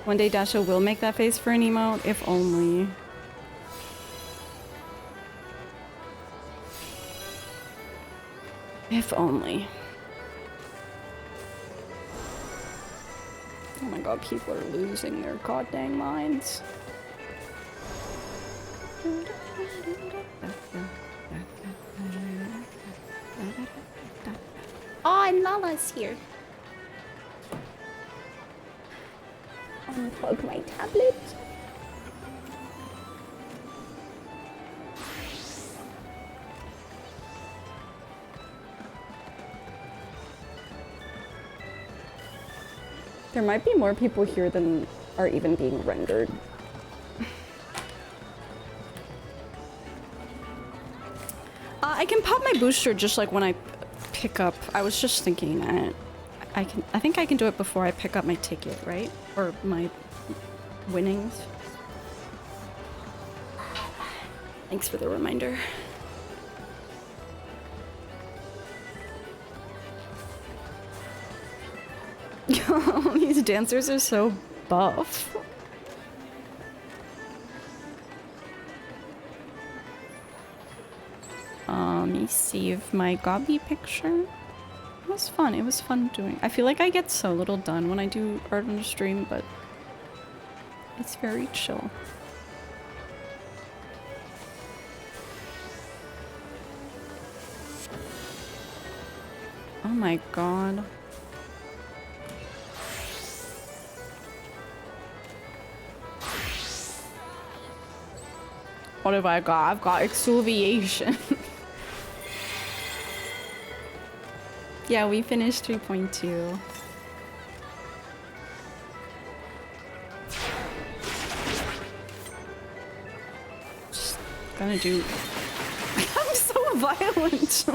One day Dasha will make that face for an emote, if only. If only. Oh my god, people are losing their goddamn minds. Oh, and Lala's here. Unplug my tablet. There might be more people here than are even being rendered. I can pop my booster just like when I pick up. I was just thinking that I think I can do it before I pick up my ticket, right? Or my winnings. Thanks for the reminder. These dancers are so buff. Let me save my Gobby picture. It was fun. It was fun doing. I feel like I get so little done when I do art on the stream, but it's very chill. Oh my god. What have I got? I've got exfoliation. Yeah, we finished 3.2. Just gonna do... I'm so violent!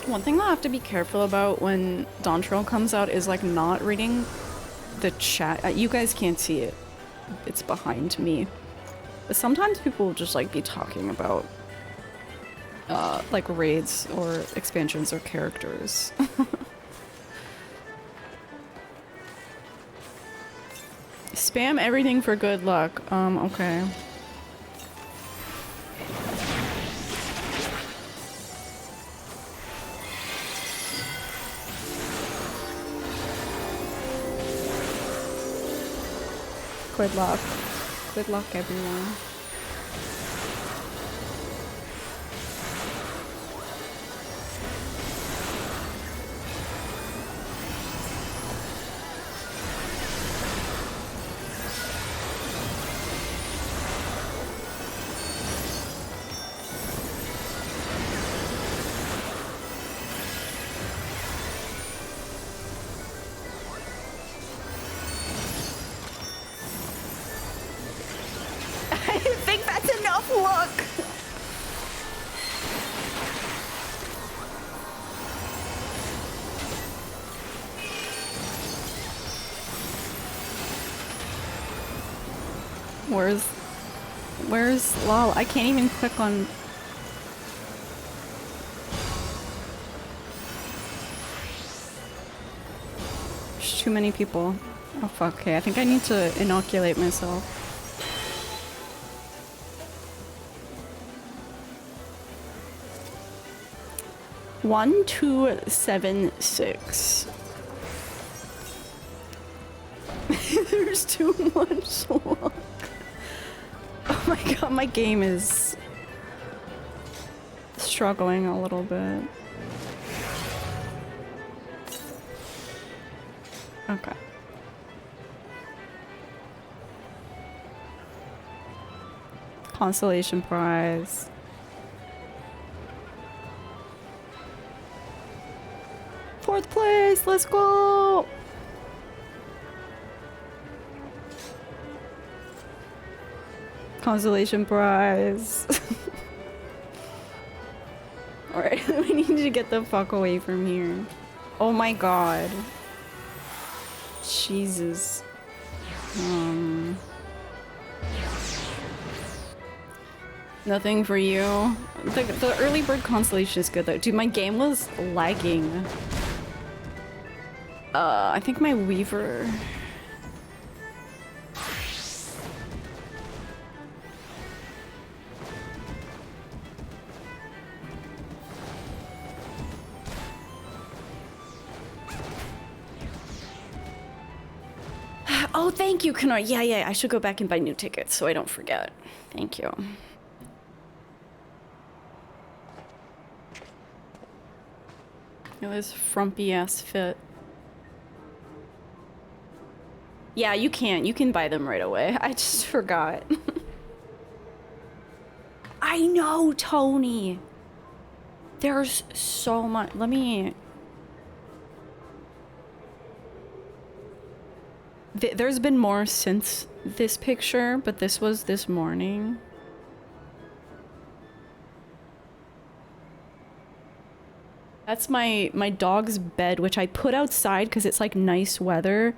One thing I'll have to be careful about when Dawn Trail comes out is like not reading the chat. You guys can't see it. It's behind me. But sometimes people will just like be talking about like raids or expansions or characters. Spam everything for good luck. Okay. Good luck. Good luck, everyone. Where's lol? I can't even click on. There's too many people. Oh fuck, okay, I think I need to inoculate myself. One, 2, 7, 6. There's too much luck. Oh my god, my game is struggling a little bit. Okay. Consolation prize. Fourth place, let's go! Consolation prize. Alright, we need to get the fuck away from here. Oh my god. Jesus. Nothing for you. The early bird consolation is good though. Dude, my game was lagging. I think my weaver... Oh, thank you, Kenor. Yeah, I should go back and buy new tickets so I don't forget. Thank you. Look at this frumpy ass fit. Yeah, you can. You can buy them right away. I just forgot. I know, Tony. There's so much. Let me... There's been more since this picture, but this was this morning. That's my dog's bed, which I put outside because it's like nice weather.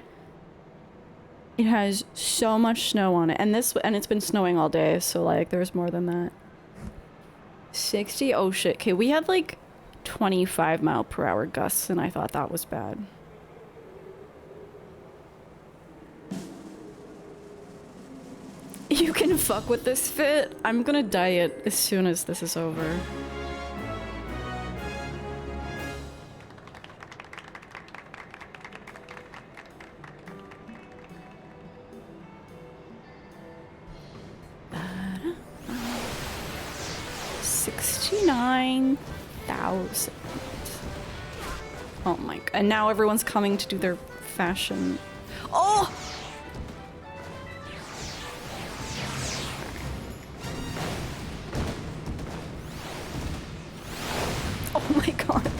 It has so much snow on it, and it's been snowing all day, so like there's more than that. 60? Oh shit. Okay, we had like 25-mile-per-hour gusts, and I thought that was bad. You can fuck with this fit. I'm gonna dye it as soon as this is over. $69,000. Oh my god. And now everyone's coming to do their fashion. Oh! Oh my god.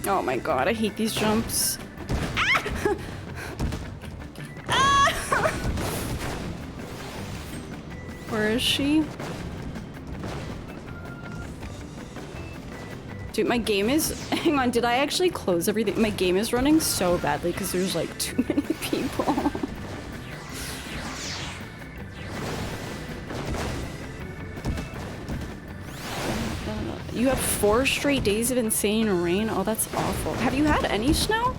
Oh my god, I hate these jumps. Where is she? Dude, my game is... Hang on, did I actually close everything? My game is running so badly because there's like too many people. You have 4 straight days of insane rain? Oh, that's awful. Have you had any snow?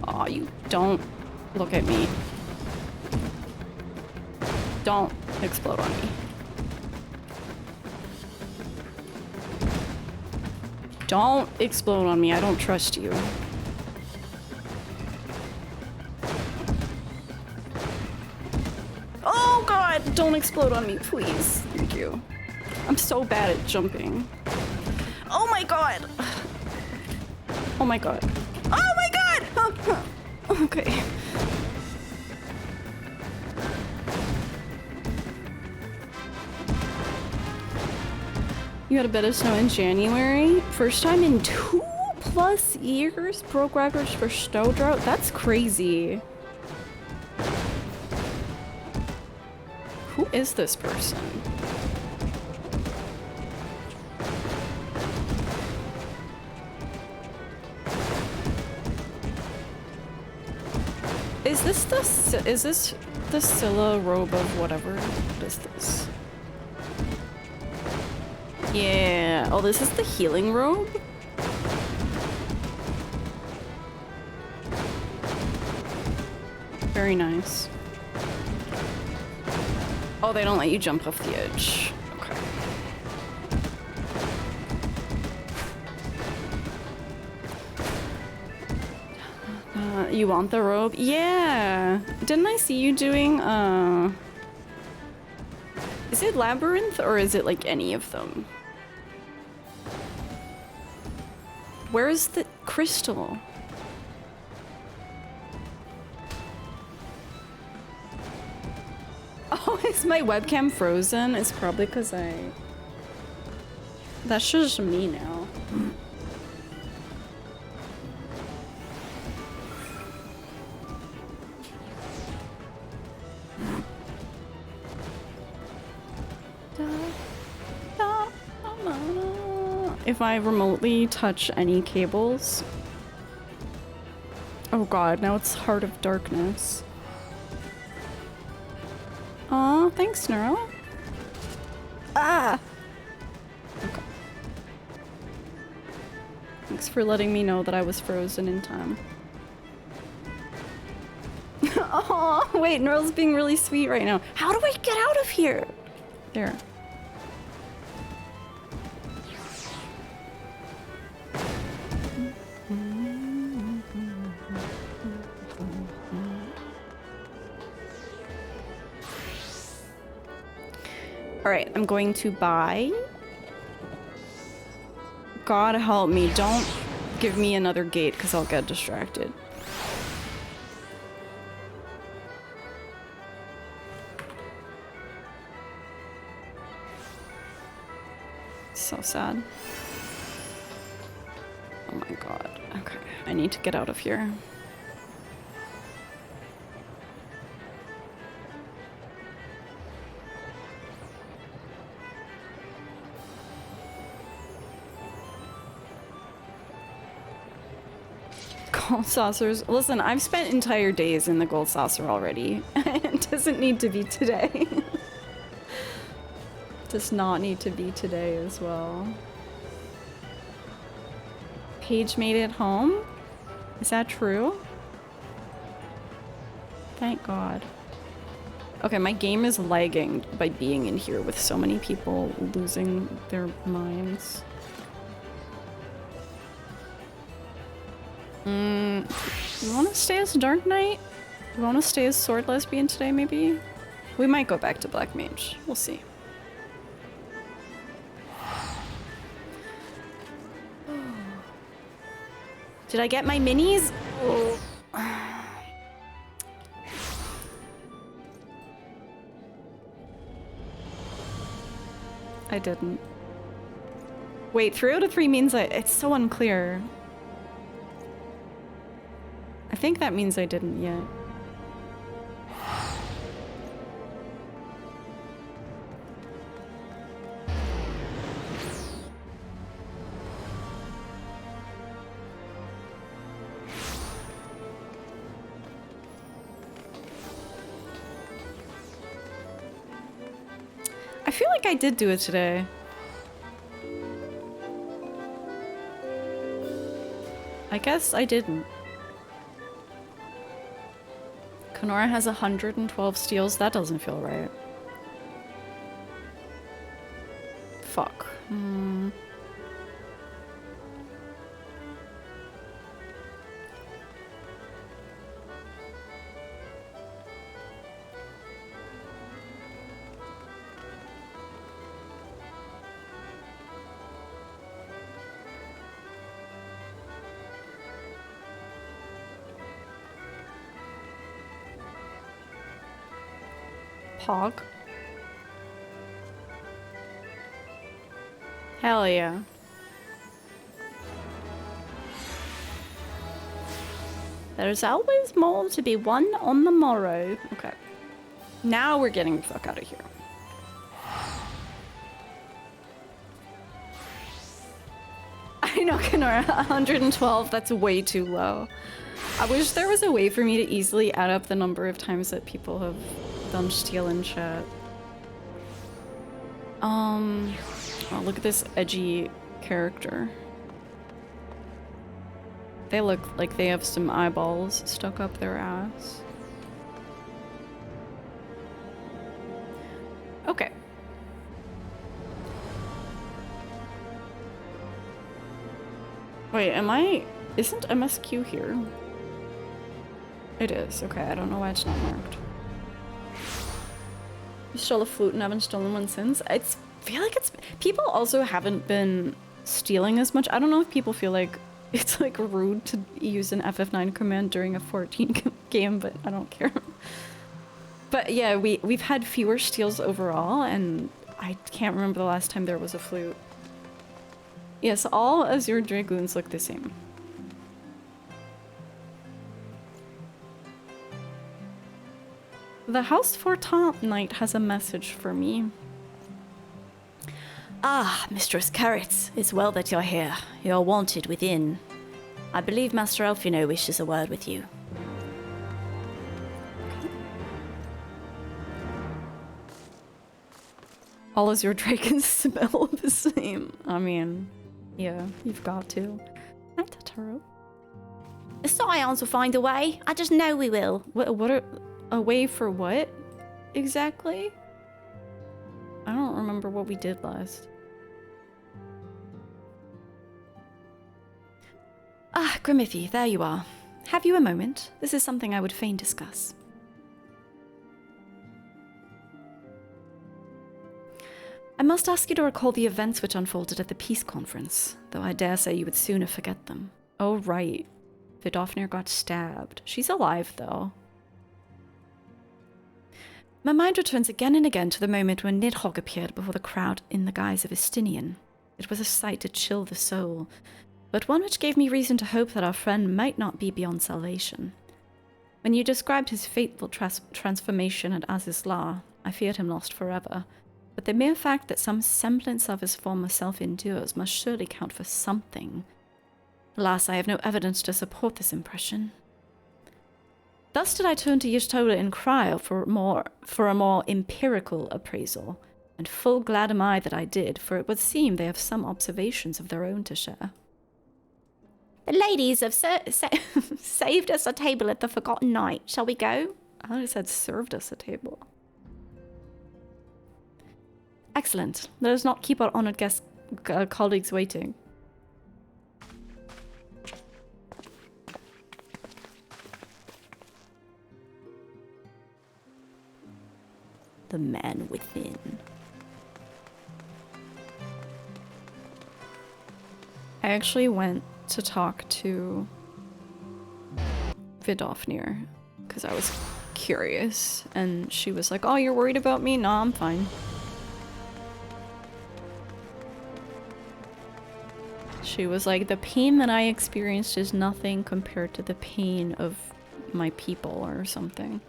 Oh, you don't look at me. Don't explode on me. Don't explode on me. I don't trust you. Oh god! Don't explode on me, please. Thank you. I'm so bad at jumping. Oh my god! Oh my god. Oh my god! Okay. You had a bit of snow in January. First time in 2+ years. Broke records for snow drought. That's crazy. Who is this person? Is this the Scylla robe of whatever? What is this? Yeah. Oh, this is the healing robe? Very nice. Oh, they don't let you jump off the edge. Okay. You want the robe? Yeah. Didn't I see you doing, is it Labyrinth or is it like any of them? Where's the crystal? Oh, is my webcam frozen? It's probably because that's just me now. If I remotely touch any cables... Oh god, now it's Heart of Darkness. Aw, thanks, Neuro. Ah! Okay. Thanks for letting me know that I was frozen in time. Oh, wait, Neuro's being really sweet right now. How do I get out of here? There. Alright, I'm going to buy. God help me, don't give me another gate because I'll get distracted. So sad. Oh my god. Okay, I need to get out of here. Gold saucers. Listen, I've spent entire days in the gold saucer already. It doesn't need to be today. Does not need to be today as well. Paige made it home? Is that true? Thank God. Okay, my game is lagging by being in here with so many people losing their minds. You want to stay as Dark Knight? You want to stay as Sword Lesbian today, maybe? We might go back to Black Mage. We'll see. Did I get my minis? Oh. I didn't. Wait, 3 out of 3 means it's so unclear. I think that means I didn't yet. I feel like I did do it today. I guess I didn't. Kenora has 112 steals. That doesn't feel right. Fuck. Pog. Hell yeah. There's always more to be won on the morrow. Okay. Now we're getting the fuck out of here. I know, Kenora, 112, that's way too low. I wish there was a way for me to easily add up the number of times that people have done steal in chat. Oh, look at this edgy character. They look like they have some eyeballs stuck up their ass. Wait, isn't MSQ here? It is. Okay, I don't know why it's not marked. You stole a flute and haven't stolen one since? I feel like people also haven't been stealing as much. I don't know if people feel like it's like rude to use an FF9 command during a 14 game, but I don't care. But yeah, we've had fewer steals overall, and I can't remember the last time there was a flute. Yes, all Azure Dragoons look the same. The House Fortant Knight has a message for me. Ah, Mistress Carrot, it's well that you're here. You're wanted within. I believe Master Elfino wishes a word with you. All Azure Dragons smell the same. I mean, yeah, you've got to. Hi, Totoro. The Scions will find a way. I just know we will. What are... A way for what? Exactly? I don't remember what we did last. Ah, Grimithy, there you are. Have you a moment? This is something I would fain discuss. I must ask you to recall the events which unfolded at the Peace Conference, though I dare say you would sooner forget them. Oh, right. Vidofnir got stabbed. She's alive, though. My mind returns again and again to the moment when Nidhogg appeared before the crowd in the guise of Estinian. It was a sight to chill the soul, but one which gave me reason to hope that our friend might not be beyond salvation. When you described his fateful transformation at Azizla, I feared him lost forever, but the mere fact that some semblance of his former self endures must surely count for something. Alas, I have no evidence to support this impression. Thus did I turn to Y'shtola and Cryo for a more empirical appraisal, and full glad am I that I did, for it would seem they have some observations of their own to share. The ladies have saved us a table at the Forgotten Night. Shall we go? I thought it said served us a table. Excellent. Let us not keep our honoured guests, colleagues waiting. The man within. I actually went to talk to Vidofnir because I was curious, and she was like, "Oh, you're worried about me? No, I'm fine." She was like, "The pain that I experienced is nothing compared to the pain of my people," or something.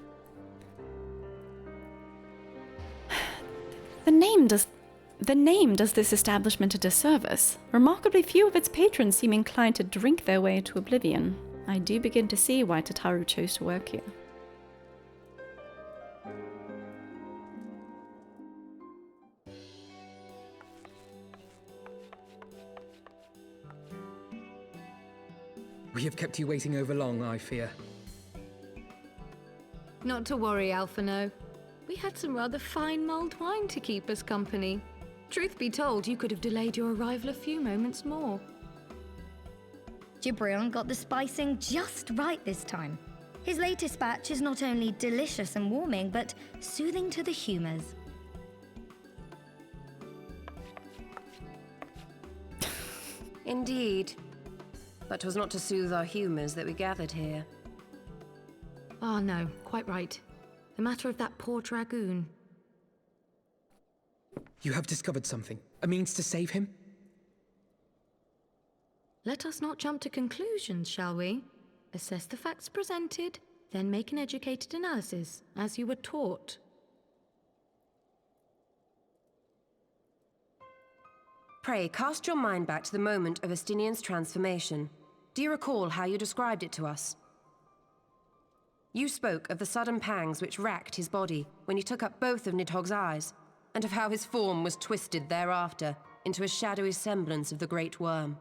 The name does this establishment a disservice. Remarkably few of its patrons seem inclined to drink their way to oblivion. I do begin to see why Tataru chose to work here. We have kept you waiting over long, I fear. Not to worry, Alphino. We had some rather fine mulled wine to keep us company. Truth be told, you could have delayed your arrival a few moments more. Gibrion got the spicing just right this time. His latest batch is not only delicious and warming, but soothing to the humors. Indeed. But 'twas not to soothe our humours that we gathered here. Ah, no, quite right. The matter of that poor dragoon. You have discovered something. A means to save him? Let us not jump to conclusions, shall we? Assess the facts presented, then make an educated analysis, as you were taught. Pray, cast your mind back to the moment of Estinian's transformation. Do you recall how you described it to us? You spoke of the sudden pangs which racked his body when he took up both of Nidhogg's eyes, and of how his form was twisted thereafter into a shadowy semblance of the great Wyrm.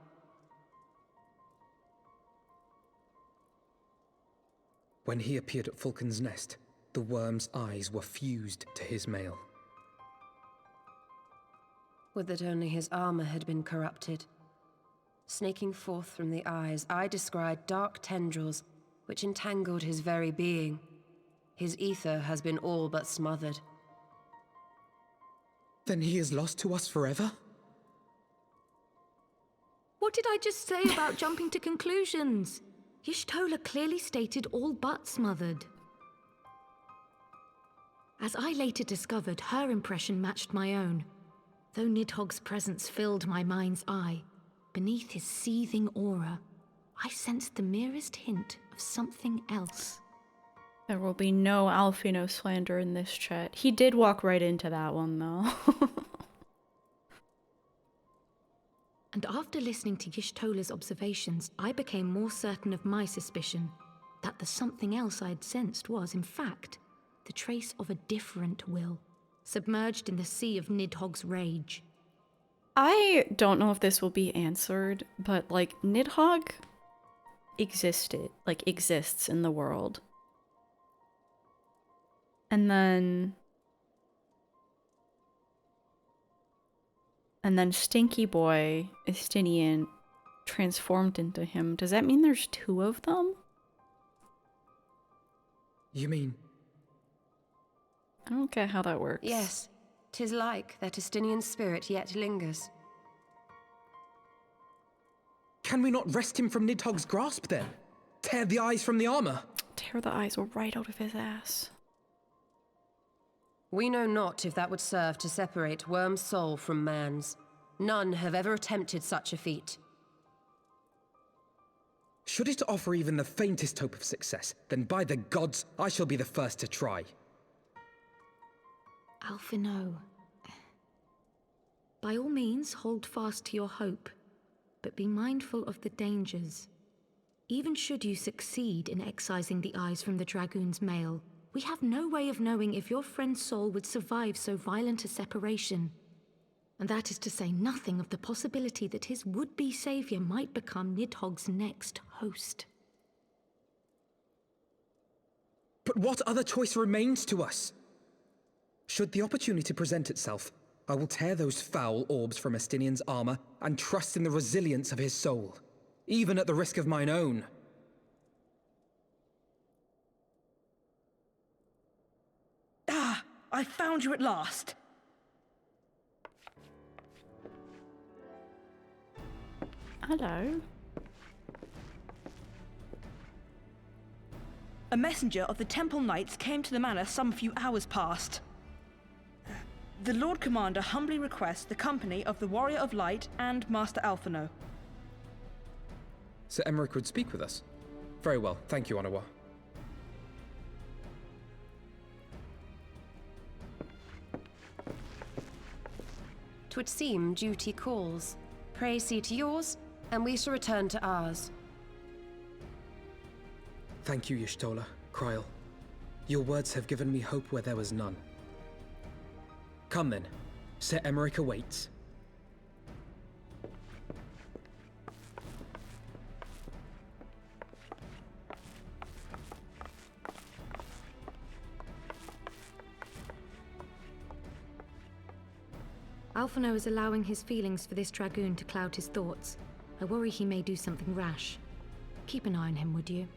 When he appeared at Falcon's Nest, the Wyrm's eyes were fused to his mail. Would that only his armor had been corrupted. Snaking forth from the eyes, I descried dark tendrils which entangled his very being. His ether has been all but smothered. Then he is lost to us forever? What did I just say about jumping to conclusions? Y'shtola clearly stated all but smothered. As I later discovered, her impression matched my own. Though Nidhogg's presence filled my mind's eye, beneath his seething aura, I sensed the merest hint of something else. There will be no Alfino slander in this chat. He did walk right into that one, though. And after listening to Y'shtola's observations, I became more certain of my suspicion that the something else I'd sensed was, in fact, the trace of a different will, submerged in the sea of Nidhogg's rage. I don't know if this will be answered, but, like, Nidhogg exists in the world. And then Stinky Boy, Estinian, transformed into him. Does that mean there's two of them? You mean... I don't get how that works. Yes, 'tis like that Estinian spirit yet lingers. Can we not wrest him from Nidhogg's grasp, then? Tear the eyes from the armor? Tear the eyes right out of his ass. We know not if that would serve to separate Wyrm's soul from man's. None have ever attempted such a feat. Should it offer even the faintest hope of success, then by the gods, I shall be the first to try. Alphino. By all means, hold fast to your hope, but be mindful of the dangers. Even should you succeed in excising the eyes from the Dragoon's mail, we have no way of knowing if your friend's soul would survive so violent a separation. And that is to say nothing of the possibility that his would-be savior might become Nidhogg's next host. But what other choice remains to us? Should the opportunity present itself, I will tear those foul orbs from Estinian's armor and trust in the resilience of his soul, even at the risk of mine own. Ah! I found you at last! Hello. A messenger of the Temple Knights came to the manor some few hours past. The Lord Commander humbly requests the company of the Warrior of Light and Master Alphino. Sir Emmerich would speak with us. Very well, thank you, Onawa. 'Twould seem duty calls. Pray see to yours, and we shall return to ours. Thank you, Y'shtola, Kryl. Your words have given me hope where there was none. Come then, Sir Emmerich awaits. Alphino is allowing his feelings for this Dragoon to cloud his thoughts. I worry he may do something rash. Keep an eye on him, would you?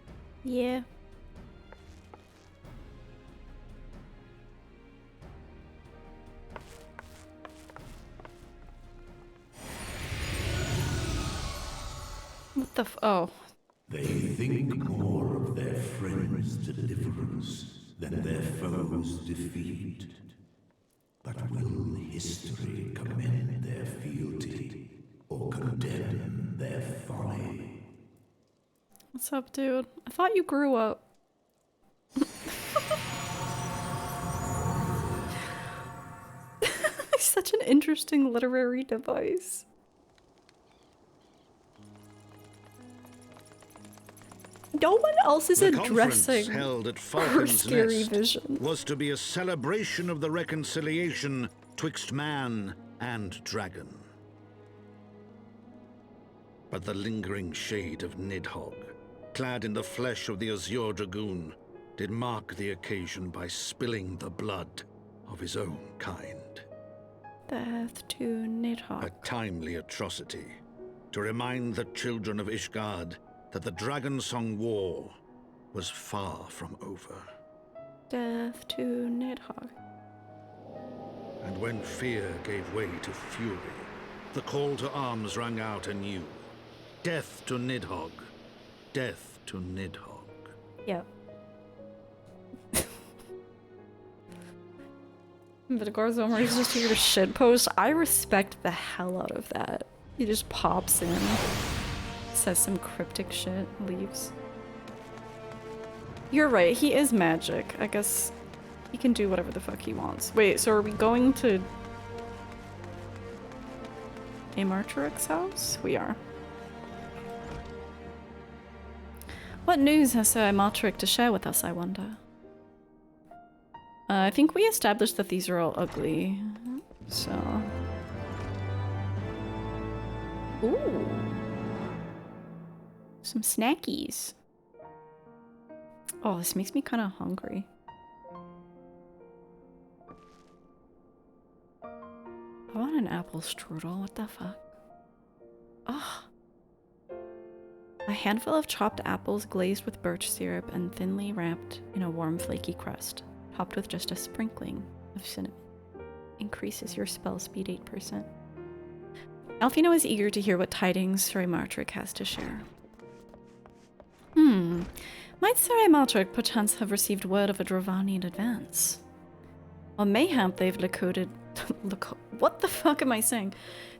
Yeah. What the oh. They think more of their friends' deliverance than their foes' defeat. But will history commend their fealty or condemn their folly? What's up, dude? I thought you grew up. Such an interesting literary device. No one else is addressing held at her Falcon's scary Nest vision. was to be a celebration of the reconciliation twixt man and dragon. But the lingering shade of Nidhogg, clad in the flesh of the Azure Dragoon, did mark the occasion by spilling the blood of his own kind. Death to Nidhogg. A timely atrocity, to remind the children of Ishgard that the Dragonsong War was far from over. Death to Nidhogg. And when fear gave way to fury, the call to arms rang out anew. Death to Nidhogg. Death to Nidhogg. Yep. But Gorzomer is just here to shitpost. I respect the hell out of that. He just pops in, says some cryptic shit, leaves. You're right, he is magic. I guess he can do whatever the fuck he wants. Wait, so are we going to Amartric's house? We are. What news has Sir Amartric to share with us, I wonder? I think we established that these are all ugly, so... Ooh. Some snackies. Oh, this makes me kind of hungry. I want an apple strudel, what the fuck? Ugh. A handful of chopped apples glazed with birch syrup and thinly wrapped in a warm flaky crust, topped with just a sprinkling of cinnamon. Increases your spell speed 8%. Alfino is eager to hear what tidings Sir Amartric has to share. Might Sir Amartric perchance have received word of a Dravani in advance? Or mayhap they've located... what the fuck am I saying?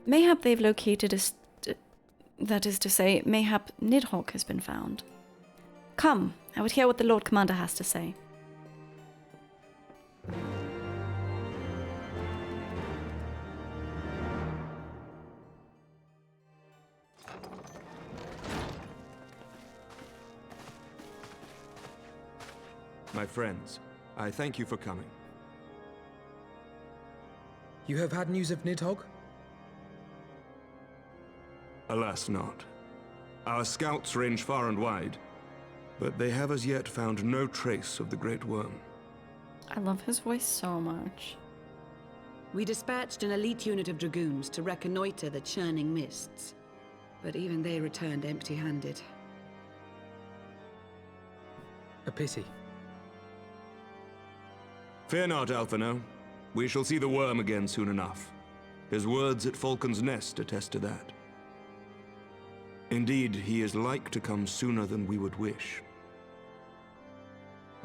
Mayhap they've located a... that is to say, mayhap Nidhogg has been found. Come, I would hear what the Lord Commander has to say. My friends, I thank you for coming. You have had news of Nidhogg? Alas not. Our scouts range far and wide, but they have as yet found no trace of the Great Wyrm. I love his voice so much. We dispatched an elite unit of dragoons to reconnoiter the churning mists, but even they returned empty-handed. A pity. Fear not, Alphino. We shall see the Wyrm again soon enough. His words at Falcon's Nest attest to that. Indeed, he is like to come sooner than we would wish.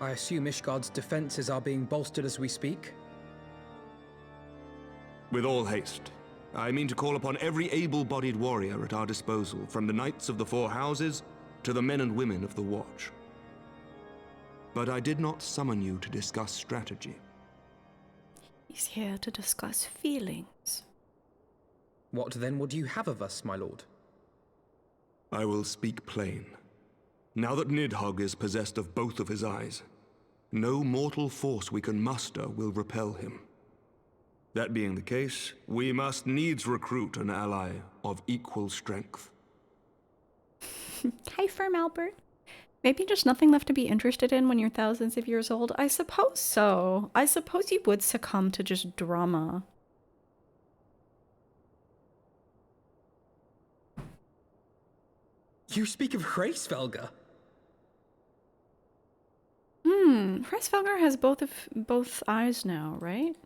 I assume Ishgard's defenses are being bolstered as we speak? With all haste. I mean to call upon every able-bodied warrior at our disposal, from the Knights of the Four Houses to the men and women of the Watch. But I did not summon you to discuss strategy. He's here to discuss feelings. What then would you have of us, my lord? I will speak plain. Now that Nidhogg is possessed of both of his eyes, no mortal force we can muster will repel him. That being the case, we must needs recruit an ally of equal strength. Hi, Firm Albert. Maybe just nothing left to be interested in when you're thousands of years old? I suppose so. I suppose you would succumb to just drama. You speak of Hraesvelgr? Hraesvelgr has both eyes now, right?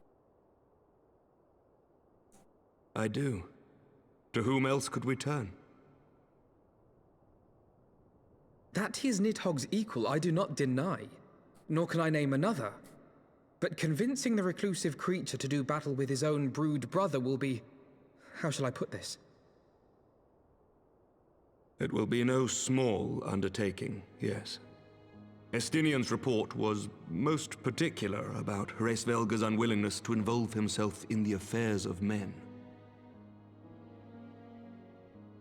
I do. To whom else could we turn? That he is Nidhogg's equal, I do not deny, nor can I name another. But convincing the reclusive creature to do battle with his own brood brother will be... how shall I put this? It will be no small undertaking, yes. Estinian's report was most particular about Hraesvelgr's unwillingness to involve himself in the affairs of men.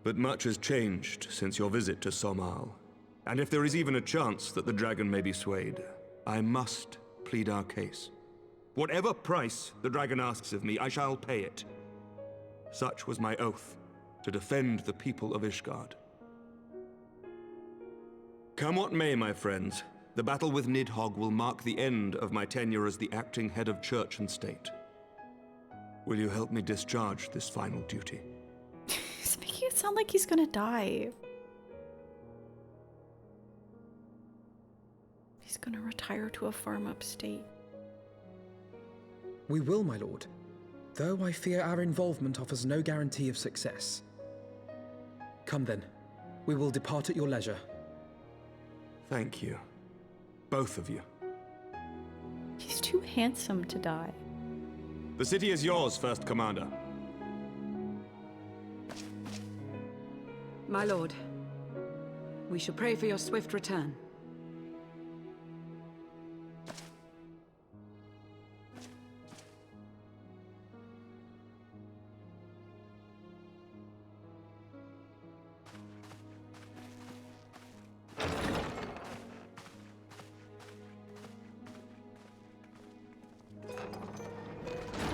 But much has changed since your visit to Somal. And if there is even a chance that the dragon may be swayed, I must plead our case. Whatever price the dragon asks of me, I shall pay it. Such was my oath, to defend the people of Ishgard. Come what may, my friends, the battle with Nidhogg will mark the end of my tenure as the acting head of church and state. Will you help me discharge this final duty? Speaking it sound like he's gonna die? He's gonna retire to a farm upstate. We will, my lord, though I fear our involvement offers no guarantee of success. Come then, we will depart at your leisure. Thank you. Both of you. He's too handsome to die. The city is yours, First Commander. My lord, we shall pray for your swift return.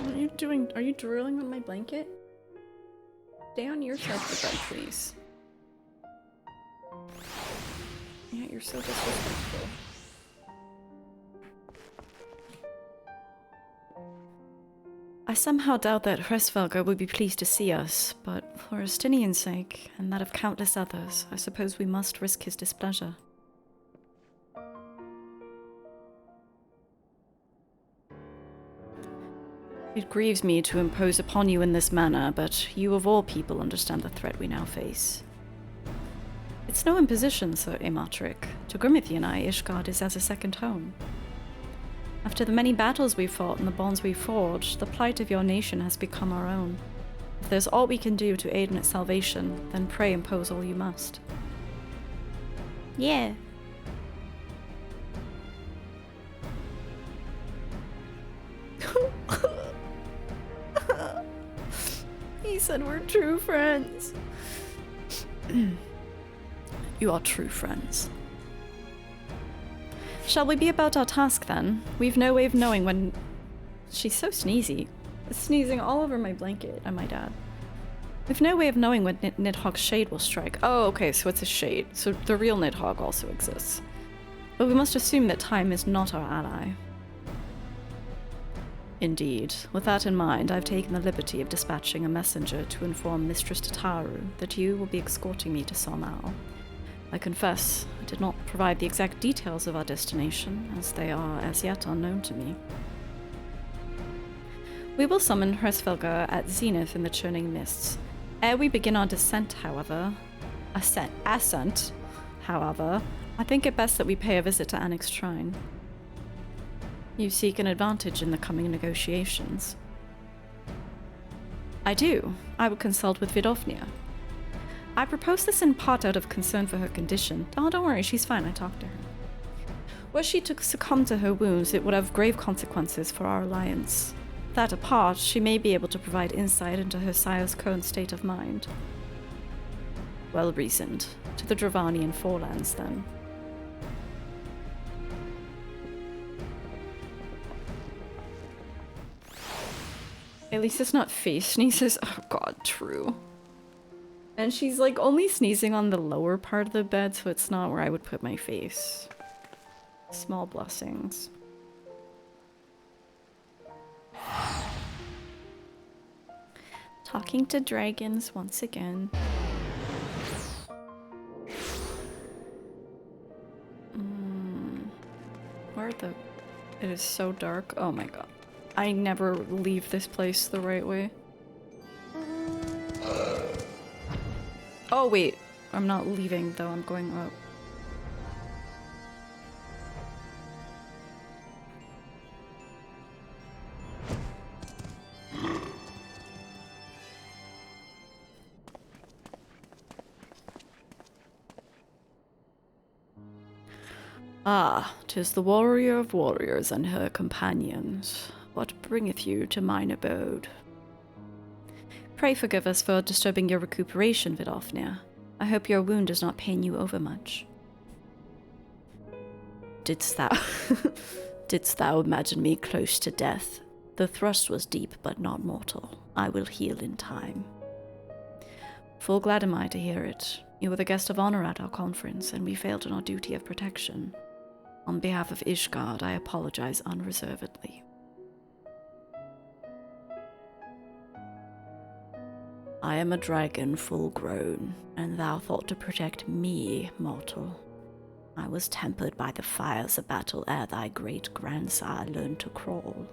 What are you doing? Are you drooling on my blanket? Stay on your side of the bed, please. Yeah, you're so disrespectful. I somehow doubt that Hresvelga would be pleased to see us, but for Estinian's sake, and that of countless others, I suppose we must risk his displeasure. It grieves me to impose upon you in this manner, but you of all people understand the threat we now face. It's no imposition, Sir Amatric. To Grimmithy and I, Ishgard is as a second home. After the many battles we've fought and the bonds we've forged, the plight of your nation has become our own. If there's aught we can do to aid in its salvation, then pray impose all you must. Yeah. He said we're true friends. You are true friends. Shall we be about our task then? We've no way of knowing when... She's so sneezy. Sneezing all over my blanket, I might add. We've no way of knowing when Nidhogg's shade will strike. Oh, okay, so it's a shade. So the real Nidhogg also exists. But we must assume that time is not our ally. Indeed. With that in mind, I've taken the liberty of dispatching a messenger to inform Mistress Tataru that you will be escorting me to Sohr. I confess, I did not provide the exact details of our destination, as they are as yet unknown to me. We will summon Hresvelga at zenith in the churning mists. Ere we begin our descent, however... Ascent, however, I think it best that we pay a visit to Annick's shrine. You seek an advantage in the coming negotiations. I do. I will consult with Vidofnir. I propose this in part out of concern for her condition. Oh, don't worry, she's fine, I talked to her. Were she to succumb to her wounds, it would have grave consequences for our alliance. That apart, she may be able to provide insight into her sire's current state of mind. Well reasoned. To the Dravanian forelands, then. At least it's not face sneezes. Oh god, true. And she's like only sneezing on the lower part of the bed, so it's not where I would put my face. Small blessings. Talking to dragons once again. Where are the... It is so dark. Oh my god. I never leave this place the right way. Oh wait, I'm not leaving though, I'm going up. Ah, 'tis the warrior of warriors and her companions. What bringeth you to mine abode? Pray forgive us for disturbing your recuperation, Vidofnir. I hope your wound does not pain you overmuch. Didst thou imagine me close to death? The thrust was deep, but not mortal. I will heal in time. Full glad am I to hear it. You were the guest of honor at our conference, and we failed in our duty of protection. On behalf of Ishgard, I apologize unreservedly. I am a dragon full grown, and thou thought to protect me, mortal. I was tempered by the fires of battle ere thy great grandsire learned to crawl.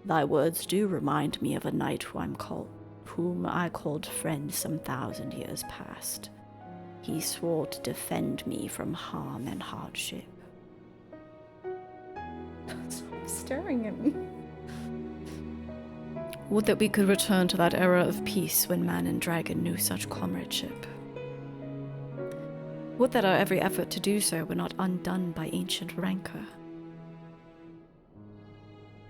Thy words do remind me of a knight whom I called friend some 1,000 years past. He swore to defend me from harm and hardship. Stop staring at me. Would that we could return to that era of peace when man and dragon knew such comradeship. Would that our every effort to do so were not undone by ancient rancor.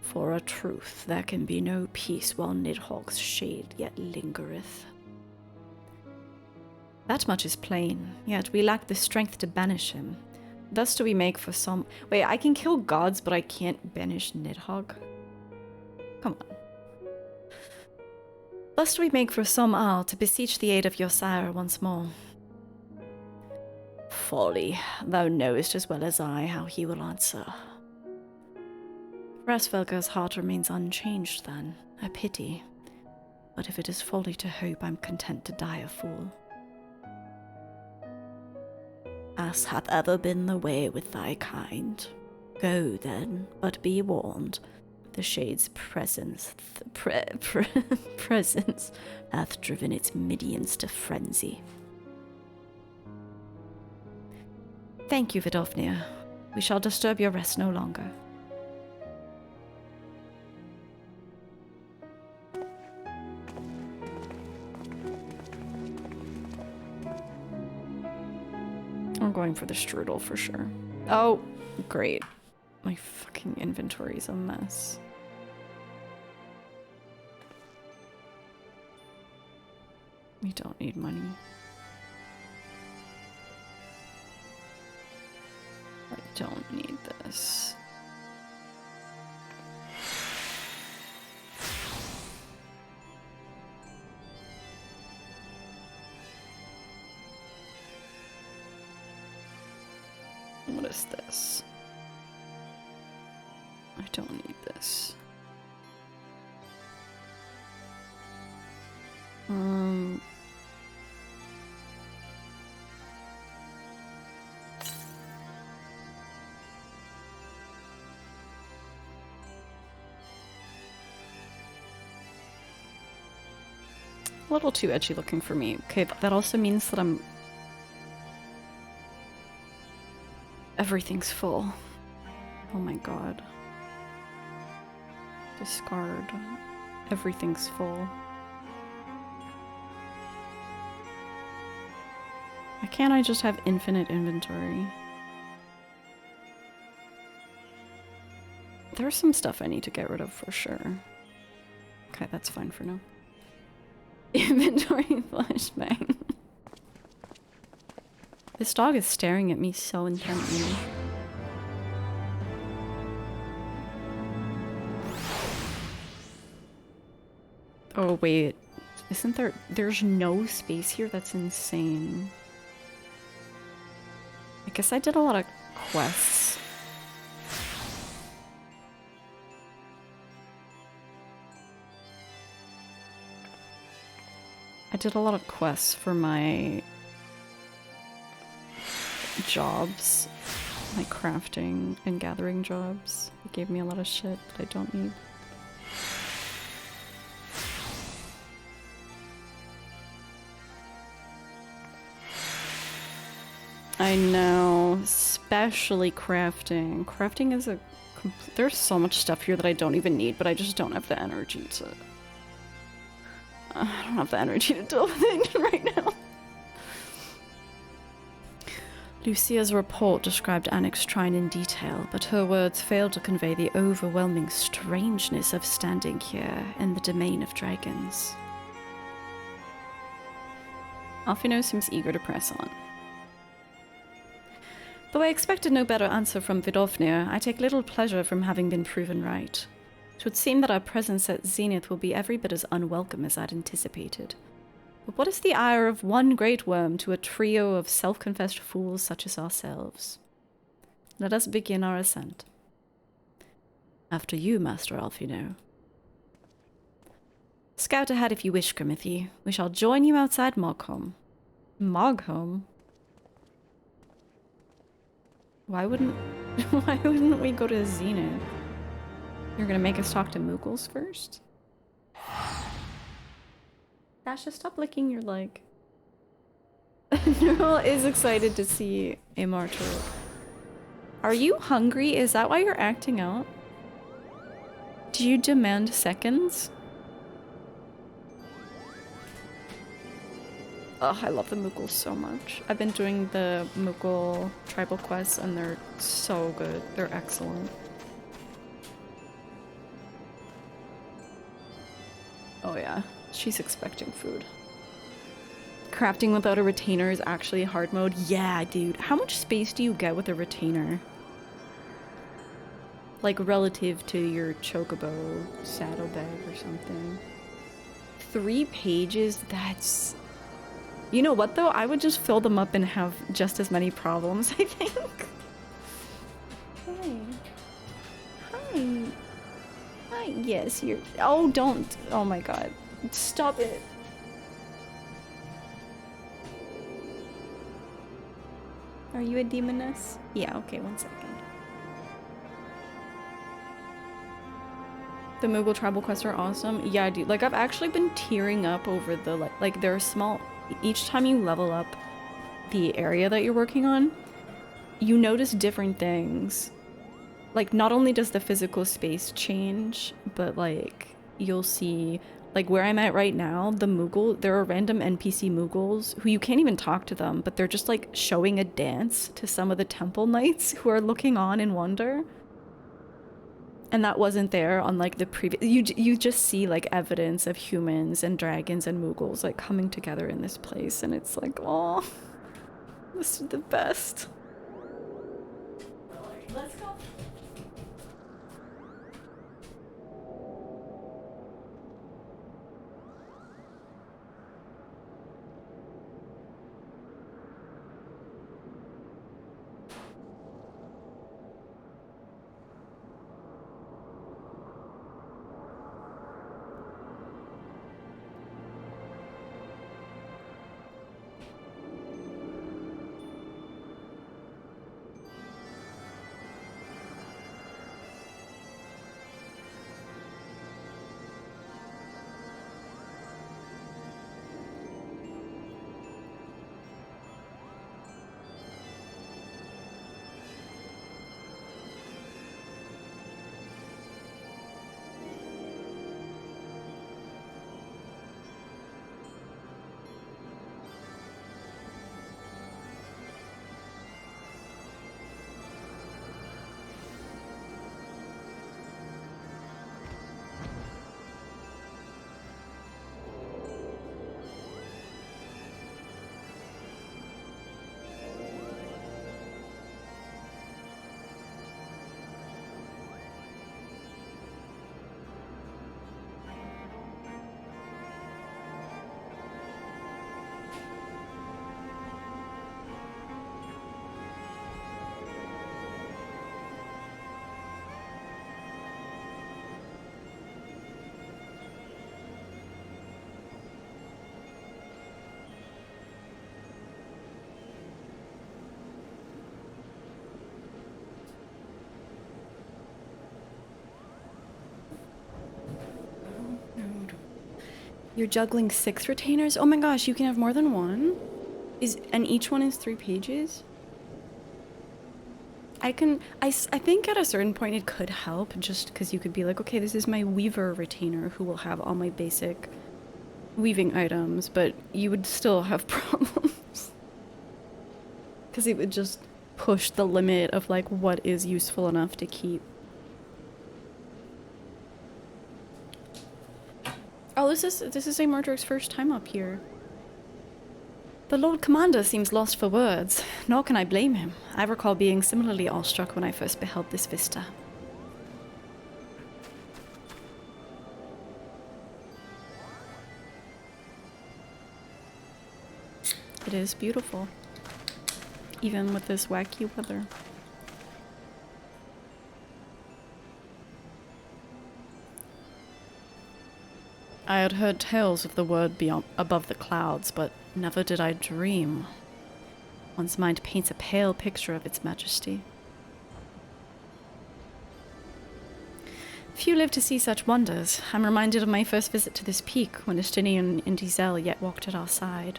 For a truth, there can be no peace while Nidhogg's shade yet lingereth. That much is plain, yet we lack the strength to banish him. Thus do we make for some— Wait, I can kill gods, but I can't banish Nidhogg? Come on. Thus do we make for some hour to beseech the aid of your sire once more. Folly, thou knowest as well as I how he will answer. Rasvelga's heart remains unchanged then, a pity. But if it is folly to hope, I'm content to die a fool. As hath ever been the way with thy kind. Go then, but be warned. The shade's presence hath driven its minions to frenzy. Thank you, Vidofnir. We shall disturb your rest no longer. I'm going for the strudel for sure. Oh, great. My fucking inventory's a mess. We don't need money. I don't need this. What is this? I don't need this. A little too edgy looking for me. Okay, that also means that everything's full. Oh my god. Discard. Everything's full. Why can't I just have infinite inventory? There's some stuff I need to get rid of for sure. Okay, that's fine for now. Inventory flashbang. This dog is staring at me so intently. Oh wait, isn't there's no space here? That's insane. I guess I did a lot of quests. I did a lot of quests for my jobs, my crafting and gathering jobs. It gave me a lot of shit that I don't need. I know, especially crafting. Crafting is there's so much stuff here that I don't even need, but I just don't have the energy to... I don't have the energy to deal with it right now. Lucia's report described Annick's shrine in detail, but her words failed to convey the overwhelming strangeness of standing here in the domain of dragons. Alphino seems eager to press on. Though I expected no better answer from Vidofnir, I take little pleasure from having been proven right. It would seem that our presence at Zenith will be every bit as unwelcome as I'd anticipated. But what is the ire of one great worm to a trio of self-confessed fools such as ourselves? Let us begin our ascent. After you, Master Alphino. Scout ahead if you wish, Grimothy. We shall join you outside Mogholm. Mogholm? Why wouldn't we go to Zenith? You're gonna make us talk to Moogles first? Dasha, stop licking your leg. Neural is excited to see a martyr. Are you hungry? Is that why you're acting out? Do you demand seconds? Oh, I love the Moogles so much. I've been doing the Moogle tribal quests and they're so good. They're excellent. Oh yeah, she's expecting food. Crafting without a retainer is actually hard mode. Yeah, dude. How much space do you get with a retainer? Like relative to your chocobo saddlebag or something. 3 pages? That's... You know what though? I would just fill them up and have just as many problems, I think. Hi. Hi. Hi. Yes, you're... Oh, don't. Oh my god. Stop it. Are you a demoness? Yeah, okay, 1 second. The Moogle tribal quests are awesome. Yeah, dude. Like, I've actually been tearing up over the, like they're small... Each time you level up the area that you're working on, you notice different things. Like, not only does the physical space change, but, like, you'll see... Like, where I'm at right now, the Moogle... There are random NPC Moogles who you can't even talk to them, but they're just, like, showing a dance to some of the temple knights who are looking on in wonder. And that wasn't there on, like, the previous... You just see, like, evidence of humans and dragons and Moogles, like, coming together in this place. And it's like, oh, this is the best. Let's go. You're juggling 6 retainers? Oh my gosh, you can have more than one? And each one is 3 pages? I think at a certain point it could help, just because you could be like, okay, this is my weaver retainer who will have all my basic weaving items, but you would still have problems. Because it would just push the limit of, like, what is useful enough to keep. Oh, this is a Murderer's first time up here. The Lord Commander seems lost for words, nor can I blame him. I recall being similarly awestruck when I first beheld this vista. It is beautiful, even with this wacky weather. I had heard tales of the word beyond above the clouds, but never did I dream. One's mind paints a pale picture of its majesty. Few live to see such wonders. I'm reminded of my first visit to this peak, when Estinian and Giselle yet walked at our side.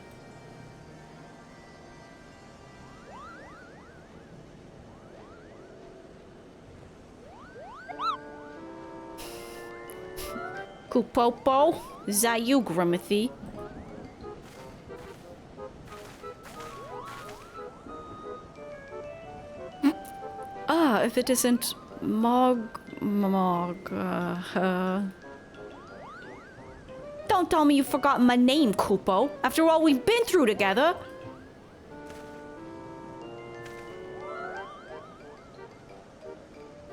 Kupopo? Is that you, Grimothy? Ah, if it isn't Don't tell me you've forgotten my name, Kupo. After all we've been through together.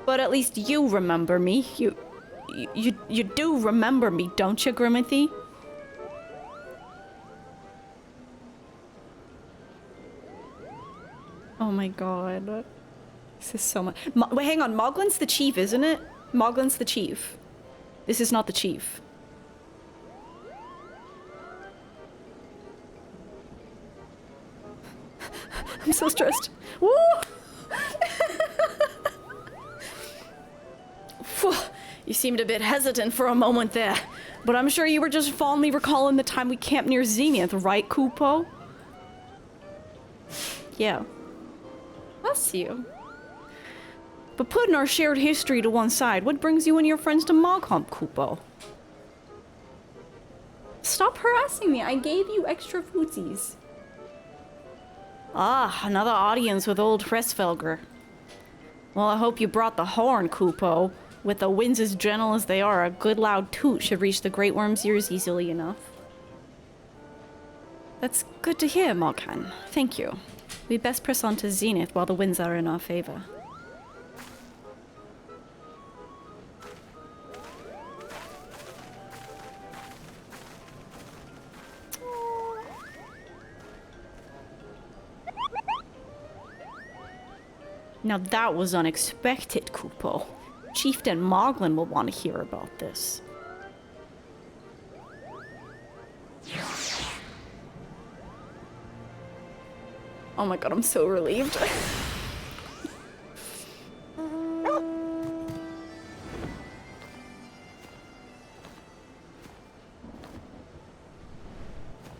But at least you remember me. You do remember me, don't you, Grimothy? Oh my god. This is so much. Wait, hang on. Moglin's the chief, isn't it? Moglin's the chief. This is not the chief. I'm so stressed. Woo! You seemed a bit hesitant for a moment there, but I'm sure you were just fondly recalling the time we camped near Zenith, right, Kupo? Yeah. Bless you. But putting our shared history to one side, what brings you and your friends to Moghump, Kupo? Stop harassing me. I gave you extra footsies. Ah, another audience with old Hresvelger. Well, I hope you brought the horn, Kupo. With the winds as gentle as they are, a good loud toot should reach the Great Worm's ears easily enough. That's good to hear, Moghan. Thank you. We best press on to Zenith while the winds are in our favor. Now that was unexpected, Kupo. Chieftain Moglin will want to hear about this. Oh my god, I'm so relieved.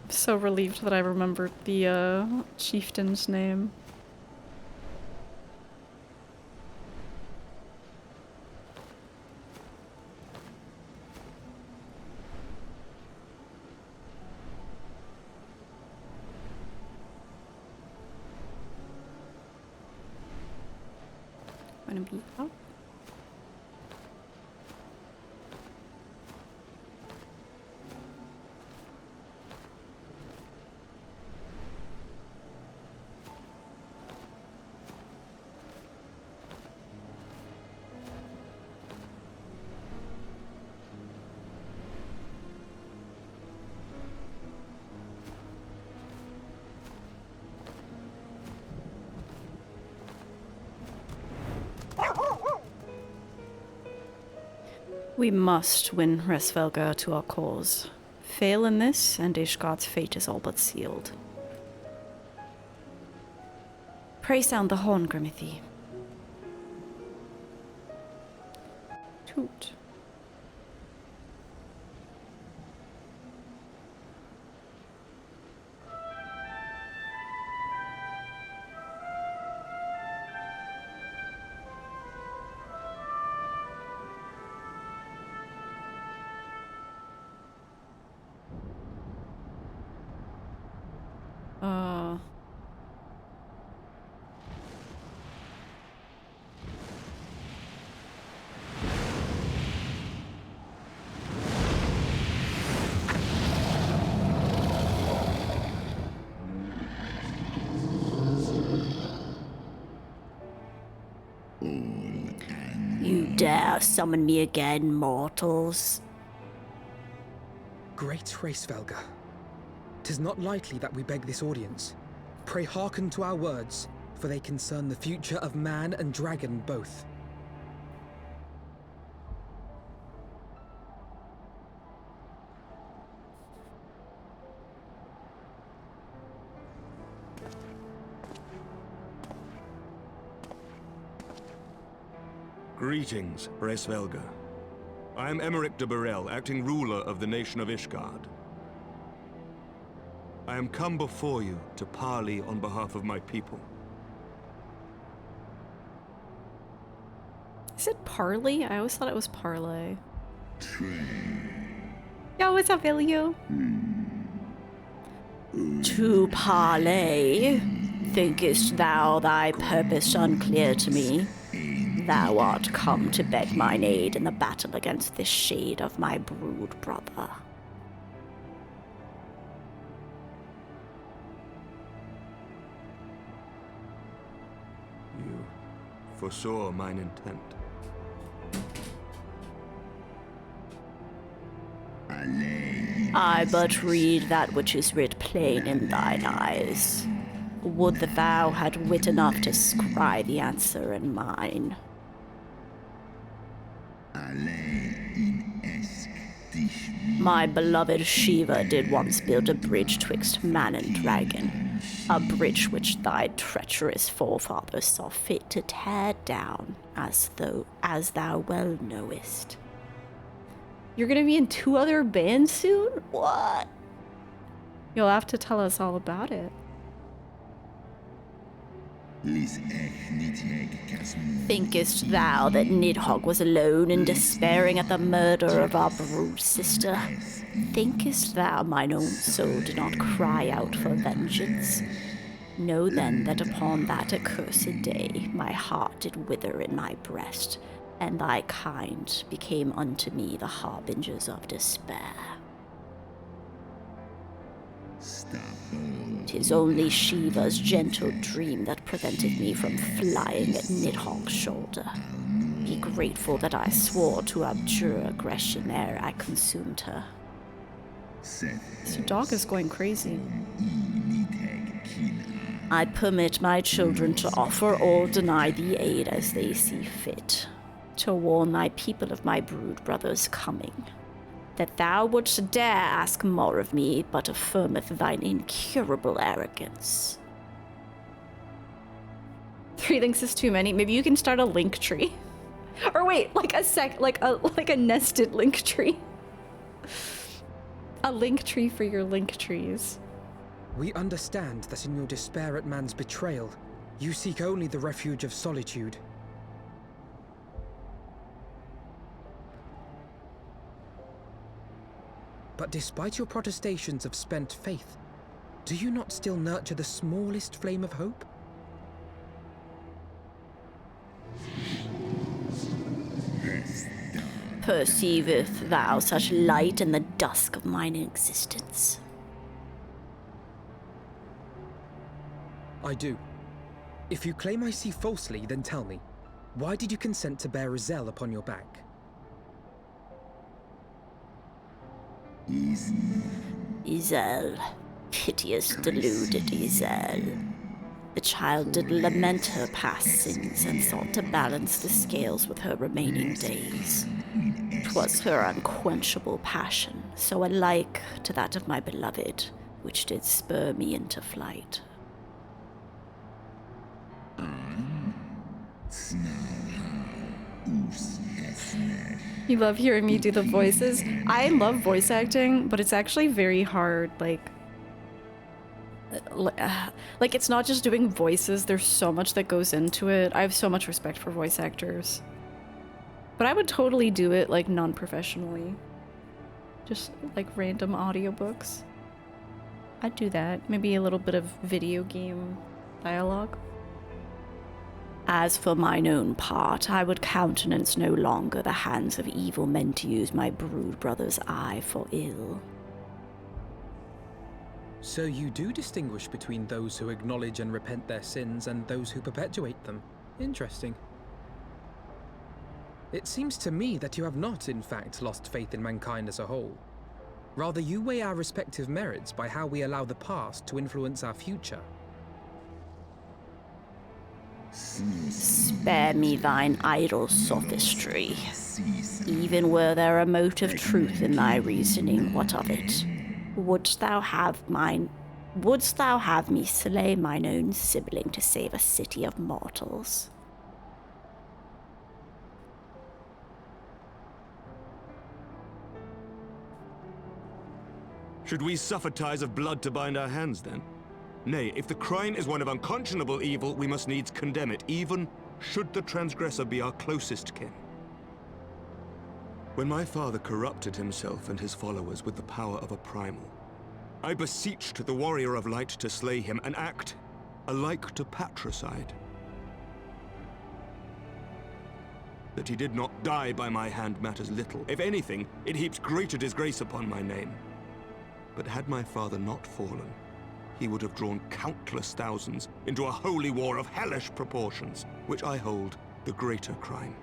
So relieved that I remembered the chieftain's name. Gonna be up. We must win Hresvelger to our cause. Fail in this, and Ishgard's fate is all but sealed. Pray sound the horn, Grimothy. Toot. You dare summon me again, mortals? Great Hresvelger, 'tis not lightly that we beg this audience. Pray hearken to our words, for they concern the future of man and dragon both. Greetings, Resvelga. I am Emmerich de Burrell, acting ruler of the nation of Ishgard. I am come before you to parley on behalf of my people. Is it parley? I always thought it was parlay. Yo, what's up, Ilio? To parley? Thinkest thou thy purpose unclear to me? Thou art come to beg mine aid in the battle against this shade of my brood brother. You foresaw mine intent. I but read that which is writ plain in thine eyes. Would that thou had wit enough to scry the answer in mine. My beloved Shiva did once build a bridge twixt man and dragon, a bridge which thy treacherous forefathers saw fit to tear down, as thou well knowest. You're gonna be in 2 other bands soon? What? You'll have to tell us all about it. Thinkest thou that Nidhogg was alone in despairing at the murder of our brood sister? Thinkest thou mine own soul did not cry out for vengeance? Know then that upon that accursed day my heart did wither in my breast, and thy kind became unto me the harbingers of despair. 'Tis only Shiva's gentle dream that prevented me from flying at Nidhogg's shoulder. Be grateful that I swore to abjure aggression ere I consumed her. This dog is going crazy. I permit my children to offer or deny thee aid as they see fit, to warn thy people of my brood brother's coming. That thou wouldst dare ask more of me, but affirmeth thine incurable arrogance. 3 links is too many. Maybe you can start a link tree. Or wait, like a nested link tree. A link tree for your link trees. We understand that in your despair at man's betrayal, you seek only the refuge of solitude. But despite your protestations of spent faith, do you not still nurture the smallest flame of hope? Perceiveth thou such light in the dusk of mine existence? I do. If you claim I see falsely, then tell me, why did you consent to bear Azel upon your back? Izel, piteous deluded Izel. The child did lament her past sins and sought to balance the scales with her remaining days. 'Twas her unquenchable passion, so alike to that of my beloved, which did spur me into flight. You love hearing me do the voices. I love voice acting, but it's actually very hard. Like it's not just doing voices. There's so much that goes into it. I have so much respect for voice actors. But I would totally do it like non-professionally. Just like random audiobooks. I'd do that. Maybe a little bit of video game dialogue. As for mine own part, I would countenance no longer the hands of evil men to use my brood brother's eye for ill. So you do distinguish between those who acknowledge and repent their sins and those who perpetuate them. Interesting. It seems to me that you have not, in fact, lost faith in mankind as a whole. Rather, you weigh our respective merits by how we allow the past to influence our future. Spare me thine idle sophistry. Even were there a mote of truth in thy reasoning, what of it? Wouldst thou have me slay mine own sibling to save a city of mortals? Should we suffer ties of blood to bind our hands, then? Nay, if the crime is one of unconscionable evil, we must needs condemn it, even should the transgressor be our closest kin. When my father corrupted himself and his followers with the power of a primal, I beseeched the Warrior of Light to slay him, an act alike to patricide. That he did not die by my hand matters little. If anything, it heaps greater disgrace upon my name. But had my father not fallen, he would have drawn countless thousands into a holy war of hellish proportions, which I hold the greater crime.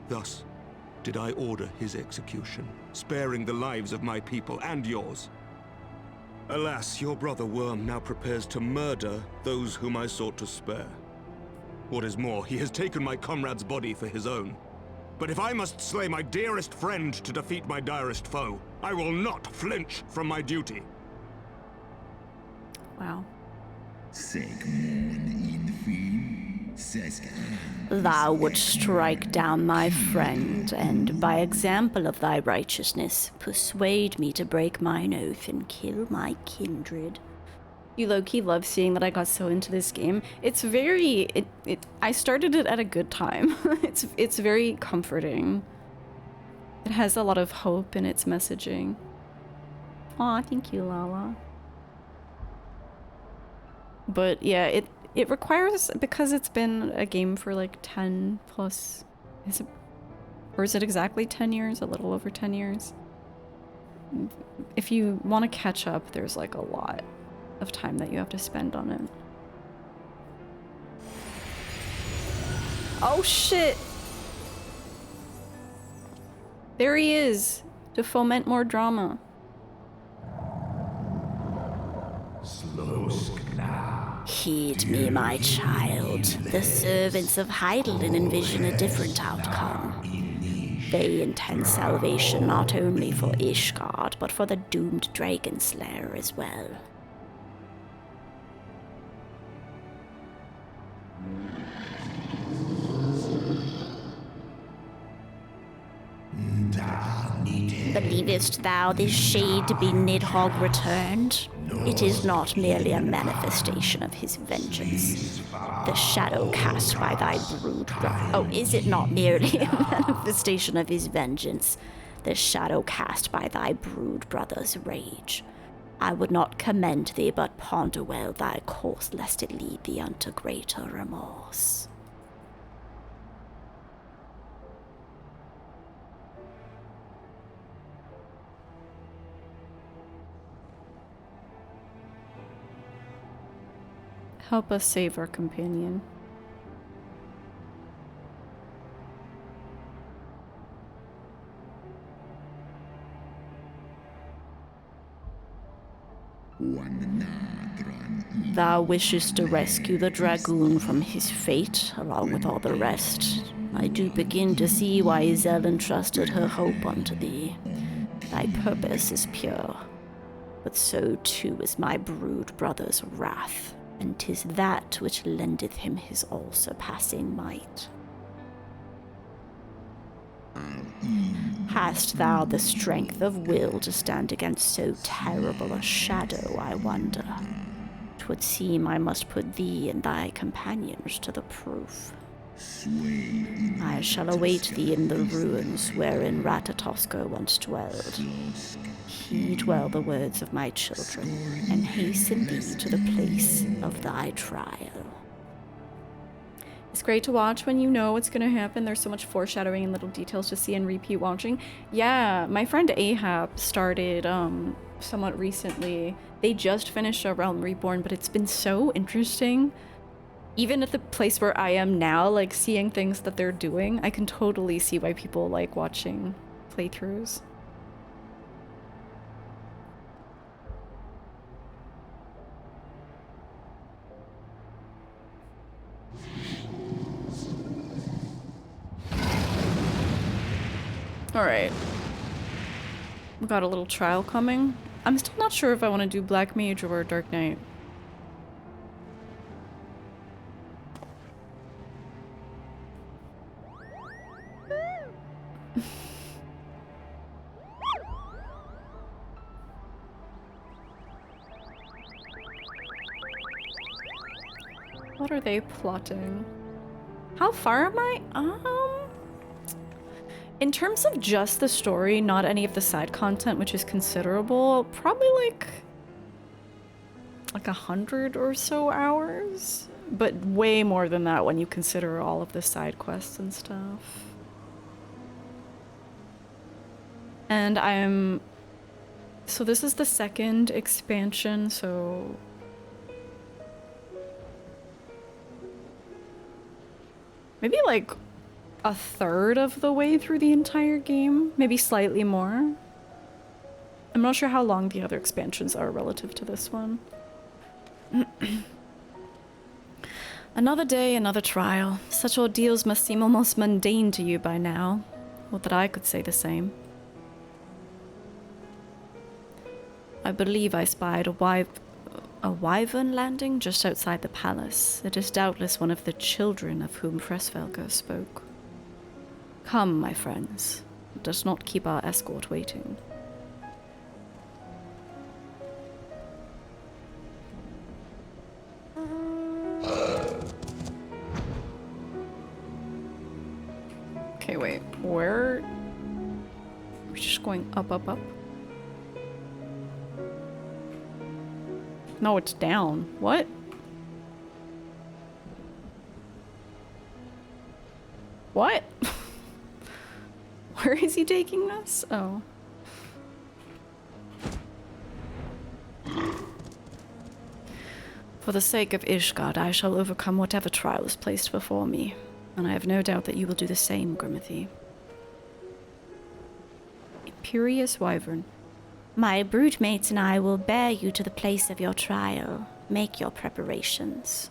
Thus did I order his execution, sparing the lives of my people and yours. Alas, your brother Wyrm now prepares to murder those whom I sought to spare. What is more, he has taken my comrade's body for his own. But if I must slay my dearest friend to defeat my direst foe, I will not flinch from my duty. Wow. Thou wouldst strike down my friend, and by example of thy righteousness, persuade me to break mine oath and kill my kindred. You low-key love seeing that I got so into this game. It's very... I started it at a good time. It's very comforting. It has a lot of hope in its messaging. Aw, thank you, Lala. But yeah, it requires, because it's been a game for like 10 plus... Or is it exactly 10 years? A little over 10 years? If you want to catch up, there's like a lot of time that you have to spend on it. Oh shit! There he is! To foment more drama. Heed me, my child. The servants of Heidelin envision a different outcome. They intend salvation not only for Ishgard, but for the doomed Dragon Slayer as well. Believest thou this shade to be Nidhogg returned? It is not merely a manifestation of his vengeance. The shadow cast by thy brood... Oh, is it not merely a manifestation of his vengeance? The shadow cast by thy brood brother's rage. I would not commend thee, but ponder well thy course, lest it lead thee unto greater remorse. Help us save our companion. Thou wishest to rescue the dragoon from his fate, along with all the rest. I do begin to see why Zell entrusted her hope unto thee. Thy purpose is pure, but so too is my brood brother's wrath, and 'tis that which lendeth him his all-surpassing might. Hast thou the strength of will to stand against so terrible a shadow, I wonder? 'Twould seem I must put thee and thy companions to the proof. I shall await thee in the ruins wherein Ratatoskr once dwelled. Heed well the words of my children, and hasten thee to the place of thy trial. It's great to watch when you know what's going to happen. There's so much foreshadowing and little details to see and repeat watching. Yeah, my friend Ahab started somewhat recently. They just finished A Realm Reborn, but it's been so interesting. Even at the place where I am now, like seeing things that they're doing, I can totally see why people like watching playthroughs. Alright. We got a little trial coming. I'm still not sure if I want to do Black Mage or Dark Knight. What are they plotting? How far am I? In terms of just the story, not any of the side content, which is considerable, probably like 100 or so hours, but way more than that when you consider all of the side quests and stuff. And so this is the second expansion, so maybe like a third of the way through the entire game, maybe slightly more. I'm not sure how long the other expansions are relative to this one. Another day, another trial. Such ordeals must seem almost mundane to you by now. Not that I could say the same. I believe I spied a wyvern landing just outside the palace. It is doubtless one of the children of whom Fresfelka spoke. Come, my friends. Let us not keep our escort waiting. Okay, wait. Where? We're just going up, up, up? No, it's down. What? What? Where is he taking us? Oh. For the sake of Ishgard, I shall overcome whatever trial is placed before me, and I have no doubt that you will do the same, Grimothy. Imperious Wyvern. My broodmates and I will bear you to the place of your trial. Make your preparations.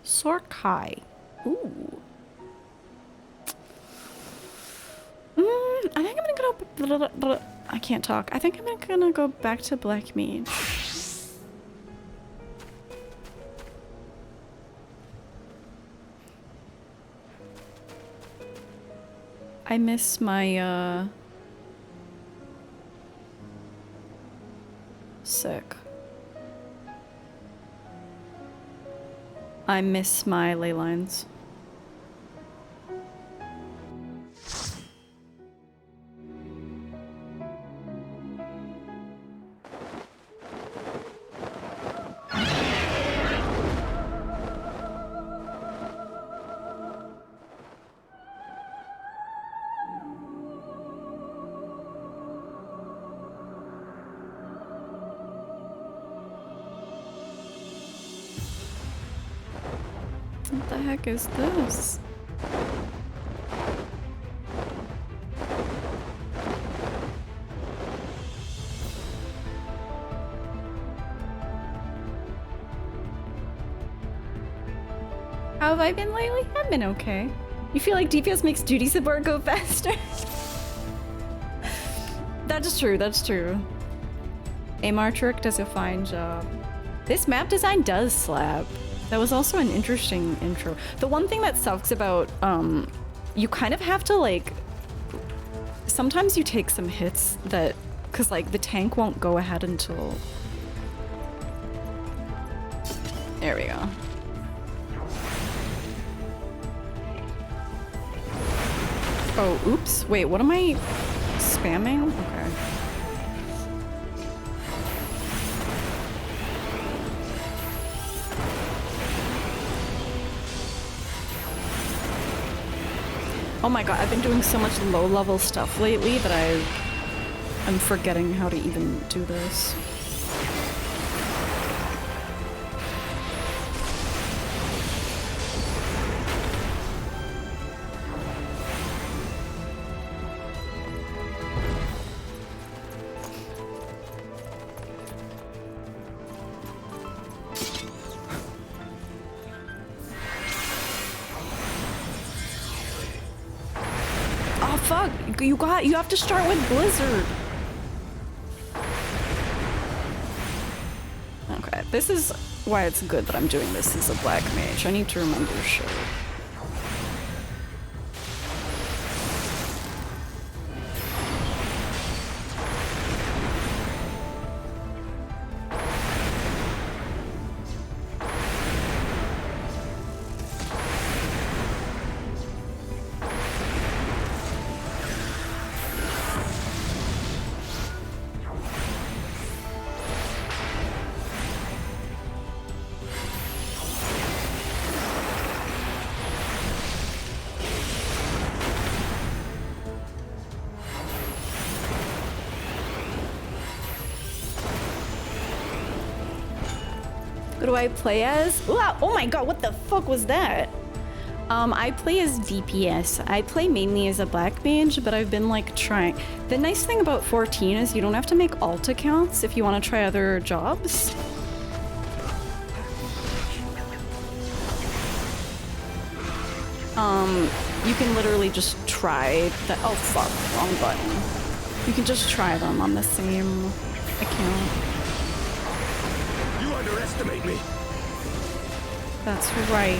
Sohr Khai. Ooh. I think I'm gonna go... I can't talk. I think I'm gonna go back to Black Mage. I miss my, sick. I miss my ley lines. What the heck is this? How have I been lately? I've been okay. You feel like DPS makes duty support go faster? That's true, that's true. Amartrick does a fine job. This map design does slap. That was also an interesting intro. The one thing that sucks about, you kind of have to, like, sometimes you take some hits that, because, like, the tank won't go ahead until... There we go. Oh, oops. Wait, what am I spamming? Okay. Oh my god, I've been doing so much low-level stuff lately that I'm forgetting how to even do this. You have to start with Blizzard. Okay, this is why it's good that I'm doing this as a Black Mage. I need to remember shit. Who do I play as? Ooh, oh my god, what the fuck was that? I play as DPS. I play mainly as a black mage, but I've been like trying. The nice thing about 14 is you don't have to make alt accounts if you want to try other jobs. You can literally just try the— oh fuck, wrong button. You can just try them on the same account. You underestimate me. That's right.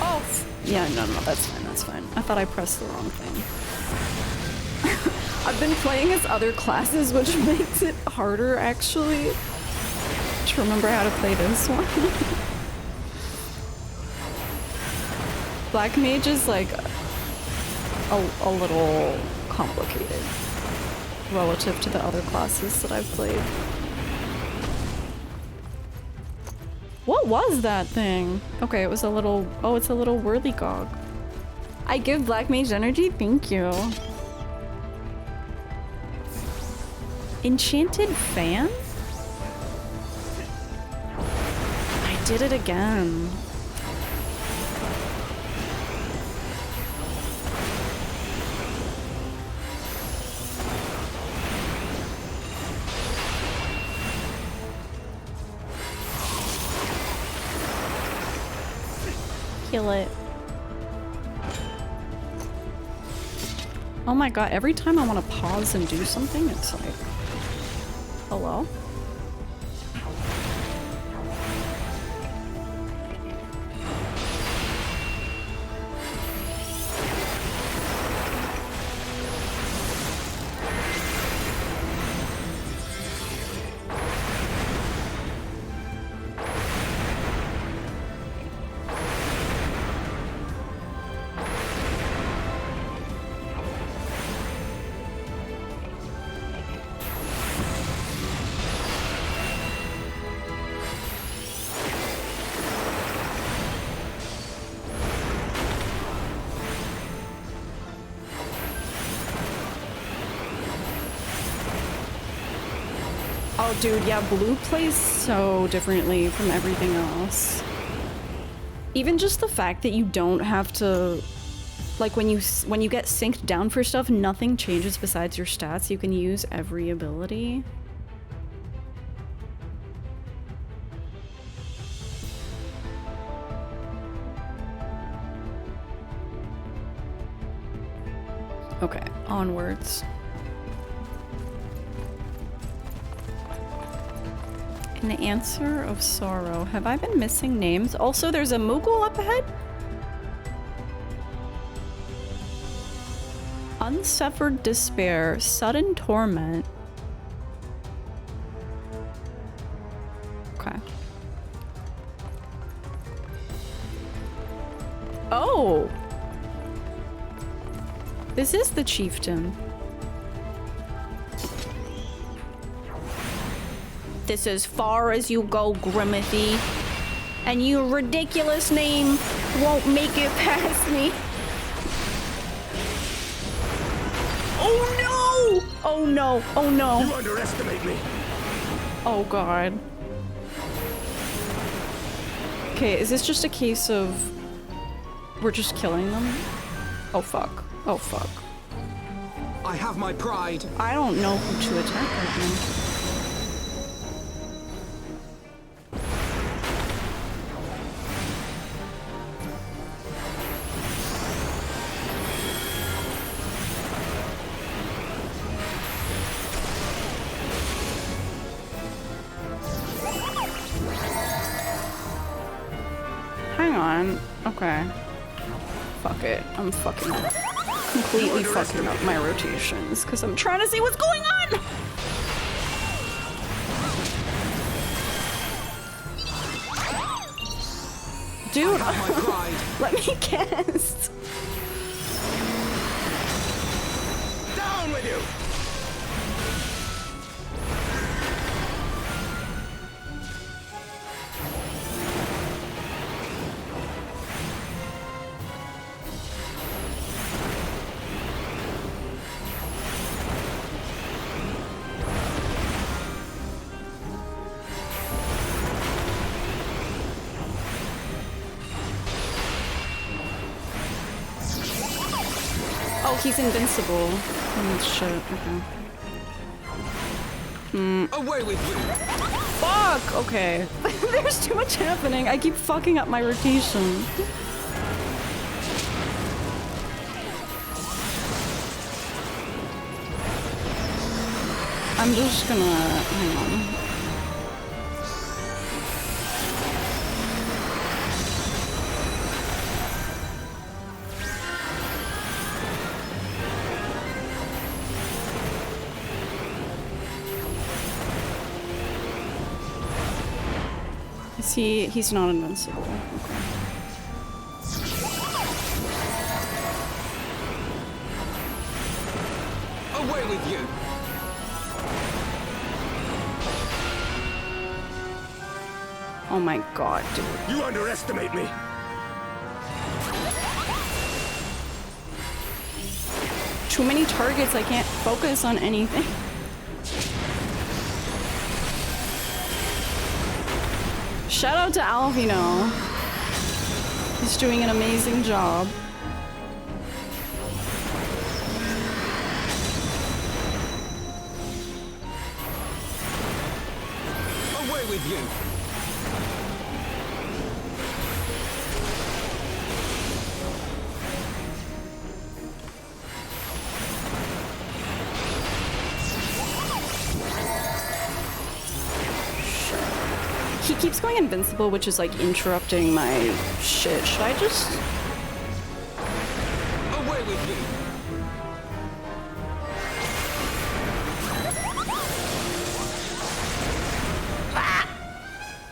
Oh! Yeah, no, that's fine, that's fine. I thought I pressed the wrong thing. I've been playing as other classes, which makes it harder, actually, to remember how to play this one. Black Mage is, like, a little complicated relative to the other classes that I've played. What was that thing? Okay, it was a little— oh, it's a little whirligog. I give Black Mage energy? Thank you. Enchanted fan? I did it again. Kill it. Oh my god, every time I want to pause and do something, it's like— hello? Oh dude, yeah, blue plays so differently from everything else. Even just the fact that you don't have to— like when you get synced down for stuff, nothing changes besides your stats. You can use every ability. Okay, onwards. An answer of sorrow. Have I been missing names? Also, there's a Moogle up ahead? Unsuffered despair. Sudden torment. Okay. Oh! This is the chieftain. This as far as you go, Grimithy. And your ridiculous name won't make it past me. Oh no! Oh no, oh no. You underestimate me. Oh god. Okay, is this just a case of we're just killing them? Oh fuck. Oh fuck. I have my pride. I don't know who to attack right now. Hang on. Okay. Fuck it. I'm fucking completely fucking up my rotations because I'm trying to see what's going on! Dude, let me cast. Down with you. he's invincible. Oh, shit. Okay. Away with you! Fuck! Okay. There's too much happening. I keep fucking up my rotation. I'm just gonna... hang on. He's not invincible. Okay. Away with you! Oh my god, dude. You underestimate me! Too many targets, I can't focus on anything. Shout out to Alvino. He's doing an amazing job. Away with you! He keeps going invincible, which is like interrupting my shit. Should I just... Away with you!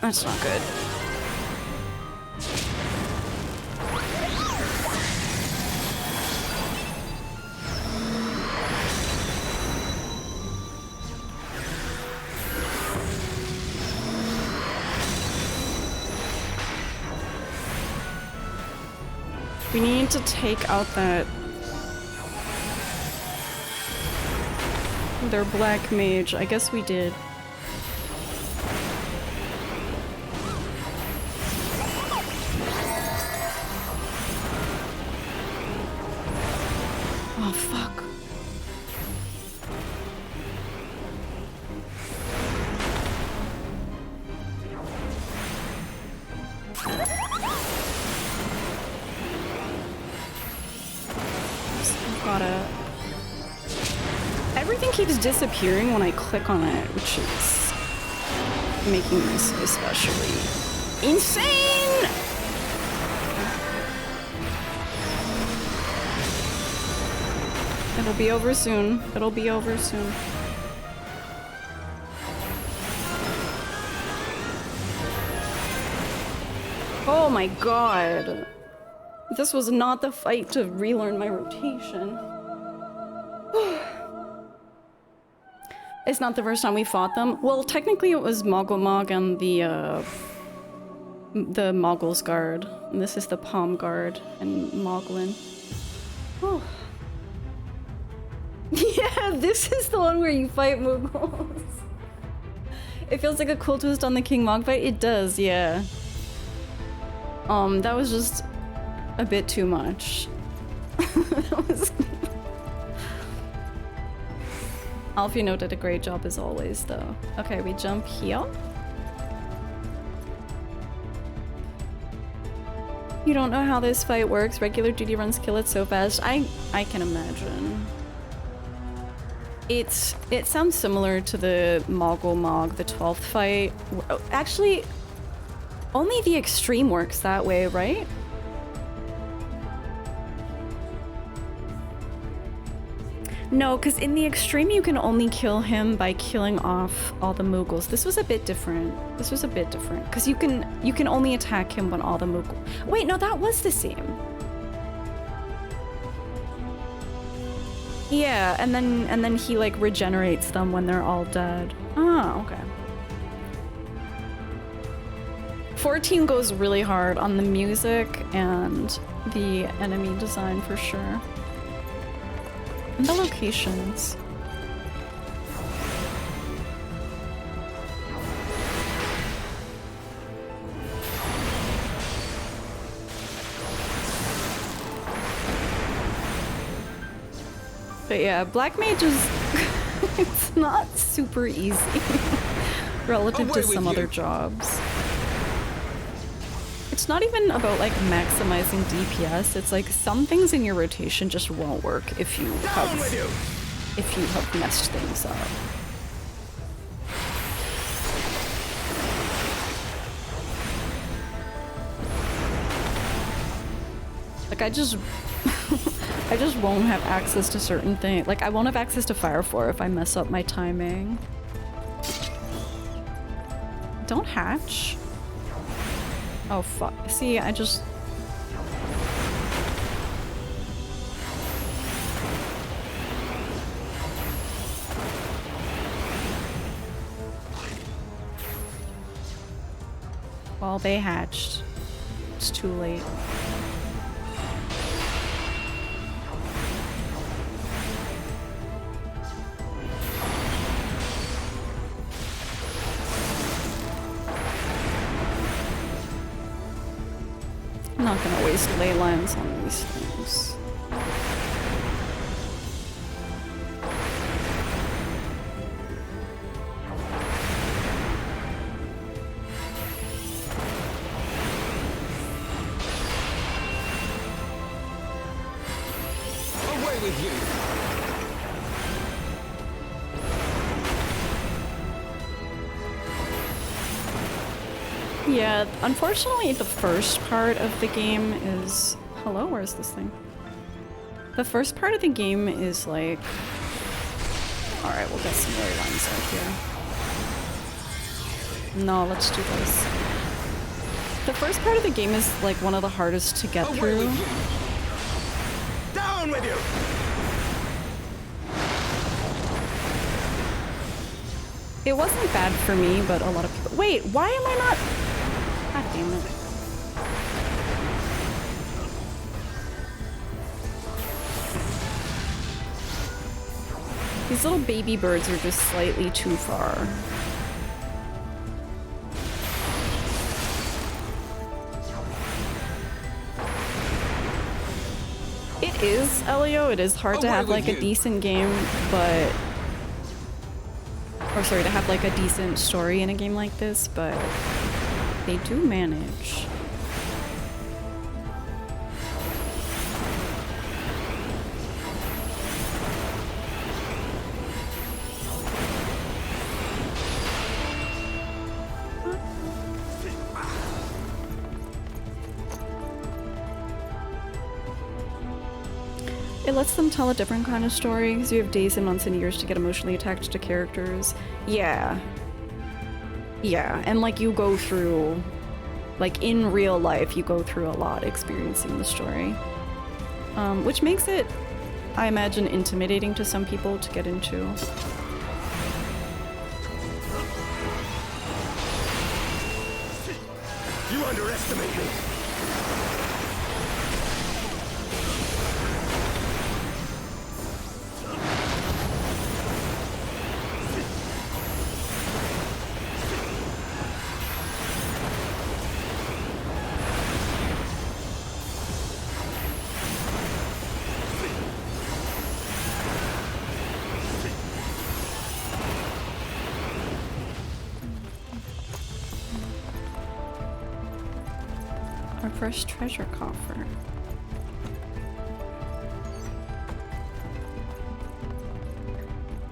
That's not good. We need to take out that... their black mage. I guess we did. Oh, fuck. Everything keeps disappearing when I click on it, which is making this especially insane! It'll be over soon. It'll be over soon. Oh my god. This was not the fight to relearn my rotation. It's not the first time we fought them. Well, technically it was Mogglmog and the Moggle's Guard. And this is the Palm Guard and Moglin. Oh. Yeah, this is the one where you fight Moogles. It feels like a cool twist on the King Mog fight. It does, yeah. That was just a bit too much. That was... Alfino did a great job as always, though. Okay, we jump here. You don't know how this fight works. Regular duty runs kill it so fast. I can imagine. It sounds similar to the Mogglmog, the 12th fight. Actually, only the extreme works that way, right? No, because in the extreme you can only kill him by killing off all the Moogles. This was a bit different. This was a bit different because you can only attack him when all the Moogles. Wait, no, that was the same. Yeah, and then he like regenerates them when they're all dead. Oh, okay. 14 goes really hard on the music and the enemy design for sure. And the locations. But yeah, Black Mage is... it's not super easy relative to some other jobs. It's not even about like maximizing DPS, it's like some things in your rotation just won't work if you have messed things up. Like I just won't have access to certain things. Like I won't have access to Fire 4 if I mess up my timing. Don't hatch. Oh fuck. See, I just... Well, they hatched. It's too late. I'm not gonna waste ley lines on these things. Away with you! Yeah, unfortunately the first part of the game is... Hello, where's this thing? The first part of the game is like... Alright, we'll get some ley lines out here. No, let's do this. The first part of the game is like one of the hardest to get through. Down with you! It wasn't bad for me, but a lot of people... Wait, why am I not... God damn it. These little baby birds are just slightly too far. It is, Elio, it is hard to have like a decent game, but... Or sorry, to have like a decent story in a game like this, but they do manage. It lets them tell a different kind of story, because you have days and months and years to get emotionally attached to characters. Yeah. Yeah, and like you go through, like in real life, you go through a lot experiencing the story. Which makes it, I imagine, intimidating to some people to get into. You underestimate me! First treasure coffer.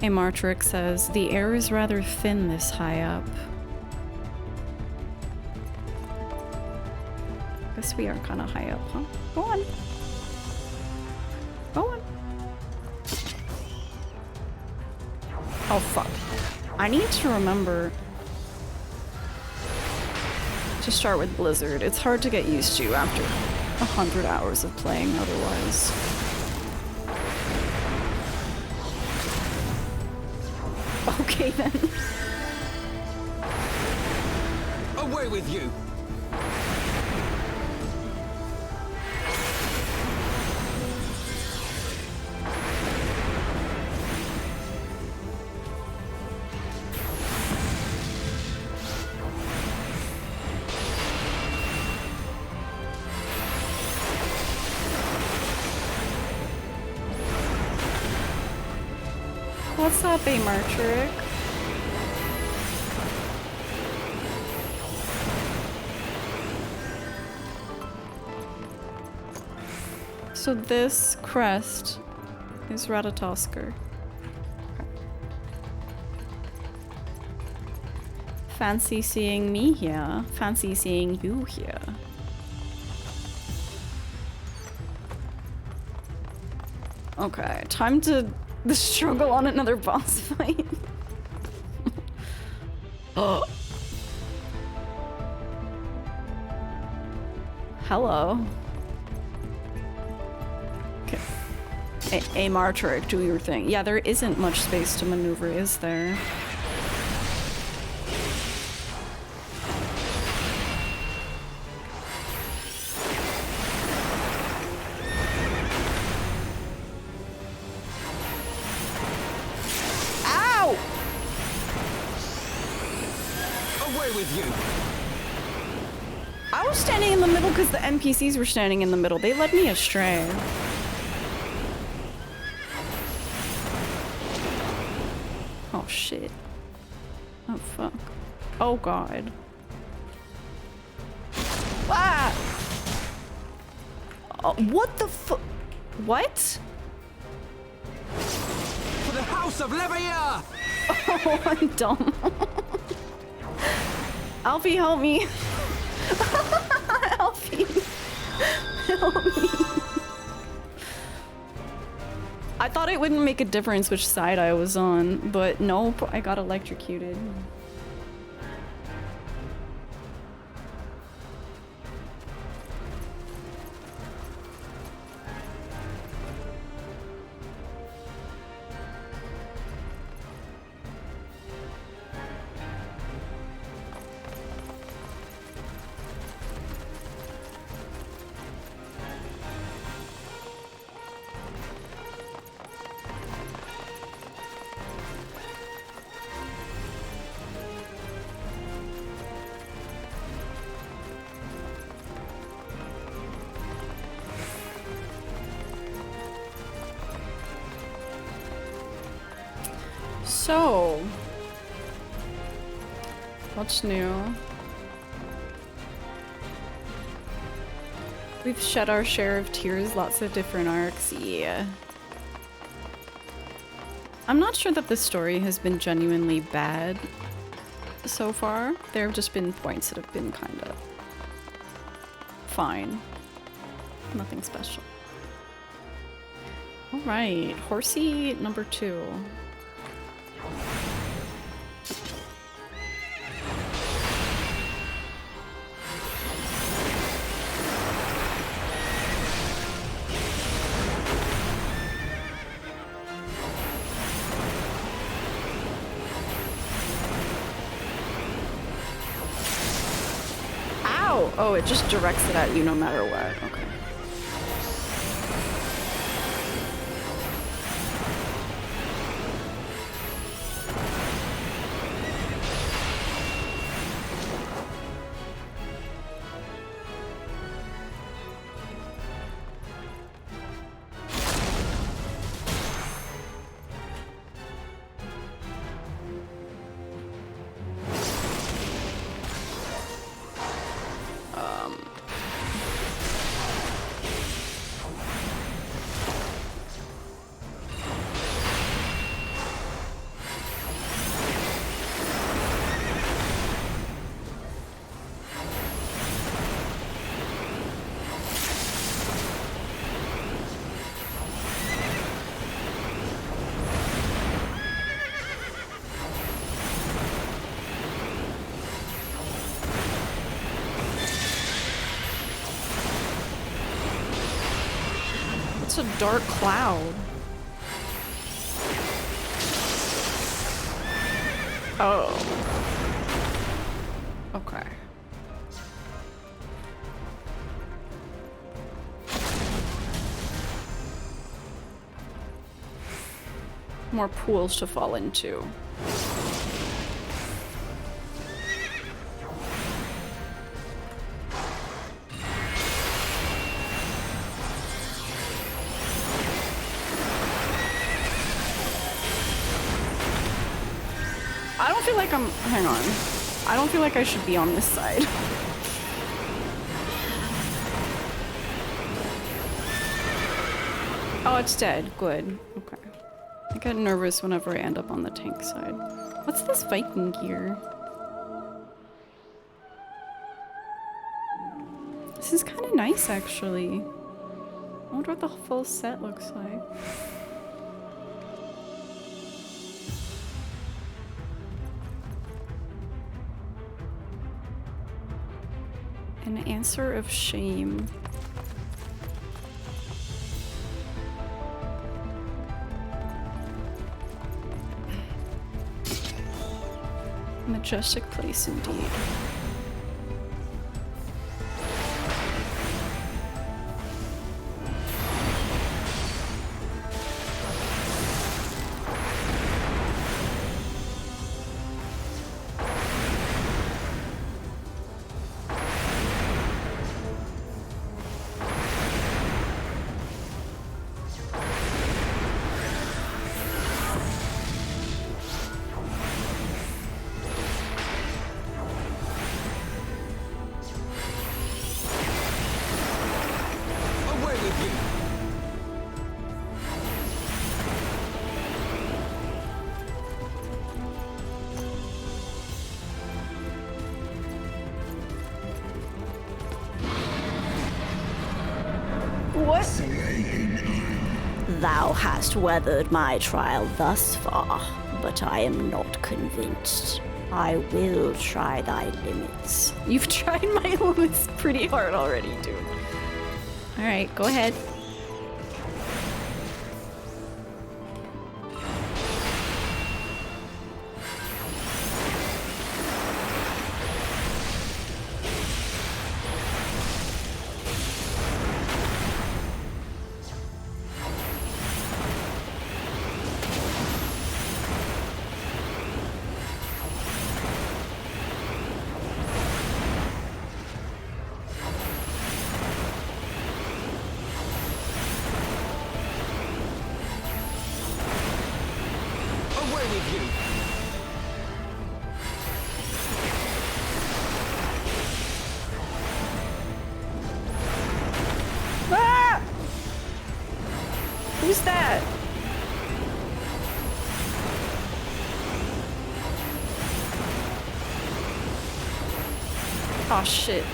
A Martrick says, the air is rather thin this high up. Guess we are kind of high up, huh? Go on. Go on. Oh, fuck. I need to remember to start with Blizzard. It's hard to get used to after 100 hours of playing otherwise. Okay then. Away with you! What's up, Amartric? So this crest is Ratatosker. Fancy seeing me here. Fancy seeing you here. Okay, time to struggle on another boss fight. Oh. Hello. Okay. Amartric, do your thing. Yeah, there isn't much space to maneuver, is there? Because the NPCs were standing in the middle. They led me astray. Oh shit. Oh fuck. Oh god. Ah! Oh, what the fu- What? For the House of Leveilleur! Oh, I'm dumb. Alfie, help me. Alfie, help me. I thought it wouldn't make a difference which side I was on, but nope, I got electrocuted. So, what's new? We've shed our share of tears, lots of different arcs, yeah. I'm not sure that this story has been genuinely bad so far. There have just been points that have been kind of fine. Nothing special. Alright, horsey number 2. Ow! Oh, it just directs it at you no matter what. Okay. A dark cloud. Oh. Okay. More pools to fall into. I don't feel like I'm... Hang on. I don't feel like I should be on this side. Oh, it's dead. Good. Okay. I get nervous whenever I end up on the tank side. What's this Viking gear? This is kind of nice, actually. I wonder what the full set looks like. An answer of shame. Majestic place indeed. Thou hast weathered my trial thus far, but I am not convinced. I will try thy limits. You've tried my limits pretty hard already, dude. Alright, go ahead. Who's that? Oh shit.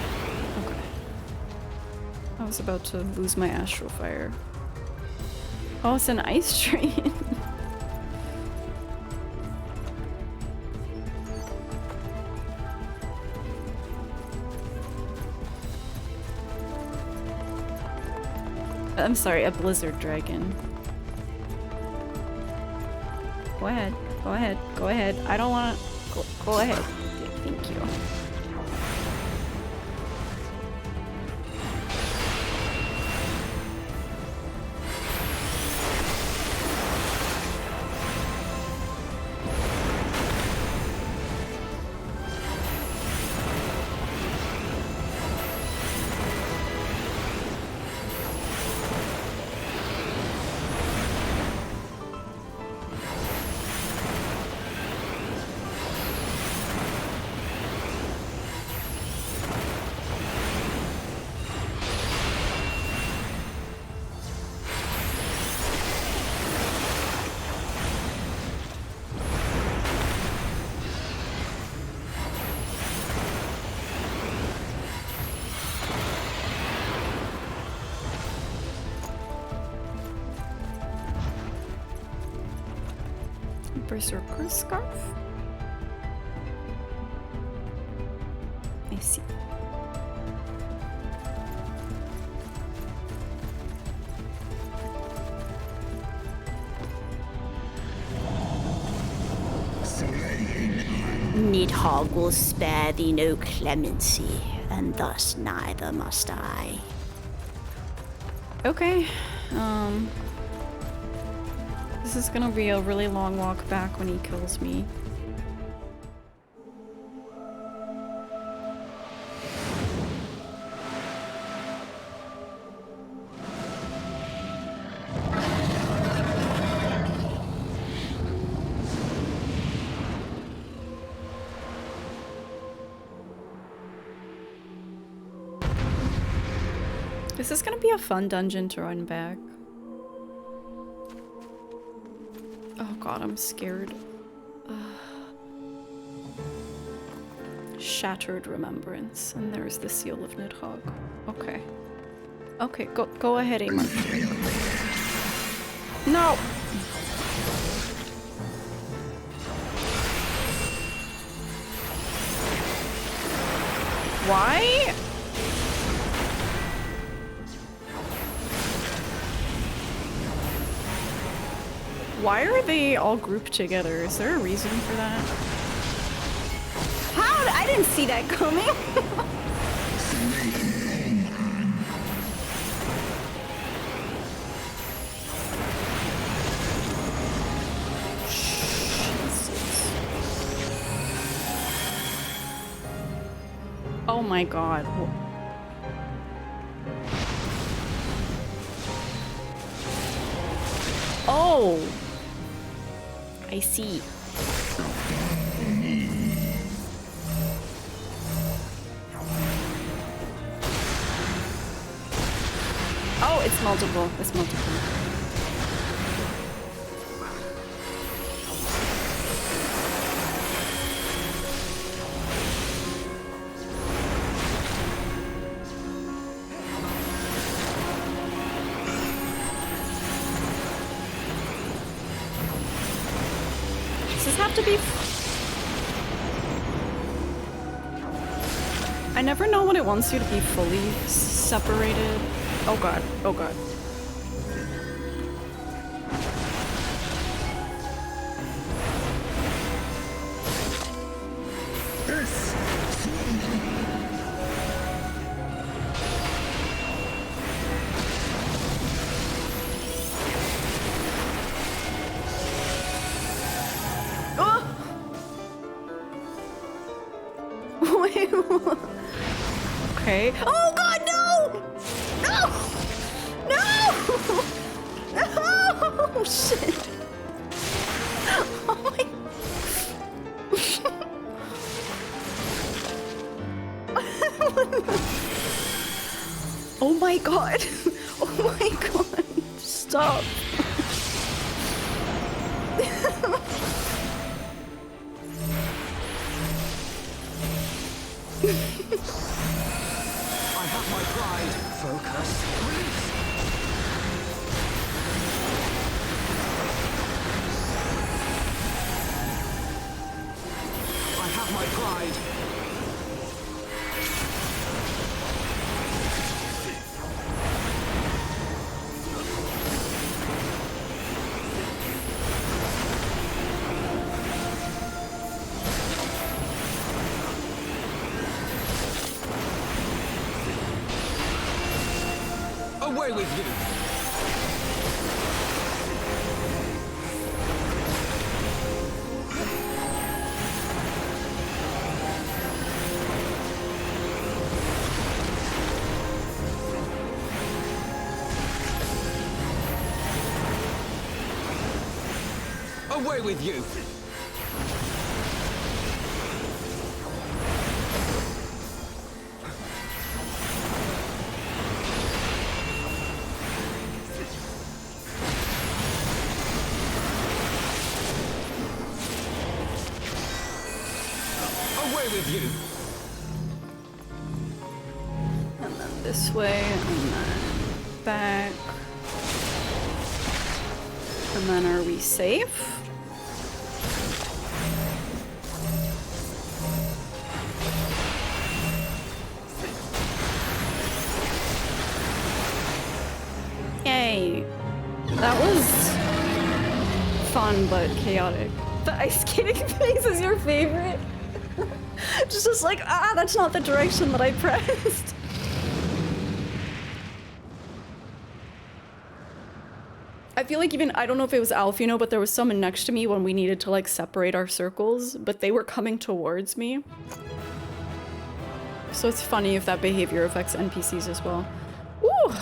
Okay. I was about to lose my astral fire. Oh, it's an ice train. I'm sorry, a blizzard dragon. Go ahead, go ahead, go ahead. I don't want to... Go ahead. Thank you. Berserker scarf? I see. Nidhogg will spare thee no clemency, and thus neither must I. Okay. This is gonna be a really long walk back when he kills me. This is gonna be a fun dungeon to run back. Oh god, I'm scared. Shattered remembrance, and there's the seal of Nidhogg. Okay. Okay, go ahead, Amon. No! Why? Why are they all grouped together? Is there a reason for that? How? I didn't see that coming. Oh my god. Oh! I see. Oh, it's multiple. It's multiple. To be I never know when it wants you to be fully separated. Oh god, oh god. Okay. Oh god, no! No! No! No! Shit. Oh my... Oh my god. Oh my god. Stop. I have my pride. Focus. Release. I have my pride. Away with you! Away with you! With you. And then this way, and then back. And then are we safe? Yay. That was fun but chaotic. The ice skating phase is your favorite? Just like, that's not the direction that I pressed. I feel like even, I don't know if it was Alfino, but there was someone next to me when we needed to like separate our circles, but they were coming towards me. So it's funny if that behavior affects NPCs as well. Woo!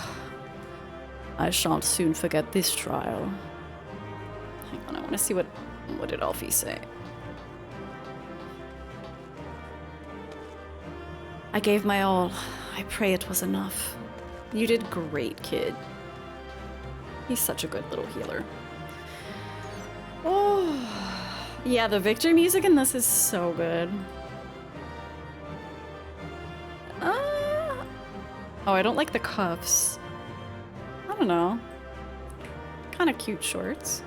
I shan't soon forget this trial. Hang on, I want to see what did Alfie say. I gave my all. I pray it was enough. You did great, kid. He's such a good little healer. Oh, yeah, the victory music in this is so good. Oh, I don't like the cuffs. I don't know. Kind of cute shorts.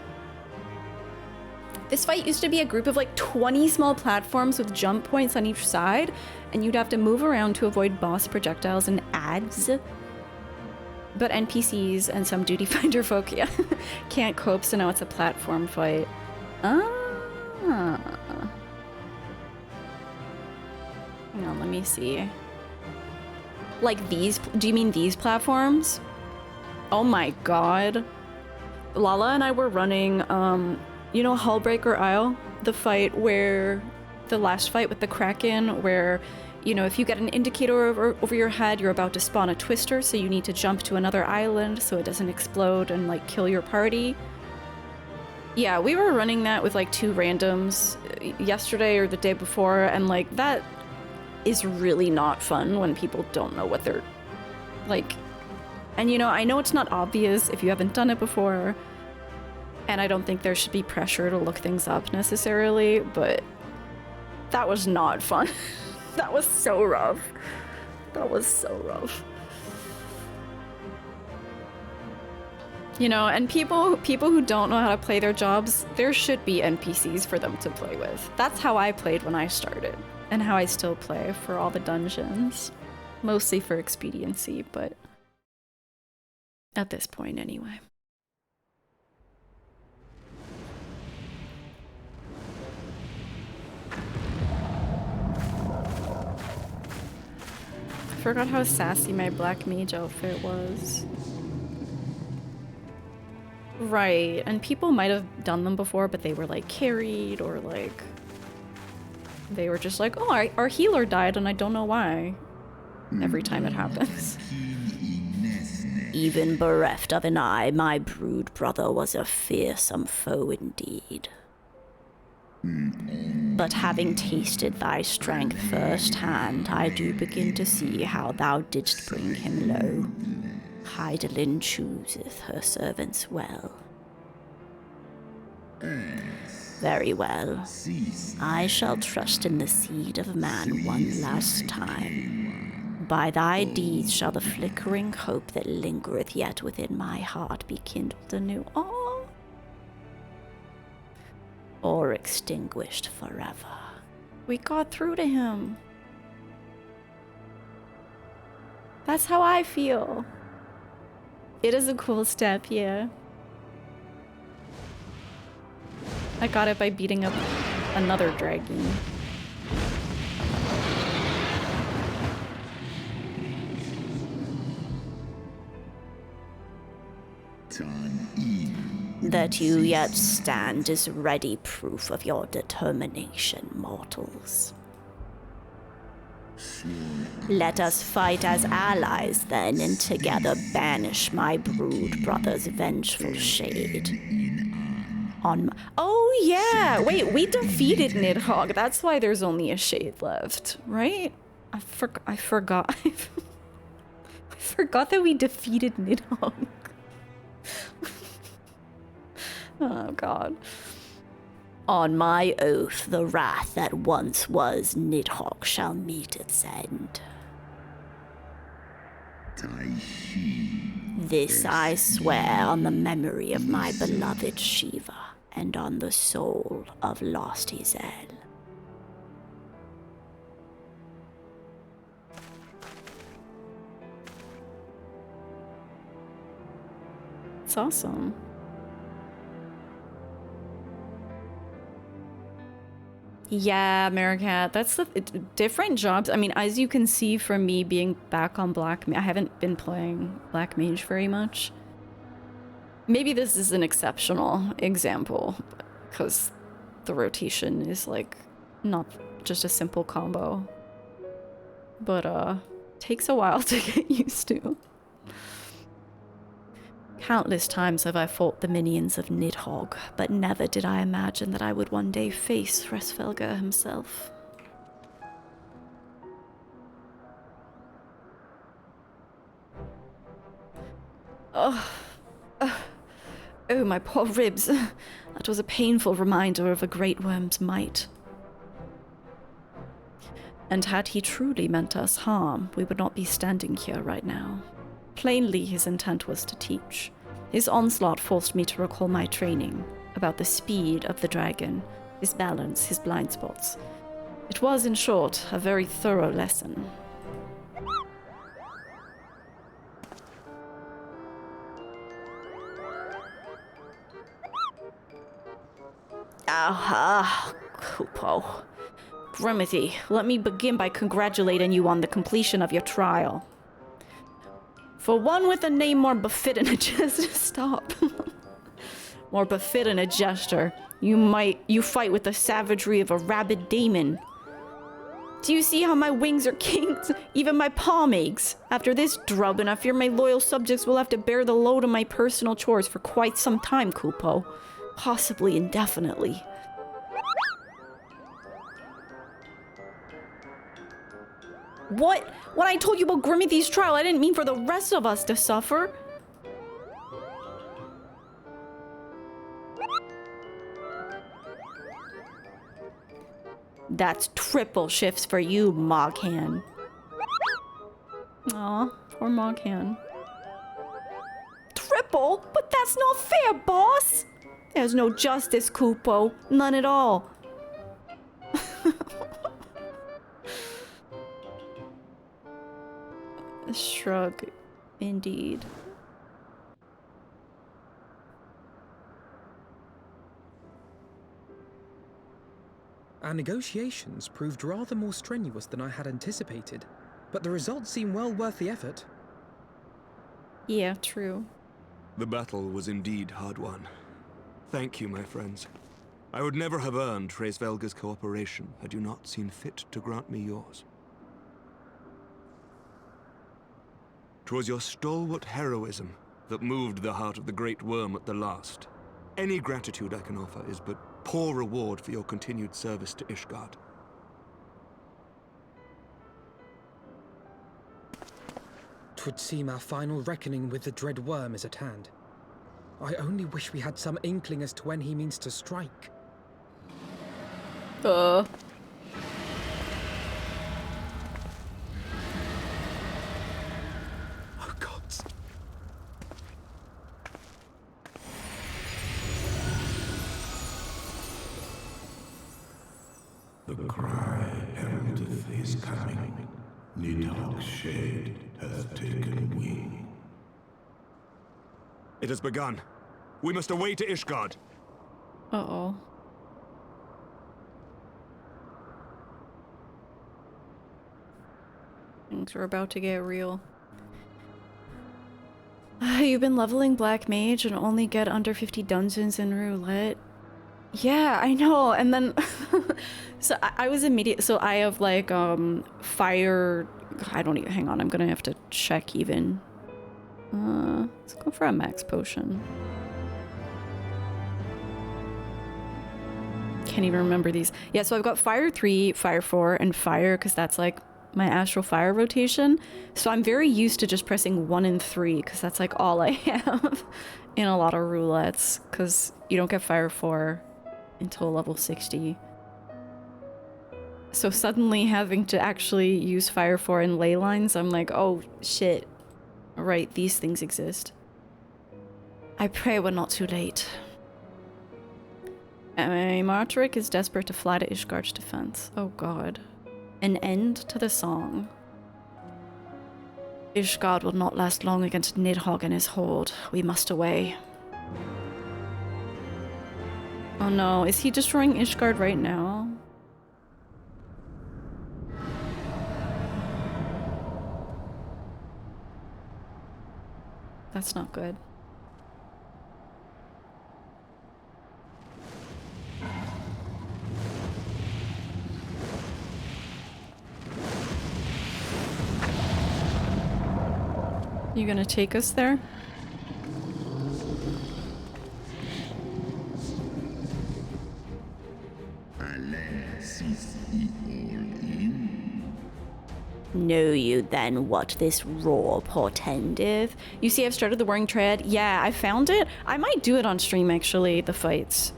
This fight used to be a group of like 20 small platforms with jump points on each side, and you'd have to move around to avoid boss projectiles and ads. But NPCs and some duty finder folk, yeah, can't cope, so now it's a platform fight. Hang on, let me see. Like these, do you mean these platforms? Oh my god. Lala and I were running, you know Hullbreaker Isle? The fight where, the last fight with the Kraken, where, you know, if you get an indicator over your head, you're about to spawn a twister, so you need to jump to another island so it doesn't explode and like kill your party. Yeah, we were running that with like 2 randoms yesterday or the day before, and like that is really not fun when people don't know what they're like. And you know, I know it's not obvious if you haven't done it before, and I don't think there should be pressure to look things up necessarily, but that was not fun. That was so rough. That was so rough. You know, and people who don't know how to play their jobs, there should be NPCs for them to play with. That's how I played when I started, and how I still play for all the dungeons. Mostly for expediency, but at this point anyway. I forgot how sassy my black mage outfit was. Right, and people might have done them before, but they were like carried, or like they were just like, oh, our healer died and I don't know why. Every time it happens. Even bereft of an eye, my brood brother was a fearsome foe indeed. But having tasted thy strength firsthand, I do begin to see how thou didst bring him low. Hydaelyn chooseth her servants well. Very well. I shall trust in the seed of man one last time. By thy deeds shall the flickering hope that lingereth yet within my heart be kindled anew. Oh. Or extinguished forever. We got through to him. That's how I feel. It is a cool step, yeah. I got it by beating up another dragon. That you yet stand is ready proof of your determination, mortals. Let us fight as allies then, and together banish my brood brother's vengeful shade. Oh yeah! Wait, we defeated Nidhogg. That's why there's only a shade left, right? I forgot. I forgot that we defeated Nidhogg. Oh god. On my oath, the wrath that once was Nidhogg shall meet its end. This I swear on the memory of my beloved Shiva, and on the soul of lost Izel. It's awesome. Yeah, Maricat, that's the different jobs. I mean, as you can see from me being back on Black Mage, I haven't been playing Black Mage very much. Maybe this is an exceptional example, because the rotation is like not just a simple combo. But takes a while to get used to. Countless times have I fought the minions of Nidhogg, but never did I imagine that I would one day face Hresvelga himself. Oh, my poor ribs. That was a painful reminder of a great worm's might. And had he truly meant us harm, we would not be standing here right now. Plainly, his intent was to teach. His onslaught forced me to recall my training about the speed of the dragon, his balance, his blind spots. It was, in short, a very thorough lesson. Aha, Kupo. Grimity, let me begin by congratulating you on the completion of your trial. For one with a name more befitting a gesture, stop. More befitting a gesture, you fight with the savagery of a rabid demon. Do you see how my wings are kinked? Even my palm aches. After this drubbing, I fear my loyal subjects will have to bear the load of my personal chores for quite some time, Kupo. Possibly indefinitely. What? When I told you about Grimithy's trial, I didn't mean for the rest of us to suffer. That's triple shifts for you, Moghan. Aw, poor Moghan. Triple? But that's not fair, boss! There's no justice, Kupo. None at all. A shrug, indeed. Our negotiations proved rather more strenuous than I had anticipated, but the results seem well worth the effort. Yeah, true. The battle was indeed hard won. Thank you, my friends. I would never have earned Hraesvelga's cooperation had you not seen fit to grant me yours. 'Twas your stalwart heroism that moved the heart of the great Wyrm at the last. Any gratitude I can offer is but poor reward for your continued service to Ishgard. 'Twould seem our final reckoning with the dread Wyrm is at hand. I only wish we had some inkling as to when he means to strike. Oh gods. The cry heraldeth his coming. Nidhogg's shade hath taken wing. It has begun. We must away to Ishgard. Uh-oh. Things are about to get real. You've been leveling Black Mage and only get under 50 dungeons in Roulette. Yeah, I know. And then so I was immediate. So I have like fire. I don't even. Hang on. I'm gonna have to check even. Let's go for a max potion. Can't even remember these. Yeah, so I've got Fire 3, Fire 4, and Fire because that's like my Astral Fire rotation. So I'm very used to just pressing 1 and 3 because that's like all I have in a lot of roulettes because you don't get Fire 4 until level 60. So suddenly having to actually use Fire 4 in ley lines, I'm like, oh shit. Right, these things exist. I pray we're not too late. Martoric is desperate to fly to Ishgard's defense. Oh god. An end to the song. Ishgard will not last long against Nidhogg and his horde. We must away. Oh no, is he destroying Ishgard right now? That's not good. You gonna take us there? Know you then what this roar portendeth? You see, I've started the Whirring Tread. Yeah, I found it. I might do it on stream, actually, the fights.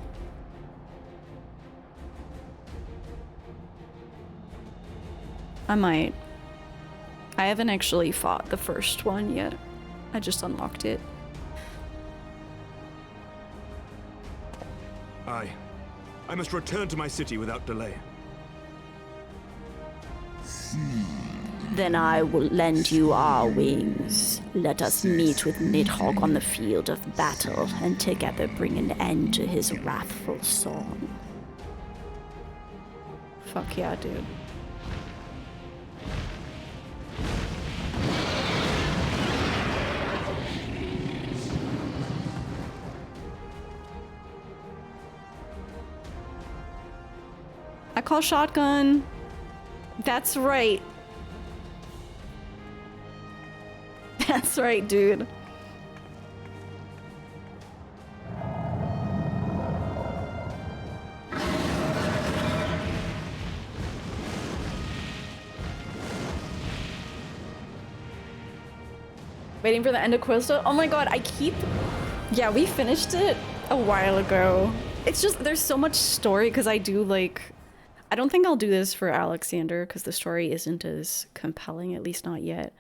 I might. I haven't actually fought the first one yet. I just unlocked it. Aye. I must return to my city without delay. Then I will lend you our wings. Let us meet with Nidhogg on the field of battle, and together bring an end to his wrathful song. Fuck yeah, dude. I call shotgun. That's right. That's right, dude. Waiting for the end of Quilsta? Oh my god, I keep... Yeah, we finished it a while ago. It's just, there's so much story, because I do, like... I don't think I'll do this for Alexander, because the story isn't as compelling, at least not yet.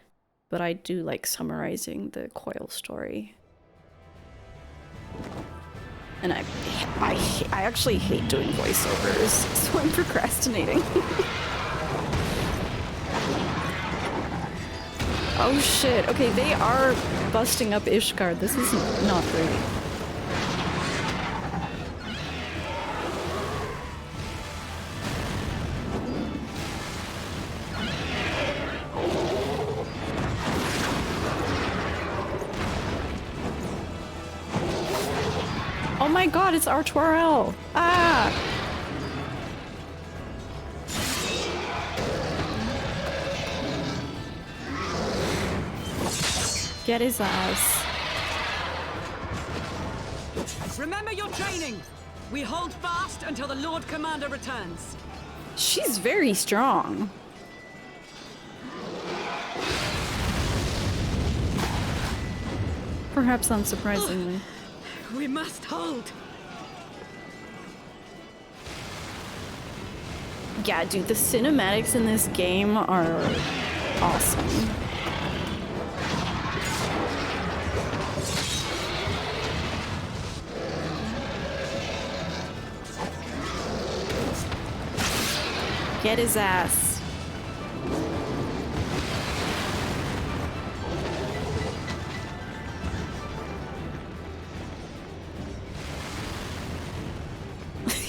But I do like summarizing the Coil story. And I actually hate doing voiceovers, so I'm procrastinating. Oh shit, okay, they are busting up Ishgard. This is not great. Oh my god, it's Artuarel! Ah! Get his ass. Remember your training! We hold fast until the Lord Commander returns. She's very strong. Perhaps unsurprisingly. We must hold. Yeah, dude, the cinematics in this game are awesome. Get his ass.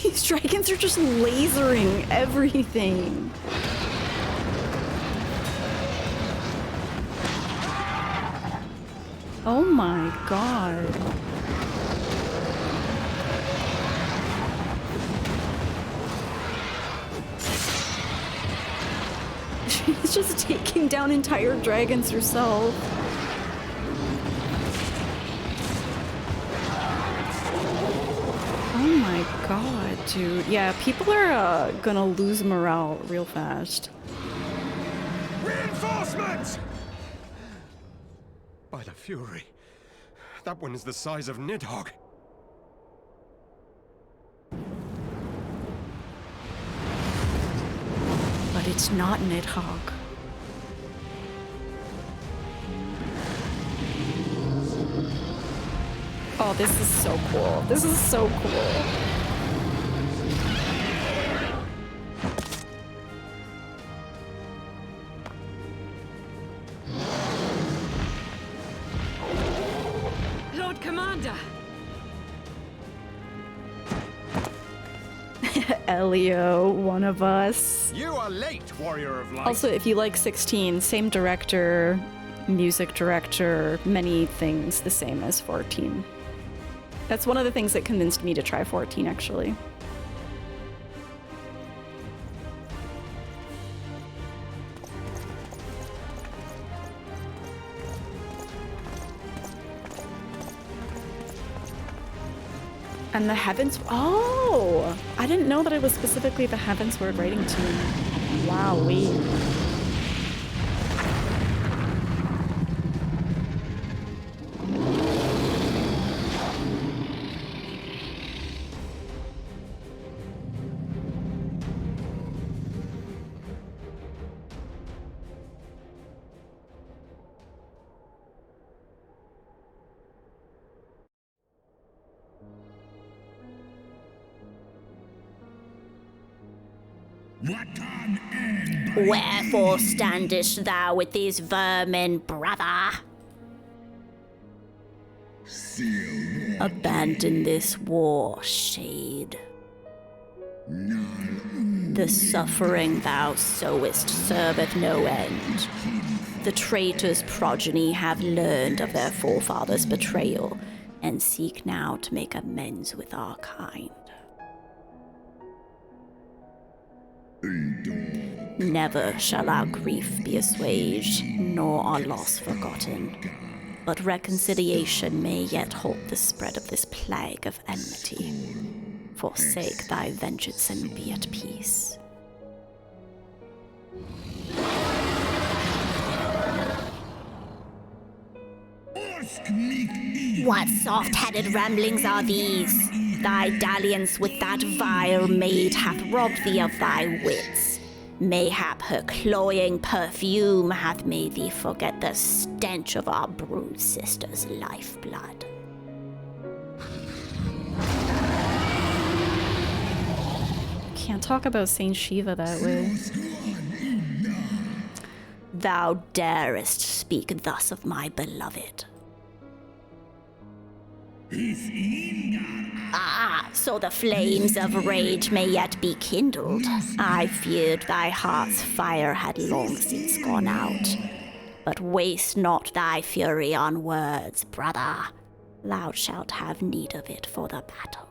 These dragons are just lasering everything. Oh my god. She's just taking down entire dragons herself. Oh my god, dude. Yeah, people are gonna lose morale real fast. Reinforcements! By the Fury, that one is the size of Nidhogg. But it's not Nidhogg. Oh, this is so cool. This is so cool. Lord Commander! Elio, one of us. You are late, Warrior of Light. Also, if you like 16, same director, music director, many things the same as 14. That's one of the things that convinced me to try 14, actually. And the Heavens... Oh! I didn't know that it was specifically the Heavensward writing team. Wowee. Wherefore standest thou with these vermin, brother? Abandon this war, shade. The suffering thou sowest serveth no end. The traitor's progeny have learned of their forefathers' betrayal, and seek now to make amends with our kind. Never shall our grief be assuaged, nor our loss forgotten. But reconciliation may yet halt the spread of this plague of enmity. Forsake thy vengeance and be at peace. What soft-headed ramblings are these? Thy dalliance with that vile maid hath robbed thee of thy wits. Mayhap her cloying perfume hath made thee forget the stench of our brood sister's lifeblood. Can't talk about Saint Shiva that way. Thou darest speak thus of my beloved. Ah, so the flames of rage may yet be kindled. I feared thy heart's fire had long since gone out. But waste not thy fury on words, brother. Thou shalt have need of it for the battle.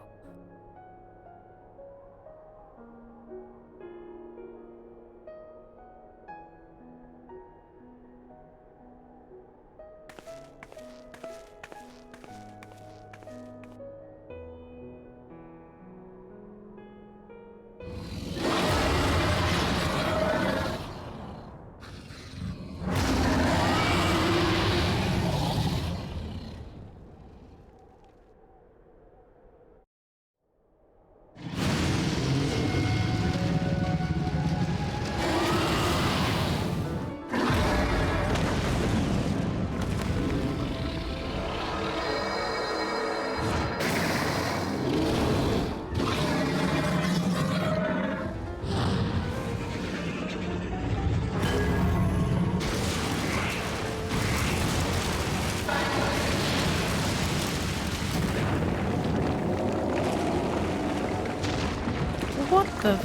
What the?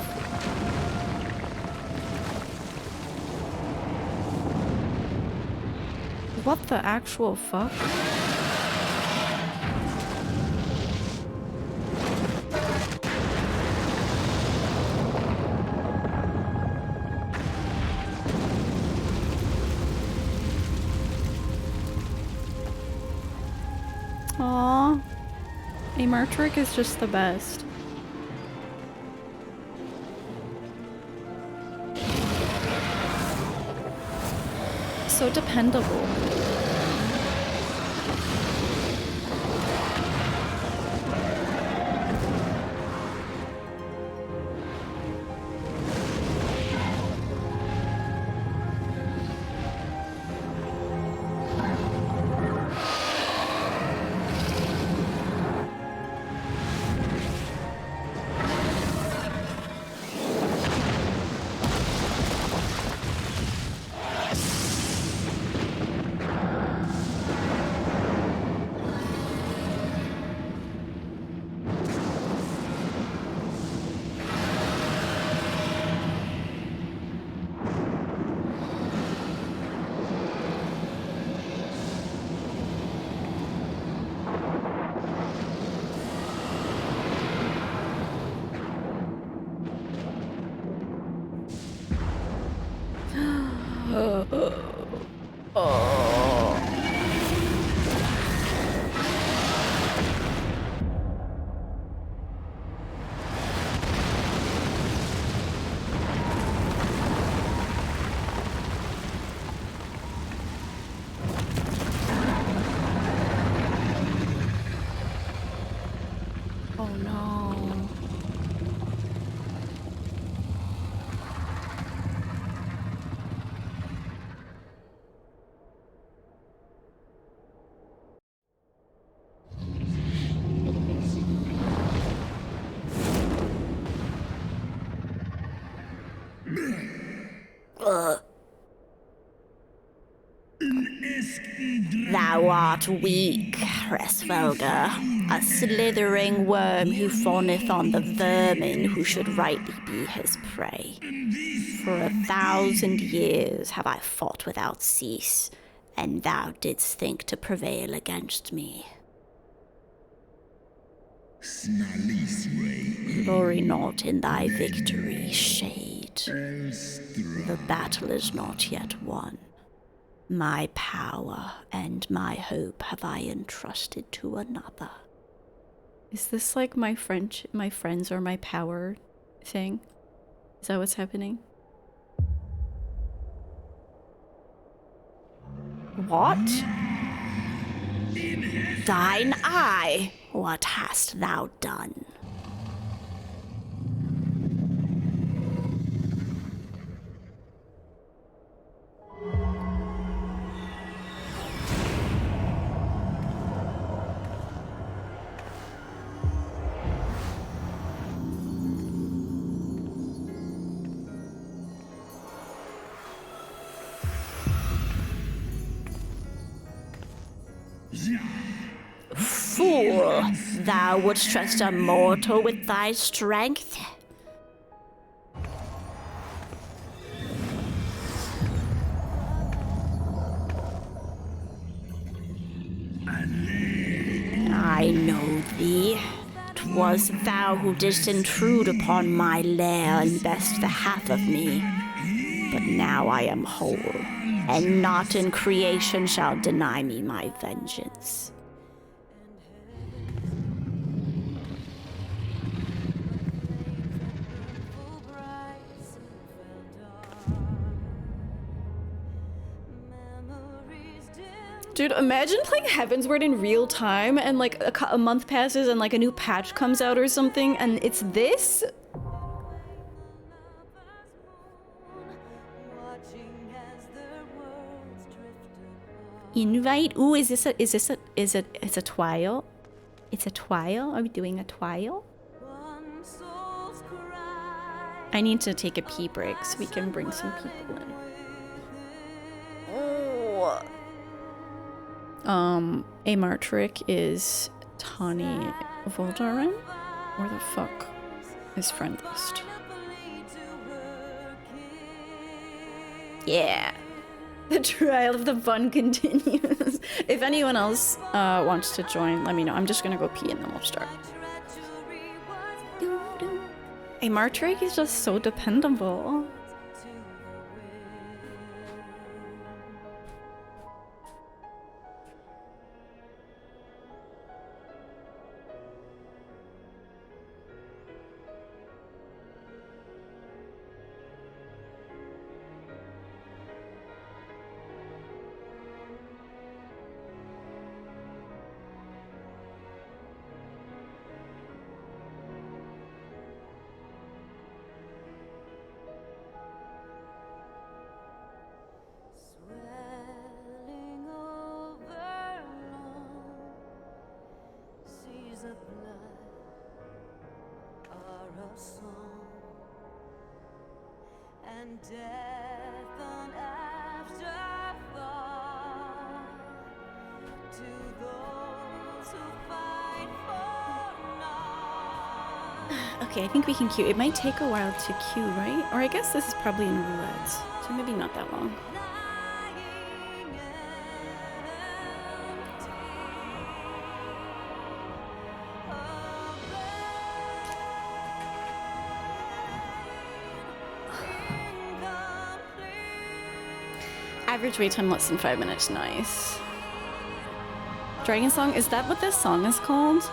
What the actual fuck? Aww. A Martrick is just the best. So dependable. Thou art weak, Hresvelga, a slithering worm who fawneth on the vermin who should rightly be his prey. For 1,000 years have I fought without cease, and thou didst think to prevail against me. Glory not in thy victory, Shade. The battle is not yet won. My power and my hope have I entrusted to another. Is this like my friends or my power thing? Is that what's happening? What? Thine eye, what hast thou done? Fool, thou wouldst trust a mortal with thy strength? I know thee. 'Twas thou who didst intrude upon my lair and best the half of me. But now I am whole, and naught in creation shall deny me my vengeance. Dude, imagine playing Heavensward in real time and like a month passes and like a new patch comes out or something and it's this? Invite? Ooh, it's a trial? It's a trial? Are we doing a trial? I need to take a pee break so we can bring some people in. Oh. Amartric is Tani Voldarin? Where the fuck is friend list? Yeah. The trial of the fun continues. If anyone else wants to join, let me know. I'm just gonna go pee and then we'll start. Amartric is just so dependable. Okay, I think we can queue. It might take a while to queue, right? Or I guess this is probably in roulette, so maybe not that long. Average wait time less than 5 minutes, nice. Dragon Song, is that what this song is called?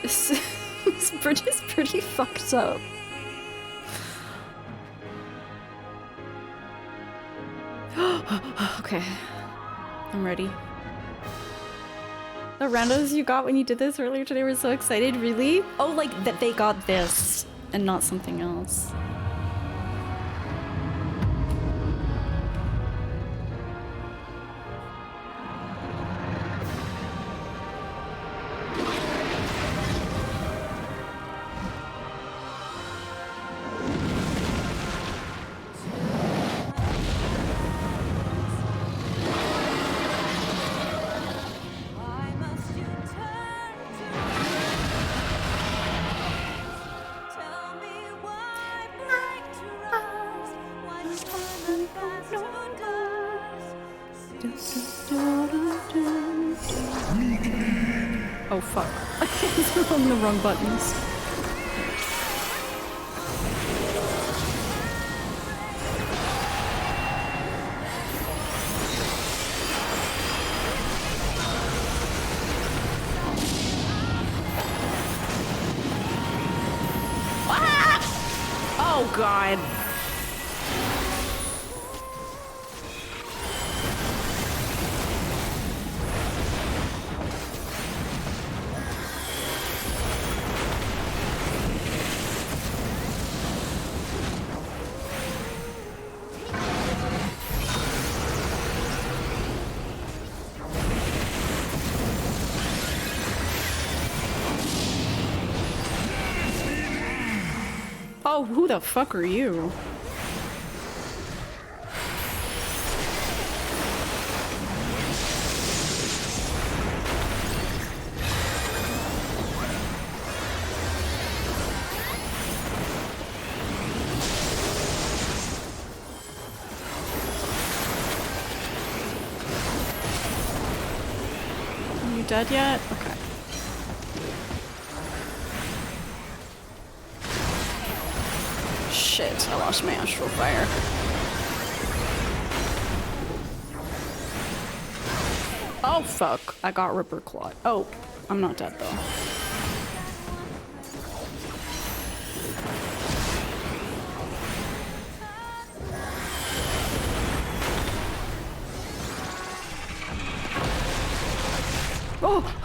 This bridge is pretty fucked up. Okay, I'm ready. The randos you got when you did this earlier today were so excited, really? Oh, like that they got this and not something else. Oh fuck. I'm on the wrong buttons. Oh god. Oh, who the fuck are you? Are you dead yet? Okay. Shit, I lost my astral fire. Oh fuck, I got Ripper Clawed. Oh, I'm not dead though. Oh!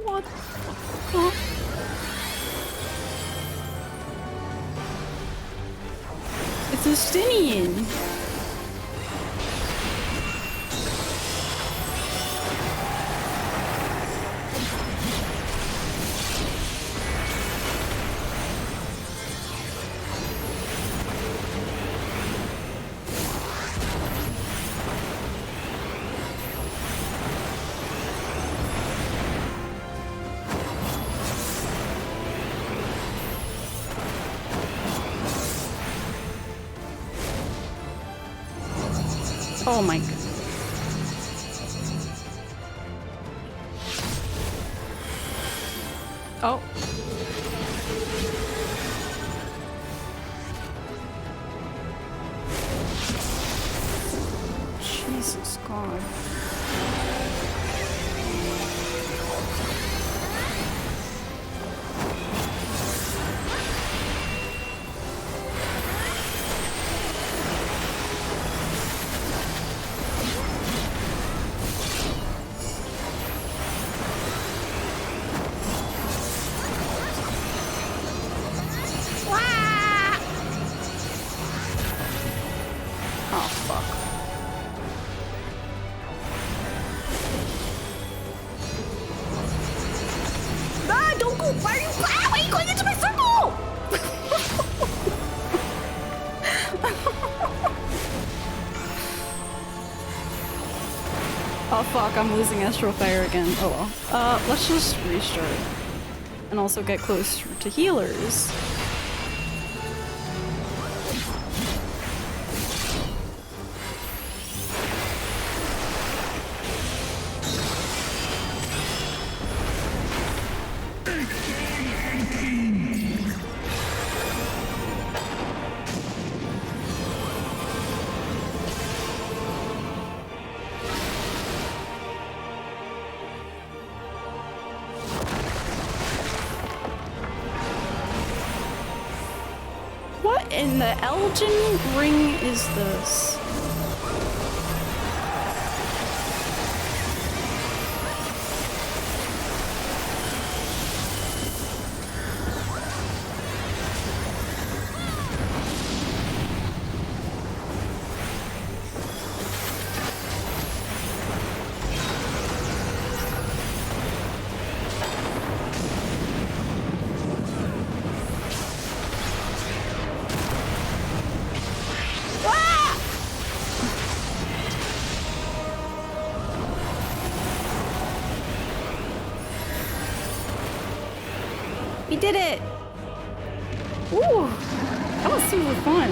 What the fuck? It's a Stinian. Oh my god. Oh. Jesus God. Oh fuck. Ah, don't go! Why are you going into my circle? Oh fuck, I'm losing Astral Fire again. Oh well. Let's just restart. And also get closer to healers. What in the Elgin ring is this? We did it! Ooh! That was super fun.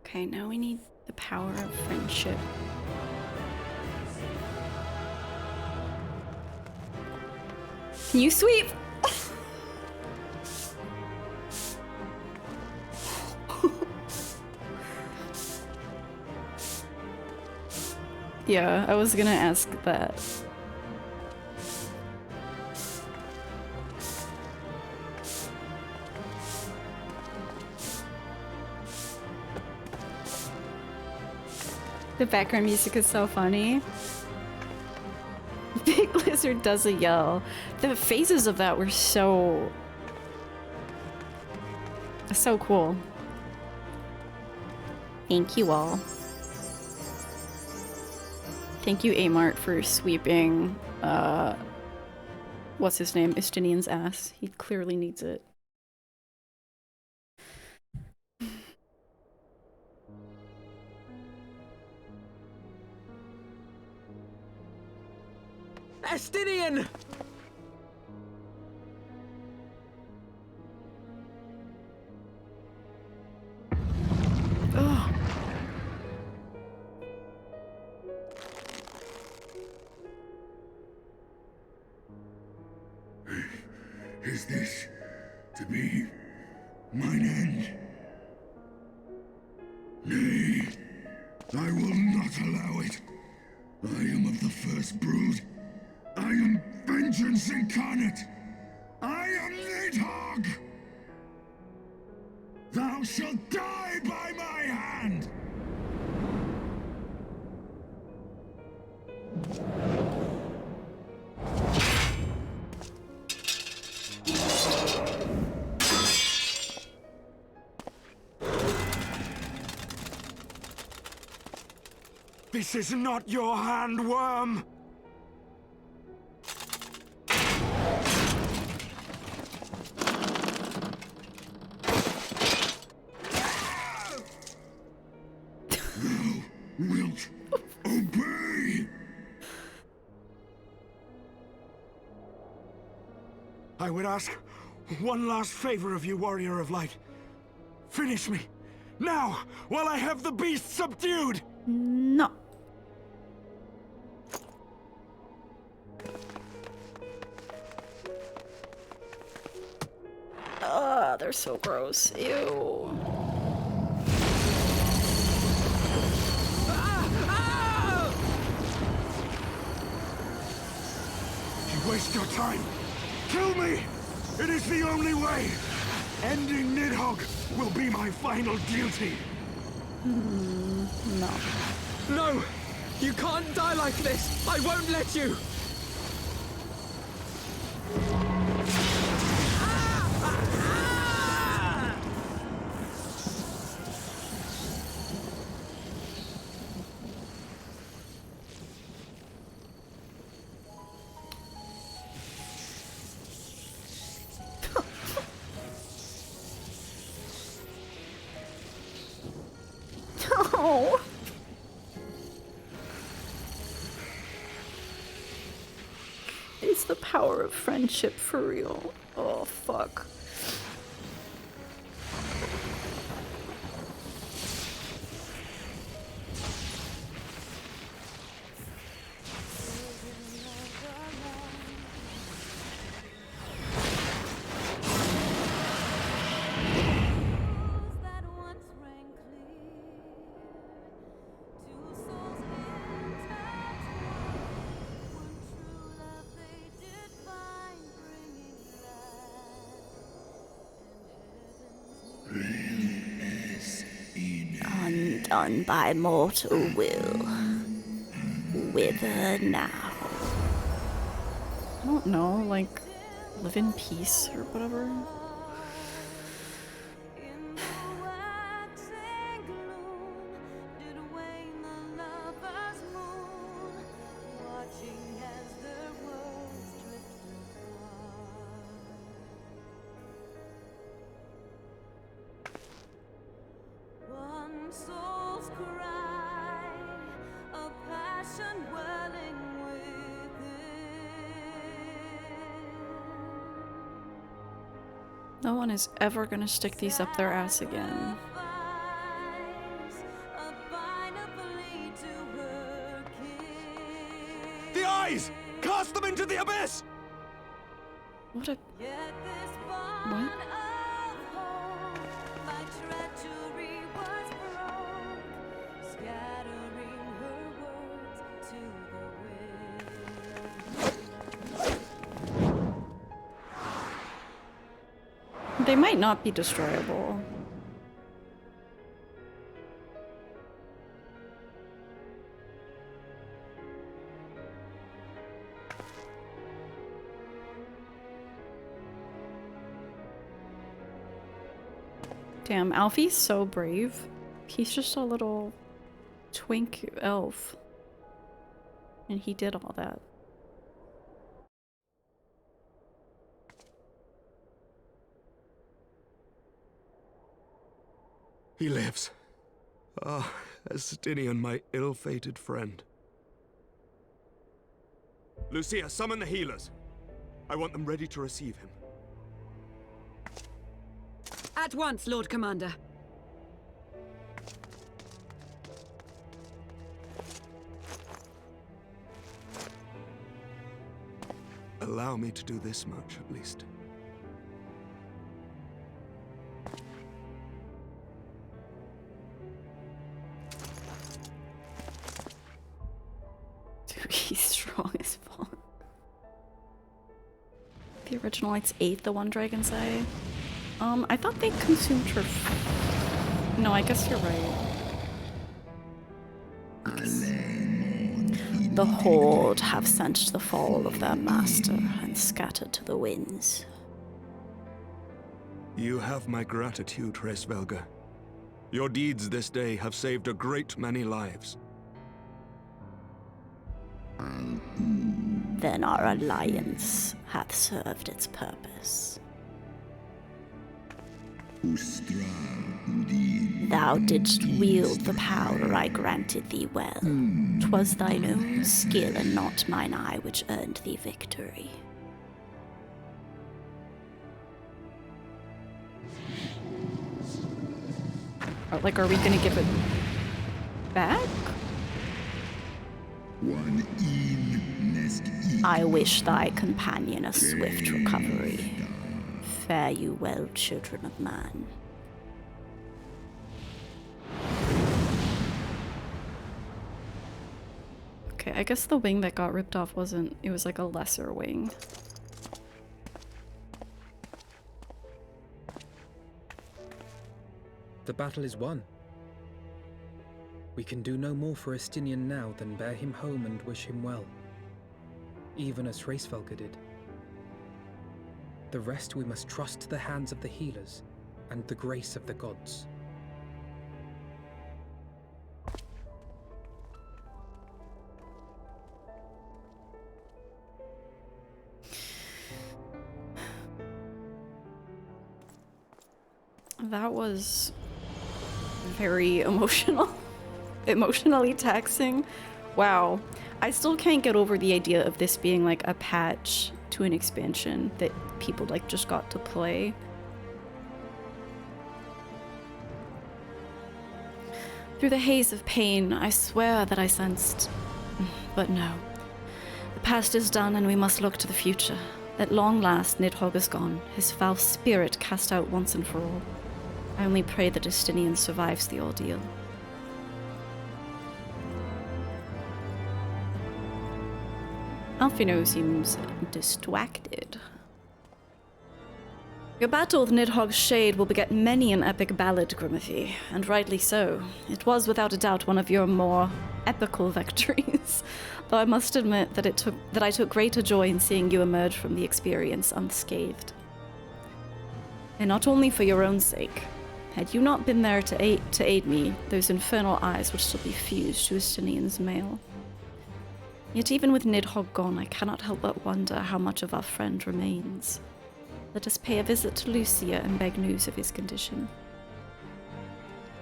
Okay, now we need the power of friendship. Can you sweep? Yeah, I was gonna ask that. The background music is so funny. Big Lizard does a yell. The phases of that were so cool. Thank you all. Thank you, Amart, for sweeping, what's his name? Istinian's ass. He clearly needs it. Estinian! Ugh. Is this to be mine end? Nay, I will not allow it. I am of the first brood. I am vengeance incarnate. I am Nidhogg. Thou shalt die by my hand. This is not your hand, Wyrm! Thou wilt obey! I would ask one last favor of you, Warrior of Light. Finish me, now, while I have the beast subdued! No. Ugh, they're so gross. Ew. You waste your time. Kill me! It is the only way! Ending Nidhogg will be my final duty! No. No! You can't die like this! I won't let you! No. It's the power of friendship for real. Oh, fuck. Undone by mortal will. Wither now. I don't know, like, live in peace or whatever. No one is ever gonna stick these up their ass again. The eyes! Cast them into the abyss! What a... What? They might not be destroyable. Damn, Alfie's so brave. He's just a little twink elf. And he did all that. He lives. Ah, Estinian, my ill-fated friend. Lucia, summon the healers. I want them ready to receive him. At once, Lord Commander. Allow me to do this much, at least. Dude, he's strong as fuck. The original lights ate the one dragon's eye. I thought they consumed her. No, I guess you're right. The Horde have sensed the fall of their master and scattered to the winds. You have my gratitude, Hraesvelga. Your deeds this day have saved a great many lives. Then our alliance hath served its purpose. Thou didst wield the power I granted thee well. 'Twas thine own skill and not mine eye which earned thee victory. Like, are we gonna give it back? I wish thy companion a swift recovery. Fare you well, children of man. Okay, I guess the wing that got ripped off wasn't... It was like a lesser wing. The battle is won. We can do no more for Estinian now than bear him home and wish him well. Even as Hraesvelga did. The rest we must trust to the hands of the healers and the grace of the gods. That was very emotionally taxing. Wow. I still can't get over the idea of this being like a patch to an expansion that people like just got to play. Through the haze of pain, I swear that I sensed... But no. The past is done and we must look to the future. At long last, Nidhogg is gone, his foul spirit cast out once and for all. I only pray that Estinian survives the ordeal. Alfino seems distracted. Your battle with Nidhogg's Shade will beget many an epic ballad, Grimothy, and rightly so. It was without a doubt one of your more epical victories, though I must admit that I took greater joy in seeing you emerge from the experience unscathed. And not only for your own sake. Had you not been there to aid me, those infernal eyes would still be fused to Estinian's mail. Yet even with Nidhogg gone, I cannot help but wonder how much of our friend remains. Let us pay a visit to Lucia and beg news of his condition.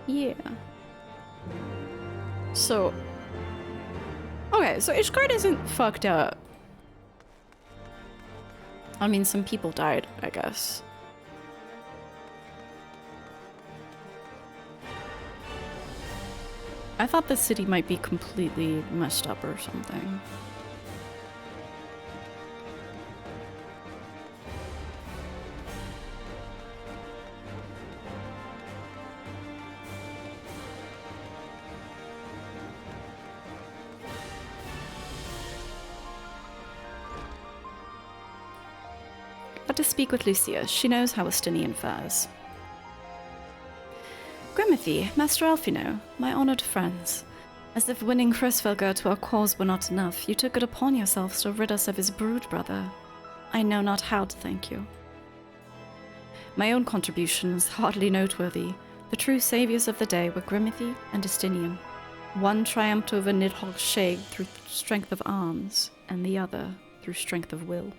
Yeah. So... Okay, so Ishgard isn't fucked up. I mean, some people died, I guess. I thought the city might be completely messed up or something. But to speak with Lucia, she knows how Estinian fares. Grimothy, Master Alfino, my honoured friends. As if winning Hroesvelgar to our cause were not enough, you took it upon yourselves to rid us of his brood brother. I know not how to thank you. My own contribution was hardly noteworthy. The true saviours of the day were Grimothy and Estinian. One triumphed over Nidhogg Shade through strength of arms, and the other through strength of will.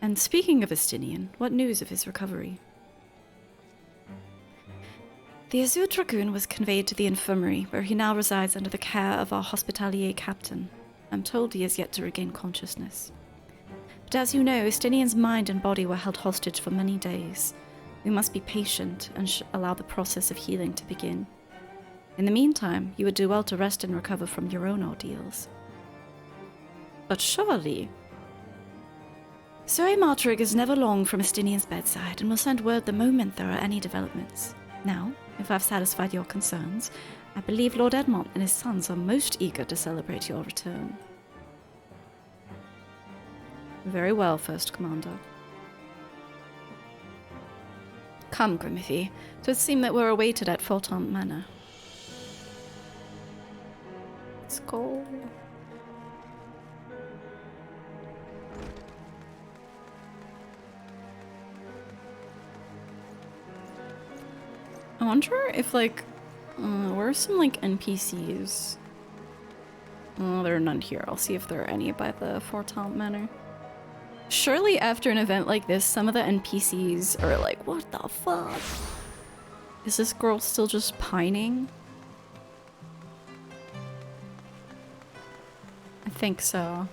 And speaking of Estinian, what news of his recovery? The Azure Dragoon was conveyed to the infirmary, where he now resides under the care of our hospitalier captain. I'm told he has yet to regain consciousness. But as you know, Estinian's mind and body were held hostage for many days. We must be patient and allow the process of healing to begin. In the meantime, you would do well to rest and recover from your own ordeals. But surely... Zoe Martrig is never long from Estinian's bedside and will send word the moment there are any developments. Now, if I've satisfied your concerns, I believe Lord Edmont and his sons are most eager to celebrate your return. Very well, First Commander. Come, Grimothy. It would seem that we're awaited at Fortant Manor. Let's go. I wonder if, like, where are some, like, NPCs? Oh, there are none here. I'll see if there are any by the Fortant Manor. Surely after an event like this, some of the NPCs are like, what the fuck? Is this girl still just pining? I think so.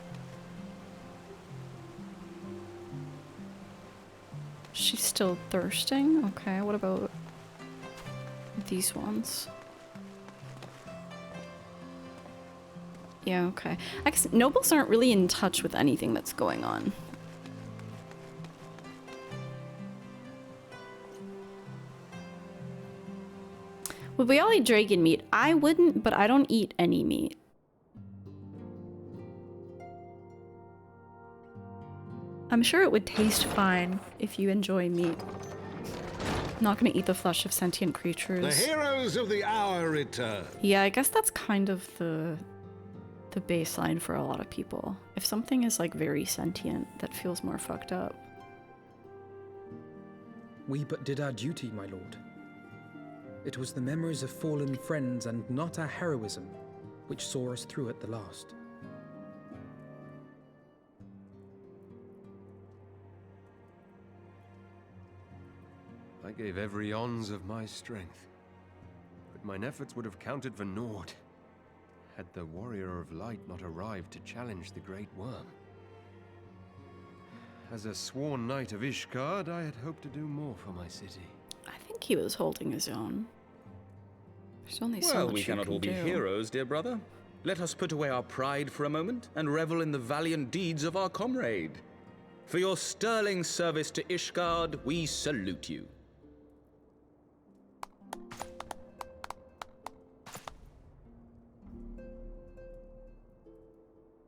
She's still thirsting? Okay, what about... these ones? Yeah, okay. I guess nobles aren't really in touch with anything that's going on. Would we all eat dragon meat? I wouldn't, but I don't eat any meat. I'm sure it would taste fine if you enjoy meat. Not gonna eat the flesh of sentient creatures. The heroes of the hour return. Yeah, I guess that's kind of the baseline for a lot of people. If something is like very sentient, that feels more fucked up. We but did our duty, my lord. It was the memories of fallen friends and not our heroism which saw us through at the last. I gave every ounce of my strength, but mine efforts would have counted for naught had the Warrior of Light not arrived to challenge the Great Wyrm. As a sworn knight of Ishgard, I had hoped to do more for my city. I think he was holding his own. There's only so Well, much we you cannot can all be do. heroes, dear brother. Let us put away our pride for a moment and revel in the valiant deeds of our comrade. For your sterling service to Ishgard, we salute you.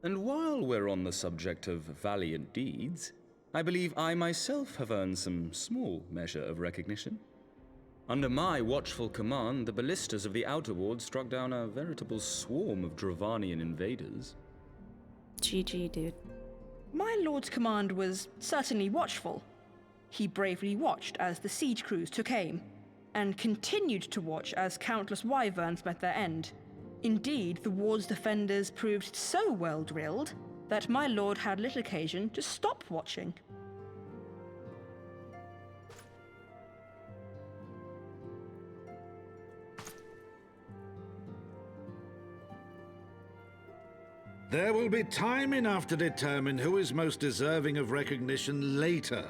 And while we're on the subject of valiant deeds, I believe I myself have earned some small measure of recognition. Under my watchful command, the ballistas of the Outer Ward struck down a veritable swarm of Dravanian invaders. GG, dude. My lord's command was certainly watchful. He bravely watched as the siege crews took aim, and continued to watch as countless wyverns met their end. Indeed, the ward's defenders proved so well drilled that my lord had little occasion to stop watching. There will be time enough to determine who is most deserving of recognition later.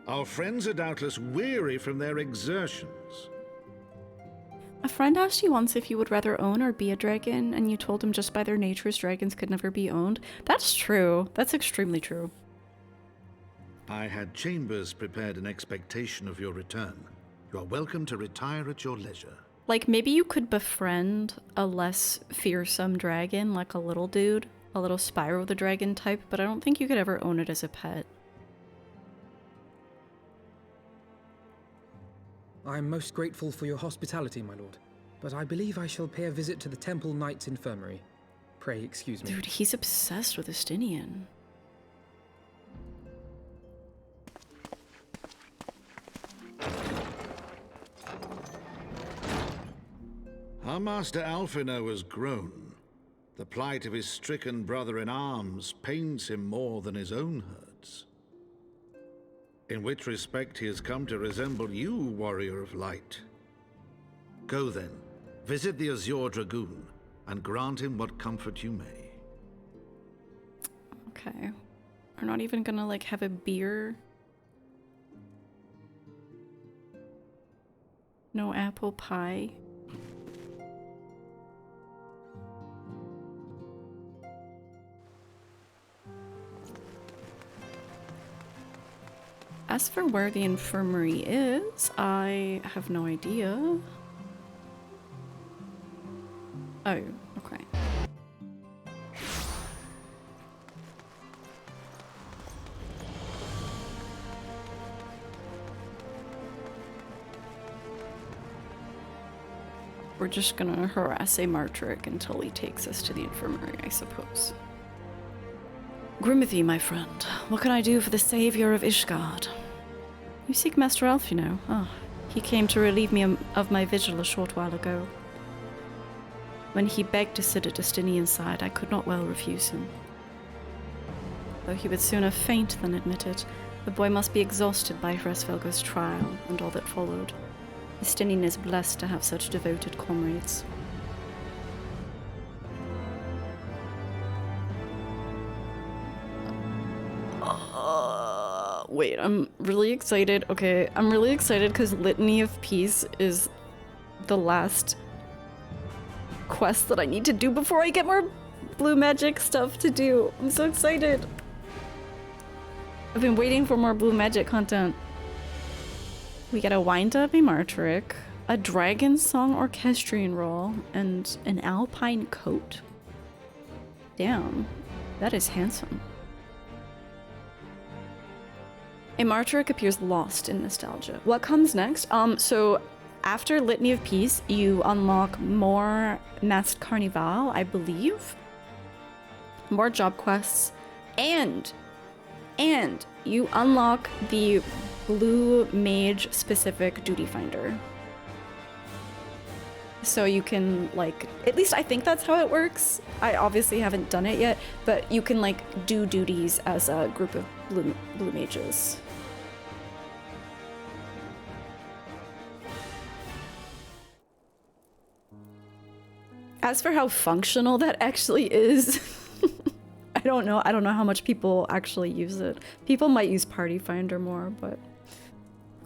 Our friends are doubtless weary from their exertions. A friend asked you once if you would rather own or be a dragon, and you told him just by their natures dragons could never be owned. That's true. That's extremely true. I had chambers prepared in expectation of your return. You are welcome to retire at your leisure. Like, maybe you could befriend a less fearsome dragon, like a little dude, a little Spyro the Dragon type, but I don't think you could ever own it as a pet. I am most grateful for your hospitality, my lord, but I believe I shall pay a visit to the Temple Knight's Infirmary. Pray excuse me. Dude, he's obsessed with Estinian. Our master Alphino has grown. The plight of his stricken brother-in-arms pains him more than his own hurts. In which respect he has come to resemble you, warrior of light. Go then, visit the Azure Dragoon, and grant him what comfort you may. Okay. We're not even gonna, like, have a beer? No apple pie? As for where the infirmary is, I have no idea. Oh, okay. We're just gonna harass a Martrick until he takes us to the infirmary, I suppose. Grimothy, my friend, what can I do for the savior of Ishgard? You seek Master Alphino? Ah, he came to relieve me of my vigil a short while ago. When he begged to sit at Estinian's side, I could not well refuse him. Though he would sooner faint than admit it, the boy must be exhausted by Hresvelga's trial and all that followed. Estinian is blessed to have such devoted comrades. Wait, I'm really excited. Okay, I'm really excited because Litany of Peace is the last quest that I need to do before I get more blue magic stuff to do. I'm so excited. I've been waiting for more blue magic content. We gotta wind up a Martrick, a dragon song orchestrion roll, and an alpine coat. Damn, that is handsome. A Martrick appears lost in nostalgia. What comes next? So after Litany of Peace, you unlock more Masked Carnival, I believe. More job quests. And you unlock the Blue Mage specific duty finder. So you can, like, at least I think that's how it works. I obviously haven't done it yet, but you can, like, do duties as a group of blue mages. As for how functional that actually is, I don't know how much people actually use it. People might use Party Finder more, but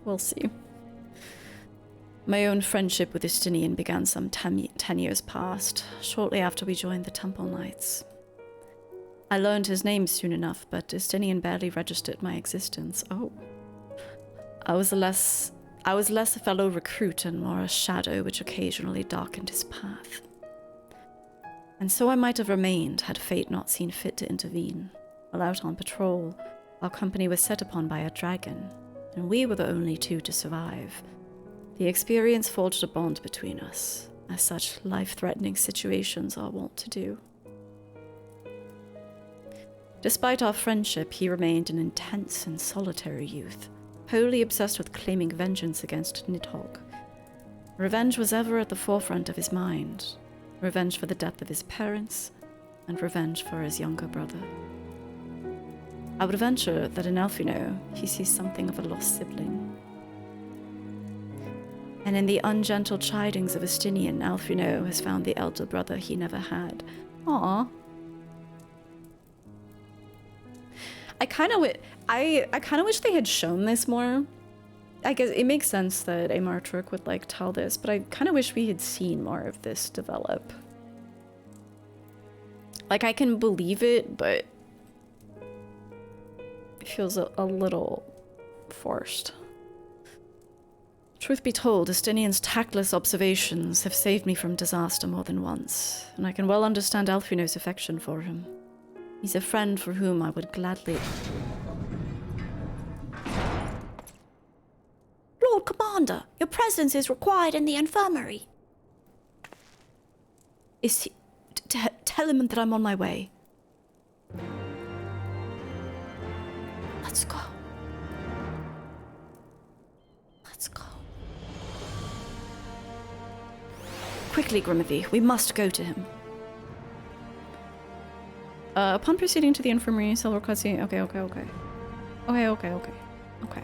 we'll see. My own friendship with Estinian began some 10 years past, shortly after we joined the Temple Knights. I learned his name soon enough, but Estinian barely registered my existence. Oh. I was less a fellow recruit and more a shadow which occasionally darkened his path. And so I might have remained had fate not seen fit to intervene. While out on patrol, our company was set upon by a dragon, and we were the only two to survive. The experience forged a bond between us, as such life-threatening situations are wont to do. Despite our friendship, he remained an intense and solitary youth, wholly obsessed with claiming vengeance against Nidhogg. Revenge was ever at the forefront of his mind. Revenge for the death of his parents, and revenge for his younger brother. I would venture that in Alphino, he sees something of a lost sibling. And in the ungentle chidings of Estinian, Alphino has found the elder brother he never had. Aww. I kind of wish they had shown this more. I guess it makes sense that a Martrick would like tell this, but I kind of wish we had seen more of this develop. Like, I can believe it, but it feels a little forced. Truth be told, Estinian's tactless observations have saved me from disaster more than once, and I can well understand Alfino's affection for him. He's a friend for whom I would gladly... Lord Commander, your presence is required in the infirmary. Is he... tell him that I'm on my way. Let's go. Let's go. Quickly, Grimothy, we must go to him. Upon proceeding to the infirmary, Sohr Khai... Okay.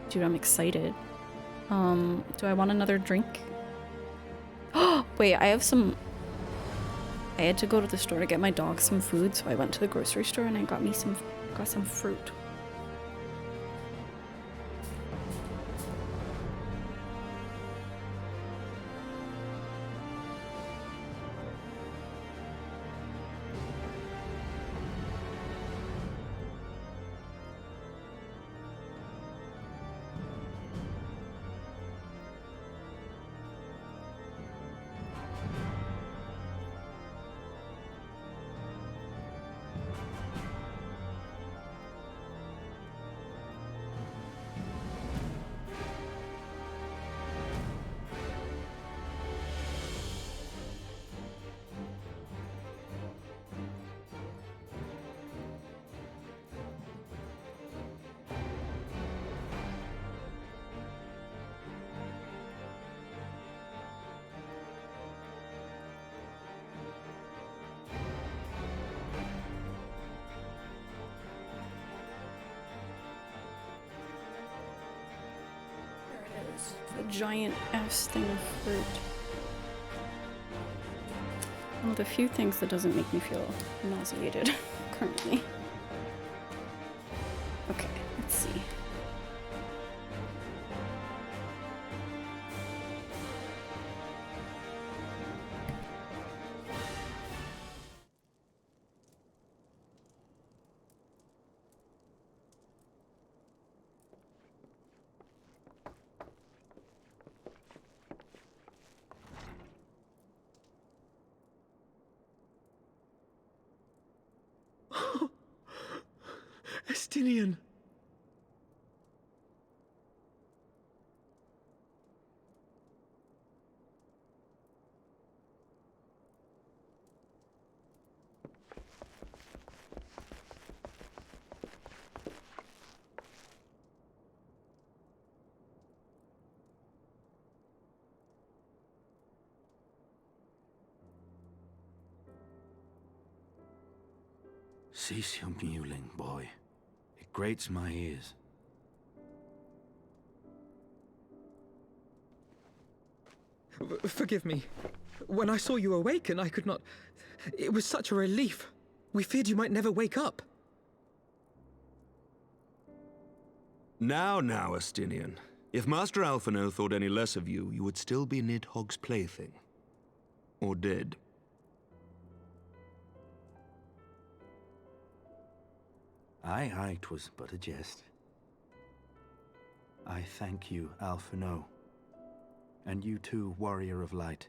Dude, I'm excited. Do I want another drink? Oh, wait, I have some... I had to go to the store to get my dog some food, so I went to the grocery store and I got some fruit. A giant ass thing of fruit. One of the few things that doesn't make me feel nauseated currently. Okay, let's see. Estinian! Cease your mewling, boy. It grates my ears. Forgive me. When I saw you awaken, I could not... It was such a relief. We feared you might never wake up. Now, Estinian. If Master Alphino thought any less of you, you would still be Nidhogg's plaything. Or dead. Aye, 'twas but a jest. I thank you, Alphino. And you too, Warrior of Light.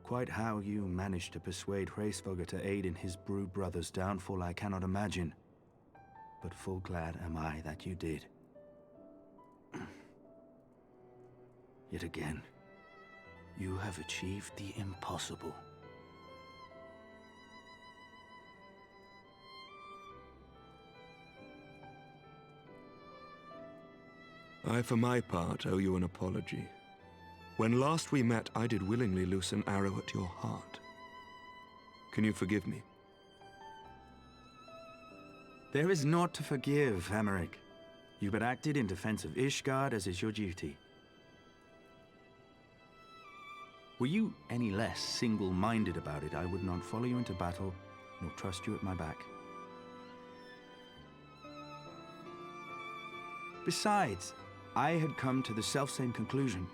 Quite how you managed to persuade Hraesvogr to aid in his brood brother's downfall I cannot imagine. But full glad am I that you did. Yet again, you have achieved the impossible. I, for my part, owe you an apology. When last we met, I did willingly loose an arrow at your heart. Can you forgive me? There is naught to forgive, Hameric. You but acted in defense of Ishgard as is your duty. Were you any less single-minded about it, I would not follow you into battle, nor trust you at my back. Besides, I had come to the selfsame conclusion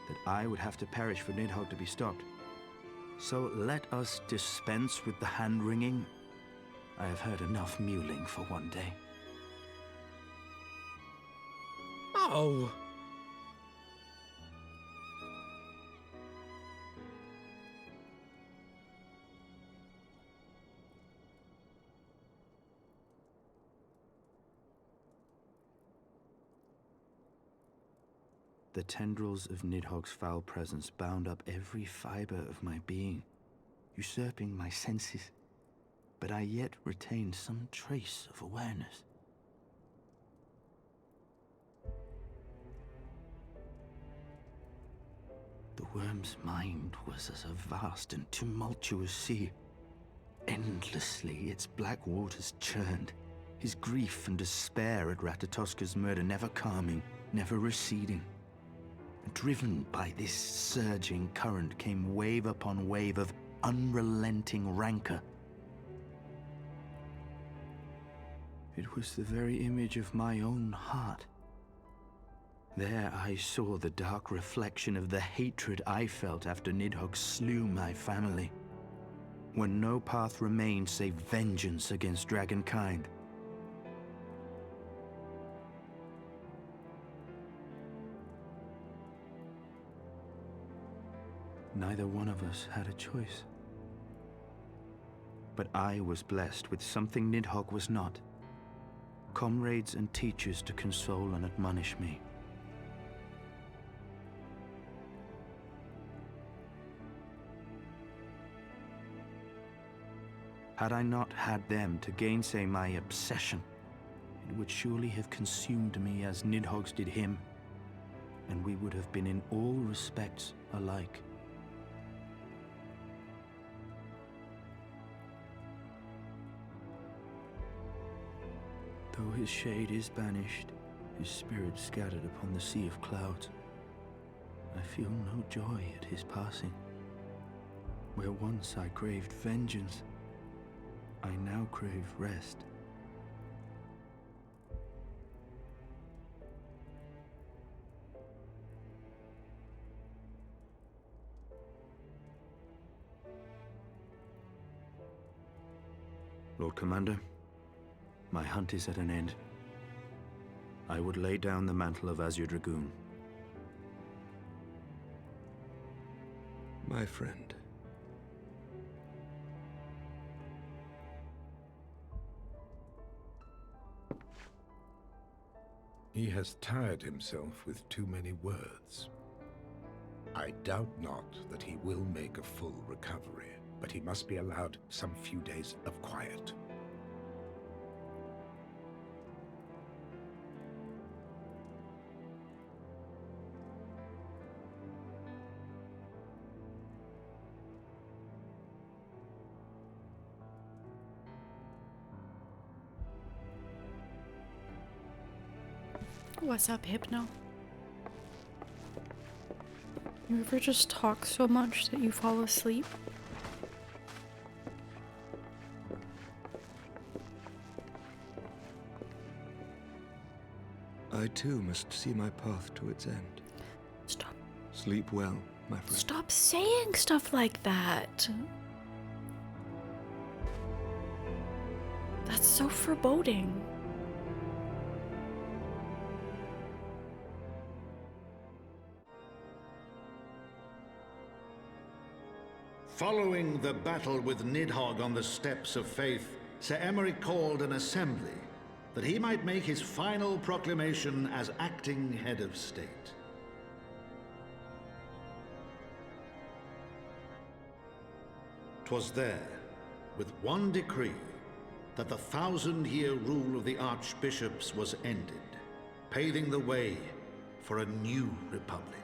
that I would have to perish for Nidhogg to be stopped. So let us dispense with the hand-wringing. I have heard enough mewling for one day. Oh! The tendrils of Nidhogg's foul presence bound up every fiber of my being, usurping my senses, but I yet retained some trace of awareness. The worm's mind was as a vast and tumultuous sea. Endlessly its black waters churned, his grief and despair at Ratatoska's murder never calming, never receding. Driven by this surging current came wave upon wave of unrelenting rancor. It was the very image of my own heart. There I saw the dark reflection of the hatred I felt after Nidhogg slew my family, when no path remained save vengeance against dragonkind. Neither one of us had a choice. But I was blessed with something Nidhogg was not. Comrades and teachers to console and admonish me. Had I not had them to gainsay my obsession, it would surely have consumed me as Nidhogg's did him, and we would have been in all respects alike. Though his shade is banished, his spirit scattered upon the sea of clouds, I feel no joy at his passing. Where once I craved vengeance, I now crave rest. Lord Commander, my hunt is at an end. I would lay down the mantle of Azure Dragoon. My friend. He has tired himself with too many words. I doubt not that he will make a full recovery, but he must be allowed some few days of quiet. What's up, Hypno? You ever just talk so much that you fall asleep? I too must see my path to its end. Stop. Sleep well, my friend. Stop saying stuff like that. That's so foreboding. Following the battle with Nidhogg on the Steps of Faith, Sir Emery called an assembly that he might make his final proclamation as acting head of state. 'Twas there, with one decree, that the 1,000-year rule of the archbishops was ended, paving the way for a new republic.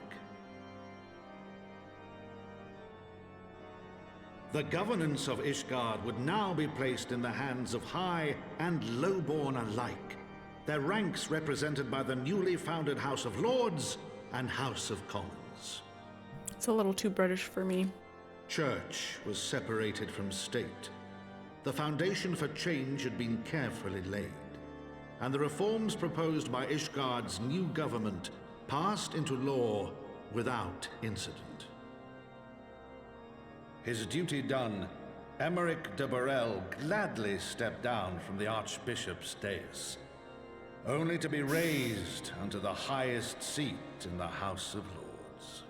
The governance of Ishgard would now be placed in the hands of high and lowborn alike, their ranks represented by the newly founded House of Lords and House of Commons. It's a little too British for me. Church was separated from state. The foundation for change had been carefully laid, and the reforms proposed by Ishgard's new government passed into law without incident. His duty done, Emeric de Burrell gladly stepped down from the Archbishop's dais, only to be raised unto the highest seat in the House of Lords.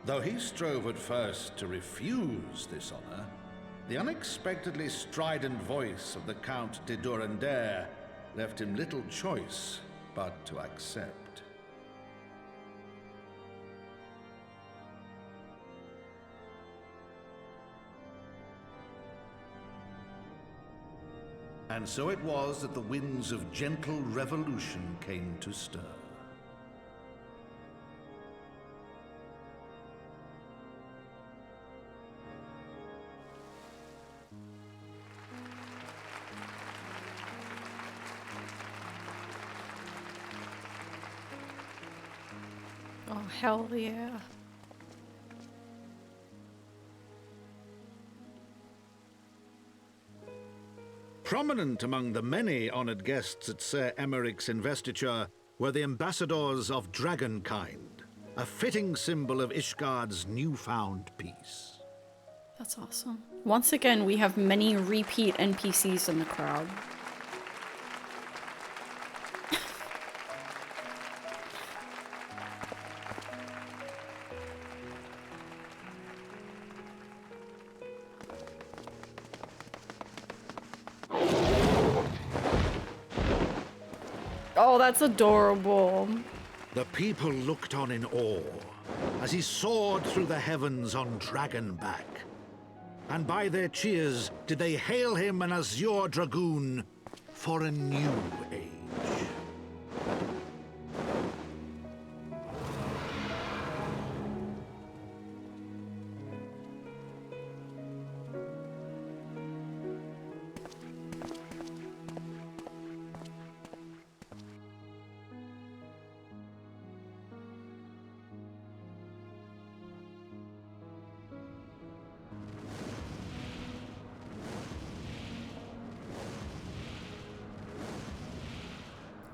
Though he strove at first to refuse this honor, the unexpectedly strident voice of the Count de Durandare left him little choice but to accept. And so it was that the winds of gentle revolution came to stir. Oh, hell yeah. Prominent among the many honored guests at Sir Emeric's investiture were the ambassadors of Dragonkind, a fitting symbol of Ishgard's newfound peace. That's awesome. Once again, we have many repeat NPCs in the crowd. Oh, that's adorable. The people looked on in awe as he soared through the heavens on Dragonback. And by their cheers did they hail him an Azure Dragoon for a new age.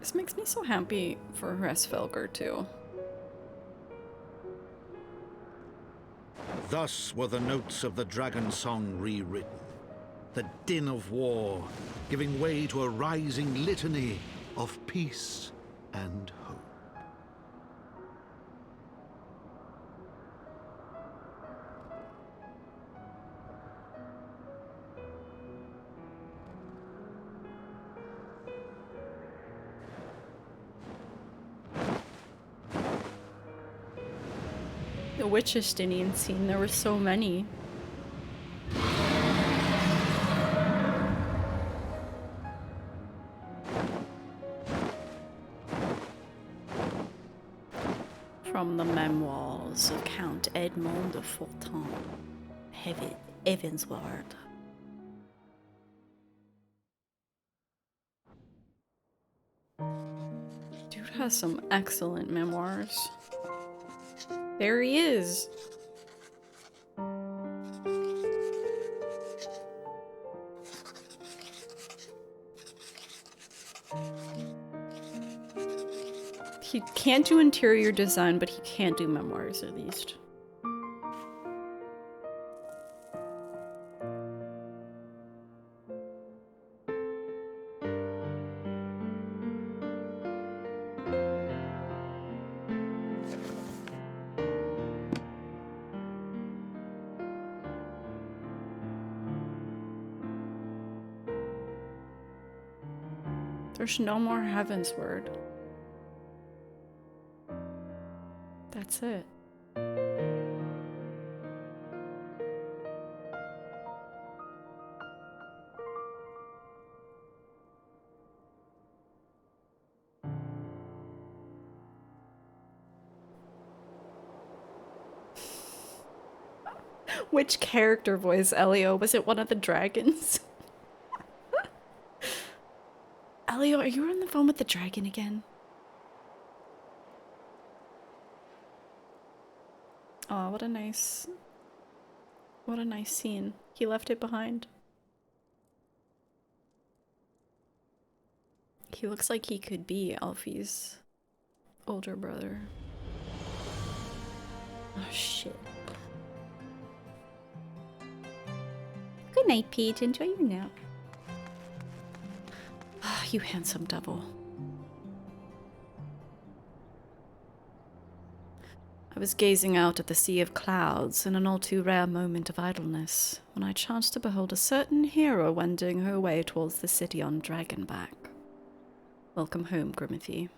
This makes me so happy for Hresvelgar too. Thus were the notes of the dragon song rewritten, the din of war giving way to a rising litany of peace and hope. The Witch Justinian scene, there were so many. From the memoirs of Count Edmond de Fortin, Heavensward. Dude has some excellent memoirs. There he is. He can't do interior design, but he can do memoirs at least. There's no more Heavensward. That's it. Which character voice, Elio? Was it one of the dragons? Elio, are you on the phone with the dragon again? Oh, what a nice scene. He left it behind. He looks like he could be Alfie's older brother. Oh, shit. Good night, Pete. Enjoy your nap. Ah, you handsome devil. I was gazing out at the sea of clouds in an all too rare moment of idleness when I chanced to behold a certain hero wending her way towards the city on Dragonback. Welcome home, Grimothy.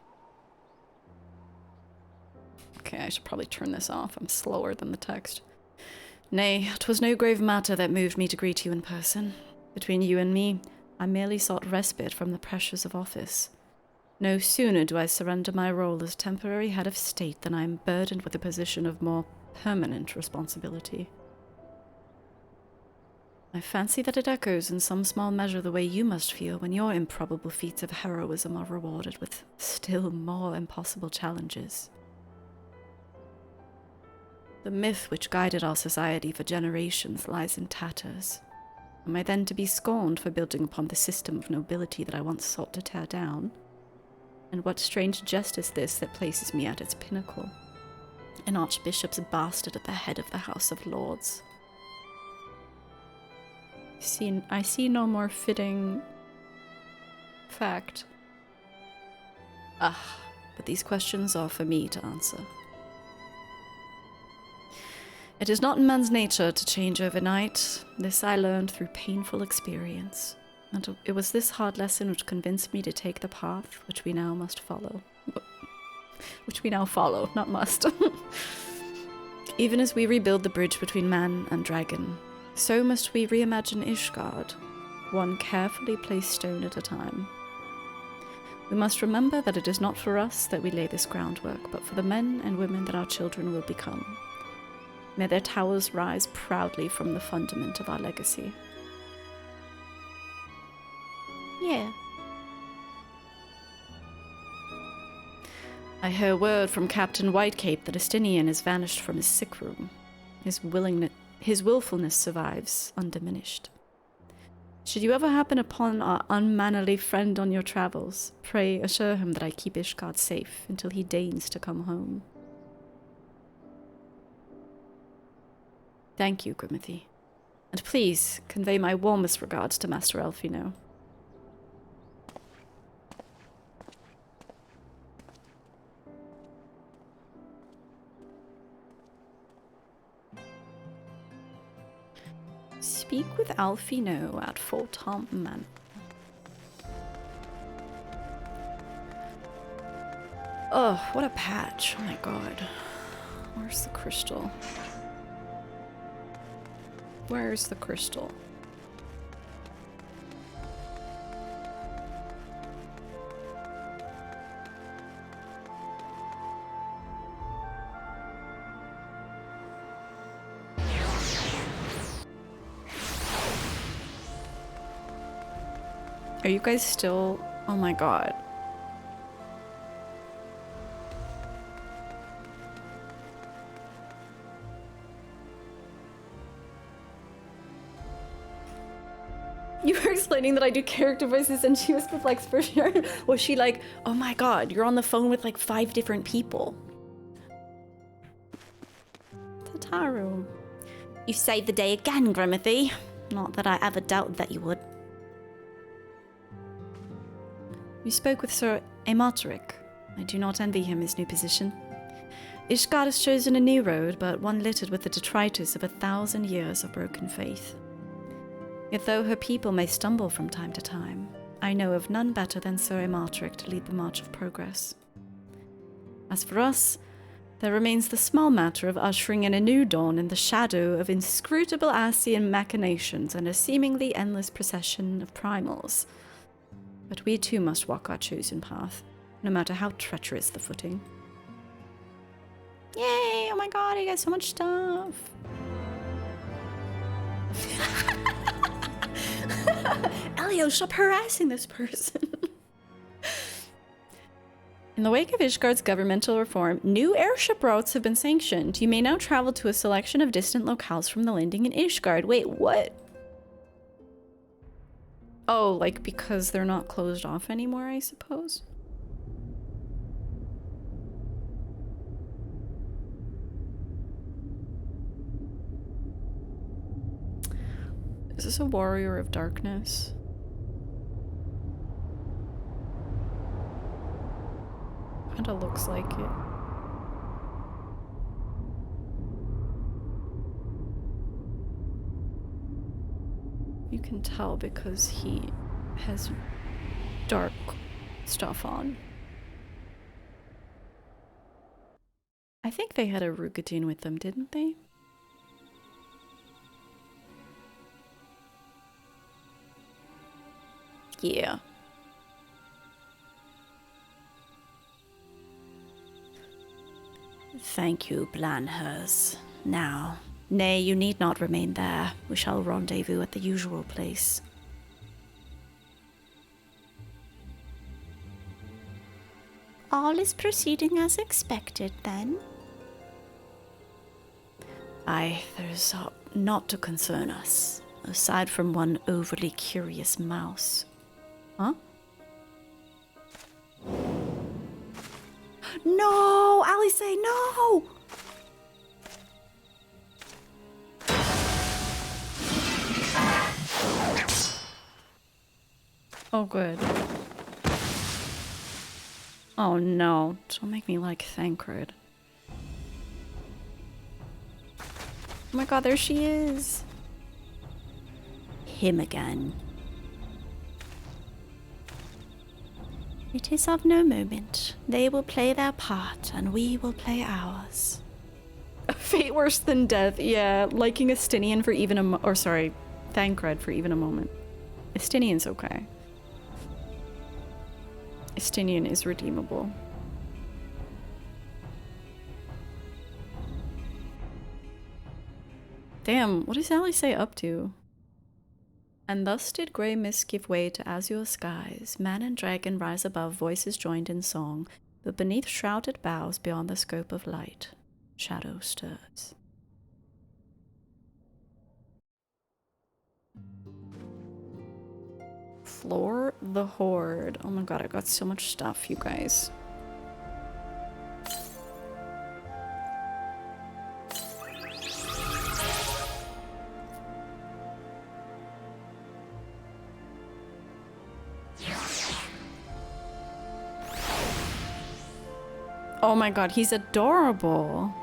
Okay, I should probably turn this off. I'm slower than the text. Nay, 'twas no grave matter that moved me to greet you in person. Between you and me, I merely sought respite from the pressures of office. No sooner do I surrender my role as temporary head of state than I am burdened with a position of more permanent responsibility. I fancy that it echoes in some small measure the way you must feel when your improbable feats of heroism are rewarded with still more impossible challenges. The myth which guided our society for generations lies in tatters. Am I then to be scorned for building upon the system of nobility that I once sought to tear down? And what strange jest is this that places me at its pinnacle? An archbishop's bastard at the head of the House of Lords. I see no more fitting fact. Ah, but these questions are for me to answer. It is not in man's nature to change overnight. This I learned through painful experience. And it was this hard lesson which convinced me to take the path which we now must follow. Which we now follow, not must. Even as we rebuild the bridge between man and dragon, so must we reimagine Ishgard, one carefully placed stone at a time. We must remember that it is not for us that we lay this groundwork, but for the men and women that our children will become. May their towers rise proudly from the fundament of our legacy. Yeah. I hear word from Captain Whitecape that Estinian has vanished from his sick room. His willfulness survives undiminished. Should you ever happen upon our unmannerly friend on your travels, pray assure him that I keep Ishgard safe until he deigns to come home. Thank you, Grimothy. And please convey my warmest regards to Master Elfino. Speak with Alfino at Fort Hump Manor. Oh, what a patch. Oh my god. Where's the crystal? Where's the crystal? Are you guys still... Oh my god. You were explaining that I do character voices and she was perplexed for sure. Was she like, oh my god, you're on the phone with like 5 different people? Tataru. You saved the day again, Grimothy. Not that I ever doubted that you would. We spoke with Sir Amatoric. I do not envy him his new position. Ishgard has chosen a new road, but one littered with the detritus of 1,000 years of broken faith. Yet though her people may stumble from time to time, I know of none better than Sir Amatoric to lead the march of progress. As for us, there remains the small matter of ushering in a new dawn in the shadow of inscrutable Ascian machinations and a seemingly endless procession of primals. But we too must walk our chosen path, no matter how treacherous the footing. Yay! Oh my god, I got so much stuff! Elio, stop harassing this person! In the wake of Ishgard's governmental reform, new airship routes have been sanctioned. You may now travel to a selection of distant locales from the landing in Ishgard. Wait, what? Oh, like because they're not closed off anymore, I suppose? Is this a warrior of darkness? Kinda looks like it. You can tell because he has dark stuff on. I think they had a Rugadin with them, didn't they? Yeah. Thank you, Blanhers. Now, nay, you need not remain there. We shall rendezvous at the usual place. All is proceeding as expected, then? Aye, there's naught to concern us, aside from one overly curious mouse. Huh? No! Alice, no! Oh, good. Oh no, don't make me like Thancred. Oh my god, there she is! Him again. It is of no moment. They will play their part, and we will play ours. A fate worse than death, yeah. Liking Estinian for even a Thancred for even a moment. Estinian's okay. Estinian is redeemable. Damn, what is Alice up to? And thus did grey mist give way to azure skies. Man and dragon rise above, voices joined in song. But beneath shrouded boughs, beyond the scope of light, shadow stirs. Floor the Horde. Oh my god, I got so much stuff, you guys. Oh my god, he's adorable.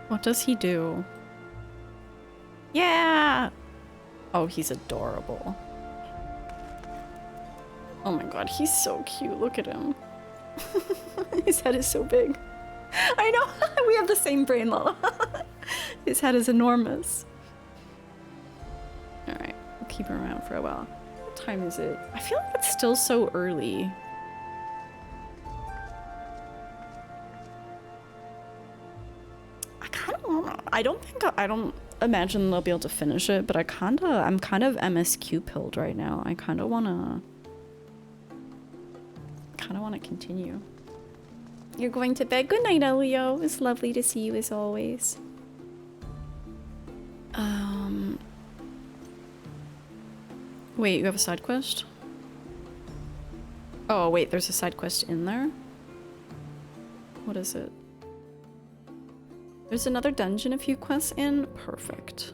What does he do? Yeah! Oh, he's adorable. Oh my god, he's so cute. Look at him. His head is so big. I know! We have the same brain, Lola. His head is enormous. Alright, we'll keep him around for a while. What time is it? I feel like it's still so early. I don't imagine they'll be able to finish it, but I'm kind of MSQ pilled right now. I kind of wanna continue. You're going to bed. Good night, Elio. It's lovely to see you as always. Wait, you have a side quest? Oh wait, there's a side quest in there? What is it? There's another dungeon a few quests in? Perfect.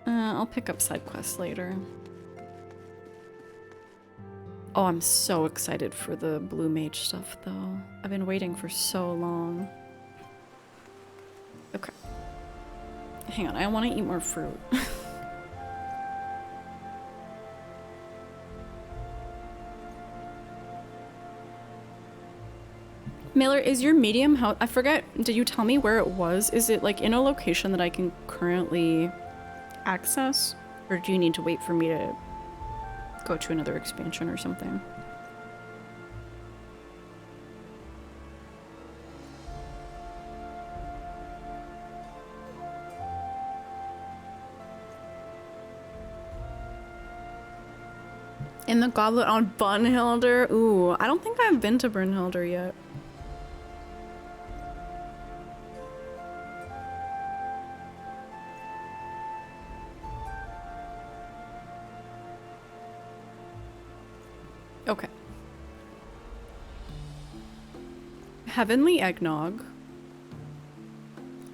I'll pick up side quests later. Oh, I'm so excited for the Blue Mage stuff, though. I've been waiting for so long. Okay. Hang on, I want to eat more fruit. Miller, is your medium house? I forget, did you tell me where it was? Is it like in a location that I can currently access? Or do you need to wait for me to go to another expansion or something? In the goblet on Brunhilder? Ooh, I don't think I've been to Brunhilder yet. Okay. Heavenly eggnog.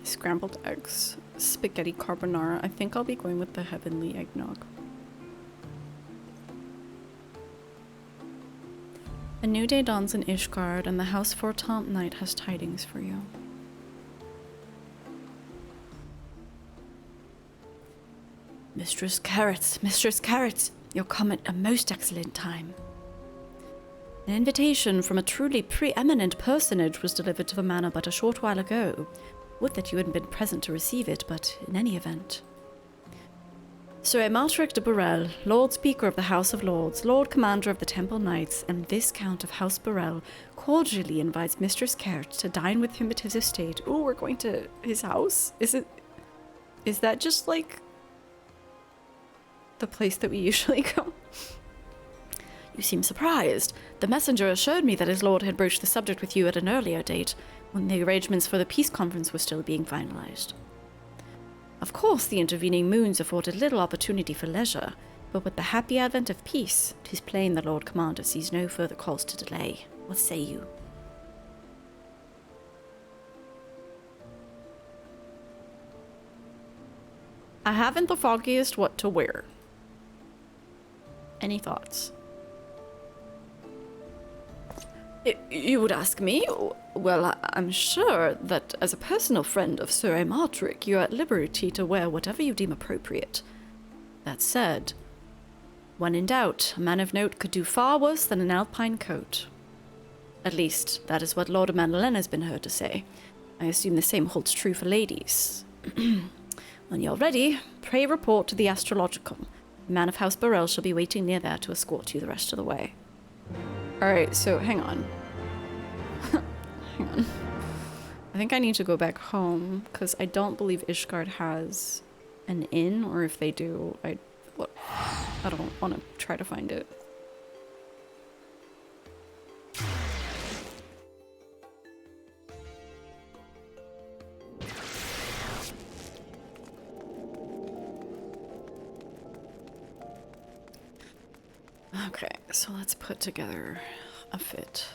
Scrambled eggs. Spaghetti carbonara. I think I'll be going with the heavenly eggnog. A new day dawns in Ishgard, and the House Fortant Knight has tidings for you. Mistress Carrot, you're come at a most excellent time. An invitation from a truly preeminent personage was delivered to the manor but a short while ago. Would that you had been present to receive it, but in any event. Sir Amalric de Burrell, Lord Speaker of the House of Lords, Lord Commander of the Temple Knights, and Viscount of House Burrell, cordially invites Mistress Carrot to dine with him at his estate. Ooh, we're going to his house? Is that just like the place that we usually go? You seem surprised. The messenger assured me that his lord had broached the subject with you at an earlier date, when the arrangements for the peace conference were still being finalized. Of course, the intervening moons afforded little opportunity for leisure, but with the happy advent of peace, 'tis plain the Lord Commander sees no further cause to delay. What say you? I haven't the foggiest what to wear. Any thoughts? You would ask me? Well, I'm sure that as a personal friend of Sir Amalric, you're at liberty to wear whatever you deem appropriate. That said, when in doubt, a man of note could do far worse than an alpine coat. At least, that is what Lord Amandalen has been heard to say. I assume the same holds true for ladies. When you're ready, pray report to the Astrologicum. The man of House Burrell shall be waiting near there to escort you the rest of the way. Alright, so hang on. Hang on. I think I need to go back home, because I don't believe Ishgard has an inn, or if they do, I don't want to try to find it. Okay, so let's put together a fit.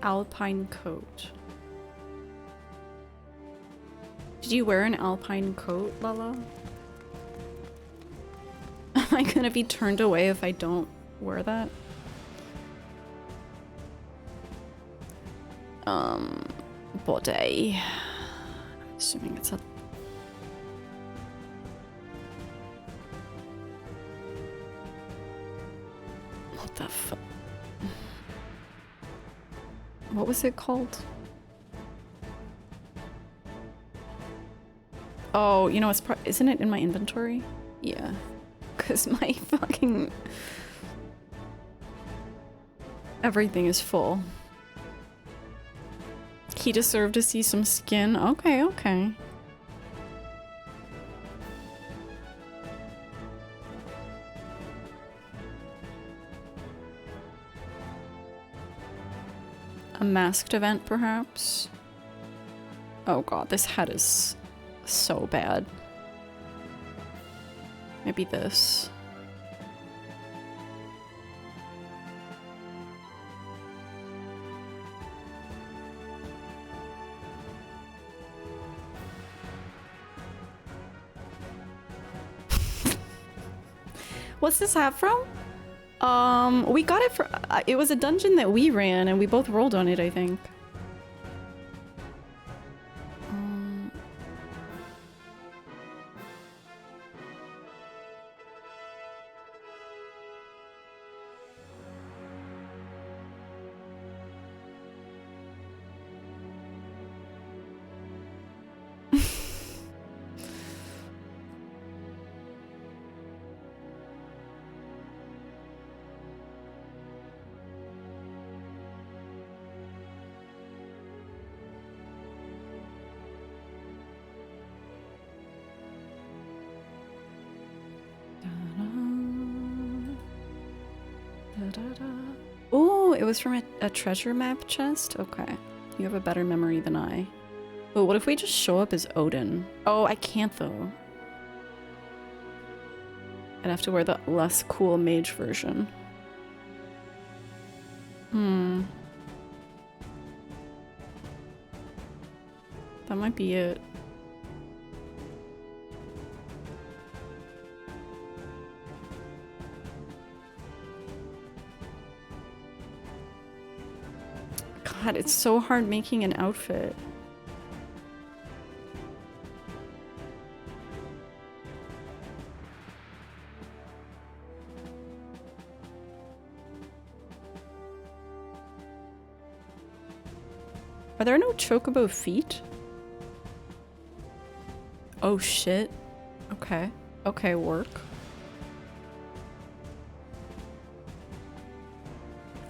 Alpine coat. Did you wear an alpine coat, Lala? Am I gonna be turned away if I don't wear that? Body. I'm assuming it's a... What the fuck? What was it called? Oh, you know, it's isn't it in my inventory? Yeah. Because my fucking... everything is full. He deserved to see some skin. Okay, okay. A masked event, perhaps? Oh god, this hat is so bad. Maybe this. What's this hat from? We got it for, it was a dungeon that we ran and we both rolled on it, I think. Oh, it was from a treasure map chest? Okay. You have a better memory than I. Oh, what if we just show up as Odin? Oh, I can't though. I'd have to wear the less cool mage version. That might be it. God, it's so hard making an outfit. Are there no chocobo feet? Oh shit. Okay. Okay, work.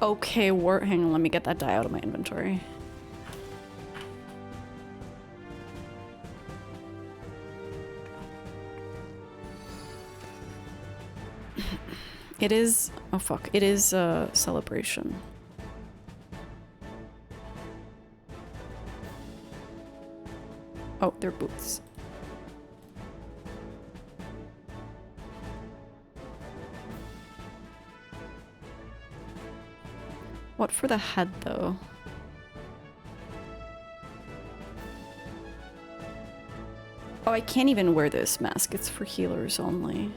Okay, work. Hang on, let me get that die out of my inventory. It is... oh fuck. It is a celebration. Oh, they're boots. What for the head, though? Oh, I can't even wear this mask. It's for healers only.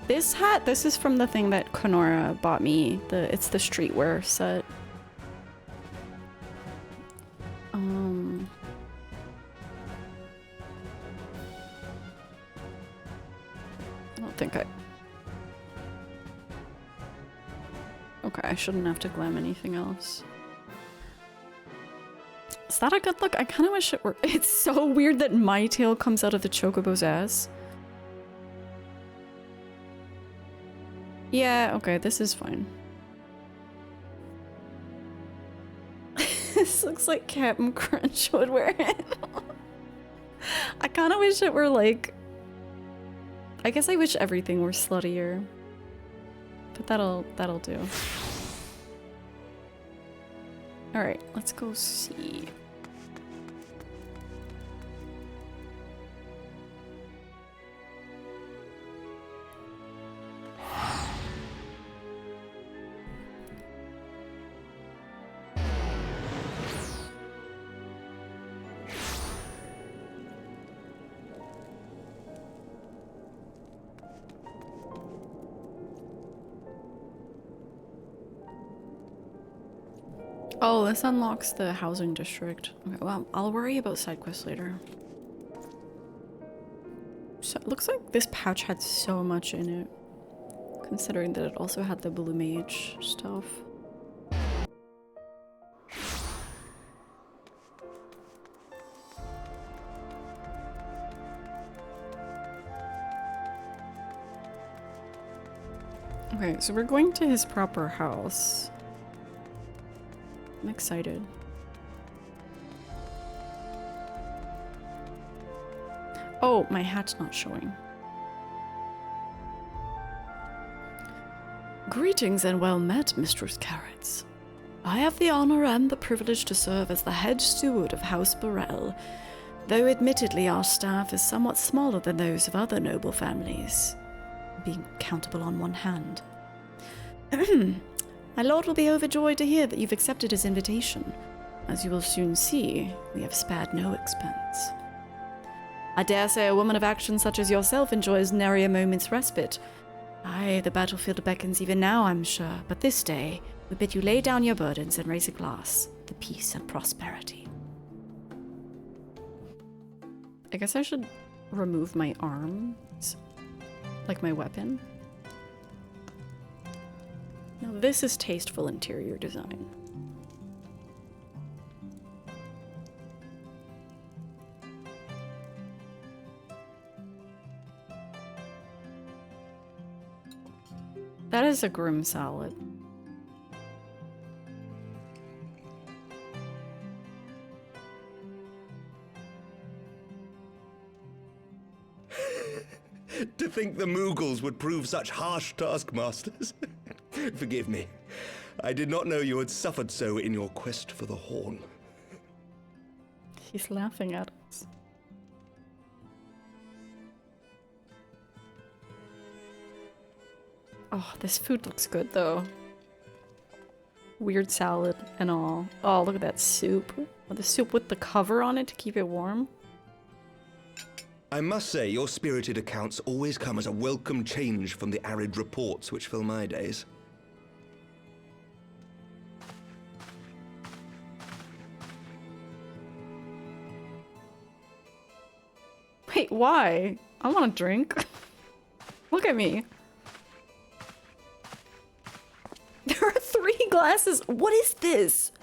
This hat, this is from the thing that Konora bought me. It's the streetwear set. I don't think I... okay, I shouldn't have to glam anything else. Is that a good look? I kind of wish it were... it's so weird that my tail comes out of the chocobo's ass. Yeah, okay, this is fine. This looks like Captain Crunch would wear it. I kind of wish it were like... I guess I wish everything were sluttier. But that'll do. Alright, let's go see. Oh, this unlocks the housing district. Okay, well, I'll worry about side quests later. So it looks like this pouch had so much in it, considering that it also had the blue mage stuff. Okay, so we're going to his proper house. I'm excited. Oh, my hat's not showing. Greetings and well met, Mistress Carrots. I have the honor and the privilege to serve as the head steward of House Burrell, though admittedly our staff is somewhat smaller than those of other noble families, being countable on one hand. My lord will be overjoyed to hear that you've accepted his invitation. As you will soon see, we have spared no expense. I dare say a woman of action such as yourself enjoys nary a moment's respite. Aye, the battlefield beckons even now, I'm sure, but this day we bid you lay down your burdens and raise a glass to peace and prosperity. I guess I should remove my arms, like my weapon. Now this is tasteful interior design. That is a grim salad. To think the Moogles would prove such harsh taskmasters. Forgive me. I did not know you had suffered so in your quest for the horn. He's laughing at us. Oh, this food looks good though. Weird salad and all. Oh, look at that soup. Oh, the soup with the cover on it to keep it warm. I must say, your spirited accounts always come as a welcome change from the arid reports which fill my days. Wait, why? I want a drink. Look at me. There are 3 glasses. What is this?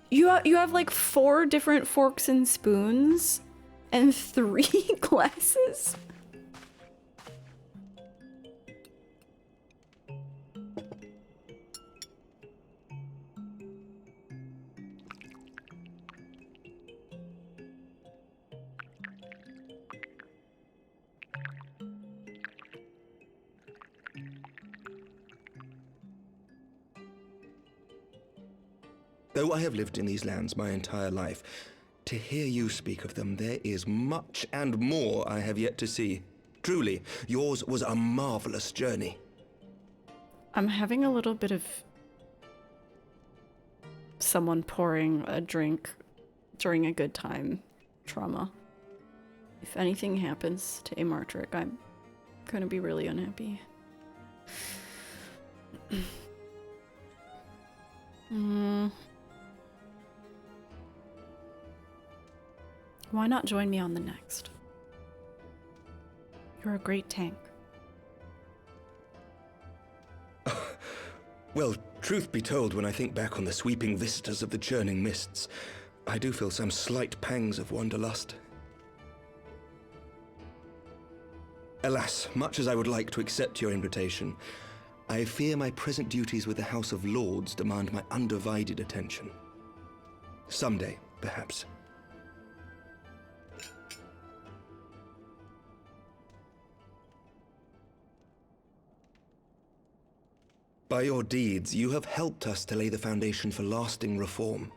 You have like 4 different forks and spoons and 3 glasses? Though I have lived in these lands my entire life, to hear you speak of them, there is much and more I have yet to see. Truly, yours was a marvelous journey. I'm having a little bit of someone pouring a drink during a good time trauma. If anything happens to Amartric, I'm gonna be really unhappy. Why not join me on the next? You're a great tank. Well, truth be told, when I think back on the sweeping vistas of the churning mists, I do feel some slight pangs of wanderlust. Alas, much as I would like to accept your invitation, I fear my present duties with the House of Lords demand my undivided attention. Someday, perhaps. By your deeds, you have helped us to lay the foundation for lasting reform.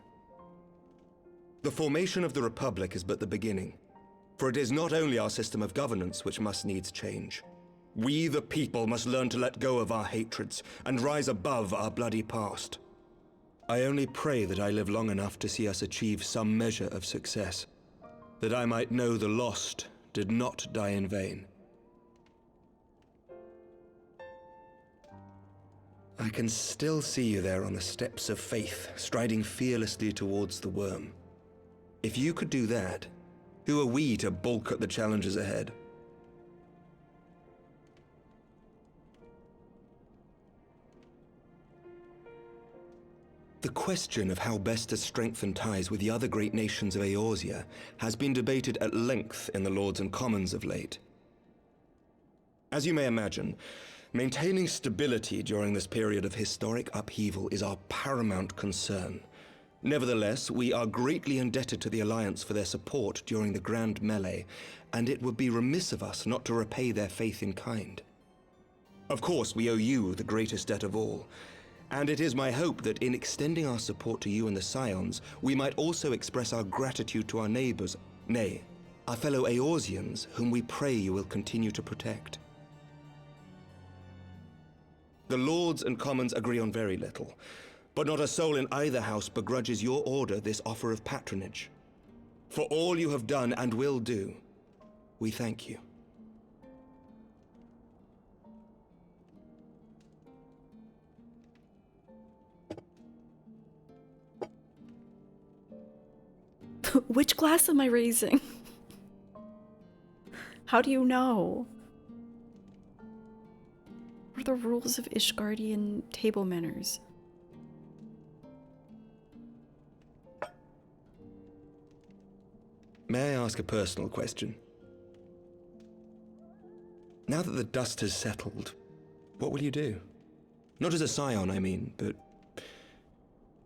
The formation of the Republic is but the beginning, for it is not only our system of governance which must needs change. We, the people, must learn to let go of our hatreds and rise above our bloody past. I only pray that I live long enough to see us achieve some measure of success, that I might know the lost did not die in vain. I can still see you there on the steps of faith, striding fearlessly towards the Wyrm. If you could do that, who are we to balk at the challenges ahead? The question of how best to strengthen ties with the other great nations of Eorzea has been debated at length in the Lords and Commons of late. As you may imagine, maintaining stability during this period of historic upheaval is our paramount concern. Nevertheless, we are greatly indebted to the Alliance for their support during the Grand Melee, and it would be remiss of us not to repay their faith in kind. Of course, we owe you the greatest debt of all, and it is my hope that in extending our support to you and the Scions, we might also express our gratitude to our neighbors, nay, our fellow Eorzeans, whom we pray you will continue to protect. The Lords and Commons agree on very little, but not a soul in either house begrudges your order this offer of patronage. For all you have done and will do, we thank you. Which glass am I raising? How do you know? What are the rules of Ishgardian table manners? May I ask a personal question? Now that the dust has settled, what will you do? Not as a scion, I mean, but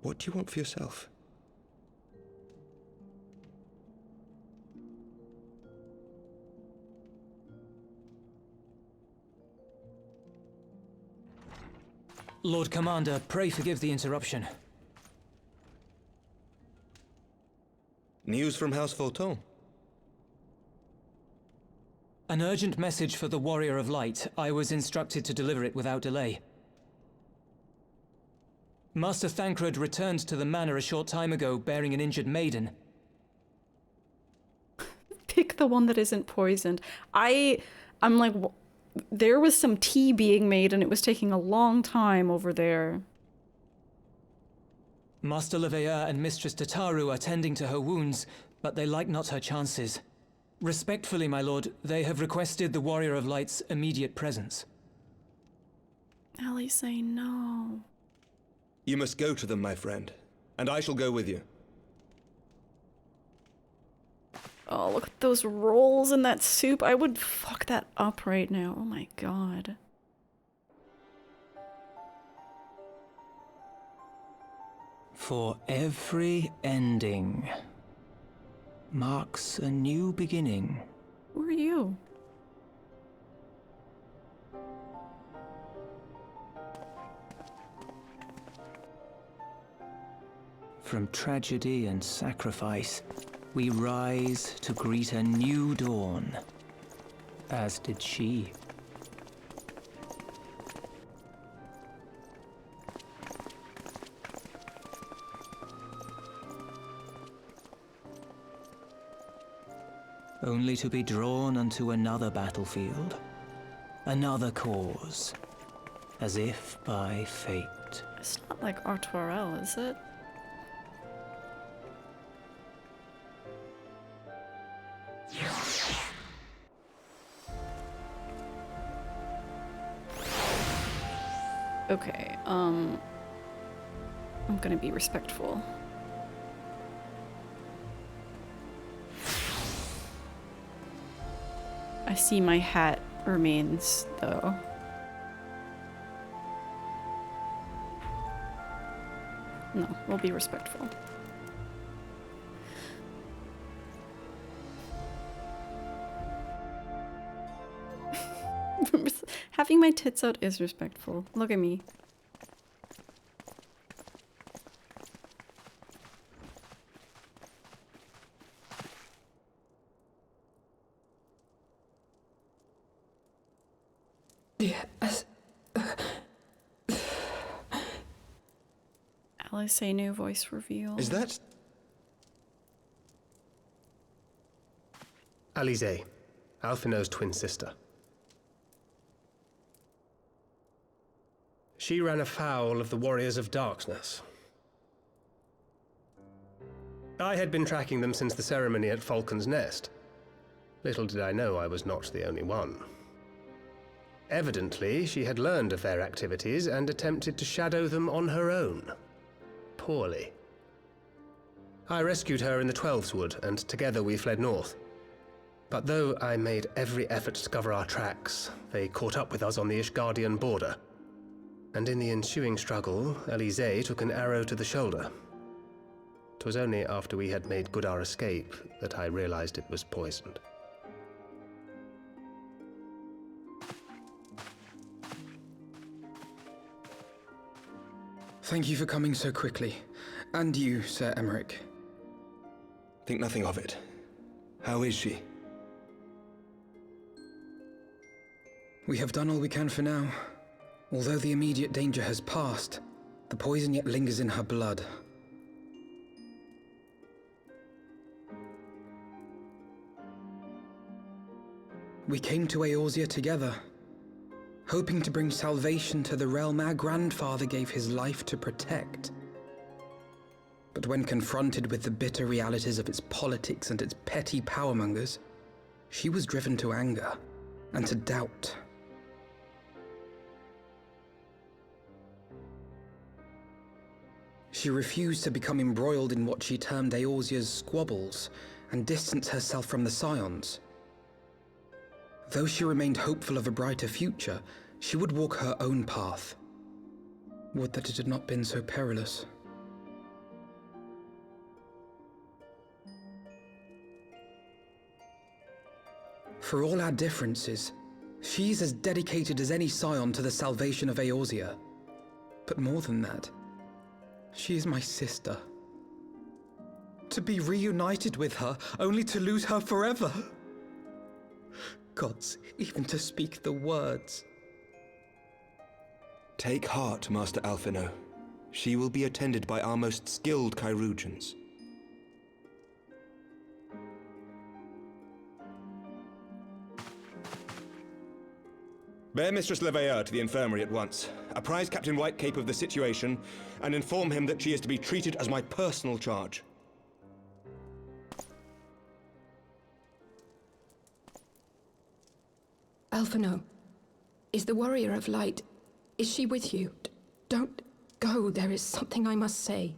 what do you want for yourself? Lord Commander, pray forgive the interruption. News from House Volton? An urgent message for the Warrior of Light. I was instructed to deliver it without delay. Master Thancred returned to the manor a short time ago, bearing an injured maiden. Pick the one that isn't poisoned. I'm like, there was some tea being made and it was taking a long time over there. Master Leveilleur and Mistress Tataru are tending to her wounds, but they like not her chances. Respectfully, my lord, they have requested the Warrior of Light's immediate presence. Ellie, say no. You must go to them, my friend, and I shall go with you. Oh, look at those rolls in that soup. I would fuck that up right now. Oh my god. For every ending marks a new beginning. Who are you? From tragedy and sacrifice, we rise to greet a new dawn, as did she. Only to be drawn unto another battlefield, another cause, as if by fate. It's not like Artoirel, is it? Okay, I'm gonna be respectful. I see my hat remains, though. No, we'll be respectful. Having my tits out is respectful. Look at me. Yes. Alice, a new voice reveal. Is that... Alize, Alphinaud's twin sister. She ran afoul of the Warriors of Darkness. I had been tracking them since the ceremony at Falcon's Nest. Little did I know I was not the only one. Evidently, she had learned of their activities and attempted to shadow them on her own. Poorly. I rescued her in the Twelveswood, and together we fled north. But though I made every effort to cover our tracks, they caught up with us on the Ishgardian border. And in the ensuing struggle, Alize took an arrow to the shoulder. 'Twas only after we had made good our escape that I realized it was poisoned. Thank you for coming so quickly. And you, Sir Emmerich. Think nothing of it. How is she? We have done all we can for now. Although the immediate danger has passed, the poison yet lingers in her blood. We came to Eorzea together, hoping to bring salvation to the realm our grandfather gave his life to protect. But when confronted with the bitter realities of its politics and its petty powermongers, she was driven to anger and to doubt. She refused to become embroiled in what she termed Eorzea's squabbles, and distance herself from the Scions. Though she remained hopeful of a brighter future, she would walk her own path. Would that it had not been so perilous. For all our differences, she's as dedicated as any Scion to the salvation of Eorzea. But more than that, she is my sister. To be reunited with her, only to lose her forever. Gods, even to speak the words. Take heart, Master Alphino. She will be attended by our most skilled chirurgeons. Bear Mistress Leveilleur to the infirmary at once. Apprise Captain Whitecape of the situation, and inform him that she is to be treated as my personal charge. Alphino, is the Warrior of Light... is she with you? Don't go, there is something I must say.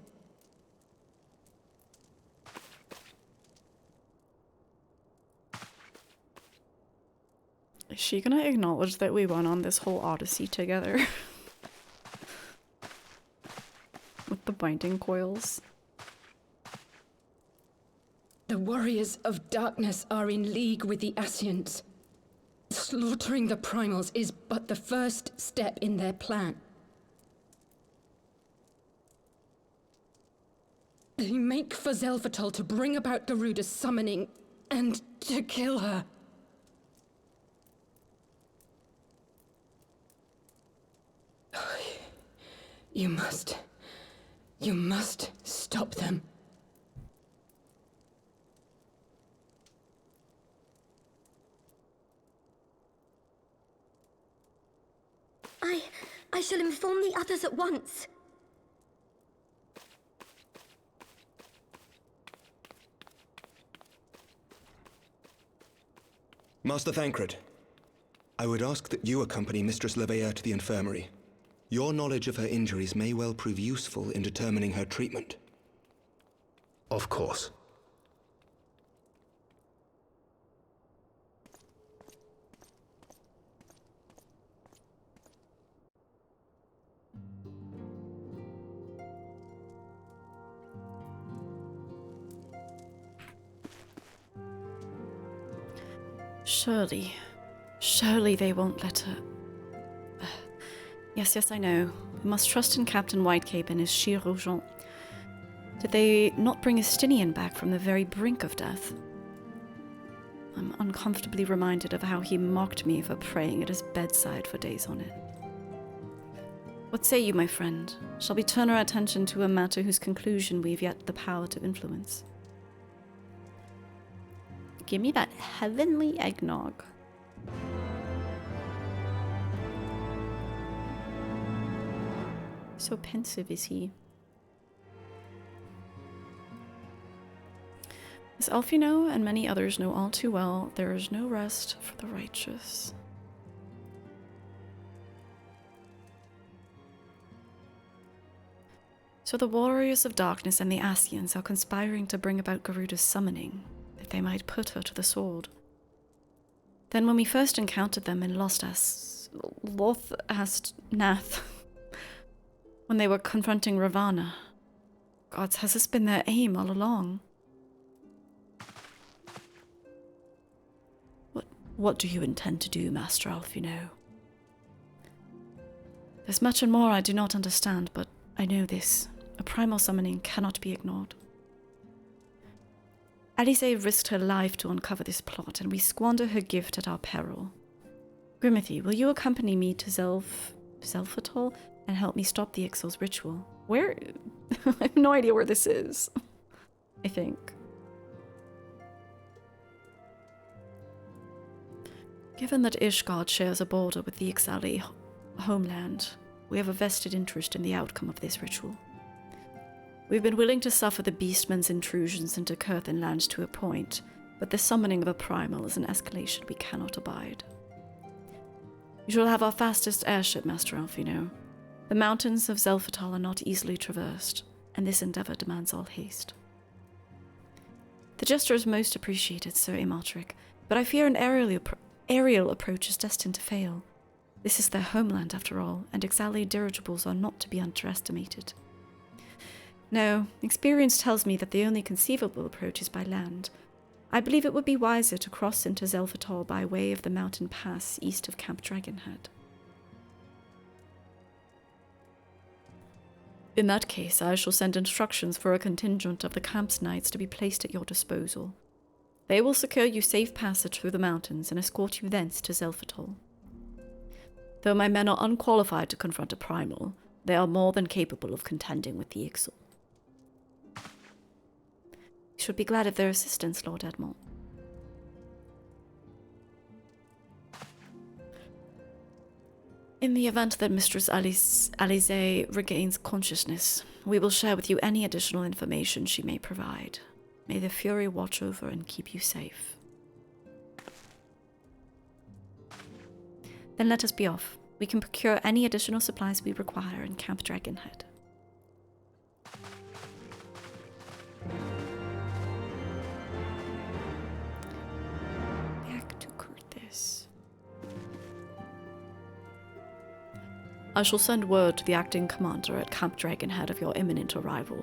Is she gonna acknowledge that we went on this whole odyssey together? With the binding coils? The Warriors of Darkness are in league with the Ascians. Slaughtering the Primals is but the first step in their plan. They make for Xelphatol to bring about Garuda's summoning and to kill her. You must stop them. I shall inform the others at once. Master Thancred, I would ask that you accompany Mistress Leveilleur to the infirmary. Your knowledge of her injuries may well prove useful in determining her treatment. Of course. Surely they won't let her... Yes, I know. We must trust in Captain Whitecape and his chirurgeon. Did they not bring Estinian back from the very brink of death? I'm uncomfortably reminded of how he mocked me for praying at his bedside for days on end. What say you, my friend? Shall we turn our attention to a matter whose conclusion we've yet the power to influence? Give me that heavenly eggnog. So pensive is he. As Alphino and many others know all too well, there is no rest for the righteous. So the Warriors of Darkness and the Ascians are conspiring to bring about Garuda's summoning, that they might put her to the sword. Then when we first encountered them in Nath, when they were confronting Ravana, gods, has this been their aim all along? What do you intend to do, Master Alphino? There's much and more I do not understand, but I know this. A primal summoning cannot be ignored. Alice risked her life to uncover this plot, and we squander her gift at our peril. Grimothy, will you accompany me to Xelphatol and help me stop the Ixal's ritual? Where? I have no idea where this is. I think. Given that Ishgard shares a border with the Ixali homeland, we have a vested interest in the outcome of this ritual. We've been willing to suffer the Beastmen's intrusions into Curthin lands to a point, but the summoning of a primal is an escalation we cannot abide. You shall have our fastest airship, Master Alphino. The mountains of Xelphatol are not easily traversed, and this endeavor demands all haste. The The gesture is most appreciated, Sir Amaltric, but I fear an aerial approach is destined to fail. This is their homeland, after all, and Ixali dirigibles are not to be underestimated. No, experience tells me that the only conceivable approach is by land. I believe it would be wiser to cross into Xelphatol by way of the mountain pass east of Camp Dragonhead. In that case, I shall send instructions for a contingent of the camp's knights to be placed at your disposal. They will secure you safe passage through the mountains and escort you thence to Xelphatol. Though my men are unqualified to confront a primal, they are more than capable of contending with the Ixal. You should be glad of their assistance, Lord Edmond. In the event that Mistress Alize regains consciousness, we will share with you any additional information she may provide. May the Fury watch over and keep you safe. Then let us be off. We can procure any additional supplies we require in Camp Dragonhead. Back to Curtis. I shall send word to the acting commander at Camp Dragonhead of your imminent arrival.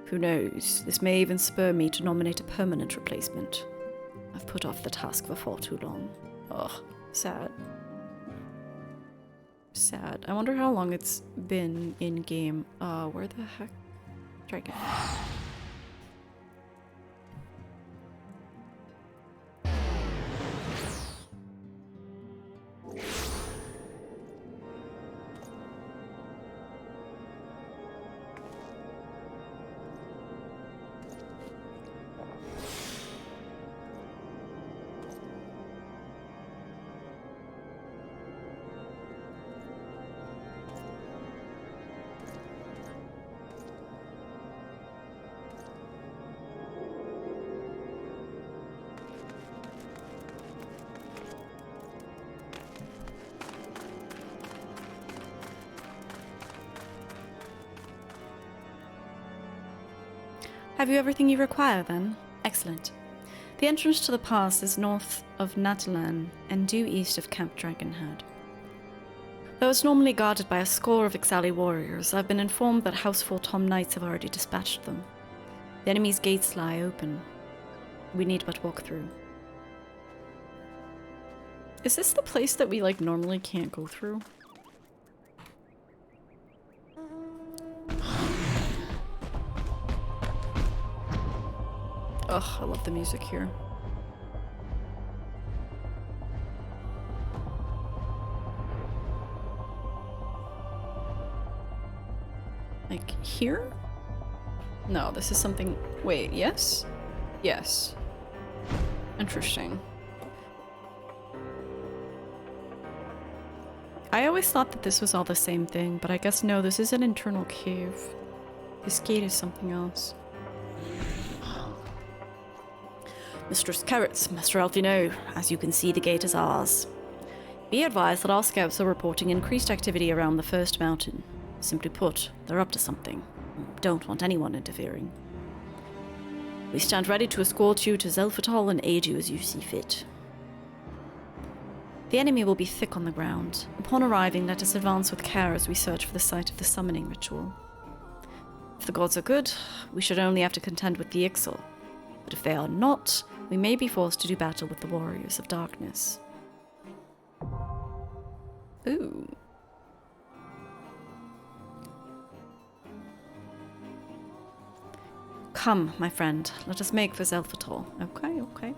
Who knows, this may even spur me to nominate a permanent replacement. I've put off the task for far too long. Ugh, sad. Sad. I wonder how long it's been in-game. Where the heck? Dragon. Have you everything you require, then? Excellent. The entrance to the pass is north of Natalan and due east of Camp Dragonhead. Though it's normally guarded by a score of Ixali warriors, I've been informed that House Tom knights have already dispatched them. The enemy's gates lie open. We need but walk through. Is this the place that we, normally can't go through? Ugh, I love the music here. Like here? No, this is something... Wait, yes? Yes. Interesting. I always thought that this was all the same thing, but I guess no, this is an internal cave. This gate is something else. Mistress Carrots, Master Alfino, as you can see, the gate is ours. Be advised that our scouts are reporting increased activity around the first mountain. Simply put, they're up to something. Don't want anyone interfering. We stand ready to escort you to Xelphatol and aid you as you see fit. The enemy will be thick on the ground. Upon arriving, let us advance with care as we search for the site of the summoning ritual. If the gods are good, we should only have to contend with the Ixal. But if they are not, we may be forced to do battle with the Warriors of Darkness. Ooh. Come, my friend, let us make for Xelphatol. Okay, okay.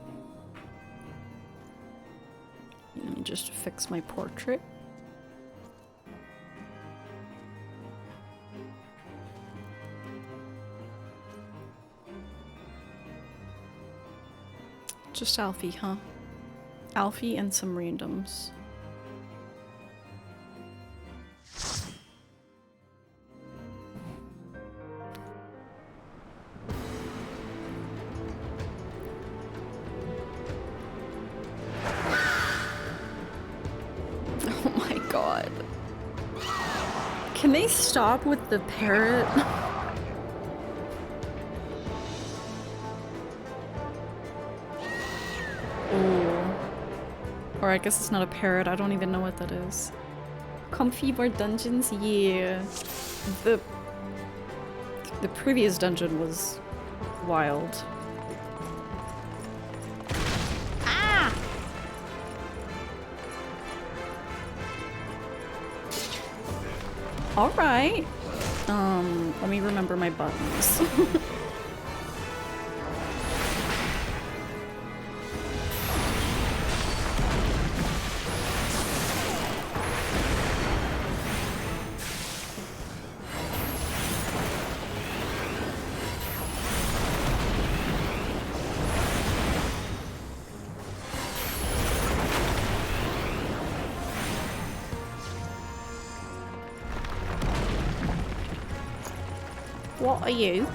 Let me just fix my portrait. Just Alfie, huh? Alfie and some randoms. Oh my god. Can they stop with the parrot? Or I guess it's not a parrot, I don't even know what that is. Comfy more dungeons? Yeah. The previous dungeon was wild. Ah! Alright. Let me remember my buttons. What are you?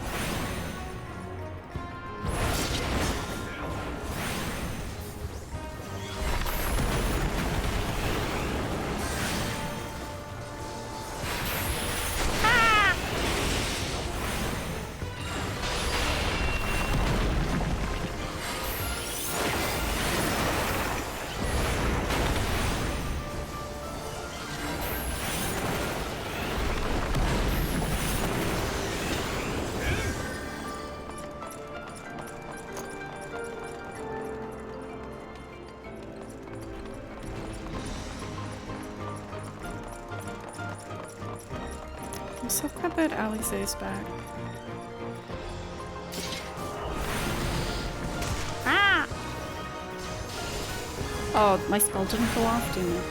I'm so glad that Alex is back. Ah! Oh, my spell didn't go off, didn't it?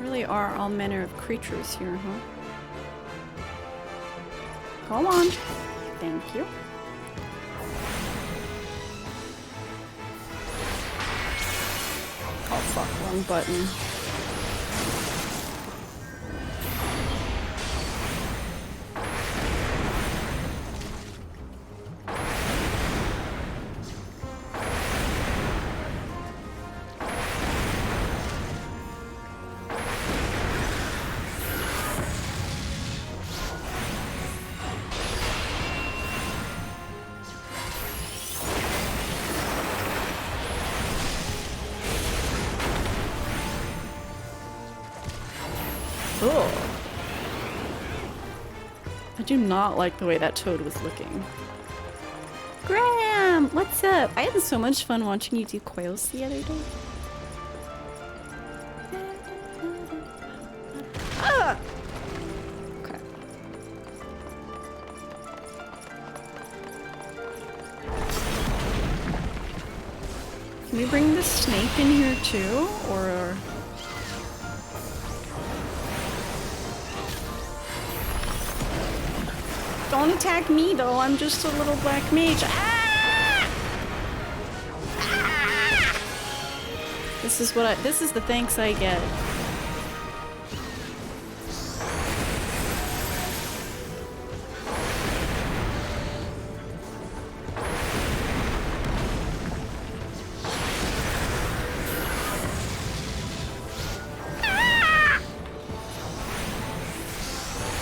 Really are all manner of creatures here, huh? Come on. Thank you. Oh fuck, wrong button. I do not like the way that toad was looking. Graham, what's up? I had so much fun watching you do coils the other day. Ah! Okay. Can we bring the snake in here too, or? Don't attack me though, I'm just a little black mage. Ah! Ah! This is the thanks I get.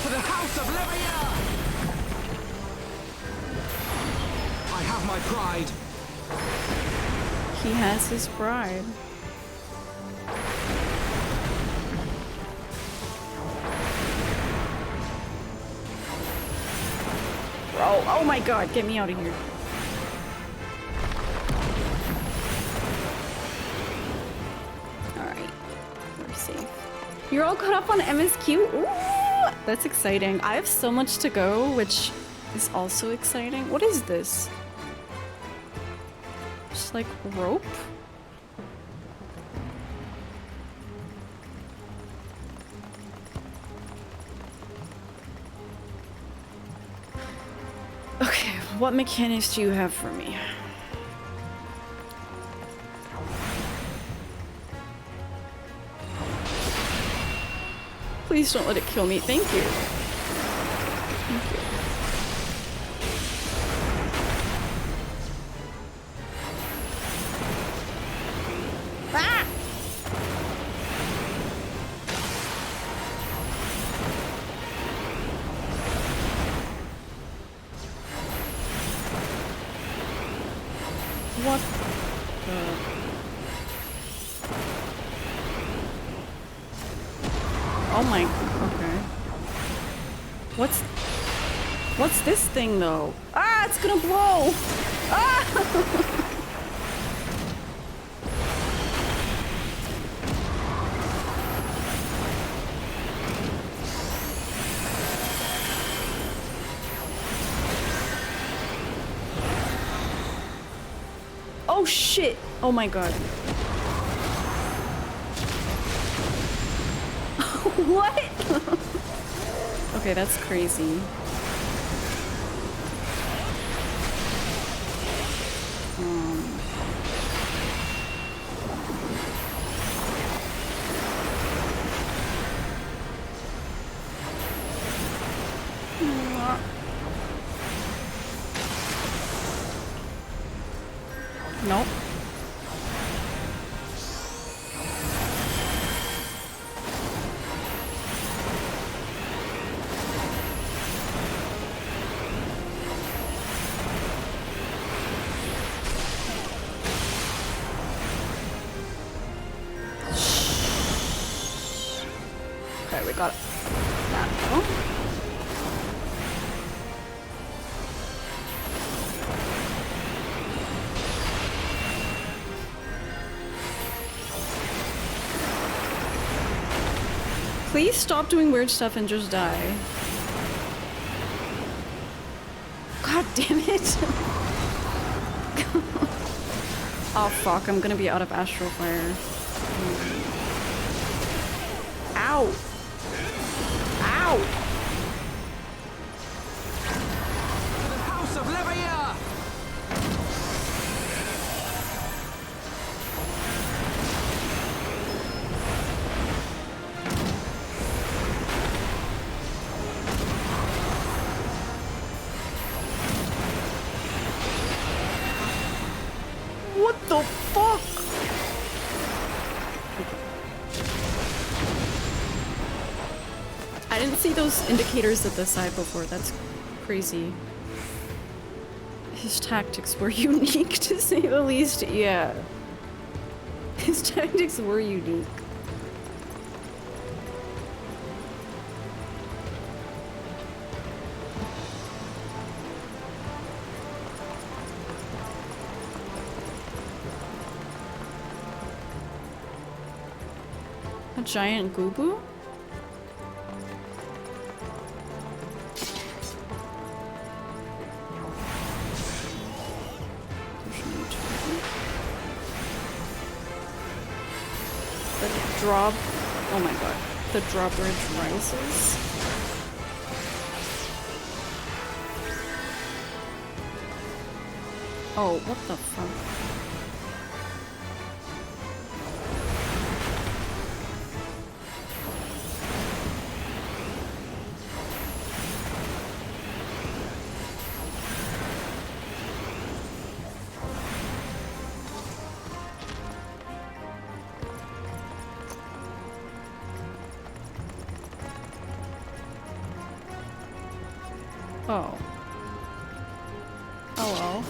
For the House of Levia! I have my pride. He has his pride. Bro, oh my god, get me out of here. Alright, we're safe. You're all caught up on MSQ? Ooh, that's exciting. I have so much to go, which is also exciting. What is this? Just like rope? What mechanics do you have for me? Please don't let it kill me. Thank you. Thank you. Ah! What the... Oh my... Okay. What's this thing though? Ah! It's gonna blow! Ah! Oh shit! Oh my god. What? Okay, that's crazy. Nope. Okay, we got that though. Please stop doing weird stuff and just die. God damn it. Oh fuck, I'm gonna be out of astral fire. Ow! Ow! The House of Levier! What the fuck? I didn't see those indicators at the side before. That's crazy. His tactics were unique, to say the least. Yeah. His tactics were unique. A giant gooboo? The drop... Oh my god. The drawbridge rises. Oh, what the fuck? Oh. Oh well.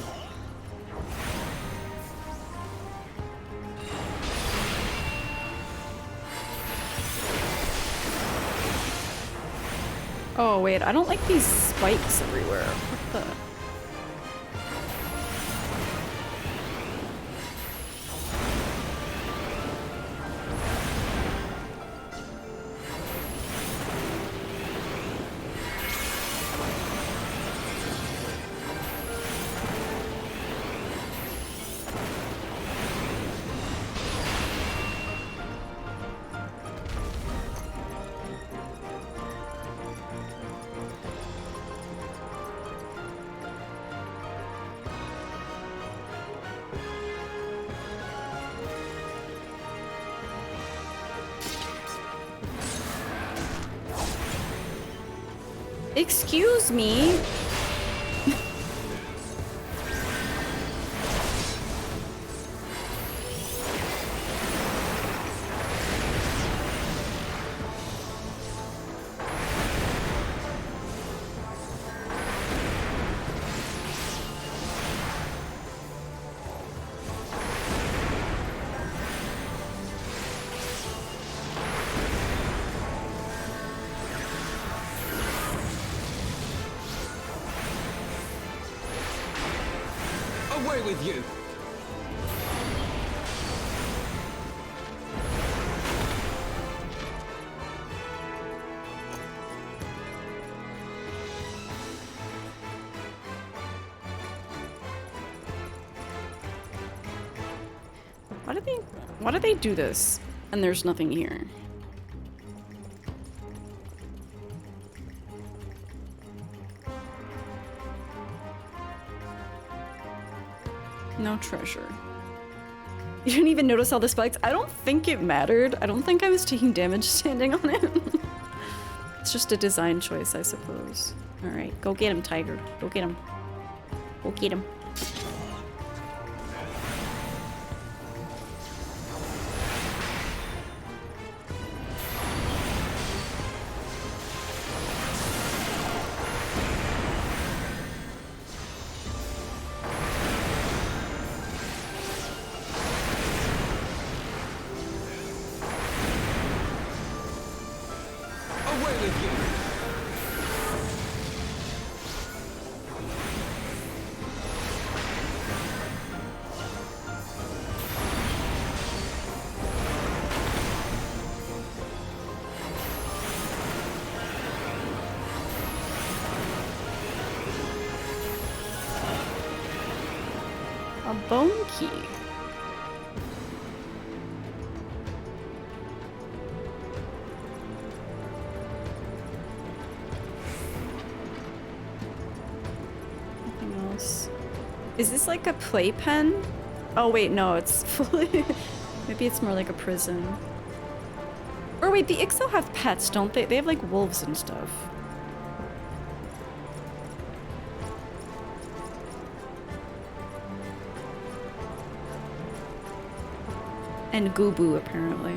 Oh wait, I don't like these spikes everywhere. What the? Excuse me. Away with you! Why do they do this? And there's nothing here. No treasure. You didn't even notice all the spikes? I don't think it mattered. I don't think I was taking damage standing on it. It's just a design choice, I suppose. Alright, go get him, Tiger. Go get him. Go get him. A bone key. Nothing else. Is this like a playpen? Oh wait, no, it's fully... Maybe it's more like a prison. Or wait, the Ixo have pets, don't they? They have like wolves and stuff. And Gubu, apparently.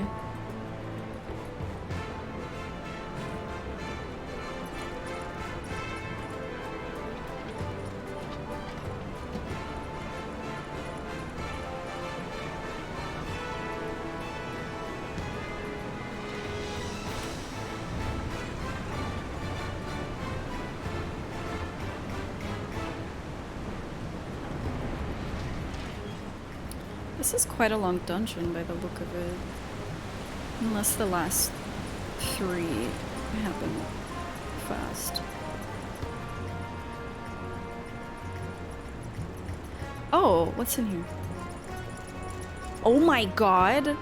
This is quite a long dungeon by the look of it. Unless the last 3 happen fast. Oh, what's in here? Oh my god!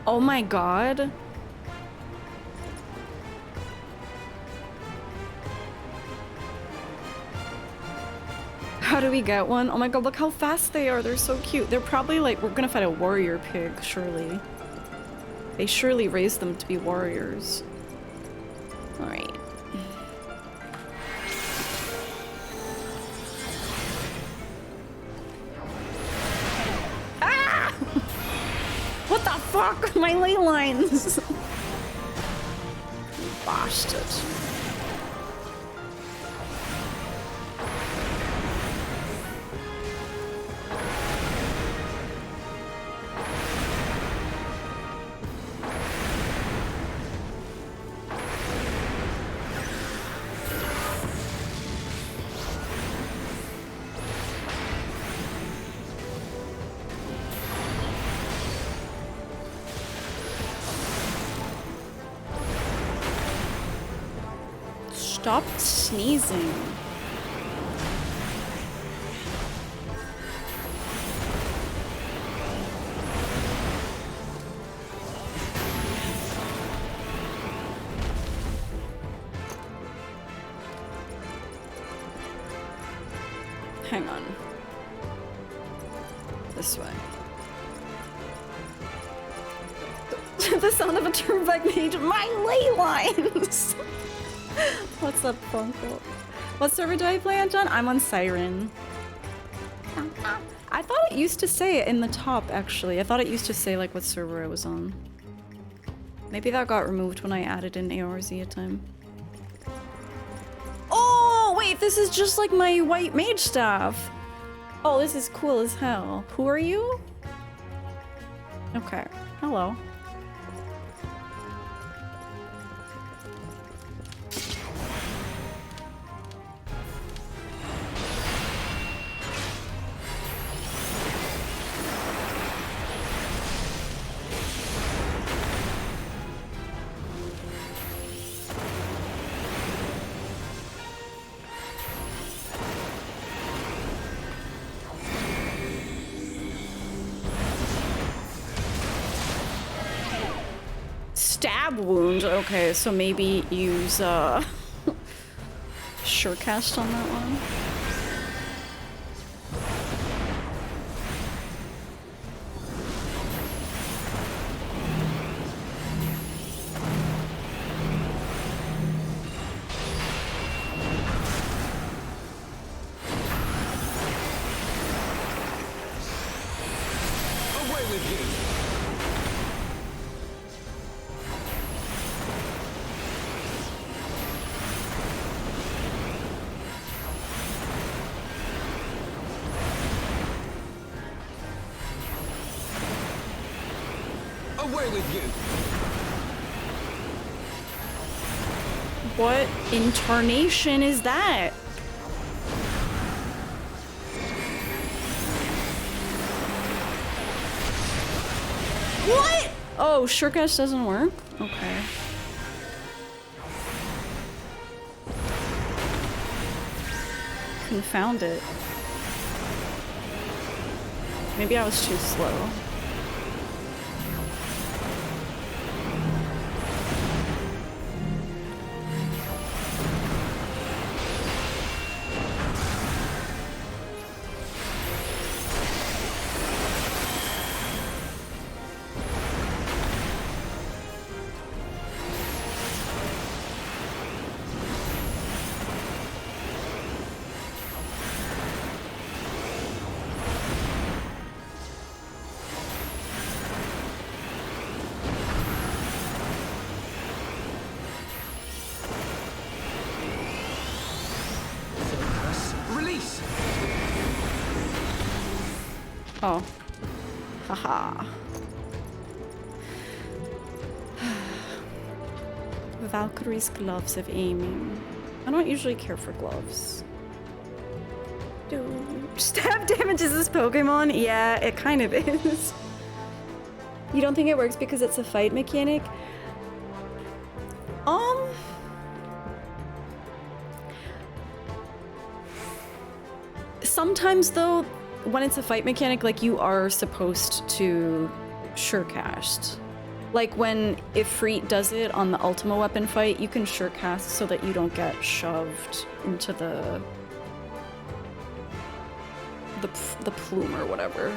Oh my god! How do we get one? Oh my god, look how fast they are. They're so cute. They're probably like, we're gonna fight a warrior pig, surely. They surely raised them to be warriors. Alright. Ah! What the fuck? My ley lines! Bastard. Stop sneezing. Hang on. This way. the sound of a turnback mage. My ley lines! What's up, Funkle? What server do I play on, John? I'm on Siren. I thought it used to say it in the top, actually. I thought it used to say, like, what server I was on. Maybe that got removed when I added in ARZ a time. Oh, wait, this is just like my white mage staff. Oh, this is cool as hell. Who are you? Okay, hello. Stab wound. Okay, so maybe use Surecast on that one. Away with you! Away with you! What incarnation is that? What? Oh, Surecast doesn't work? Okay. Confound it. Maybe I was too slow. Release! Oh. Haha. Valkyrie's gloves of aiming. I don't usually care for gloves. Dude. Stab damage is this Pokemon? Yeah, it kind of is. You don't think it works because it's a fight mechanic? Sometimes though, when it's a fight mechanic, like you are supposed to surecast. Like when Ifrit does it on the Ultima weapon fight, you can surecast so that you don't get shoved into the plume or whatever.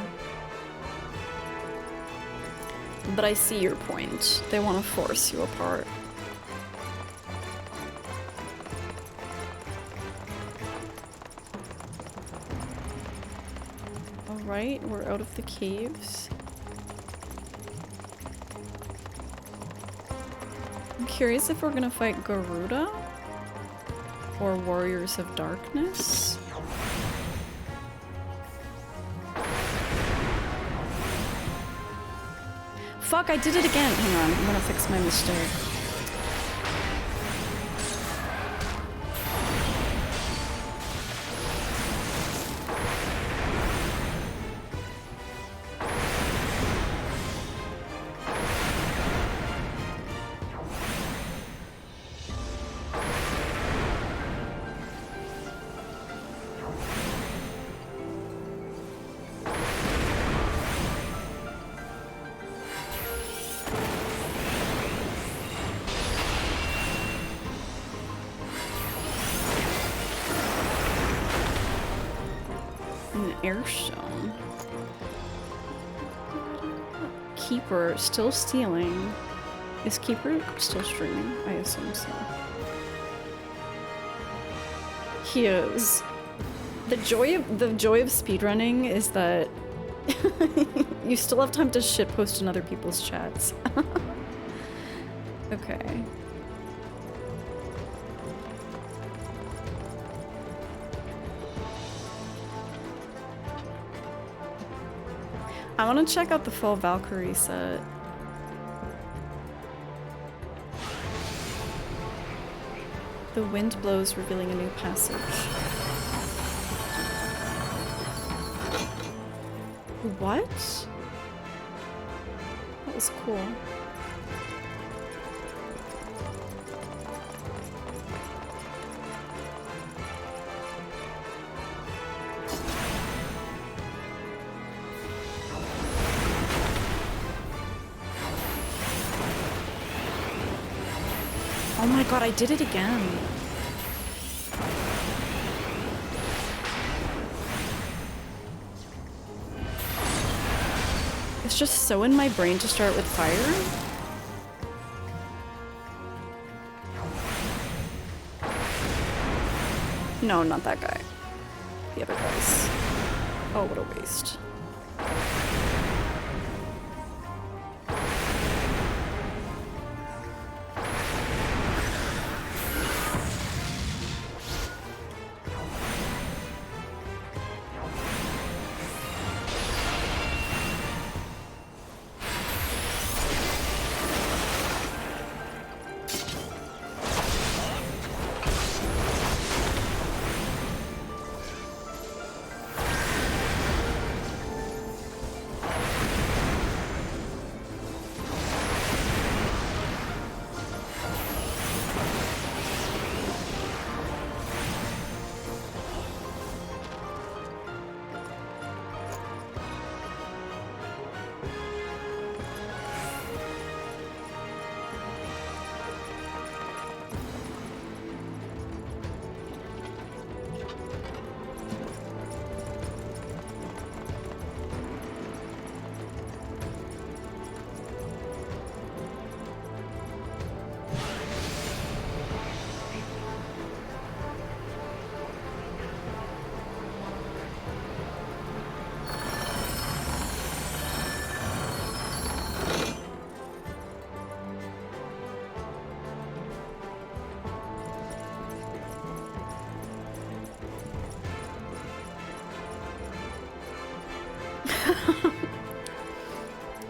But I see your point. They want to force you apart. Alright, we're out of the caves. I'm curious if we're gonna fight Garuda or Warriors of Darkness. Fuck, I did it again. Hang on, I'm gonna fix my mistake. Airstone. Keeper still stealing. Is Keeper still streaming? I assume so. He is. The joy of speedrunning is that you still have time to shitpost in other people's chats. Okay. I want to check out the full Valkyrie set. The wind blows, revealing a new passage. What? That was cool. Oh my god, I did it again. It's just so in my brain to start with fire. No, not that guy. The other guys. Oh, what a waste.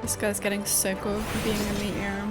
This guy's getting sick of being in the air.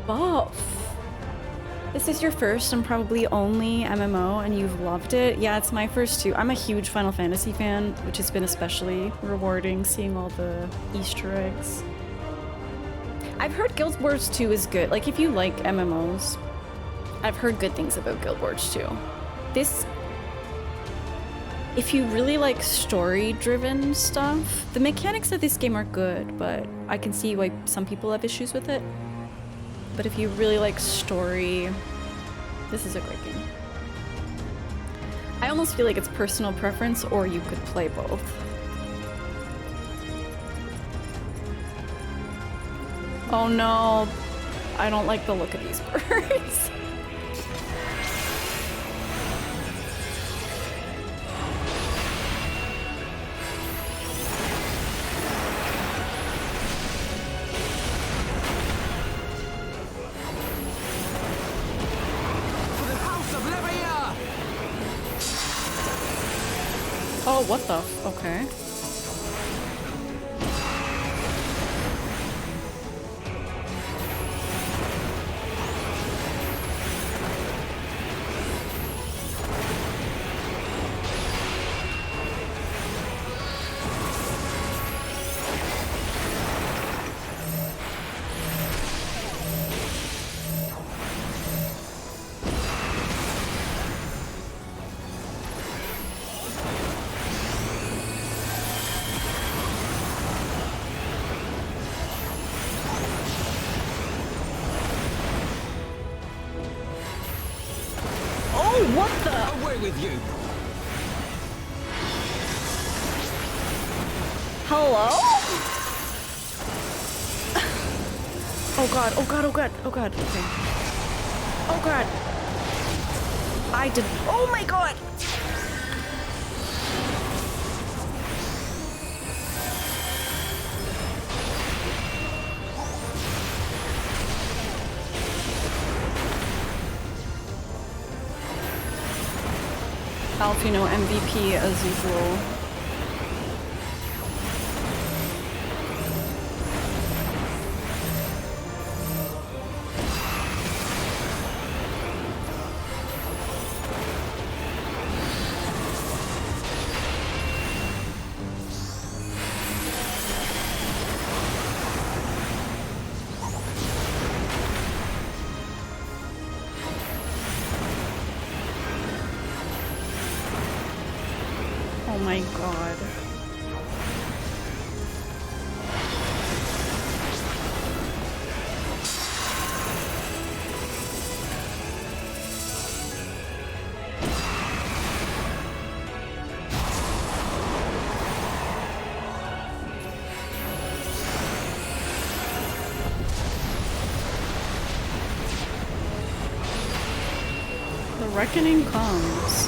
Buff. This is your first and probably only MMO and you've loved it? Yeah, it's my first too. I'm a huge Final Fantasy fan, which has been especially rewarding seeing all the Easter eggs. I've heard Guild Wars 2 is good. Like, if you like MMOs, I've heard good things about Guild Wars 2. This, if you really like story-driven stuff, the mechanics of this game are good, but I can see why some people have issues with it. But if you really like story, this is a great game. I almost feel like it's personal preference, or you could play both. Oh no, I don't like the look of these birds. what the? Okay. What the? Away with you! Hello? Oh god, oh god, oh god, oh god. Okay. Oh god. I did. Oh my god! Alfino MVP as usual. Oh my god. The reckoning comes.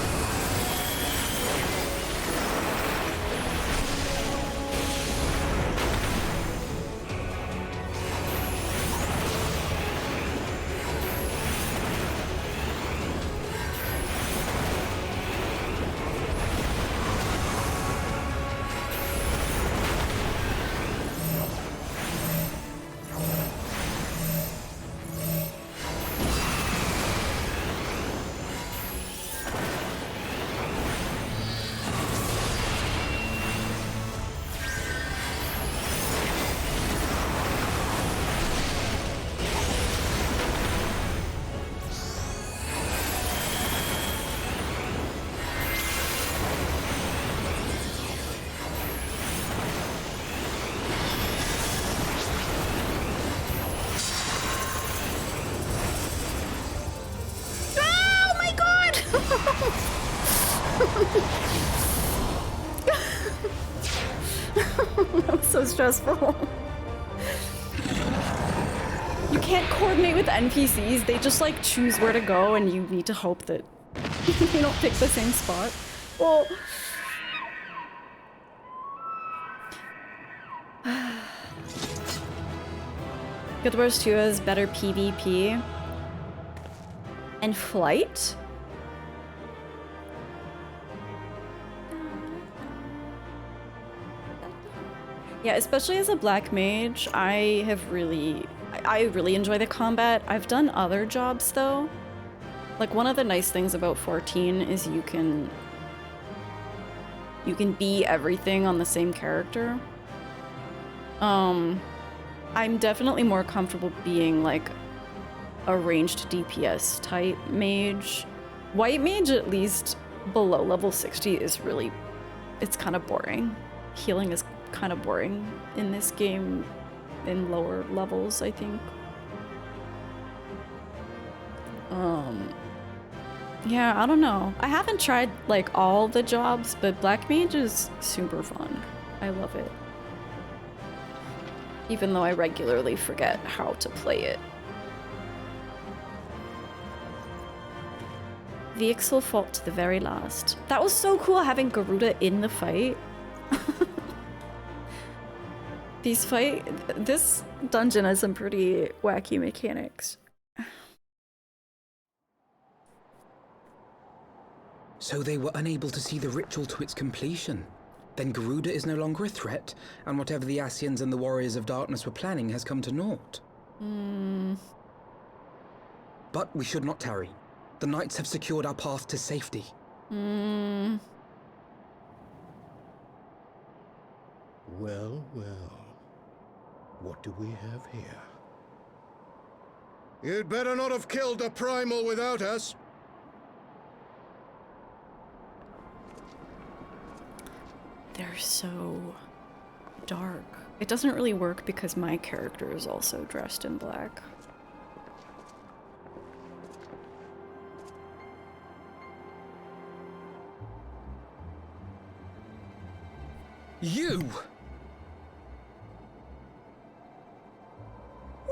That was so stressful. You can't coordinate with NPCs. They just like choose where to go and you need to hope that you don't pick the same spot. Well, Guild Wars 2 has better PvP and flight. Yeah, especially as a black mage, I really enjoy the combat. I've done other jobs though. Like one of the nice things about 14 is you can be everything on the same character. I'm definitely more comfortable being like a ranged DPS type mage. White mage, at least below level 60, is really, it's kind of boring. Healing is kind of boring in this game in lower levels, I think. Yeah, I don't know. I haven't tried like all the jobs, but black mage is super fun. I love it. Even though I regularly forget how to play it. Vixel fought to the very last. That was so cool having Garuda in the fight. This dungeon has some pretty wacky mechanics. So they were unable to see the ritual to its completion. Then Garuda is no longer a threat, and whatever the Ascians and the Warriors of Darkness were planning has come to naught. But we should not tarry. The knights have secured our path to safety. Well, well. What do we have here? You'd better not have killed the primal without us. They're so dark. It doesn't really work because my character is also dressed in black. You!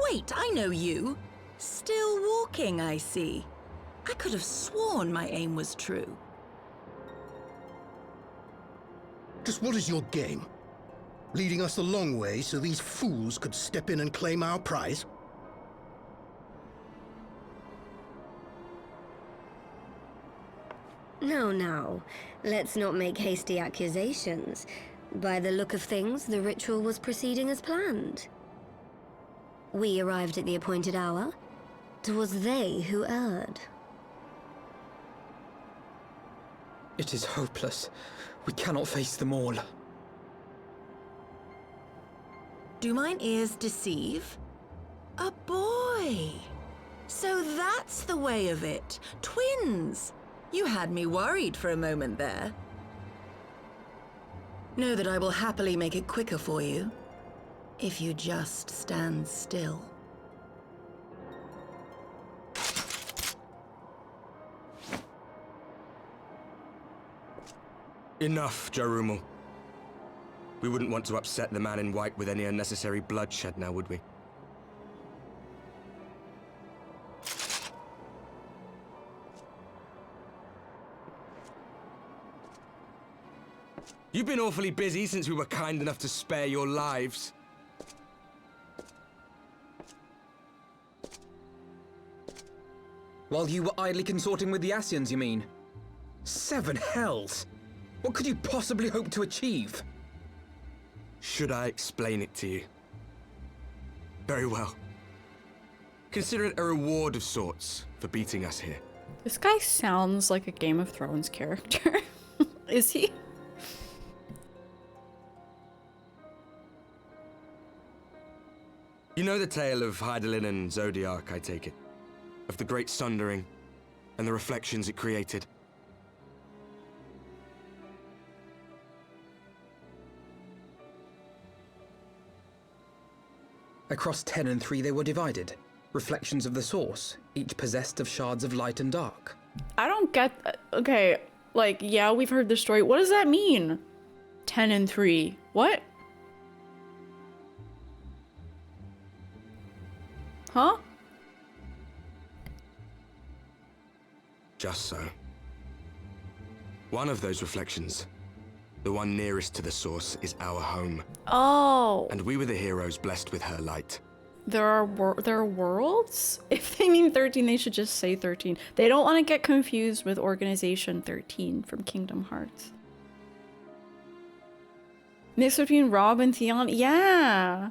Wait, I know you. Still walking, I see. I could have sworn my aim was true. Just what is your game? Leading us the long way so these fools could step in and claim our prize? No, no. Let's not make hasty accusations. By the look of things, the ritual was proceeding as planned. We arrived at the appointed hour. 'Twas they who erred. It is hopeless. We cannot face them all. Do mine ears deceive? A boy! So that's the way of it. Twins! You had me worried for a moment there. Know that I will happily make it quicker for you, if you just stand still. Enough, Jarumul. We wouldn't want to upset the man in white with any unnecessary bloodshed now, would we? You've been awfully busy since we were kind enough to spare your lives. While you were idly consorting with the Ascians, you mean? 7 hells! What could you possibly hope to achieve? Should I explain it to you? Very well. Consider it a reward of sorts for beating us here. This guy sounds like a Game of Thrones character. Is he? You know the tale of Hydaelyn and Zodiac, I take it? Of the Great Sundering and the reflections it created? Across 10 and 3 they were divided. Reflections of the source, each possessed of shards of light and dark. I don't get... Okay, like, yeah, we've heard the story. What does that mean? 10 and 3. What? Huh? Just so. One of those reflections, the one nearest to the source, is our home. Oh. And we were the heroes blessed with her light. There are worlds? If they mean 13, they should just say 13. They don't want to get confused with Organization 13 from Kingdom Hearts. Mix between Rob and Theon? Yeah.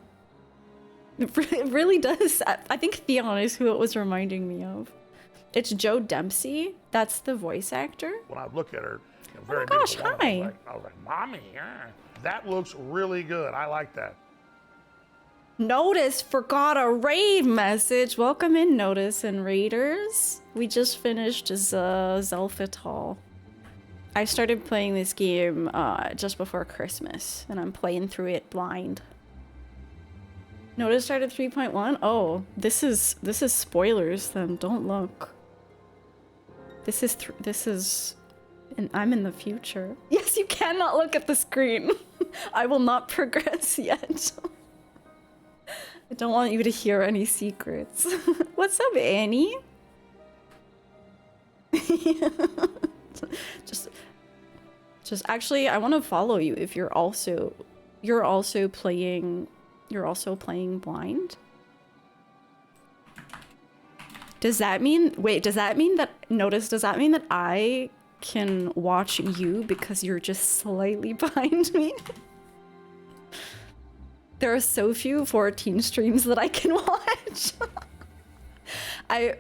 It really does. I think Theon is who it was reminding me of. It's Joe Dempsey. That's the voice actor. When I look at her, you know, very oh my gosh, beautiful hi. woman, I was like, Mommy, yeah, that looks really good. I like that. Notice forgot a raid message. Welcome in, Notice and Raiders. We just finished Xelphatol. I started playing this game just before Christmas, and I'm playing through it blind. Notice started 3.1. Oh, this is spoilers. Then don't look. This is, and I'm in the future. Yes, you cannot look at the screen. I will not progress yet. I don't want you to hear any secrets. What's up, Annie? just actually, I want to follow you if you're also playing blind. Does that mean, wait, does that mean that, Notice, does that mean that I can watch you because you're just slightly behind me. There are so few 14 streams that I can watch.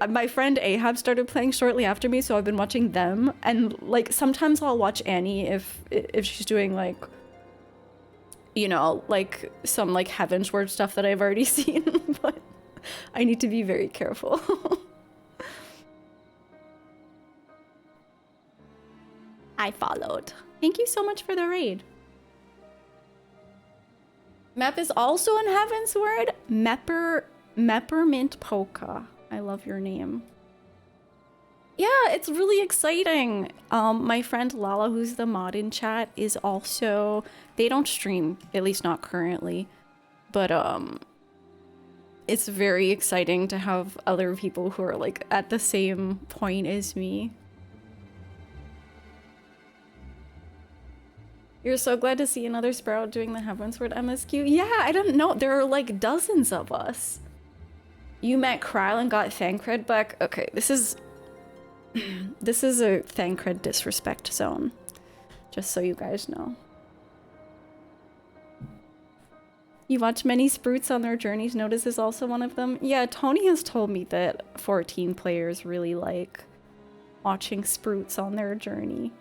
My friend Ahab started playing shortly after me, so I've been watching them, and like sometimes I'll watch Annie if she's doing like, you know, like some like Heavensward stuff that I've already seen, but I need to be very careful. I followed. Thank you so much for the raid. Mep is also in Heavensward. Meppermint Polka. I love your name. Yeah, it's really exciting. My friend Lala, who's the mod in chat, is also... They don't stream, at least not currently. But, it's very exciting to have other people who are, like, at the same point as me. You're so glad to see another Sprout doing the Heavensward MSQ? Yeah, I don't know. There are, like, dozens of us. You met Kryl and got Thancred back? Okay, this is... this is a Thancred disrespect zone. Just so you guys know. You watch many Sprouts on their journeys. Notice is also one of them. Yeah, Tony has told me that 14 players really like watching Sprouts on their journey.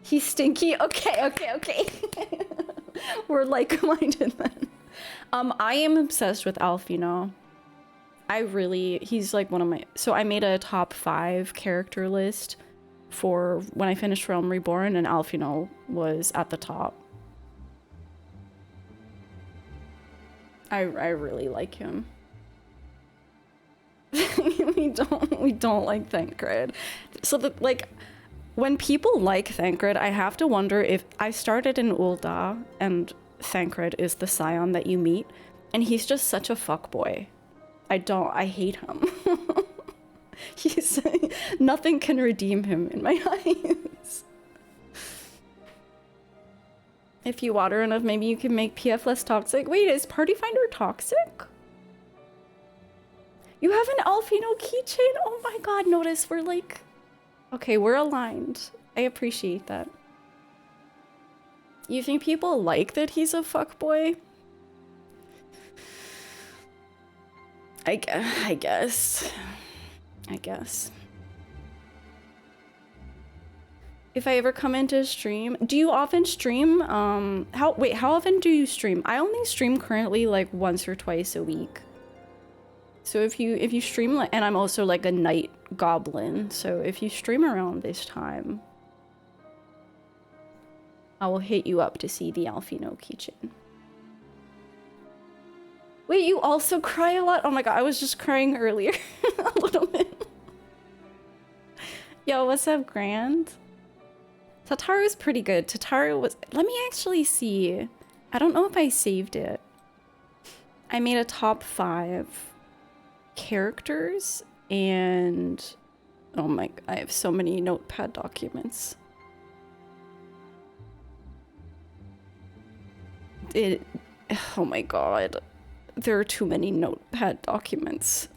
He's stinky? Okay. We're like-minded then. I am obsessed with Alfino. He's like one of my... So I made a top 5 character list for when I finished Realm Reborn, and Alfino was at the top. I really like him. we don't like Thancred. So like when people like Thancred, I have to wonder if I started in Ul'dah and Thancred is the scion that you meet, and he's just such a fuckboy. I hate him. Nothing can redeem him in my eyes. If you water enough, maybe you can make PF less toxic. Wait, is Party Finder toxic? You have an Alfino keychain? Oh my god, notice we're like... Okay, we're aligned. I appreciate that. You think people like that he's a fuckboy? I guess. If I ever come into stream, do you often stream? How often do you stream? I only stream currently like once or twice a week. So if you stream, and I'm also like a night goblin, so if you stream around this time, I will hit you up to see the Alfino keychain. Wait, you also cry a lot? Oh my god, I was just crying earlier a little bit. Yo, what's up, Grand? Tataru's pretty good. Tataru was... Let me actually see. I don't know if I saved it. I made a top 5 characters and... Oh my god, I have so many notepad documents. Oh my god. There are too many notepad documents.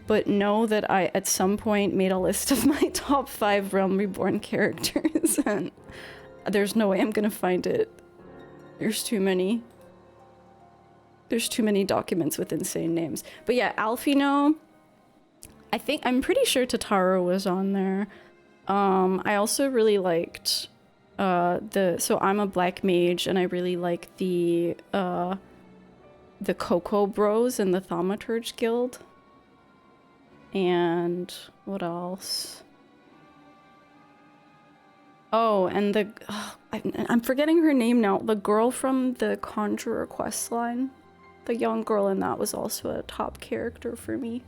But know that I, at some point, made a list of my top 5 Realm Reborn characters, and there's no way I'm gonna find it. There's too many. There's too many documents with insane names. But yeah, Alfino, I'm pretty sure Tataru was on there. I also really liked so I'm a black mage, and I really like the Cocoa Bros and the Thaumaturge Guild. And what else? Oh, and I'm forgetting her name now. The girl from the Conjurer questline. The young girl in that was also a top character for me.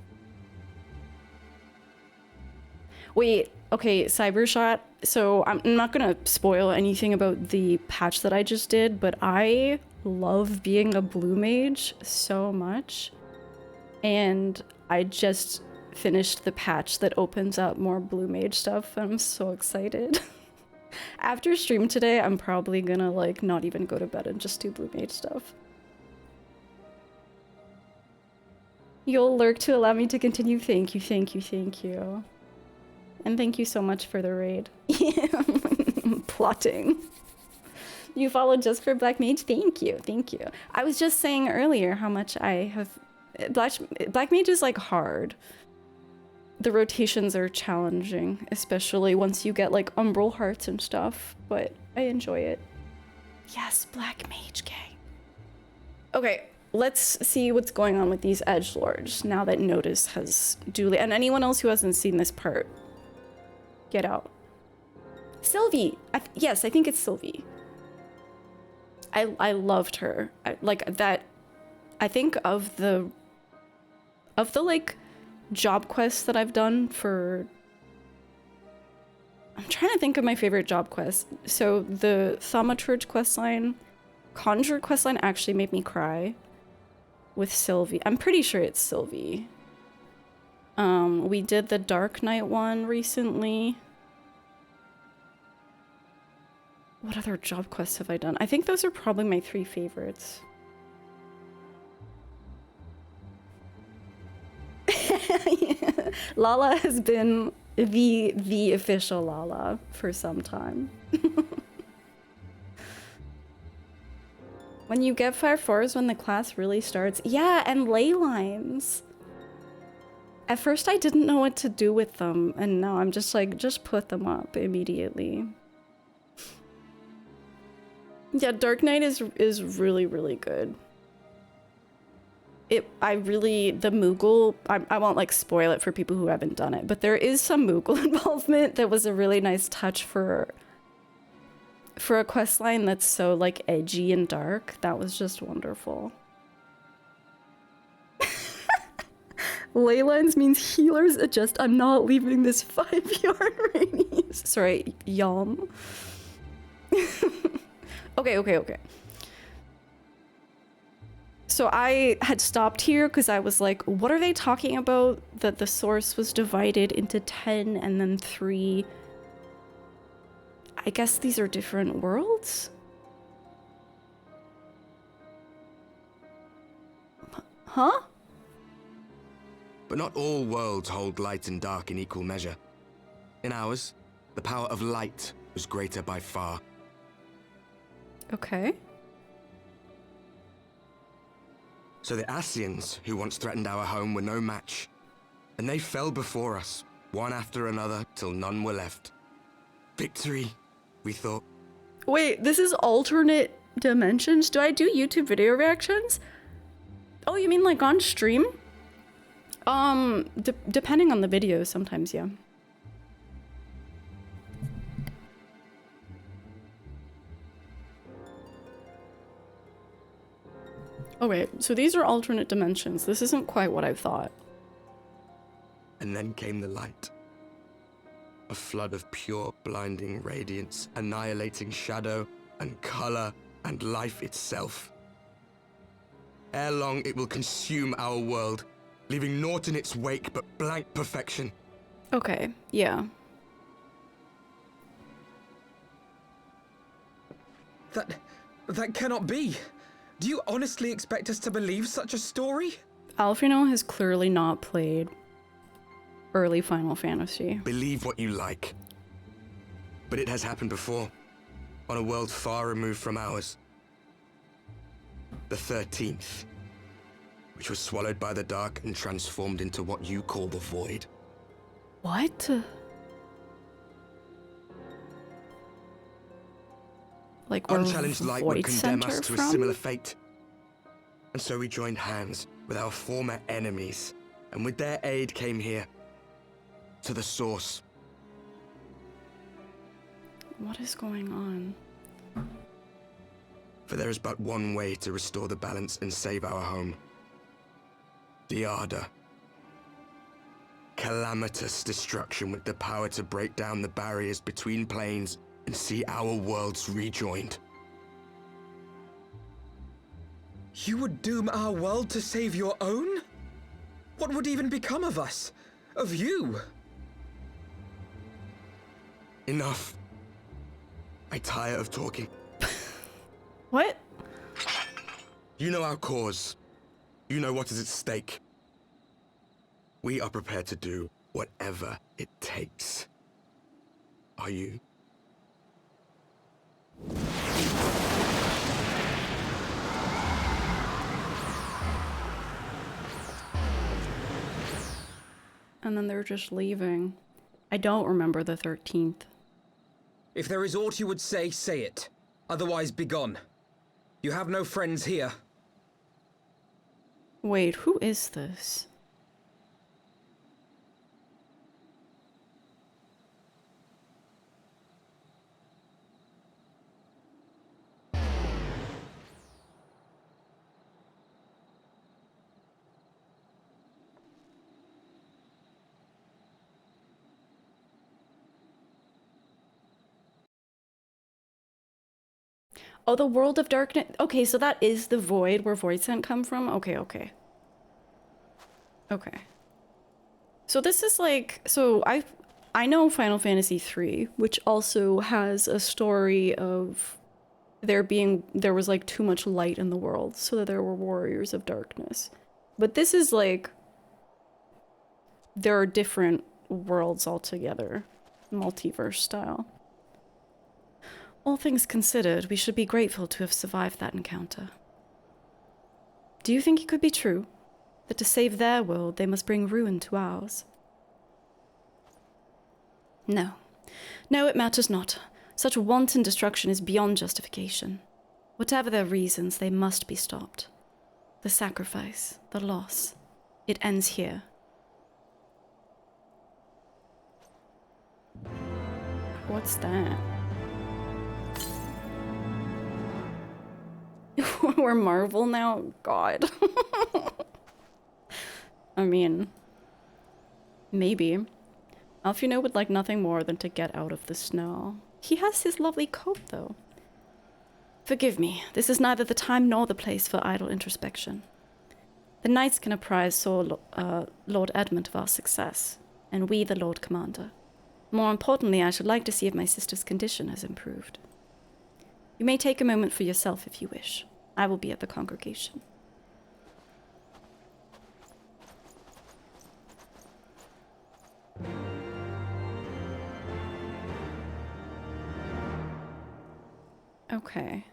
Wait, okay, Cybershot. So I'm not gonna spoil anything about the patch that I just did, but I love being a blue mage so much. And I just finished the patch that opens up more blue mage stuff. I'm so excited. After stream today, I'm probably gonna like not even go to bed and just do blue mage stuff. You'll lurk to allow me to continue. Thank you. And thank you so much for the raid. Plotting. You followed just for Black Mage? Thank you, thank you. I was just saying earlier how much I have... Black Mage is like hard. The rotations are challenging, especially once you get like Umbral Hearts and stuff, but I enjoy it. Yes, Black Mage gang. Okay, let's see what's going on with these edgelords now that notice has duly... And anyone else who hasn't seen this part, get out. Sylvie! Yes, I think it's Sylvie. I loved her. Like that... I think of the like job quests that I've done for... I'm trying to think of my favorite job quest. So the Thaumaturge questline, Conjure questline actually made me cry with Sylvie. I'm pretty sure it's Sylvie. We did the Dark Knight one recently. What other job quests have I done? I think those are probably my 3 favorites. Lala has been the official Lala for some time. When you get 5/4s when the class really starts. Yeah, and ley lines. At first I didn't know what to do with them, and now I'm just like, just put them up immediately. Yeah, Dark Knight is really, really good. The Moogle, I won't like spoil it for people who haven't done it, but there is some Moogle involvement that was a really nice touch for a questline that's so like edgy and dark. That was just wonderful. Ley lines means healers adjust. I'm not leaving this 5-yard radius. Sorry, Yalm. Okay. So I had stopped here because I was like, what are they talking about? That the source was divided into 10 and then 3. I guess these are different worlds? Huh? But not all worlds hold light and dark in equal measure. In ours, the power of light was greater by far. Okay. So the Ascians, who once threatened our home, were no match. And they fell before us, one after another, till none were left. Victory, we thought. Wait, this is alternate dimensions? Do I do YouTube video reactions? Oh, you mean like on stream? Depending on the video, sometimes, yeah. Oh wait, so these are alternate dimensions. This isn't quite what I thought. And then came the light. A flood of pure, blinding radiance, annihilating shadow and color and life itself. Ere long, it will consume our world, leaving naught in its wake but blank perfection. Okay, yeah. That cannot be. Do you honestly expect us to believe such a story? Alfino has clearly not played early Final Fantasy. Believe what you like. But it has happened before, on a world far removed from ours. The 13th, which was swallowed by the dark and transformed into what you call the Void. What? Like where unchallenged light would Void condemn us Center to a from? similar fate. And so we joined hands with our former enemies, and with their aid came here, to the source. What is going on? For there is but one way to restore the balance and save our home. The Ardor. Calamitous destruction with the power to break down the barriers between planes and see our worlds rejoined. You would doom our world to save your own? What would even become of us? Of you? Enough. I tire of talking. What? You know our cause. You know what is at stake. We are prepared to do whatever it takes. Are you? And then they're just leaving. I don't remember the 13th. If there is aught you would say it. Otherwise, begone. You have no friends here. Wait, who is this? Oh, the World of Darkness. Okay, so that is the void where Void Scent come from? Okay, okay. Okay. So this is like, so I know Final Fantasy III, which also has a story of there was like too much light in the world, so that there were warriors of darkness. But this is like, there are different worlds altogether, multiverse style. All things considered, we should be grateful to have survived that encounter. Do you think it could be true that to save their world, they must bring ruin to ours? No. No, it matters not. Such wanton destruction is beyond justification. Whatever their reasons, they must be stopped. The sacrifice, the loss, it ends here. What's that? We're Marvel now? God. I mean, maybe. Alfino would like nothing more than to get out of the snow. He has his lovely coat, though. Forgive me, this is neither the time nor the place for idle introspection. The knights can apprise Lord Edmund of our success, and we the Lord Commander. More importantly, I should like to see if my sister's condition has improved. You may take a moment for yourself if you wish. I will be at the congregation. Okay.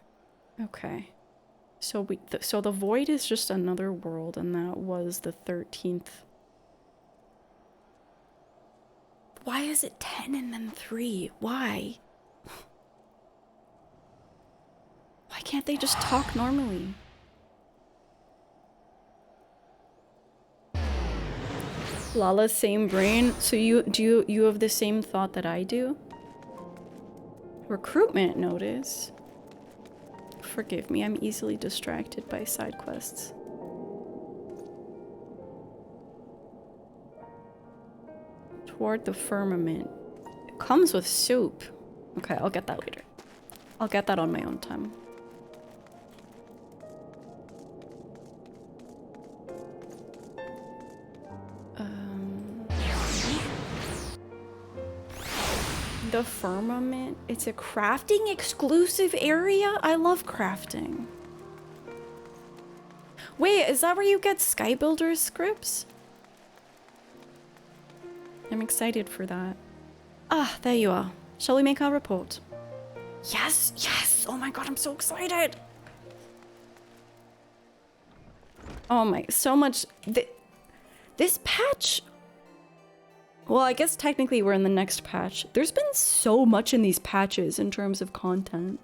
Okay. So so the void is just another world, and that was the 13th. Why is it 10 and then 3? Why? Why can't they just talk normally? Lala, same brain. So you have the same thought that I do? Recruitment notice. Forgive me, I'm easily distracted by side quests. Toward the firmament. It comes with soup. Okay, I'll get that later. I'll get that on my own time. The firmament. It's a crafting exclusive area? I love crafting. Wait, is that where you get Skybuilder's scripts? I'm excited for that. Ah, there you are. Shall we make our report? Yes, yes! Oh my god, I'm so excited! Oh my, so much. This patch. Well, I guess technically we're in the next patch. There's been so much in these patches in terms of content.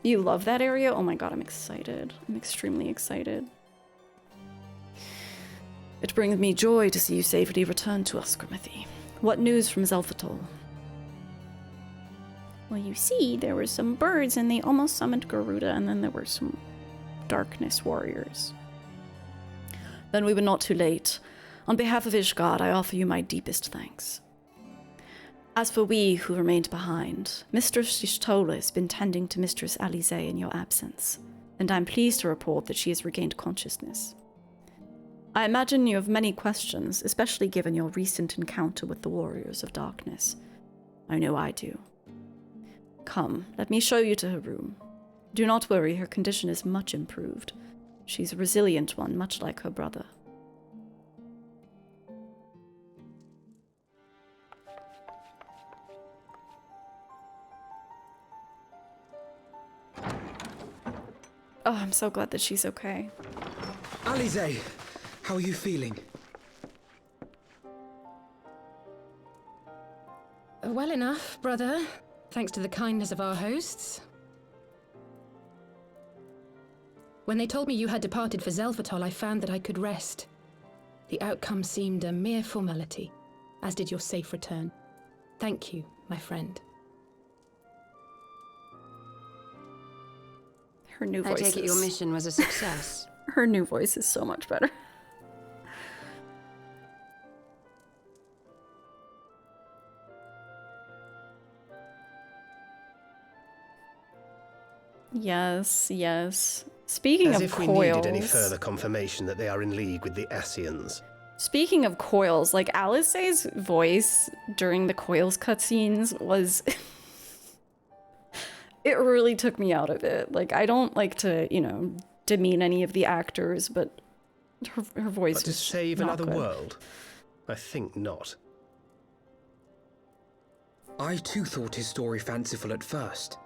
You love that area? Oh my god, I'm excited. I'm extremely excited. It brings me joy to see you safely return to us, Grimothy. What news from Xelphatol? Well, you see, there were some birds and they almost summoned Garuda, and then there were some darkness warriors. Then we were not too late. On behalf of Ishgard, I offer you my deepest thanks. As for we who remained behind, Mistress Ishtola has been tending to Mistress Alize in your absence, and I'm pleased to report that she has regained consciousness. I imagine you have many questions, especially given your recent encounter with the Warriors of Darkness. I know I do. Come, let me show you to her room. Do not worry, her condition is much improved. She's a resilient one, much like her brother. Oh, I'm so glad that she's okay. Alize, how are you feeling? Well enough, brother. Thanks to the kindness of our hosts. When they told me you had departed for Xelphatol, I found that I could rest. The outcome seemed a mere formality, as did your safe return. Thank you, my friend. Her new voice I take it your mission was a success. Her new voice is so much better. Yes, yes. Speaking As of if we coils, needed any further confirmation that they are in league with the Ascians. Speaking of coils, like Alice's voice during the coils cutscenes was it really took me out of it. Like, I don't like to, you know, demean any of the actors, but her voice But to was save not another good. world? I think not. I too thought his story fanciful at first.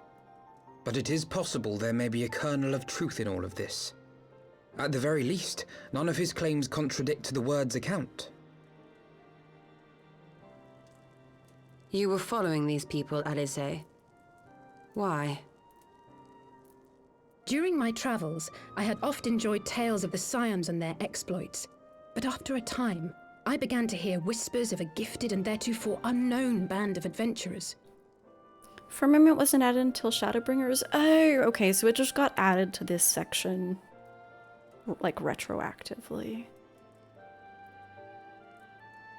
But it is possible there may be a kernel of truth in all of this. At the very least, none of his claims contradict the word's account. You were following these people, Alice. Why? During my travels, I had oft enjoyed tales of the Scions and their exploits. But after a time, I began to hear whispers of a gifted and theretofore unknown band of adventurers. Firmament wasn't added until Shadowbringers. Oh, okay, so it just got added to this section, like, retroactively.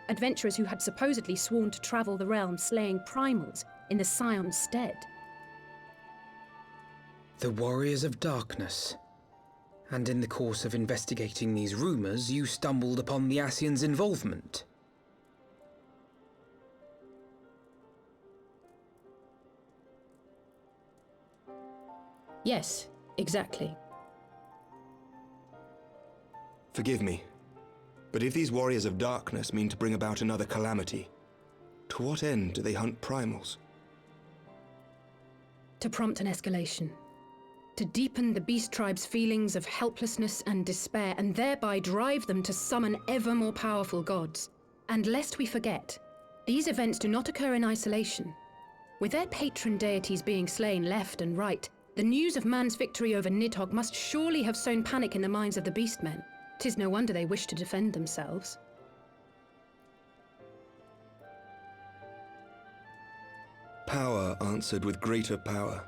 Adventurers who had supposedly sworn to travel the realm slaying primals in the Scion's stead. The Warriors of Darkness. And in the course of investigating these rumors, you stumbled upon the Ascians' involvement. Yes, exactly. Forgive me, but if these Warriors of Darkness mean to bring about another calamity, to what end do they hunt primals? To prompt an escalation. To deepen the beast tribe's feelings of helplessness and despair, and thereby drive them to summon ever more powerful gods. And lest we forget, these events do not occur in isolation. With their patron deities being slain left and right, the news of man's victory over Nidhogg must surely have sown panic in the minds of the beastmen. 'Tis no wonder they wish to defend themselves. Power answered with greater power,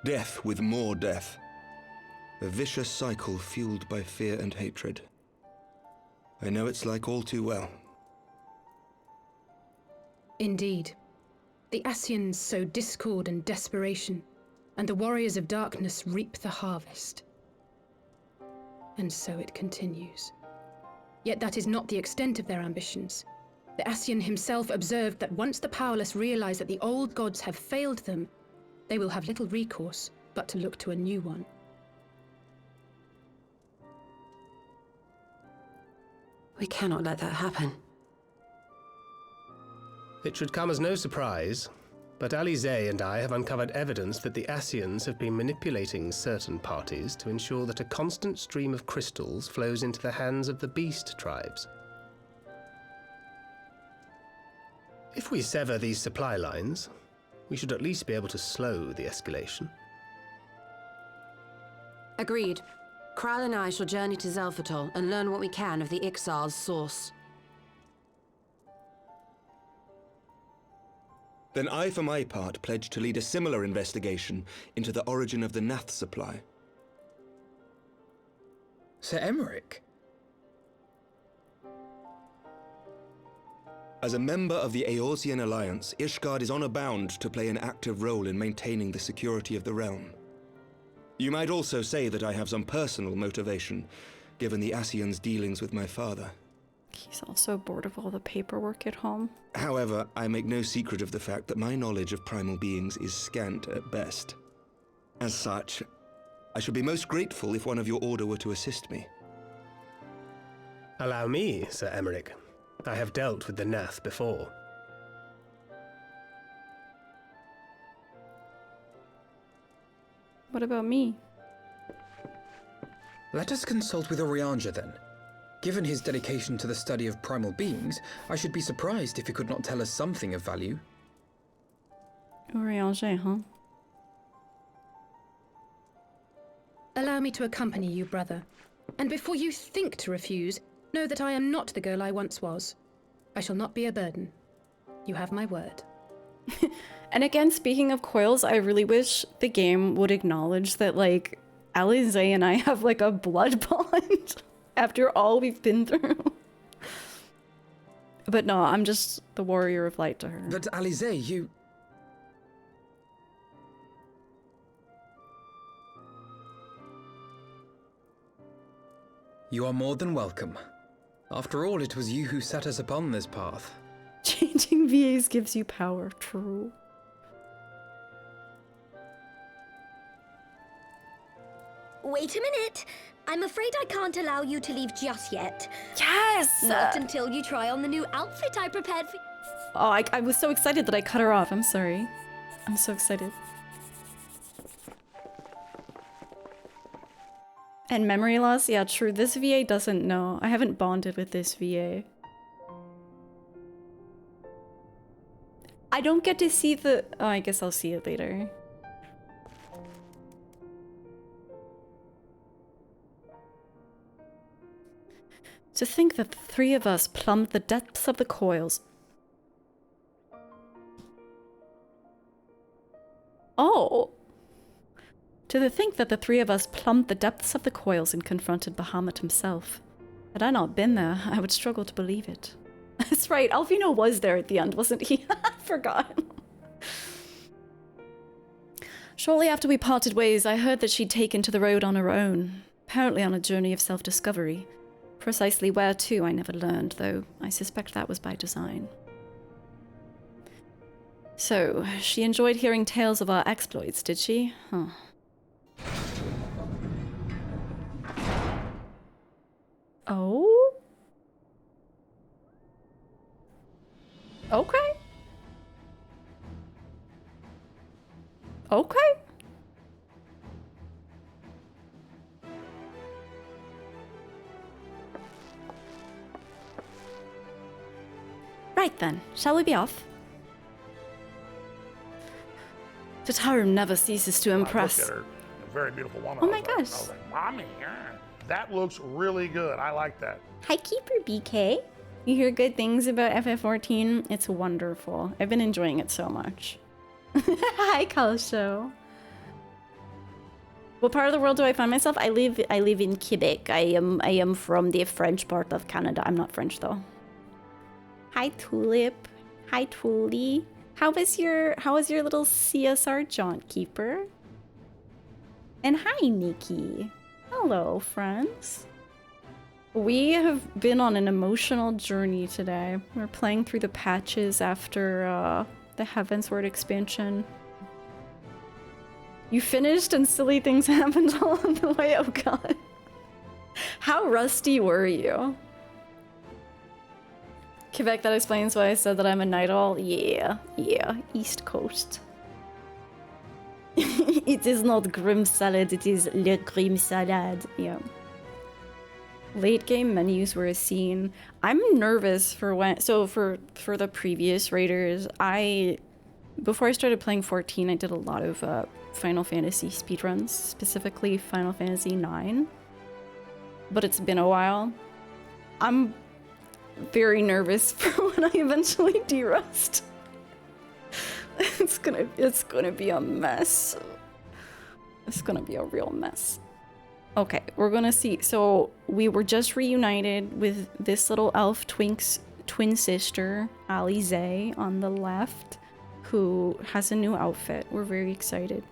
death with more death. A vicious cycle fueled by fear and hatred. I know it's like all too well. Indeed. The Ascians sow discord and desperation, and the Warriors of Darkness reap the harvest. And so it continues. Yet that is not the extent of their ambitions. The Ascian himself observed that once the powerless realize that the old gods have failed them, they will have little recourse but to look to a new one. We cannot let that happen. It should come as no surprise, but Alize and I have uncovered evidence that the Ascians have been manipulating certain parties to ensure that a constant stream of crystals flows into the hands of the beast tribes. If we sever these supply lines, we should at least be able to slow the escalation. Agreed. Kral and I shall journey to Xelphatol and learn what we can of the Ixal's source. Then I, for my part, pledge to lead a similar investigation into the origin of the Nath supply. Sir Emmerich? As a member of the Eorzean Alliance, Ishgard is honor bound to play an active role in maintaining the security of the realm. You might also say that I have some personal motivation, given the Ascians' dealings with my father. He's also bored of all the paperwork at home. However, I make no secret of the fact that my knowledge of primal beings is scant at best. As such, I should be most grateful if one of your order were to assist me. Allow me, Sir Emmerich. I have dealt with the Nath before. What about me? Let us consult with Orianja then. Given his dedication to the study of primal beings, I should be surprised if he could not tell us something of value. Orianja, huh? Allow me to accompany you, brother. And before you think to refuse, know that I am not the girl I once was. I shall not be a burden. You have my word. And again, speaking of coils, I really wish the game would acknowledge that, like, Alize and I have, like, a blood bond after all we've been through. But no, I'm just the warrior of light to her. But Alize, you... You are more than welcome. After all, it was you who set us upon this path. Changing VAs gives you power, true. Wait a minute. I'm afraid I can't allow you to leave just yet. Yes! Not until you try on the new outfit I prepared for you. Oh, I was so excited that I cut her off. I'm sorry. I'm so excited. And memory loss? Yeah, true. This VA doesn't know. I haven't bonded with this VA. I don't get to see the... Oh, I guess I'll see it later. To think that the three of us plumbed the depths of the coils. Oh! To think that the three of us plumbed the depths of the coils and confronted Bahamut himself. Had I not been there, I would struggle to believe it. That's right, Alfino was there at the end, wasn't he? I forgot. Shortly after we parted ways, I heard that she'd taken to the road on her own, apparently on a journey of self-discovery. Precisely where to, I never learned, though I suspect that was by design. So, she enjoyed hearing tales of our exploits, did she? Huh. Oh? Okay. Okay. Right then, shall we be off? Tataru never ceases to impress. I looked at her, a very beautiful woman. Oh my I gosh. was like, Mommy, that looks really good. I like that. Hi, Keeper BK. You hear good things about FF14? It's wonderful. I've been enjoying it so much. Hi, Kalsho. What part of the world do I find myself? I live in Quebec. I am from the French part of Canada. I'm not French though. Hi, Tulip. Hi, Toolie. How was your little CSR jaunt, Keeper? And hi, Nikki. Hello, friends. We have been on an emotional journey today. We're playing through the patches after the Heavensward expansion. You finished and silly things happened along the way? Oh god. How rusty were you? Quebec, that explains why I said that I'm a night owl. Yeah, East Coast. It is not Grim Salad, it is Le Grim Salad. Yeah. Late game menus were a scene. I'm nervous for when... So for the previous raiders, before I started playing 14, I did a lot of Final Fantasy speedruns, specifically Final Fantasy IX. But it's been a while. I'm very nervous for when I eventually derust. It's gonna be a mess. It's gonna be a real mess. Okay, we're gonna see. So we were just reunited with this little elf Twink's twin sister, Alize, on the left, who has a new outfit. We're very excited.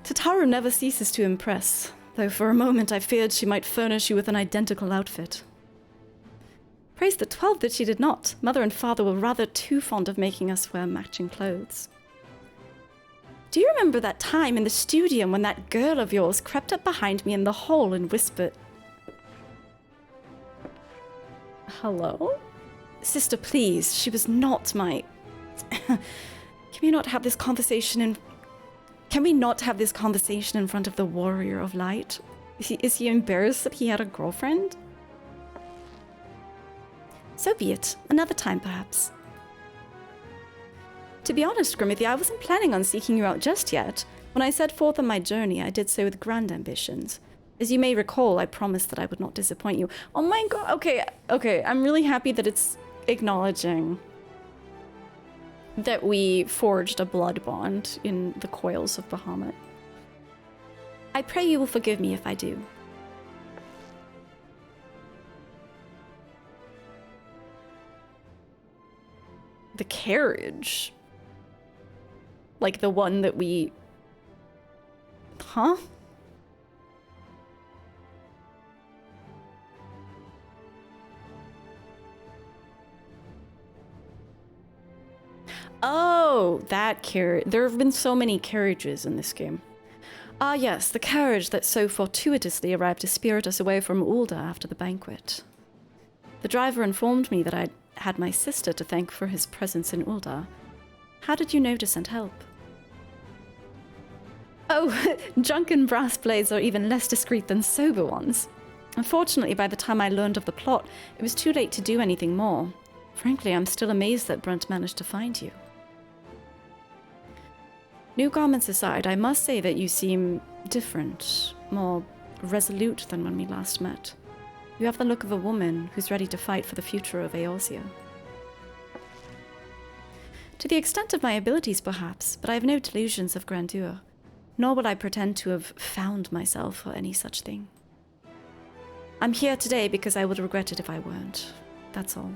Tataru never ceases to impress, though for a moment I feared she might furnish you with an identical outfit. Praise the 12 that she did not. Mother and father were rather too fond of making us wear matching clothes. Do you remember that time in the studio when that girl of yours crept up behind me in the hall and whispered... Hello? Sister, please, she was not my... Can we not have this conversation in... Can we not have this conversation in front of the Warrior of Light? Is he embarrassed that he had a girlfriend? So be it. Another time, perhaps. To be honest, Grimothy, I wasn't planning on seeking you out just yet. When I set forth on my journey, I did so with grand ambitions. As you may recall, I promised that I would not disappoint you. Oh my god, okay, I'm really happy that it's acknowledging that we forged a blood bond in the coils of Bahamut. I pray you will forgive me if I do. The carriage? Like the one that we... Huh? Oh, that carriage. There have been so many carriages in this game. Ah yes, the carriage that so fortuitously arrived to spirit us away from Ulda after the banquet. The driver informed me that I had my sister to thank for his presence in Ulda. How did you know to send help? Oh, drunken brass blades are even less discreet than sober ones. Unfortunately, by the time I learned of the plot, it was too late to do anything more. Frankly, I'm still amazed that Brunt managed to find you. New garments aside, I must say that you seem different, more resolute than when we last met. You have the look of a woman who's ready to fight for the future of Eorzea. To the extent of my abilities, perhaps, but I have no delusions of grandeur, nor will I pretend to have found myself or any such thing. I'm here today because I would regret it if I weren't. That's all.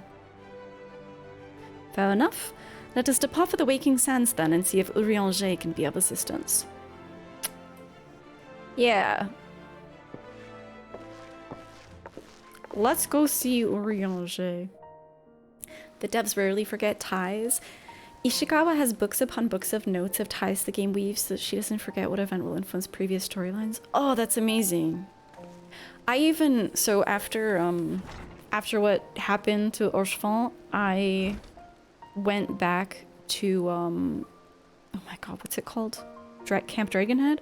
Fair enough. Let us depart for the Waking Sands then and see if Urianger can be of assistance. Yeah. Let's go see Urianger. The devs rarely forget ties. Ishikawa has books upon books of notes of ties the game weaves so that she doesn't forget what event will influence previous storylines. Oh, that's amazing. I even, so after what happened to Orchefant, I went back to, oh my god, what's it called? Camp Dragonhead?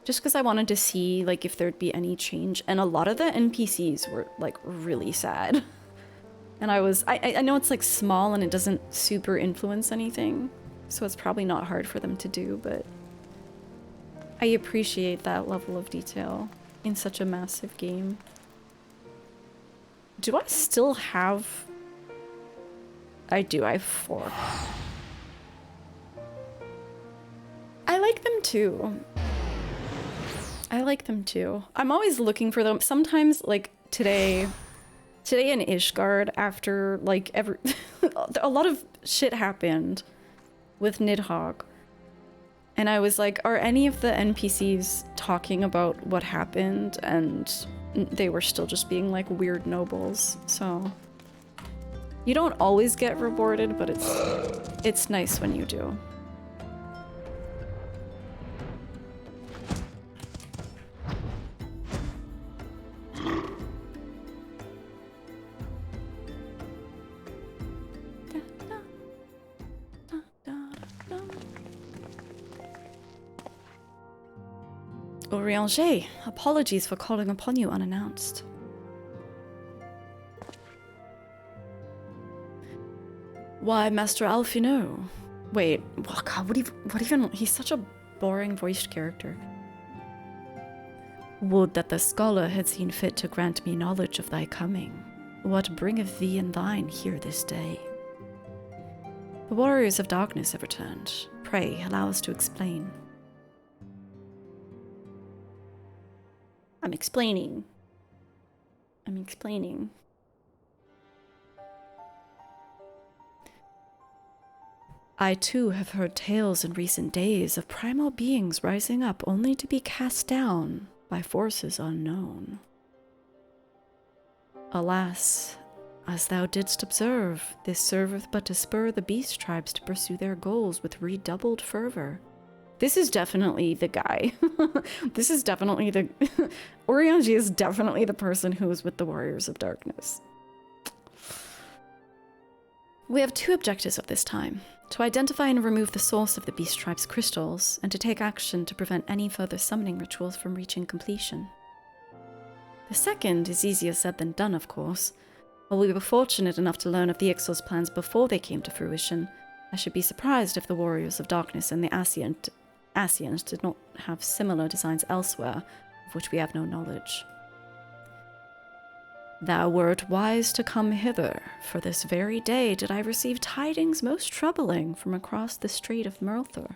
Just because I wanted to see, like, if there'd be any change. And a lot of the NPCs were, like, really sad. And I know it's, like, small and it doesn't super influence anything. So it's probably not hard for them to do, but I appreciate that level of detail in such a massive game. Do I still have... I do, I have 4. I like them too. I like them too. I'm always looking for them. Sometimes, like today in Ishgard, after like a lot of shit happened with Nidhogg. And I was like, are any of the NPCs talking about what happened? And they were still just being like weird nobles, so... You don't always get rewarded, but it's nice when you do. Urianger, apologies for calling upon you unannounced. Why, Master Alphino? Wait, oh god, what even? He's such a boring voiced character. Would that the scholar had seen fit to grant me knowledge of thy coming. What bringeth thee and thine here this day? The warriors of darkness have returned. Pray, allow us to explain. I'm explaining. I too have heard tales in recent days of primal beings rising up only to be cast down by forces unknown. Alas, as thou didst observe, this serveth but to spur the beast tribes to pursue their goals with redoubled fervor. This is definitely the guy. This is definitely the... Urianger is definitely the person who is with the Warriors of Darkness. We have 2 objectives of this time. To identify and remove the source of the Beast Tribe's crystals, and to take action to prevent any further summoning rituals from reaching completion. The second is easier said than done, of course. While we were fortunate enough to learn of the Ixal's plans before they came to fruition, I should be surprised if the Warriors of Darkness and the Ascians did not have similar designs elsewhere, of which we have no knowledge. Thou wert wise to come hither, for this very day did I receive tidings most troubling from across the Strait of Merlthur.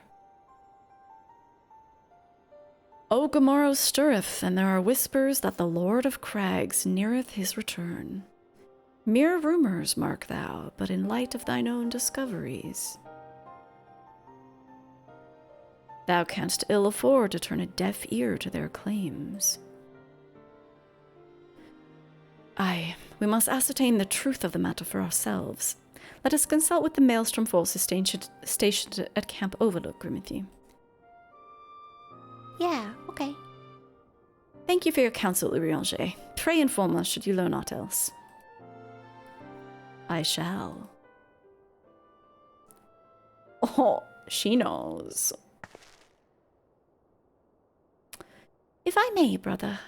Ogamorrow stirreth, and there are whispers that the Lord of Crags neareth his return. Mere rumors, mark thou, but in light of thine own discoveries. Thou canst ill afford to turn a deaf ear to their claims. Aye, we must ascertain the truth of the matter for ourselves. Let us consult with the Maelstrom forces stationed at Camp Overlook, Grimothy. Yeah, okay. Thank you for your counsel, Urianger. Pray inform us should you learn aught else. I shall. Oh, she knows. If I may, brother.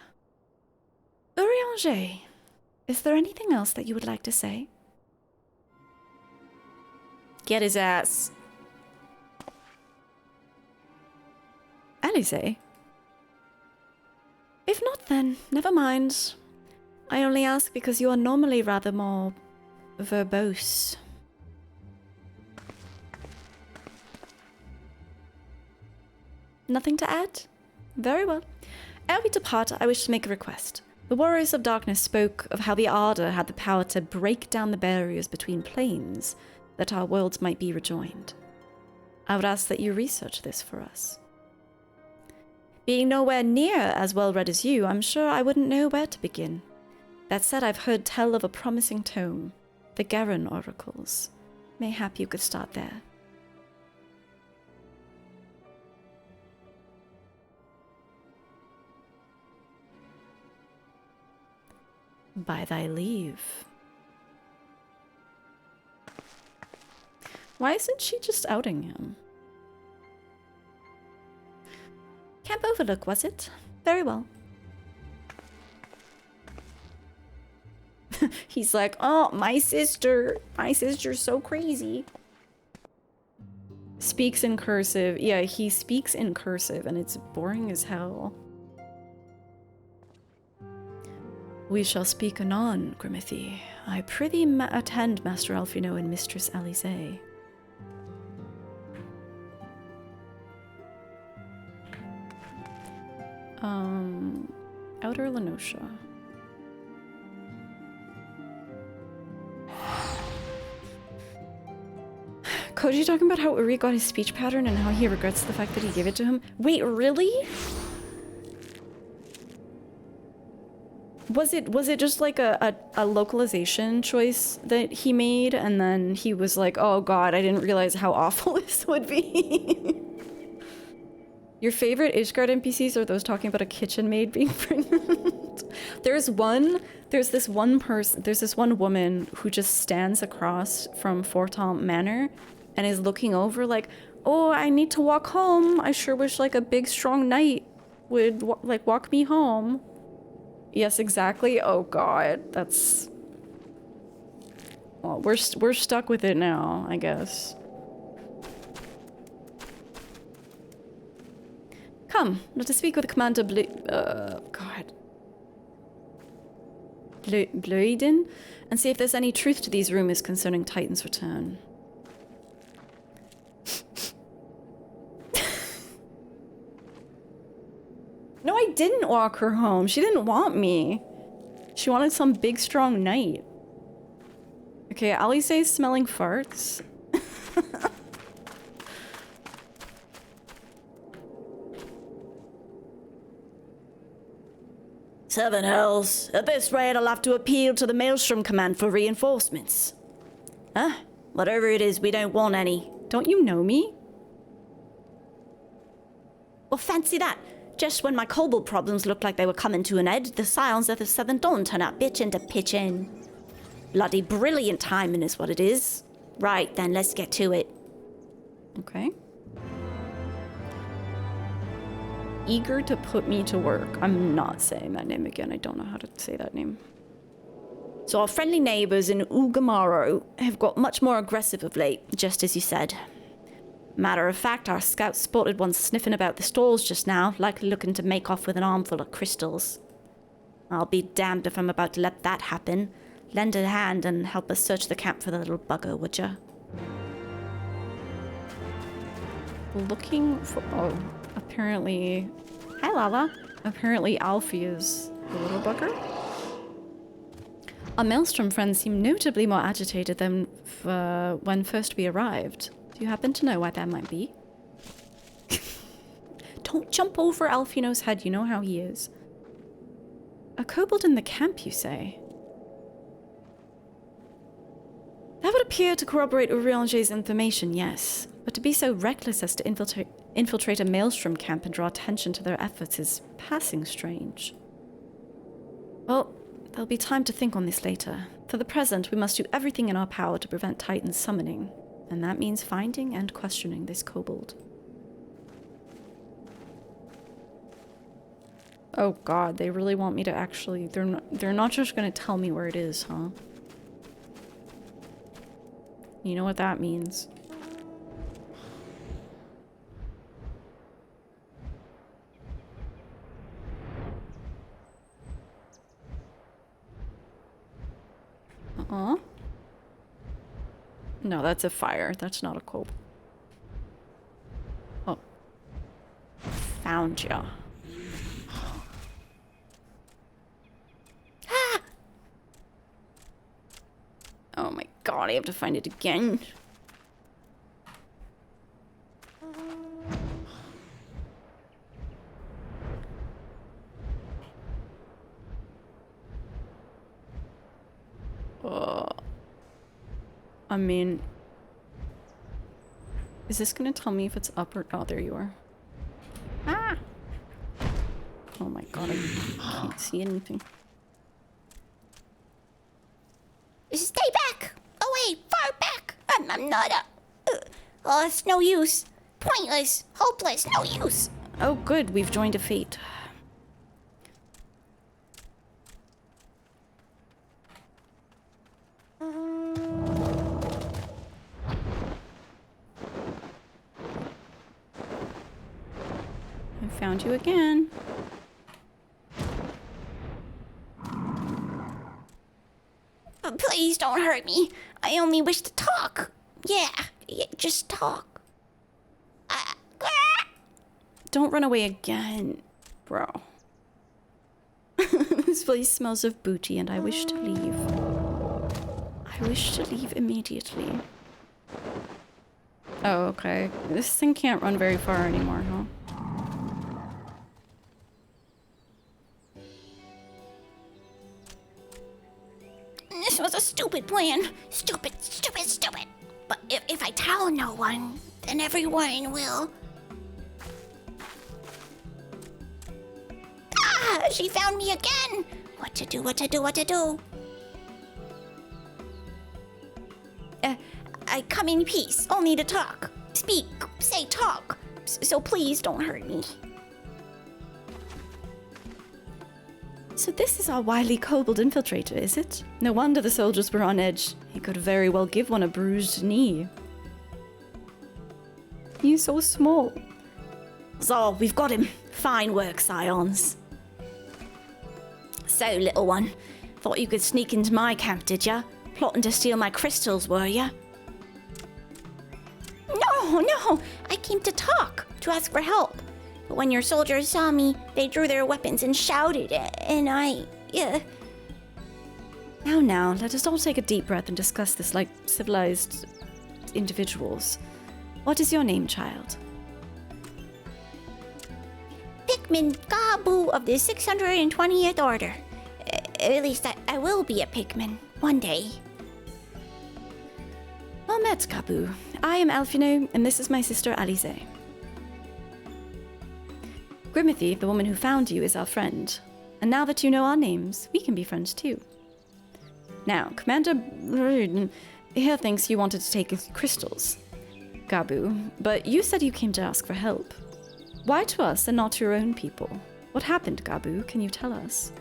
Urianger, is there anything else that you would like to say? Get his ass. Alize? If not, then never mind. I only ask because you are normally rather more verbose. Nothing to add? Very well. Ere we depart, I wish to make a request. The Warriors of Darkness spoke of how the Arda had the power to break down the barriers between planes, that our worlds might be rejoined. I would ask that you research this for us. Being nowhere near as well read as you, I'm sure I wouldn't know where to begin. That said, I've heard tell of a promising tome, the Garen Oracles. Mayhap you could start there. By thy leave. Why isn't she just outing him? Camp Overlook, was it? Very well. He's like, oh, my sister's so crazy. Speaks in cursive. Yeah, he speaks in cursive, and it's boring as hell. We shall speak anon, Grimothy. I prithee attend Master Alphino and Mistress Alize. Outer Lenosha. Koji talking about how Uri got his speech pattern and how he regrets the fact that he gave it to him. Wait, really? Was it just like a localization choice that he made, and then he was like, oh god, I didn't realize how awful this would be? Your favorite Ishgard NPCs are those talking about a kitchen maid being pregnant. There's this one woman who just stands across from Fortemps Manor and is looking over like, oh, I need to walk home. I sure wish like a big strong knight would walk me home. Yes, exactly. Oh god, that's... Well, we're stuck with it now, I guess. Come, let us speak with Commander Bloiden and see if there's any truth to these rumors concerning Titan's return. No, I didn't walk her home. She didn't want me. She wanted some big, strong knight. Okay, Alize's smelling farts. Seven hells. At this rate, I'll have to appeal to the Maelstrom Command for reinforcements. Huh? Whatever it is, we don't want any. Don't you know me? Well, fancy that. Just when my kobold problems looked like they were coming to an end, the Scions of the Southern Dawn turn out bitchin' to pitchin'. Bloody brilliant timing is what it is. Right, then, let's get to it. Okay. Eager to put me to work. I'm not saying that name again. I don't know how to say that name. So our friendly neighbours in Ugamaro have got much more aggressive of late, just as you said. Matter of fact, our scouts spotted one sniffing about the stalls just now, likely looking to make off with an armful of crystals. I'll be damned if I'm about to let that happen. Lend a hand and help us search the camp for the little bugger, would ya? Looking for... Oh, apparently... Hi, Lala. Apparently Alfie is the little bugger. Our Maelstrom friends seem notably more agitated than when first we arrived. Do you happen to know why that might be? Don't jump over Alfino's head, you know how he is. A kobold in the camp, you say? That would appear to corroborate Urianger's information, yes. But to be so reckless as to infiltrate a Maelstrom camp and draw attention to their efforts is passing strange. Well, there'll be time to think on this later. For the present, we must do everything in our power to prevent Titan's summoning. And that means finding and questioning this kobold. Oh god, they really want me to actually... They're not just gonna tell me where it is, huh? You know what that means. No, that's a fire. That's not a kobold. Oh. Found ya. Ah! Oh my god, I have to find it again. I mean, is this gonna tell me if it's up or... Oh, there you are. Ah! Oh my god, I can't see anything. Stay back! Away! Far back! I'm not a... Oh, it's no use. Pointless. Hopeless. No use. Oh good, we've joined a fate. Found you again. Please don't hurt me. I only wish to talk. Yeah, just talk. Don't run away again, bro. This place smells of booty and I wish to leave. I wish to leave immediately. Oh, okay. This thing can't run very far anymore, huh? This was a stupid plan. Stupid. But if I tell no one, then everyone will... Ah! She found me again! What to do? I come in peace, only to talk. Speak, say talk. So please don't hurt me. So this is our wily kobold infiltrator, is it? No wonder the soldiers were on edge. He could very well give one a bruised knee. He's so small. So, we've got him. Fine work, Scions. So, little one, thought you could sneak into my camp, did ya? Plotting to steal my crystals, were ya? No, I came to talk, to ask for help. But when your soldiers saw me, they drew their weapons and shouted, and I... Now, let us all take a deep breath and discuss this like civilized individuals. What is your name, child? Pikmin Gabu of the 620th Order. At least I will be a Pikmin, one day. Well met, Gabu. I am Alfino, and this is my sister Alize. Grimothy, the woman who found you, is our friend. And now that you know our names, we can be friends too. Now, Commander here thinks you wanted to take his crystals. Gabu, but you said you came to ask for help. Why to us and not to your own people? What happened, Gabu? Can you tell us?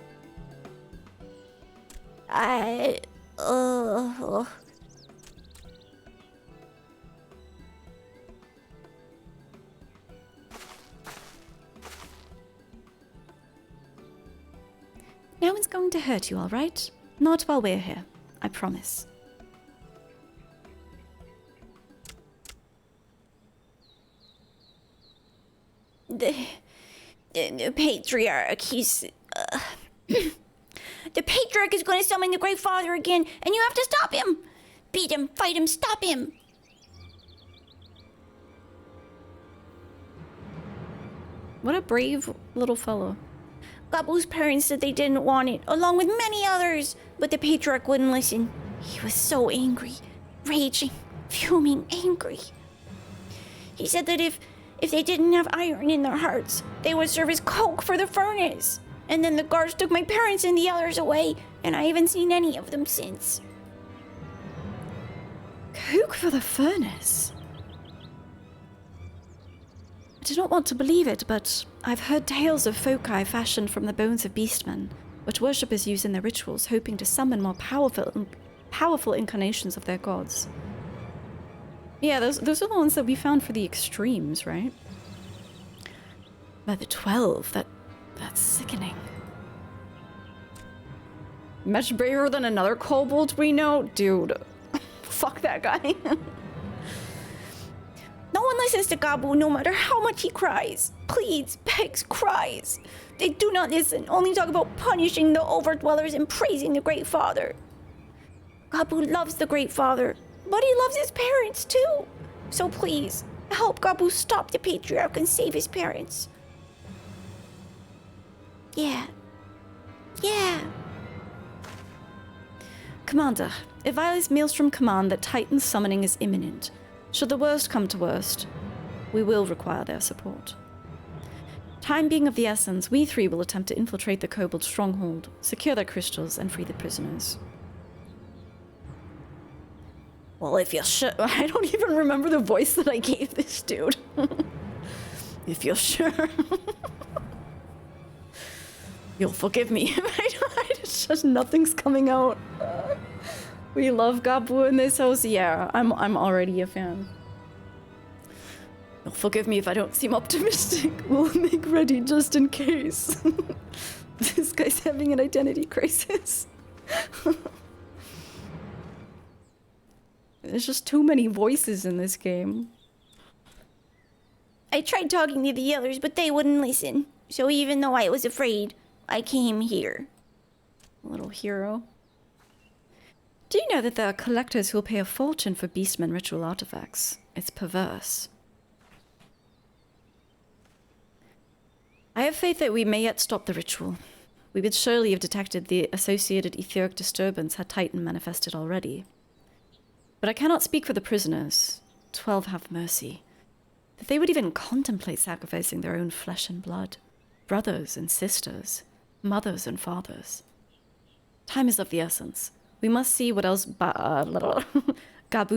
No one's going to hurt you, all right? Not while we're here, I promise. The Patriarch, he's... The Patriarch is going to summon the Great Father again, and you have to stop him! Beat him, fight him, stop him! What a brave little fellow. Gabu's parents said they didn't want it, along with many others, but the Patriarch wouldn't listen. He was so angry, raging, fuming, angry. He said that if they didn't have iron in their hearts, they would serve as coke for the furnace. And then the guards took my parents and the others away, and I haven't seen any of them since. Coke for the furnace? I do not want to believe it, but I've heard tales of Sohr Khai fashioned from the bones of beastmen, which worshippers use in their rituals, hoping to summon more powerful incarnations of their gods. Yeah, those are the ones that we found for the extremes, right? But the 12, that's sickening. Much braver than another kobold we know? Dude, fuck that guy. No one listens to Gabu no matter how much he cries. Pleads, begs, cries. They do not listen, only talk about punishing the overdwellers and praising the Great Father. Gabu loves the Great Father, but he loves his parents too. So please, help Gabu stop the Patriarch and save his parents. Yeah. Commander, advise Maelstrom Command that Titan's summoning is imminent. Should the worst come to worst, we will require their support. Time being of the essence, we three will attempt to infiltrate the kobold stronghold, secure their crystals, and free the prisoners. Well, if you're sure... I don't even remember the voice that I gave this dude. If you're sure. You'll forgive me. It's just nothing's coming out. We love Gabu in this house. Yeah, I'm already a fan. You'll forgive me if I don't seem optimistic. We'll make ready just in case. This guy's having an identity crisis. There's just too many voices in this game. I tried talking to the others, but they wouldn't listen. So even though I was afraid, I came here. Little hero. Do you know that there are collectors who will pay a fortune for beastmen ritual artifacts? It's perverse. I have faith that we may yet stop the ritual. We would surely have detected the associated etheric disturbance had Titan manifested already. But I cannot speak for the prisoners. 12 have mercy. That they would even contemplate sacrificing their own flesh and blood. Brothers and sisters. Mothers and fathers. Time is of the essence. We must see what else Gabu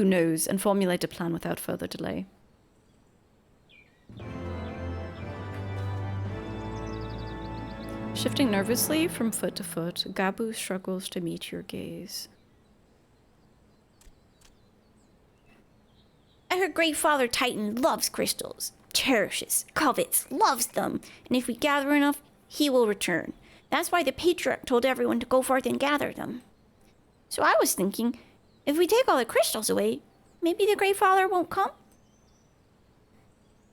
knows and formulate a plan without further delay. Shifting nervously from foot to foot, Gabu struggles to meet your gaze. I heard Great Father Titan loves crystals, cherishes, covets, loves them, and if we gather enough, he will return. That's why the Patriarch told everyone to go forth and gather them. So I was thinking, if we take all the crystals away, maybe the Great Father won't come?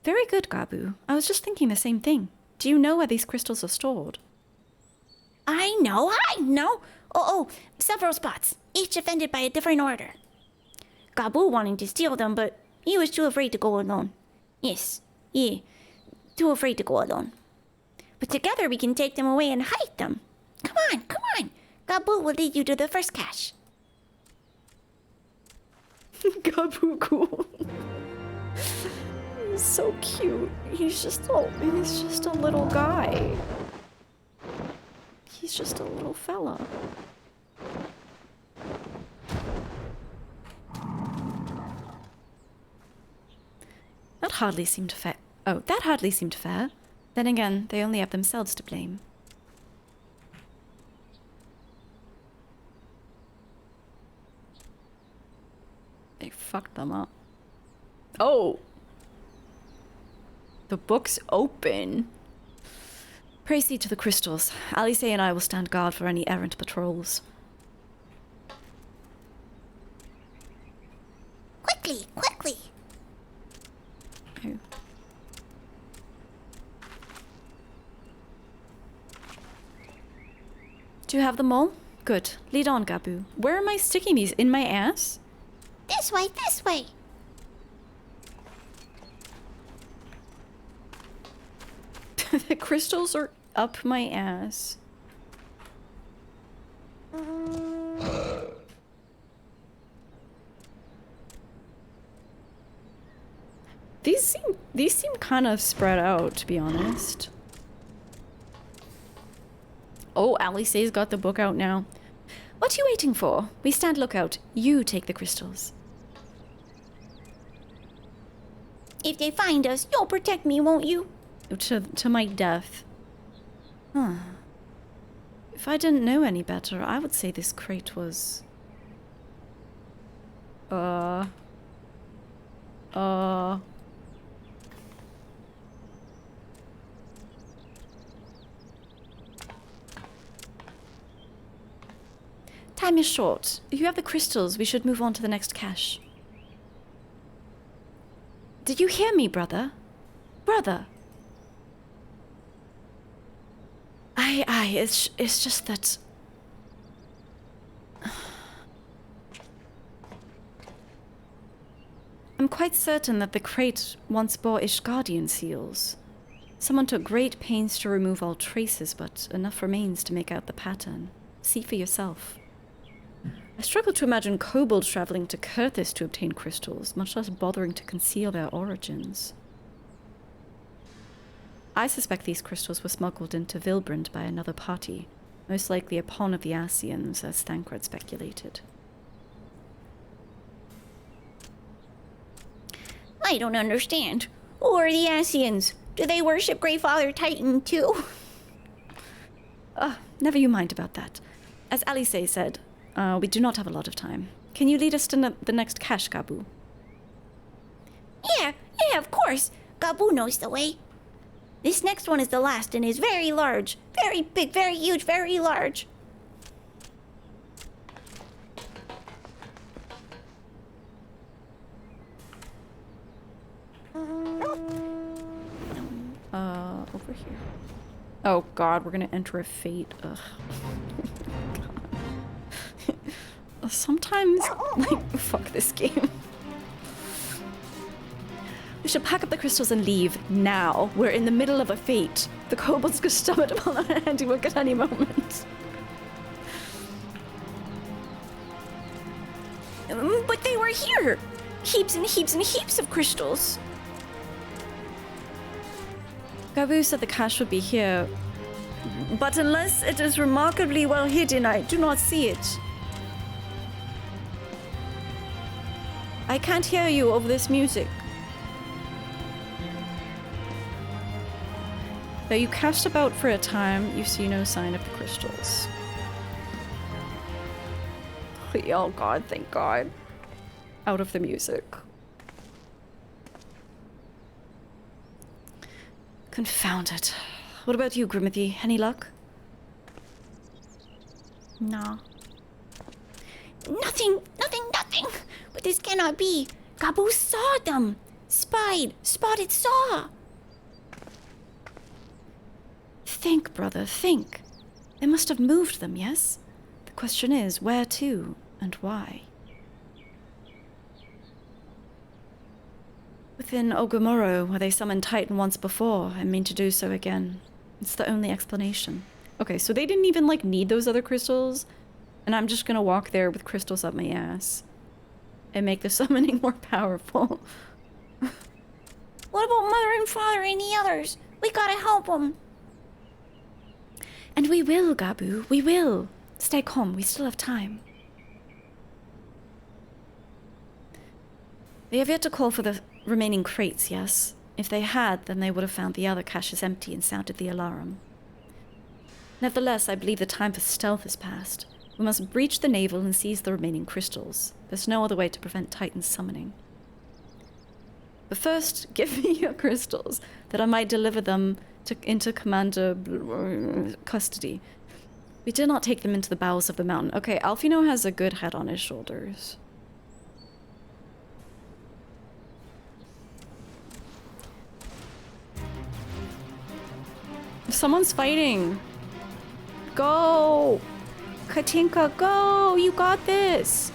Very good, Gabu. I was just thinking the same thing. Do you know where these crystals are stored? I know. Oh, several spots, each defended by a different order. Gabu wanting to steal them, but he was too afraid to go alone. Yes, too afraid to go alone. But together we can take them away and hide them. Come on. Gabu will lead you to the first cache. Gabu cool. He's so cute. He's just a little guy. He's just a little fella. hardly seemed fair. Oh, that hardly seemed fair. Then again, they only have themselves to blame. They fucked them up. Oh! The book's open. Proceed to the crystals. Alice and I will stand guard for any errant patrols. Quickly, quickly! Oh. Do you have them all? Good. Lead on, Gabu. Where am I sticking these? In my ass? This way, this way! The crystals are up my ass. These seem kind of spread out, to be honest. Oh, Alice's got the book out now. What are you waiting for? We stand lookout. You take the crystals. If they find us, you'll protect me, won't you? To my death. Huh. If I didn't know any better, I would say this crate was... Time is short. If you have the crystals, we should move on to the next cache. Did you hear me, brother? Brother! It's just that... I'm quite certain that the crate once bore Ishgardian seals. Someone took great pains to remove all traces, but enough remains to make out the pattern. See for yourself. I struggle to imagine kobolds traveling to Kurthis to obtain crystals, much less bothering to conceal their origins. I suspect these crystals were smuggled into Vilbrand by another party, most likely a pawn of the Asians, as Thancred speculated. I don't understand. Who are the Asians? Do they worship Grey Father Titan too? Never you mind about that. As Alice said, we do not have a lot of time. Can you lead us to the next cache, Gabu? Yeah, of course. Gabu knows the way. This next one is the last and is very large. Very big, very huge, very large. Over here. Oh god, we're gonna enter a fate. Ugh. God. Sometimes, like, fuck this game. We should pack up the crystals and leave now. We're in the middle of a fate. The kobolds could stumble upon our handiwork at any moment. But they were here! Heaps and heaps and heaps of crystals. Gabu said the cache would be here. But unless it is remarkably well hidden, I do not see it. I can't hear you over this music. Though you cast about for a time, you see no sign of the crystals. Oh god, thank god. Out of the music. Confound it. What about you, Grimothy? Any luck? No. Nothing! But this cannot be. Gabu saw them. Spotted saw. Think, brother, think. They must have moved them, yes? The question is, where to and why? Within Ogomoro, where they summoned Titan once before and mean to do so again. It's the only explanation. Okay, so they didn't even, like, need those other crystals, and I'm just gonna walk there with crystals up my ass and make the summoning more powerful. What about Mother and Father and the others? We gotta help them. And we will, Gabu, we will. Stay calm, we still have time. They have yet to call for the remaining crates, yes? If they had, then they would have found the other caches empty and sounded the alarm. Nevertheless, I believe the time for stealth has passed. We must breach the navel and seize the remaining crystals. There's no other way to prevent Titan's summoning. But first, give me your crystals, that I might deliver them into Commander custody. We did not take them into the bowels of the mountain. Okay, Alfino has a good head on his shoulders. Someone's fighting. Go! Katinka, go! You got this!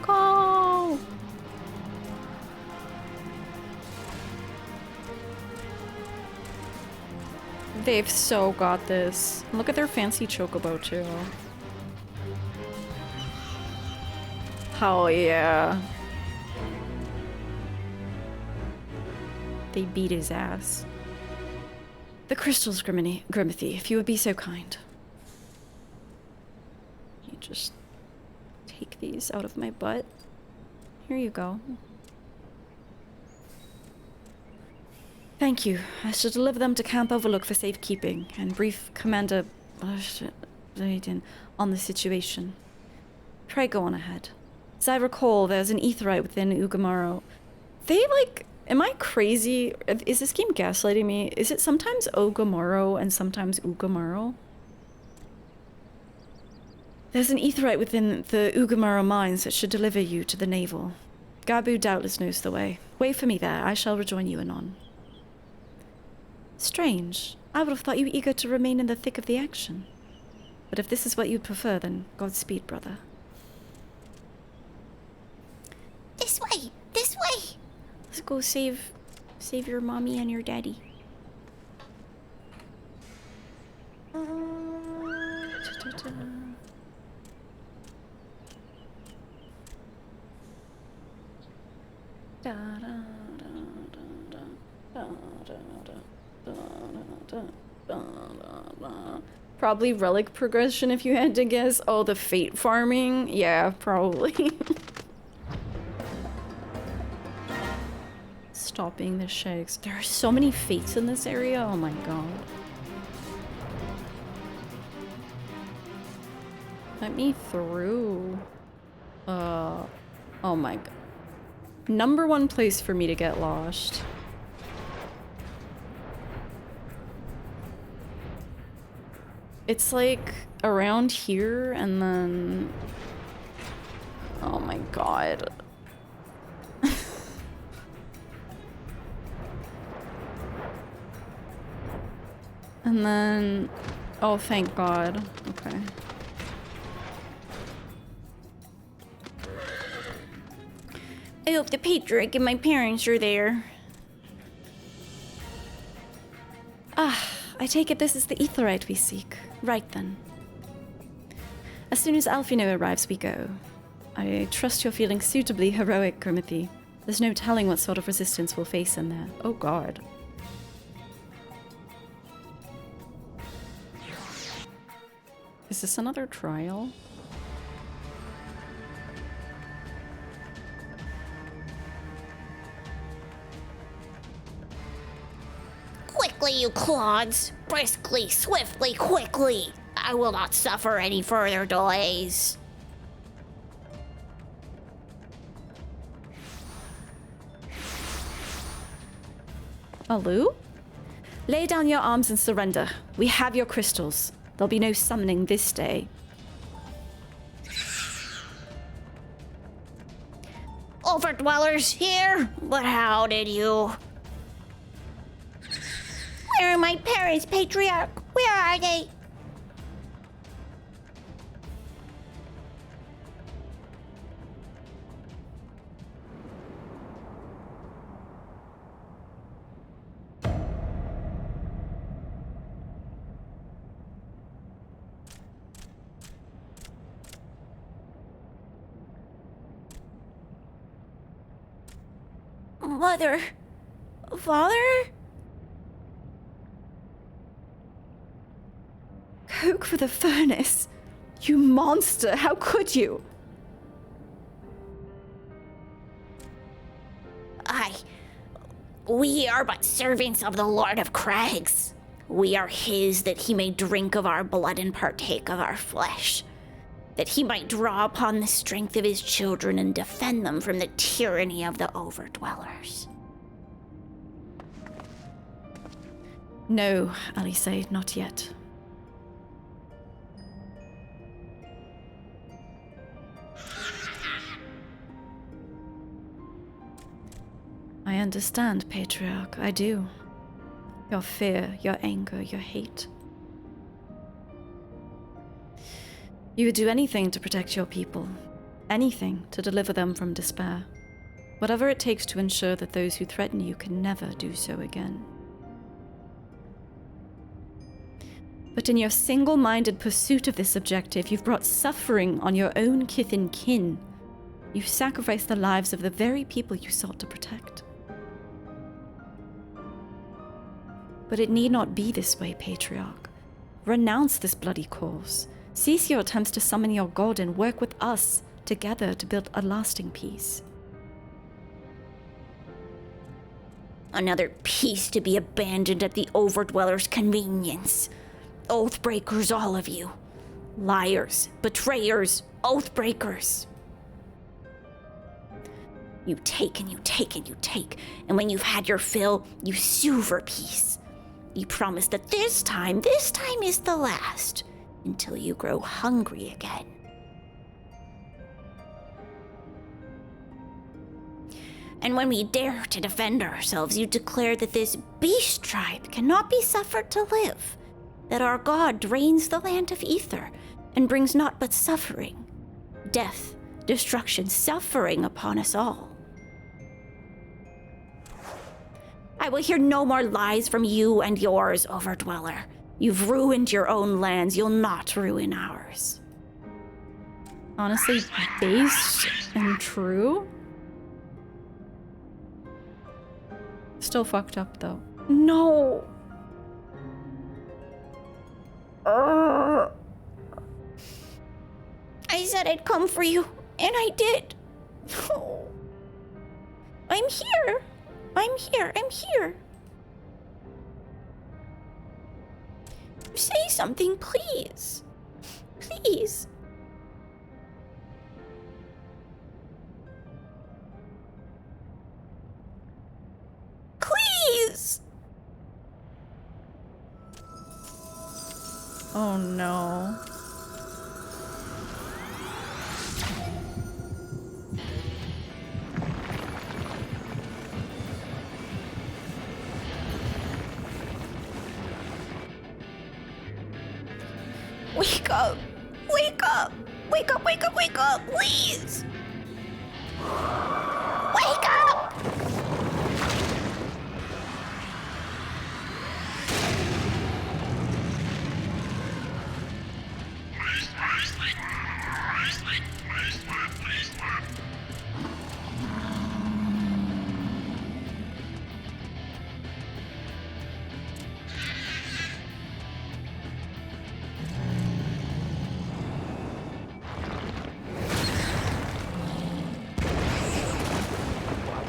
Go! They've so got this. Look at their fancy chocobo too. Oh yeah. They beat his ass. The crystals, Grimothy, if you would be so kind. You just take these out of my butt. Here you go. Thank you. I shall deliver them to Camp Overlook for safekeeping and brief Commander on the situation. Pray go on ahead. As I recall, there's an aetheryte within Ugamaro. They like... Am I crazy? Is this game gaslighting me? Is it sometimes Ogamaro and sometimes Ugamaro? There's an aetheryte within the Ugamaro mines that should deliver you to the navel. Gabu doubtless knows the way. Wait for me there. I shall rejoin you anon. Strange. I would have thought you eager to remain in the thick of the action. But if this is what you'd prefer, then Godspeed, brother. This way! This way! Let's go save your mommy and your daddy. Probably relic progression if you had to guess. Oh, the fate farming? Yeah, probably. Stopping the shakes. There are so many fates in this area. Oh my god. Let me through. Oh my god. Number one place for me to get lost. It's like around here and then... Oh my god. And then... Oh, thank god. Okay. I hope the patriarch and my parents are there. Ah, I take it this is the aetheryte we seek. Right then. As soon as Alfino arrives, we go. I trust you're feeling suitably heroic, Grimothy. There's no telling what sort of resistance we'll face in there. Oh god. Is this another trial? Quickly, you clods! Briskly, swiftly, quickly! I will not suffer any further delays. Alu? Lay down your arms and surrender. We have your crystals. There'll be no summoning this day. Overdwellers here? But how did you... Where are my parents, Patriarch? Where are they? Mother? Father? Coke for the furnace? You monster! How could you? We are but servants of the Lord of Crags. We are his that he may drink of our blood and partake of our flesh, that he might draw upon the strength of his children and defend them from the tyranny of the overdwellers. No, Alice, not yet. I understand, Patriarch, I do. Your fear, your anger, your hate. You would do anything to protect your people. Anything to deliver them from despair. Whatever it takes to ensure that those who threaten you can never do so again. But in your single-minded pursuit of this objective, you've brought suffering on your own kith and kin. You've sacrificed the lives of the very people you sought to protect. But it need not be this way, Patriarch. Renounce this bloody cause. Cease your attempts to summon your god and work with us together to build a lasting peace. Another peace to be abandoned at the overdwellers' convenience. Oathbreakers, all of you. Liars, betrayers, oathbreakers. You take and you take and you take, and when you've had your fill, you sue for peace. You promise that this time is the last, until you grow hungry again. And when we dare to defend ourselves, you declare that this beast tribe cannot be suffered to live, that our god drains the land of ether and brings naught but suffering, death, destruction, suffering upon us all. I will hear no more lies from you and yours, overdweller. You've ruined your own lands, you'll not ruin ours. Honestly, based and true? Still fucked up, though. No! I said I'd come for you, and I did. I'm here. I'm here. Say something, please. Please. Please. Oh no. Wake up! Wake up! Wake up, wake up, wake up, please! Wake up!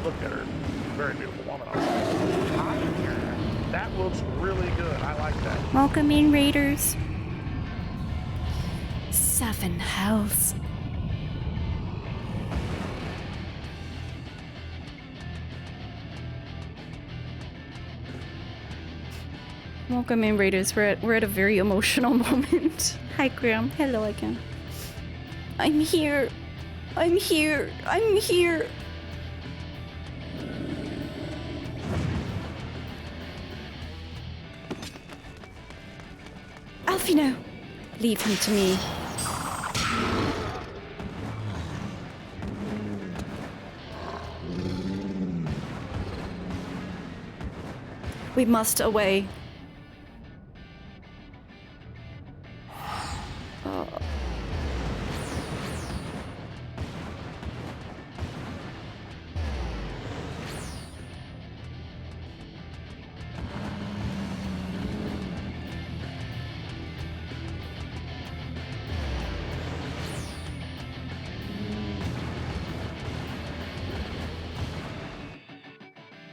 Look at her. Very beautiful woman. That looks really good. I like that. Welcome in, Raiders. 7 hells. Welcome in, Raiders. We're at a very emotional moment. Hi, Graham. Hello again. I'm here. I'm here. I'm here. Alfino, leave him to me. We must away.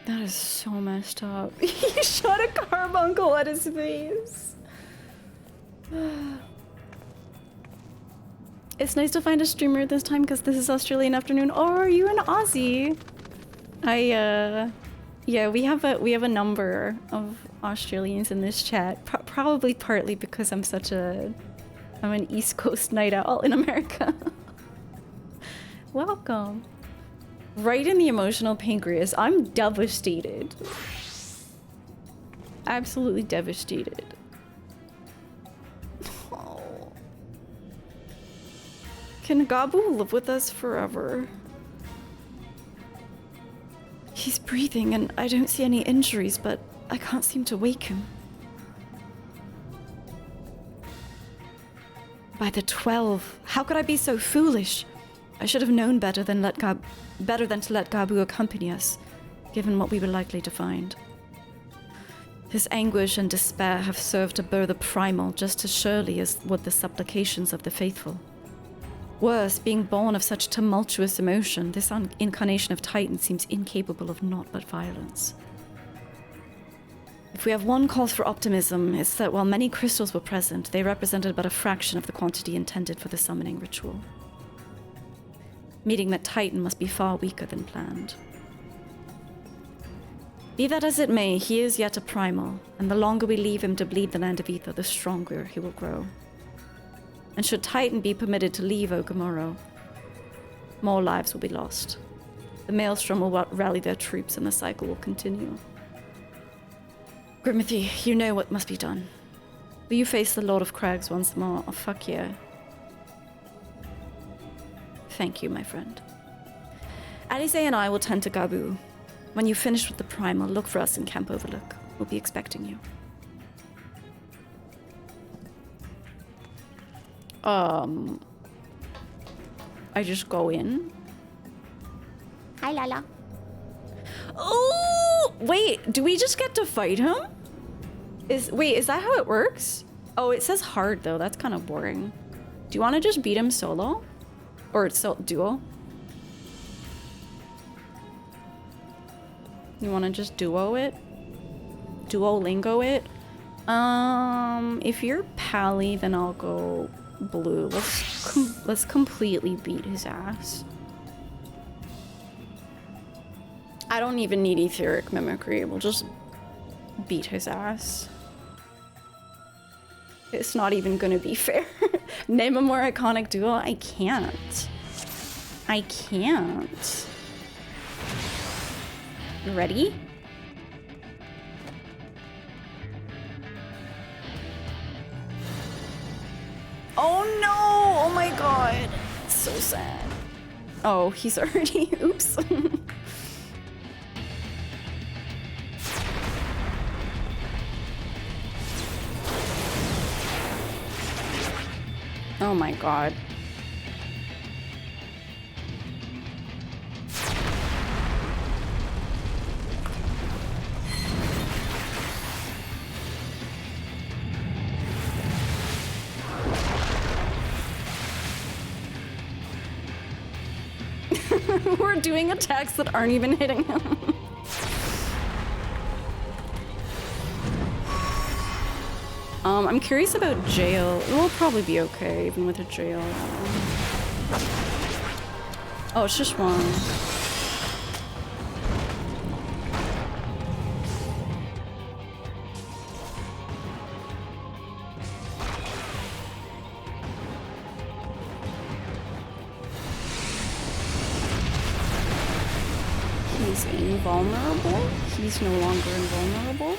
That is so messed up. He shot a carbuncle at his face. It's nice to find a streamer at this time because this is Australian afternoon. Oh, are you an Aussie? Yeah, we have a number of Australians in this chat. Probably partly because I'm an East Coast night owl in America. Welcome. Right in the emotional pancreas. I'm devastated. Absolutely devastated. Oh. Can Gabu live with us forever? He's breathing and I don't see any injuries, but I can't seem to wake him. By the 12, how could I be so foolish? I should have known better than to let Gabu accompany us, given what we were likely to find. His anguish and despair have served to burr the primal just as surely as would the supplications of the faithful. Worse, being born of such tumultuous emotion, this incarnation of Titan seems incapable of naught but violence. If we have one cause for optimism, it's that while many crystals were present, they represented but a fraction of the quantity intended for the summoning ritual. Meaning that Titan must be far weaker than planned. Be that as it may, he is yet a primal, and the longer we leave him to bleed the land of Ether, the stronger he will grow. And should Titan be permitted to leave Ogamoro, more lives will be lost. The Maelstrom will rally their troops and the cycle will continue. Grimothy, you know what must be done. Will you face the Lord of Crags once more? Oh, fuck yeah. Thank you, my friend. Alize and I will tend to Gabu. When you finish with the primal, look for us in Camp Overlook. We'll be expecting you. I just go in. Hi, Lala. Oh, wait, do we just get to fight him? Wait, is that how it works? Oh, it says hard though. That's kind of boring. Do you want to just beat him solo? Or duo? You want to just duo it? Duolingo it? If you're Pally, then I'll go blue. Let's completely beat his ass. I don't even need etheric mimicry. We'll just beat his ass. It's not even gonna be fair. Name a more iconic duo? I can't. I can't. You ready? Oh no! Oh my god. It's so sad. Oh, he's already... Oops. Oh my god. We're doing attacks that aren't even hitting him. I'm curious about jail. We'll probably be okay even with a jail. Oh, it's just one. He's invulnerable? He's no longer invulnerable?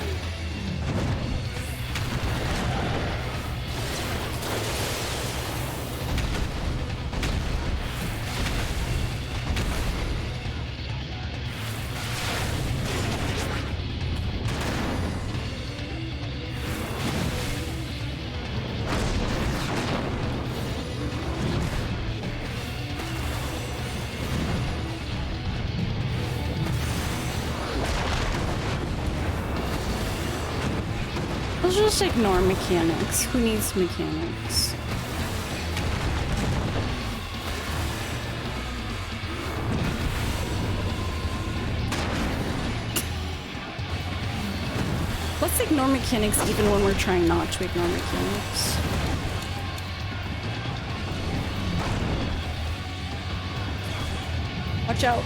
Let's just ignore mechanics. Who needs mechanics? Let's ignore mechanics even when we're trying not to ignore mechanics. Watch out.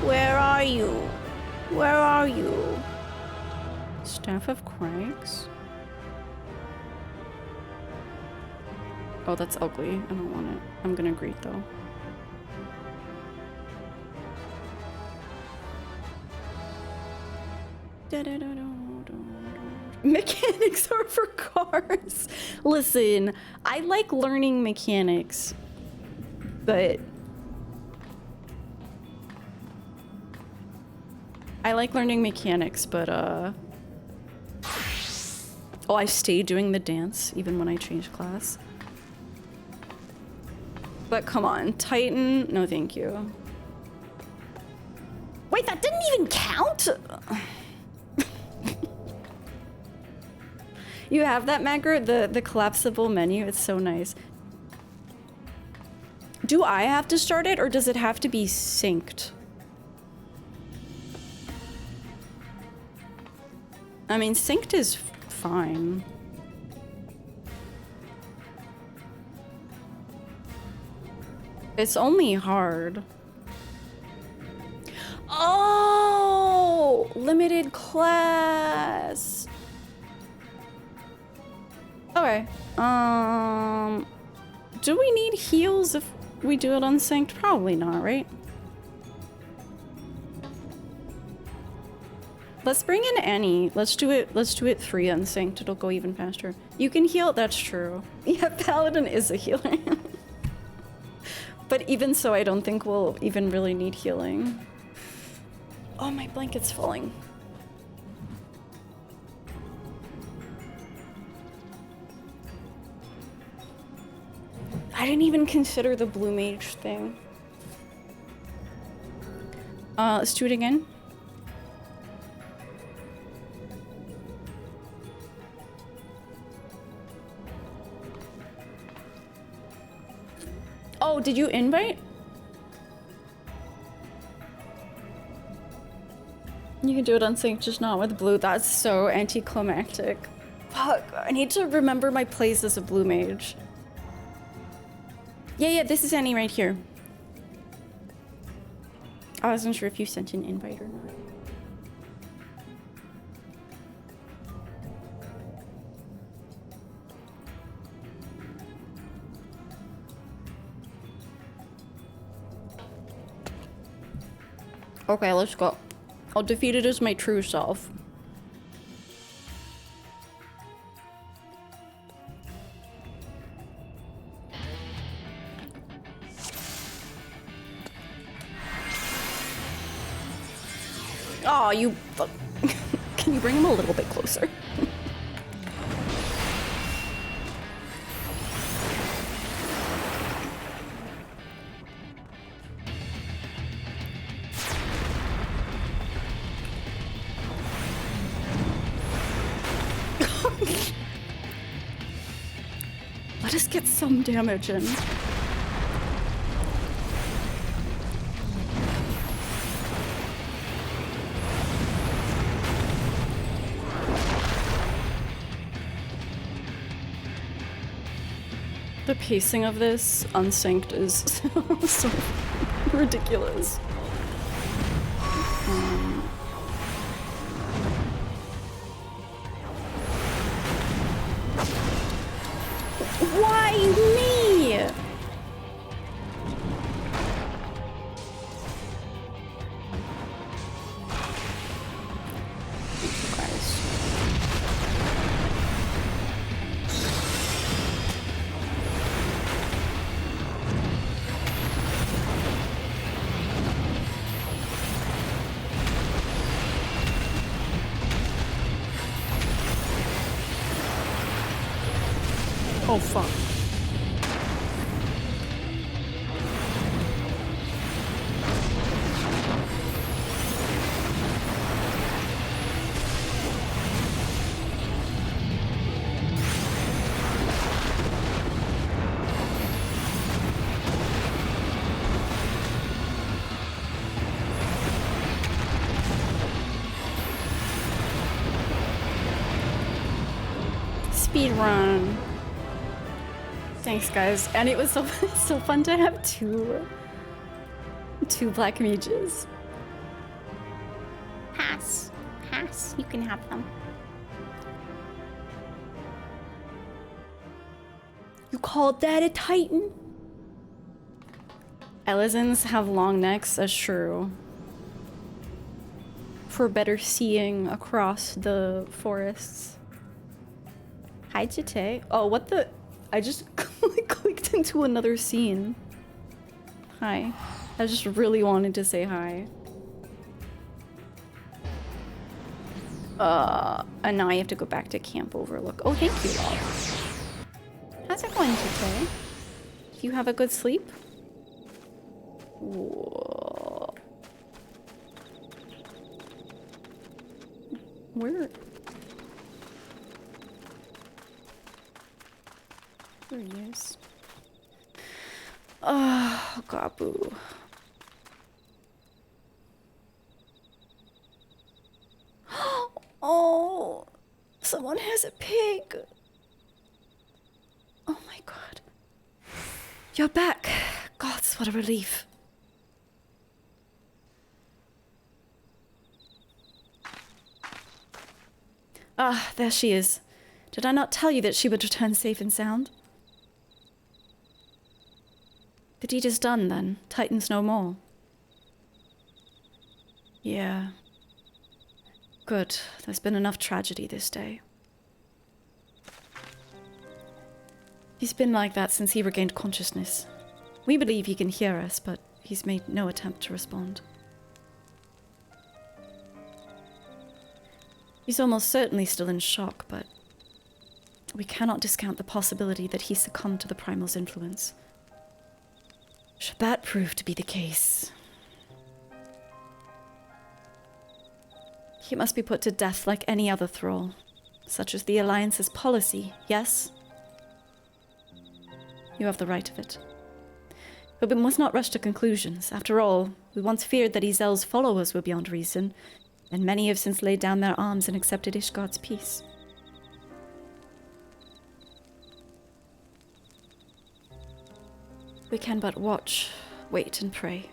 Where are you? Where are you? Staff of Crags? Oh, that's ugly. I don't want it. I'm gonna greet though. Mechanics are for cars. Listen, I like learning mechanics, but oh, I stayed doing the dance even when I changed class. But come on, Titan, no thank you. Wait, that didn't even count? You have that, Magger? The collapsible menu? It's so nice. Do I have to start it, or does it have to be synced? I mean, synced is fine. It's only hard. Oh! Limited class! Okay. Do we need heals if we do it unsynced? Probably not, right? Let's bring in Annie. Let's do it 3 unsynced. It'll go even faster. You can heal, that's true. Yeah, Paladin is a healer. But even so, I don't think we'll even really need healing. Oh, my blanket's falling. I didn't even consider the blue mage thing. Let's do it again. Oh, did you invite? You can do it unsynced, just not with blue. That's so anticlimactic. Fuck, I need to remember my place as a blue mage. Yeah, this is Annie right here. I wasn't sure if you sent an invite or not. Okay, let's go. I'll defeat it as my true self. Oh, you... Can you bring him a little bit closer? Let us get some damage in. The pacing of this unsynced is so ridiculous. Why me? Oh fuck. speed run. Thanks, guys. And it was so fun to have two black mages. Pass. Pass. You can have them. You called that a titan? Elizans have long necks, that's true. For better seeing across the forests. Hi, Chite. Oh, what the? I just clicked into another scene. Hi. I just really wanted to say hi. And now I have to go back to Camp Overlook. Oh, thank you, love. How's it going, Chite? Do you have a good sleep? Whoa. Where? There he is. Oh, Gabu. Oh, someone has a pig. Oh my god. You're back. Gods, what a relief. Ah, there she is. Did I not tell you that she would return safe and sound? The deed is done, then. Titans no more. Yeah. Good. There's been enough tragedy this day. He's been like that since he regained consciousness. We believe he can hear us, but he's made no attempt to respond. He's almost certainly still in shock, but we cannot discount the possibility that he succumbed to the Primal's influence. Should that prove to be the case, he must be put to death like any other thrall, such as the Alliance's policy, yes? You have the right of it. But we must not rush to conclusions. After all, we once feared that Izel's followers were beyond reason, and many have since laid down their arms and accepted Ishgard's peace. We can but watch, wait, and pray.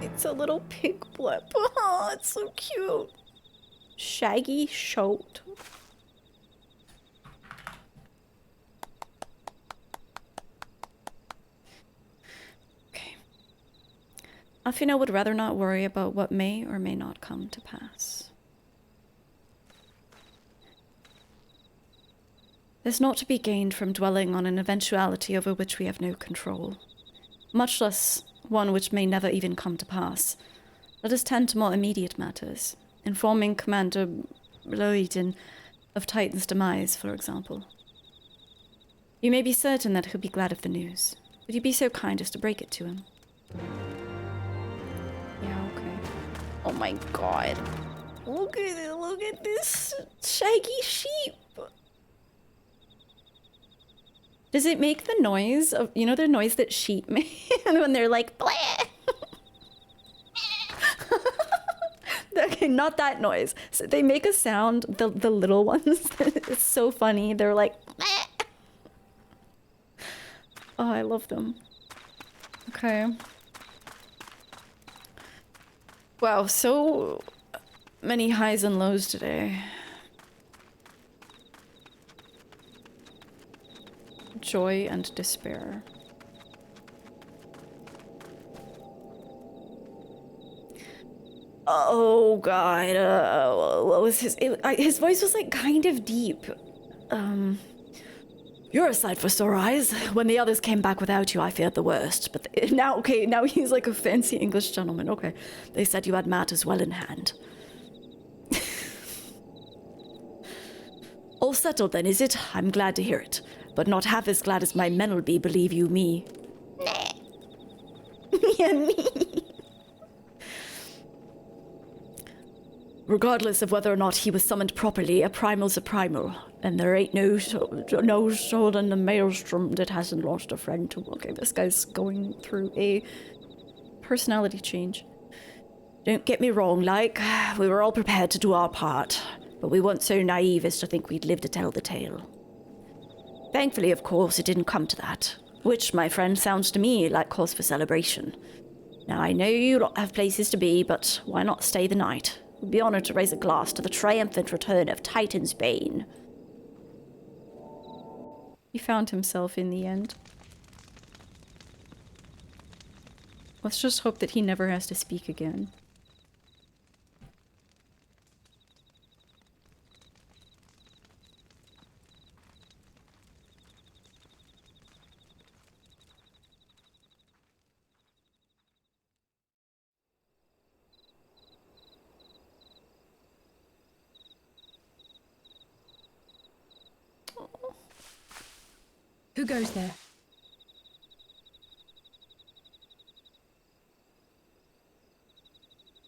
It's a little pig blip. Oh, it's so cute. Shaggy shoat. Okay. Alfina would rather not worry about what may or may not come to pass. There's naught to be gained from dwelling on an eventuality over which we have no control, much less one which may never even come to pass. Let us tend to more immediate matters, informing Commander Loiden of Titan's demise, for example. You may be certain that he'll be glad of the news. Would you be so kind as to break it to him? Yeah, okay. Oh my god. Look at it, look at this shaggy sheep. Does it make the noise of, you know, the noise that sheep make when they're like, bleh? Okay, not that noise. So they make a sound, the little ones. It's so funny. They're like, bleh. Oh, I love them. Okay. Wow, so many highs and lows today. Joy and despair. Oh god, what was his voice was like kind of deep. You're a sight for sore eyes. When the others came back without you, I feared the worst. But now he's like a fancy English gentleman. Okay, they said you had matters well in hand. All settled then, is it? I'm glad to hear it. But not half as glad as my men will be, believe you me. Nah. Yeah, me. Regardless of whether or not he was summoned properly, a primal's a primal, and there ain't no soul in the maelstrom that hasn't lost a friend to. Okay, this guy's going through a personality change. Don't get me wrong, we were all prepared to do our part, but we weren't so naive as to think we'd live to tell the tale. Thankfully, of course, it didn't come to that, which, my friend, sounds to me like cause for celebration. Now, I know you lot have places to be, but why not stay the night? We'd be honored to raise a glass to the triumphant return of Titan's Bane. He found himself in the end. Let's just hope that he never has to speak again. Who goes there?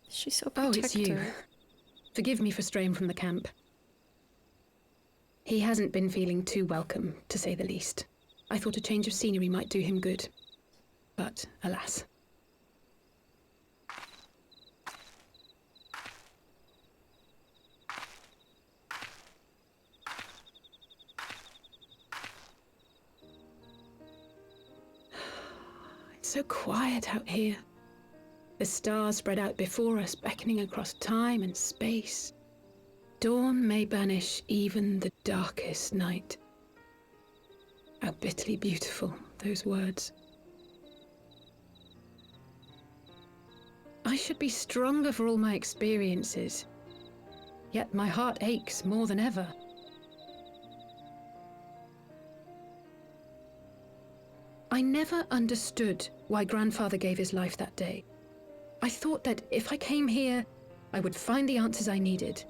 She's so protective. protector. Oh, it's you. Forgive me for straying from the camp. He hasn't been feeling too welcome, to say the least. I thought a change of scenery might do him good. But, alas. It's so quiet out here. The stars spread out before us, beckoning across time and space. Dawn may banish even the darkest night. How bitterly beautiful, those words. I should be stronger for all my experiences. Yet my heart aches more than ever. I never understood why Grandfather gave his life that day. I thought that if I came here, I would find the answers I needed.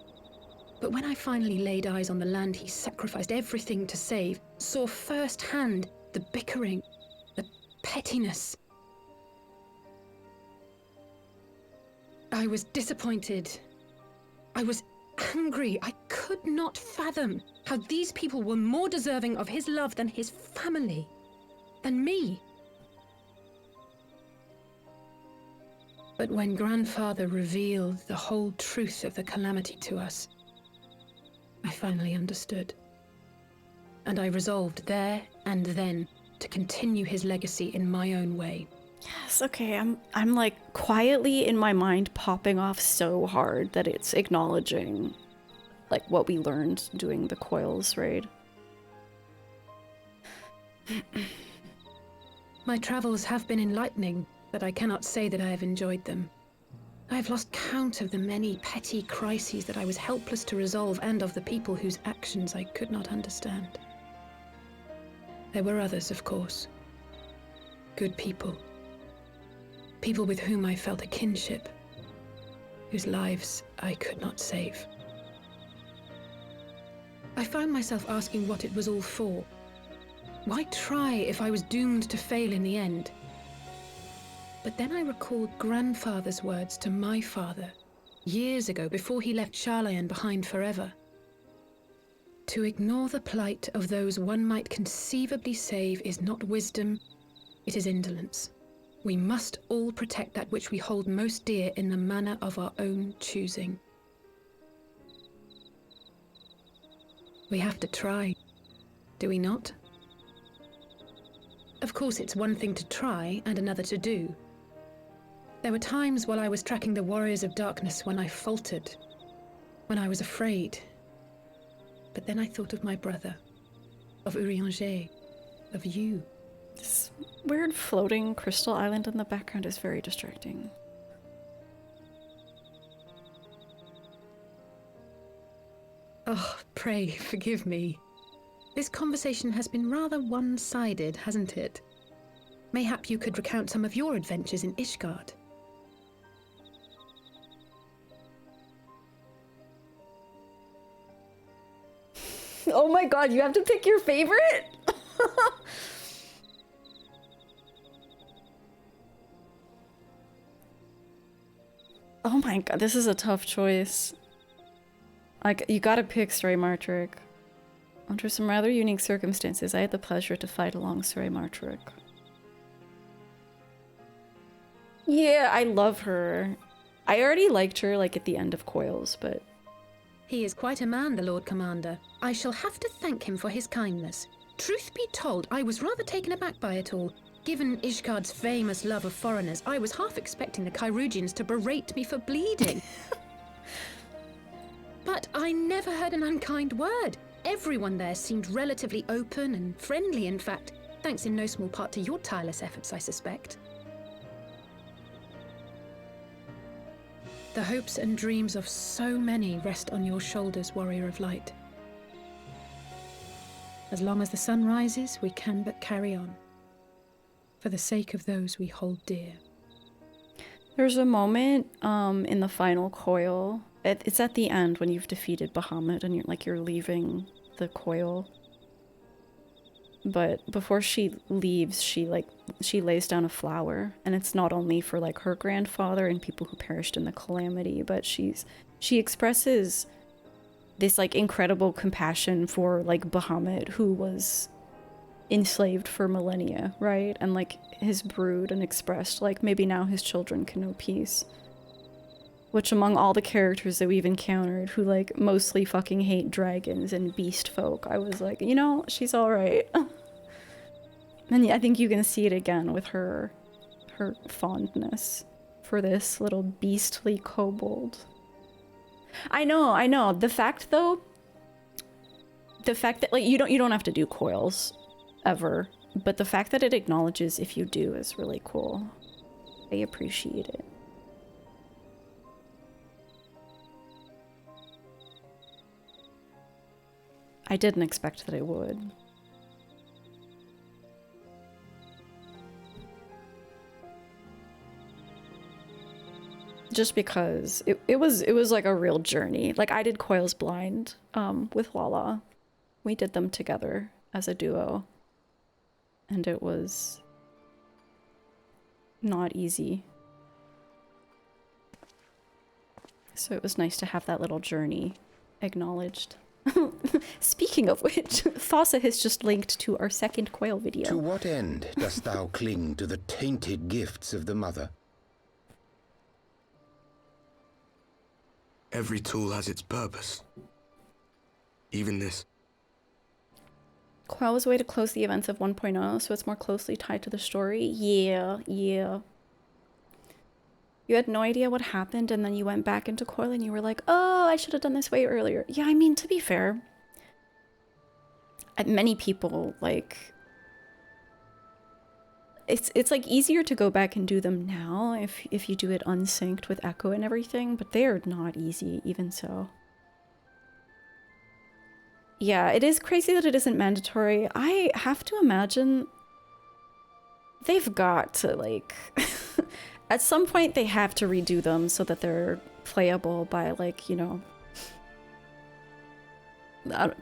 But when I finally laid eyes on the land he sacrificed everything to save, saw firsthand the bickering, the pettiness. I was disappointed. I was angry. I could not fathom how these people were more deserving of his love than his family, than me. But when Grandfather revealed the whole truth of the calamity to us, I finally understood. And I resolved there and then to continue his legacy in my own way. Yes, okay, I'm like quietly in my mind popping off so hard that it's acknowledging like what we learned doing the Coils raid. My travels have been enlightening, but I cannot say that I have enjoyed them. I have lost count of the many petty crises that I was helpless to resolve and of the people whose actions I could not understand. There were others, of course. Good people. People with whom I felt a kinship, whose lives I could not save. I found myself asking what it was all for. Why try if I was doomed to fail in the end? But then I recalled Grandfather's words to my father, years ago, before he left Sharlayan behind forever. To ignore the plight of those one might conceivably save is not wisdom, it is indolence. We must all protect that which we hold most dear in the manner of our own choosing. We have to try, do we not? Of course, it's one thing to try and another to do. There were times while I was tracking the Warriors of Darkness when I faltered, when I was afraid. But then I thought of my brother, of Urianger, of you. This weird floating crystal island in the background is very distracting. Oh, pray forgive me. This conversation has been rather one-sided, hasn't it? Mayhap you could recount some of your adventures in Ishgard. Oh my god, you have to pick your favorite? Oh my god, this is a tough choice. You gotta pick Sray Martrick. Under some rather unique circumstances, I had the pleasure to fight along Sray Martrick. Yeah, I love her. I already liked her, like, at the end of Coils, but... He is quite a man, the Lord Commander. I shall have to thank him for his kindness. Truth be told, I was rather taken aback by it all. Given Ishgard's famous love of foreigners, I was half expecting the Kyrugians to berate me for bleeding. But I never heard an unkind word. Everyone there seemed relatively open and friendly, in fact, thanks in no small part to your tireless efforts, I suspect. The hopes and dreams of so many rest on your shoulders, Warrior of Light. As long as the sun rises, we can but carry on. For the sake of those we hold dear. There's a moment in the final coil. It's at the end when you've defeated Bahamut and you're leaving the coil. But before she leaves, she lays down a flower, and it's not only for like her grandfather and people who perished in the calamity, but she expresses this like incredible compassion for like Bahamut, who was enslaved for millennia, right? And like his brood, and expressed like maybe now his children can know peace. Which among all the characters that we've encountered who like mostly fucking hate dragons and beast folk, I was like, you know, she's alright. And I think you can see it again with her fondness for this little beastly kobold. I know. The fact that like you don't have to do coils ever, but the fact that it acknowledges if you do is really cool. I appreciate it. I didn't expect that it would. Just because it was like a real journey. Like I did Coils blind with Lala. We did them together as a duo. And it was not easy. So it was nice to have that little journey acknowledged. Speaking of which, Thassa has just linked to our second Coil video. To what end dost thou cling to the tainted gifts of the Mother? Every tool has its purpose. Even this. Coil was a way to close the events of 1.0, so it's more closely tied to the story. Yeah. You had no idea what happened, and then you went back into Coil and you were like, oh, I should have done this way earlier. Yeah, I mean, to be fair, many people, like, it's like easier to go back and do them now if you do it unsynced with Echo and everything, but they're not easy, even so. Yeah, it is crazy that it isn't mandatory. I have to imagine they've got to, like... At some point, they have to redo them so that they're playable by, like, you know...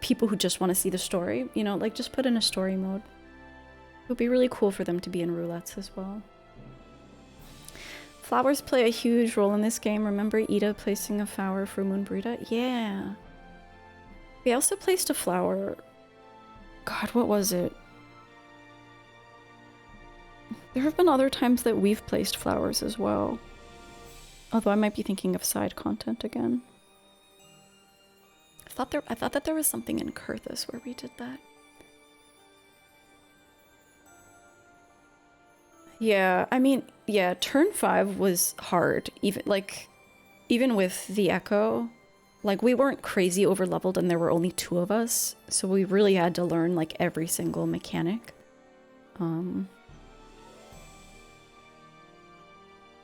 people who just want to see the story. You know, like, just put in a story mode. It would be really cool for them to be in roulettes as well. Flowers play a huge role in this game. Remember Ida placing a flower for Moonbrita? Yeah. We also placed a flower... God, what was it? There have been other times that we've placed flowers as well. Although I might be thinking of side content again. I thought that there was something in Kurthus where we did that. Yeah, I mean, yeah, turn 5 was hard. Even with the Echo, like, we weren't crazy over-leveled and there were only 2 of us, so we really had to learn, like, every single mechanic.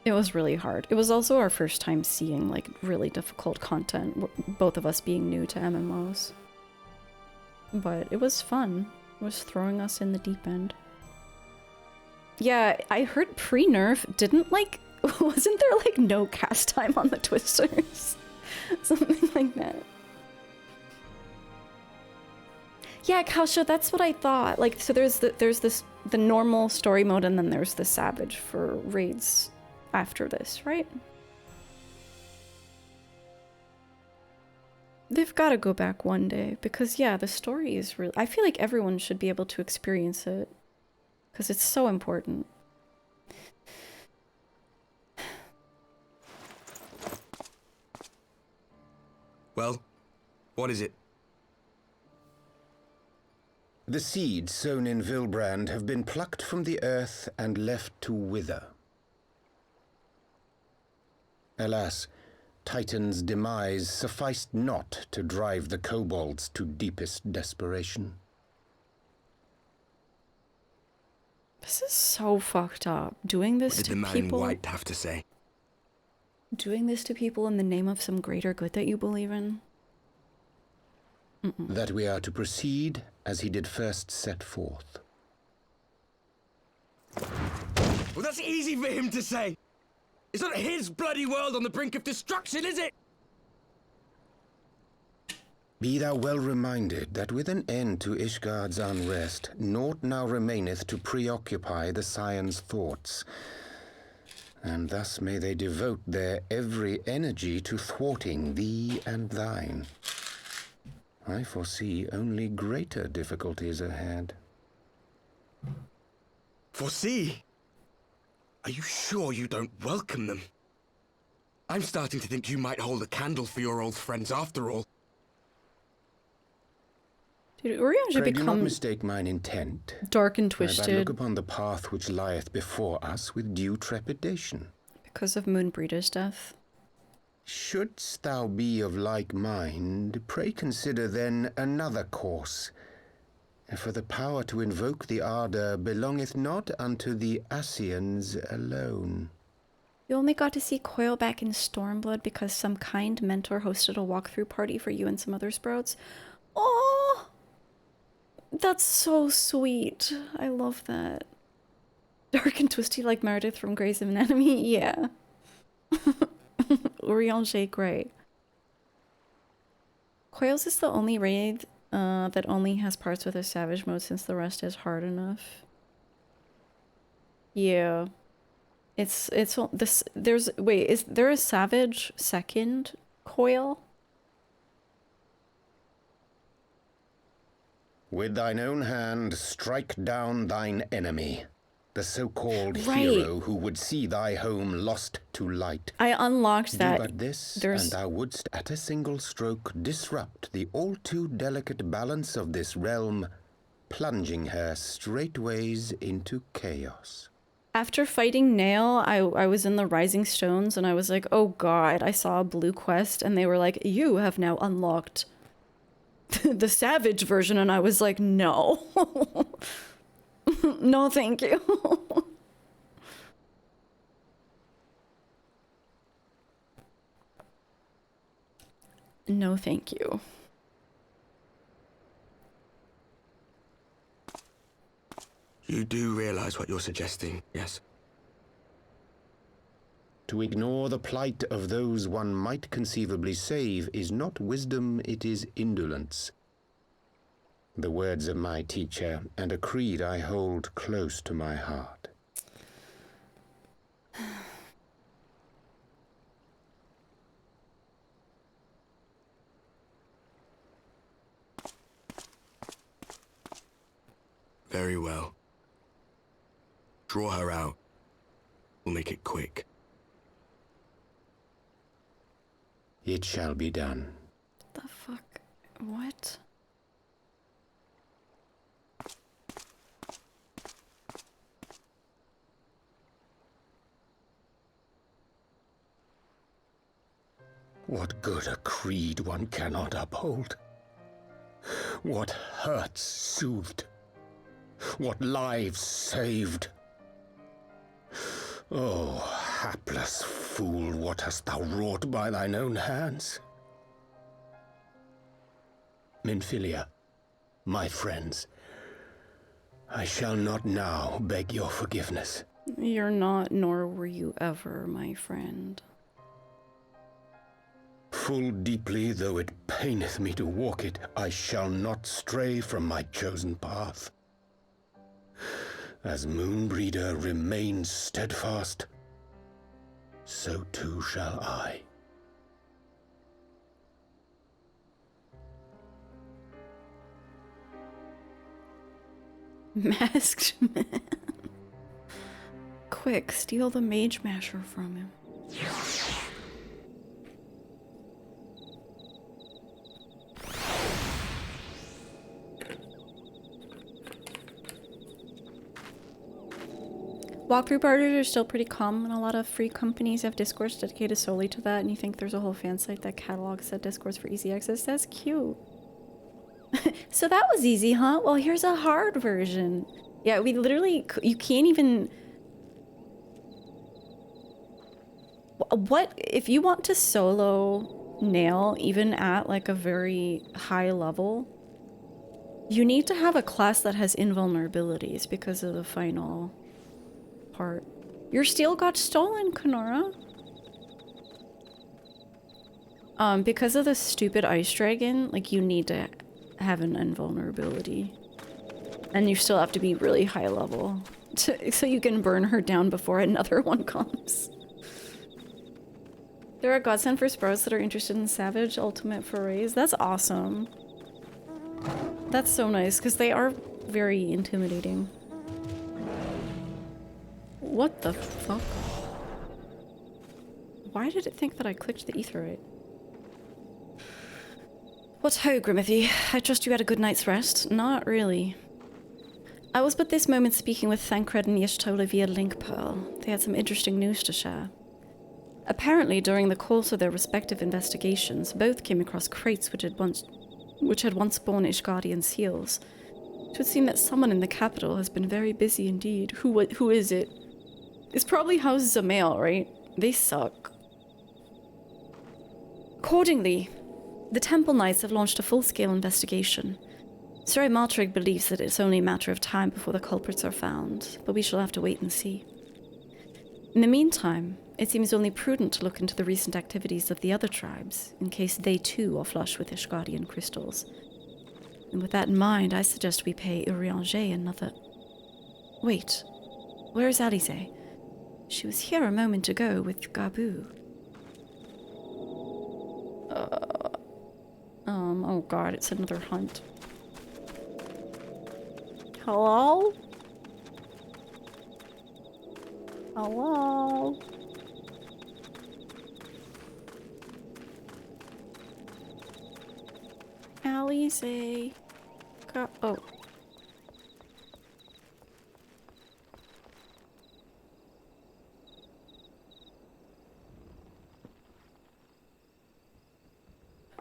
It was really hard. It was also our first time seeing, like, really difficult content, both of us being new to MMOs. But it was fun. It was throwing us in the deep end. Yeah, I heard pre-nerf didn't, like, wasn't there, like, no cast time on the Twisters? Something like that. Yeah, Kalsha, that's what I thought. Like, so there's the normal story mode, and then there's the Savage for raids after this, right? They've got to go back one day because, yeah, the story is really. I feel like everyone should be able to experience it because it's so important. Well, what is it? The seeds sown in Vilbrand have been plucked from the earth and left to wither. Alas, Titan's demise sufficed not to drive the kobolds to deepest desperation. This is so fucked up. Doing this What did to the man people. in white have to say? Doing this to people in the name of some greater good that you believe in. That we are to proceed as he did first set forth. Well, that's easy for him to say. It's not his bloody world on the brink of destruction, is it? Be thou well reminded that with an end to Ishgard's unrest, naught now remaineth to preoccupy the Scion's thoughts. And thus may they devote their every energy to thwarting thee and thine. I foresee only greater difficulties ahead. Foresee? Are you sure you don't welcome them? I'm starting to think you might hold a candle for your old friends after all. Dude, Urion should Pray do not become mistake mine intent. dark and I but twisted look upon the path which lieth before us with due trepidation. because of Moonbreeder's death. Shouldst thou be of like mind, pray consider then another course. For the power to invoke the ardor belongeth not unto the Ascians alone. You only got to see Coil back in Stormblood because some kind mentor hosted a walkthrough party for you and some other sprouts. Oh, that's so sweet. I love that. Dark and twisty like Meredith from Grey's Anatomy. Yeah. Urianger Grey. Coils is the only raid that only has parts with a savage mode since the rest is hard enough. Yeah. It's this there's wait, is there a savage second Coil? With thine own hand strike down thine enemy, the so-called Right. hero who would see thy home lost to light. I unlocked Do that. but this, There's and thou wouldst at a single stroke disrupt the all-too delicate balance of this realm, plunging her straightways into chaos. After fighting Nail, I was in the Rising Stones and I was like, oh god, I saw a blue quest and they were like, you have now unlocked the savage version, and I was like, no. No, thank you. No, thank you. You do realize what you're suggesting, yes? To ignore the plight of those one might conceivably save is not wisdom, it is indolence. The words of my teacher, and a creed I hold close to my heart. Very well. Draw her out. We'll make it quick. It shall be done. The fuck? What? What good a creed one cannot uphold? What hurts soothed? What lives saved? Oh, hapless fool, what hast thou wrought by thine own hands? Minfilia, my friends, I shall not now beg your forgiveness. You're not, nor were you ever, my friend. Full deeply though it paineth me to walk it, I shall not stray from my chosen path. As Moonbreeder remains steadfast, so too shall I. Masked man. Quick, steal the mage masher from him. Walkthrough parties are still pretty common. A lot of free companies have discourse dedicated solely to that, and you think there's a whole fan site that catalogs that discourse for easy access. That's cute. So that was easy, huh? Well, here's a hard version. Yeah, we literally, you can't even... What, if you want to solo Nail, even at like a very high level, you need to have a class that has invulnerabilities because of the final part. Your steel got stolen, Kenora. Because of the stupid ice dragon, like you need to have an invulnerability. And you still have to be really high level so you can burn her down before another one comes. There are godsend for Sprouse that are interested in Savage Ultimate Forays. That's awesome. That's so nice, because they are very intimidating. What the fuck? Why did it think that I clicked the aetheryte? What ho, Grimothy? I trust you had a good night's rest? Not really. I was but this moment speaking with Thancred and Y'shtola via Link Pearl. They had some interesting news to share. Apparently, during the course of their respective investigations, both came across crates which had once borne Ishgardian seals. It would seem that someone in the capital has been very busy indeed. Who is it? It's probably House Zamael, right? They suck. Accordingly, the Temple Knights have launched a full-scale investigation. Sir Maltrig believes that it's only a matter of time before the culprits are found, but we shall have to wait and see. In the meantime, it seems only prudent to look into the recent activities of the other tribes, in case they too are flush with Ishgardian crystals. And with that in mind, I suggest we pay Urianger another... Wait, where is Alize? She was here a moment ago with Gabu. Oh god, it's another hunt. Hello? Hello? Alize. Oh.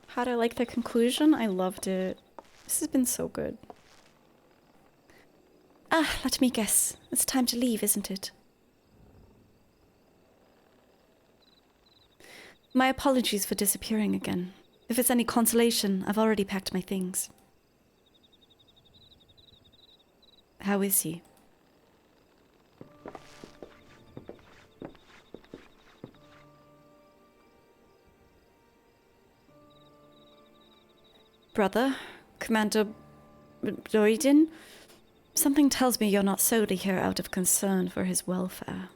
How'd I like the conclusion? I loved it. This has been so good. Ah, let me guess. It's time to leave, isn't it? My apologies for disappearing again. If it's any consolation, I've already packed my things. How is he? Brother, Commander Doridin, something tells me you're not solely here out of concern for his welfare.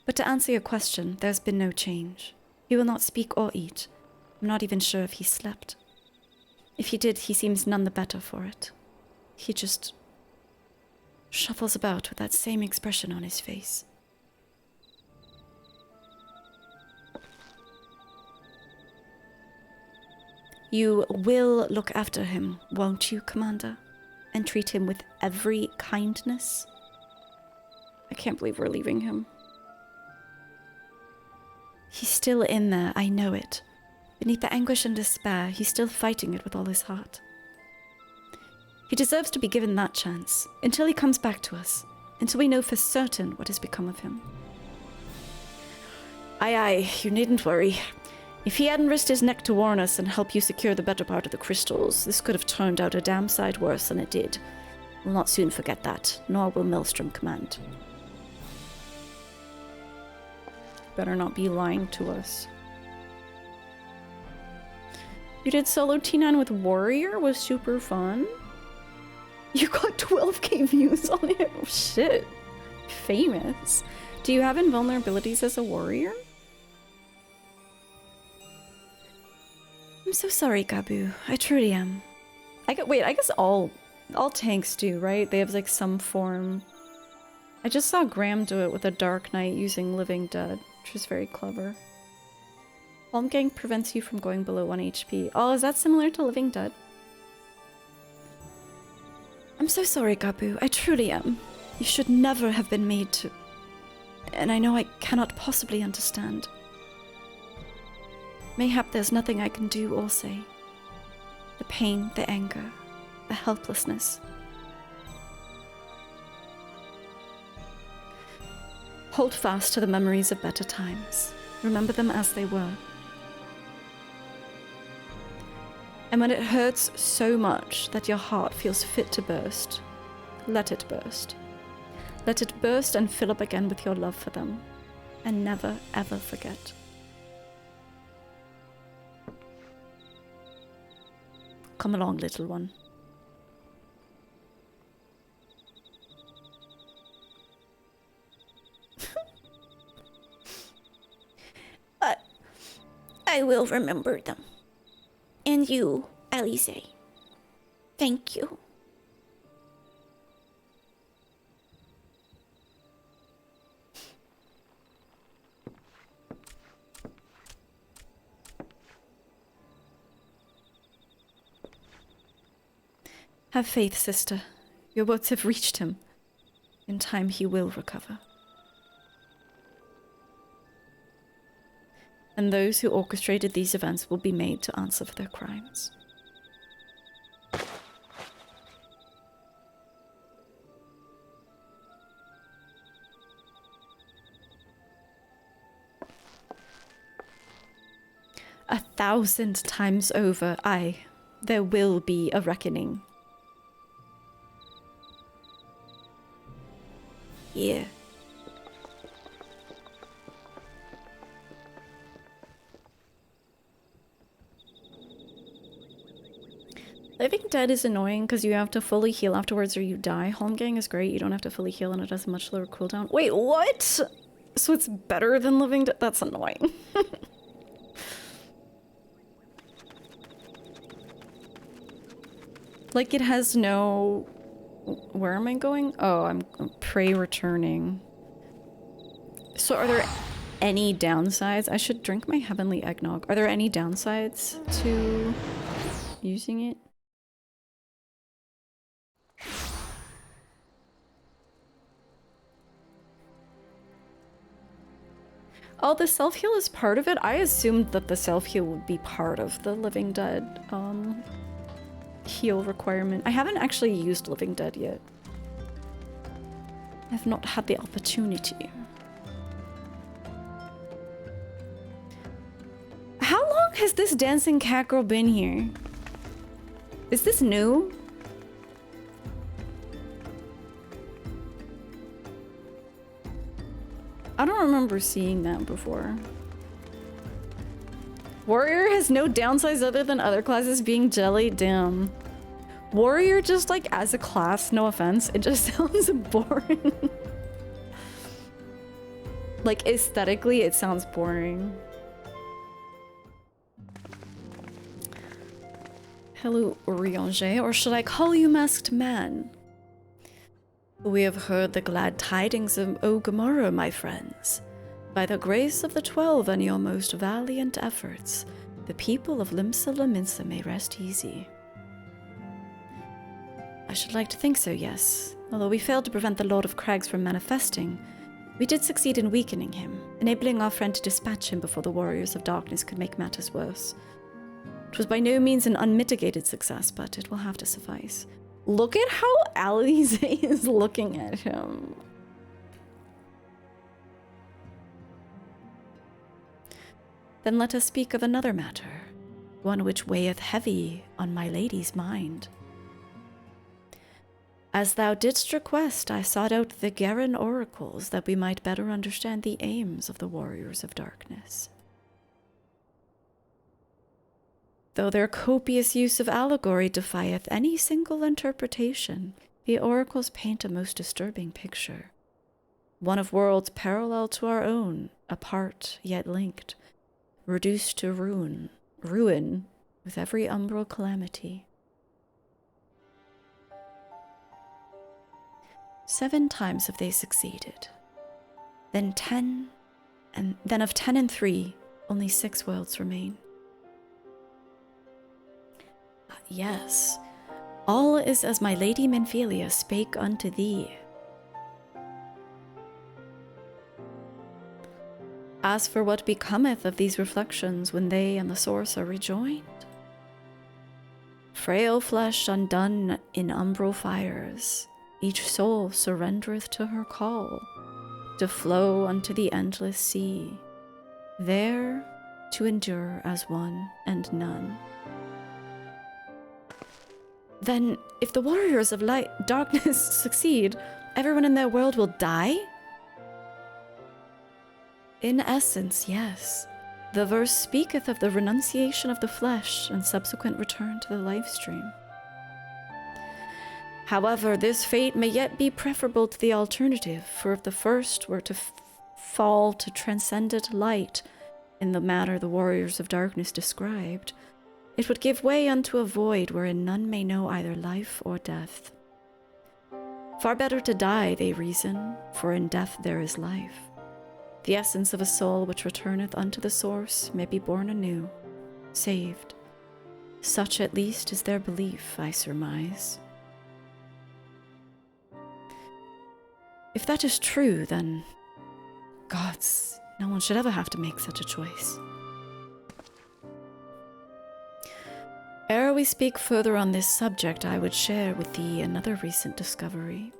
But to answer your question, there's been no change. He will not speak or eat. I'm not even sure if he slept. If he did, he seems none the better for it. He just shuffles about with that same expression on his face. You will look after him, won't you, Commander? And treat him with every kindness? I can't believe we're leaving him. He's still in there, I know it. Beneath the anguish and despair, he's still fighting it with all his heart. He deserves to be given that chance, until he comes back to us, until we know for certain what has become of him. Aye, you needn't worry. If he hadn't risked his neck to warn us and help you secure the better part of the crystals, this could have turned out a damn sight worse than it did. We'll not soon forget that, nor will Maelstrom Command. Better not be lying to us. You did solo T9 with Warrior? Was super fun. You got 12k views on it. Oh shit. Famous. Do you have invulnerabilities as a warrior? I'm so sorry, Gabu. I truly am. I guess all tanks do, right? They have like some form. I just saw Graham do it with a Dark Knight using Living Dead, which is very clever. Holmgang prevents you from going below 1 HP. Oh, is that similar to Living Dead? I'm so sorry, Gabu. I truly am. You should never have been made to... And I know I cannot possibly understand. Mayhap there's nothing I can do or say. The pain, the anger, the helplessness. Hold fast to the memories of better times. Remember them as they were. And when it hurts so much that your heart feels fit to burst, let it burst. Let it burst and fill up again with your love for them. And never, ever forget. Come along, little one. I will remember them. And you, Alice. Thank you. Have faith, sister. Your words have reached him. In time he will recover. And those who orchestrated these events will be made to answer for their crimes. A 1,000 times over, there will be a reckoning. Yeah. Living Dead is annoying because you have to fully heal afterwards or you die. Holmgang is great. You don't have to fully heal and it has a much lower cooldown. Wait, what? So it's better than Living Dead? That's annoying. Like it has no... Where am I going? Oh, I'm prey returning. So are there any downsides? I should drink my heavenly eggnog. Are there any downsides to using it? Oh, the self-heal is part of it? I assumed that the self-heal would be part of the Living Dead heal requirement. I haven't actually used Living Dead yet. I've not had the opportunity. How long has this dancing cat girl been here? Is this new? I don't remember seeing that before. Warrior has no downsides other than other classes being jelly. Damn. Warrior just like as a class, no offense, it just sounds boring. Like aesthetically, it sounds boring. Hello, Orianger, or should I call you Masked Man? We have heard the glad tidings of Ogomora, my friends. By the grace of the 12 and your most valiant efforts, the people of Limsa Laminsa may rest easy. I should like to think so, yes. Although we failed to prevent the Lord of Crags from manifesting, we did succeed in weakening him, enabling our friend to dispatch him before the Warriors of Darkness could make matters worse. It was by no means an unmitigated success, but it will have to suffice. Look at how Alize is looking at him. Then let us speak of another matter, one which weigheth heavy on my lady's mind. As thou didst request, I sought out the Garen oracles that we might better understand the aims of the Warriors of Darkness. Though their copious use of allegory defieth any single interpretation, the oracles paint a most disturbing picture. One of worlds parallel to our own, apart yet linked, reduced to ruin with every umbral calamity. 7 times have they succeeded. Then 10, and then of 10 and 3, only 6 worlds remain. Yes, all is as my lady Menphelia spake unto thee. As for what becometh of these reflections when they and the source are rejoined, frail flesh undone in umbral fires, each soul surrendereth to her call, to flow unto the endless sea, there to endure as one and none. Then, if the warriors of darkness succeed, everyone in their world will die? In essence, yes. The verse speaketh of the renunciation of the flesh and subsequent return to the life stream. However, this fate may yet be preferable to the alternative, for if the first were to fall to transcendent light in the manner the warriors of darkness described, it would give way unto a void wherein none may know either life or death. Far better to die, they reason, for in death there is life. The essence of a soul which returneth unto the source may be born anew, saved. Such at least is their belief, I surmise. If that is true, then, gods, no one should ever have to make such a choice. Ere we speak further on this subject, I would share with thee another recent discovery.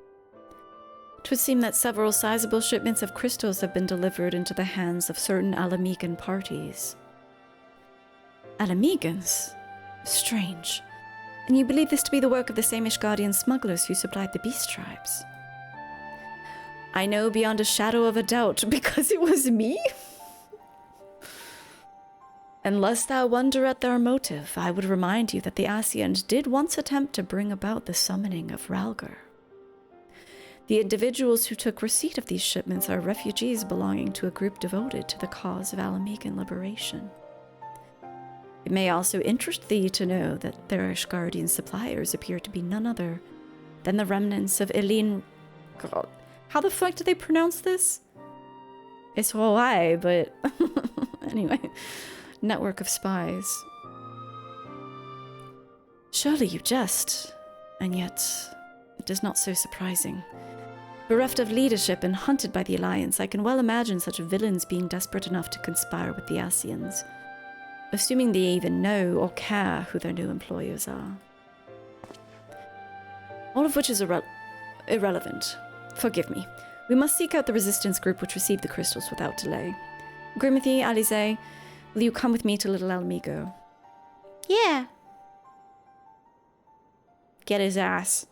'Twould seem that several sizable shipments of crystals have been delivered into the hands of certain Alamegan parties. Alamegans? Strange. And you believe this to be the work of the same Ishgardian smugglers who supplied the beast tribes? I know beyond a shadow of a doubt, because it was me? And lest thou wonder at their motive, I would remind you that the Ascians did once attempt to bring about the summoning of Rhalgr. The individuals who took receipt of these shipments are refugees belonging to a group devoted to the cause of Alamegan liberation. It may also interest thee to know that their Ishgardian suppliers appear to be none other than the remnants of Elin... God, how the fuck do they pronounce this? It's Sohr Khai, but... anyway, network of spies. Surely you jest, and yet it is not so surprising. Bereft of leadership and hunted by the Alliance, I can well imagine such villains being desperate enough to conspire with the Ascians, assuming they even know or care who their new employers are. All of which is irrelevant. Forgive me. We must seek out the resistance group which received the crystals without delay. Grimothy, Alize, will you come with me to Little Alamigo? Yeah. Get his ass.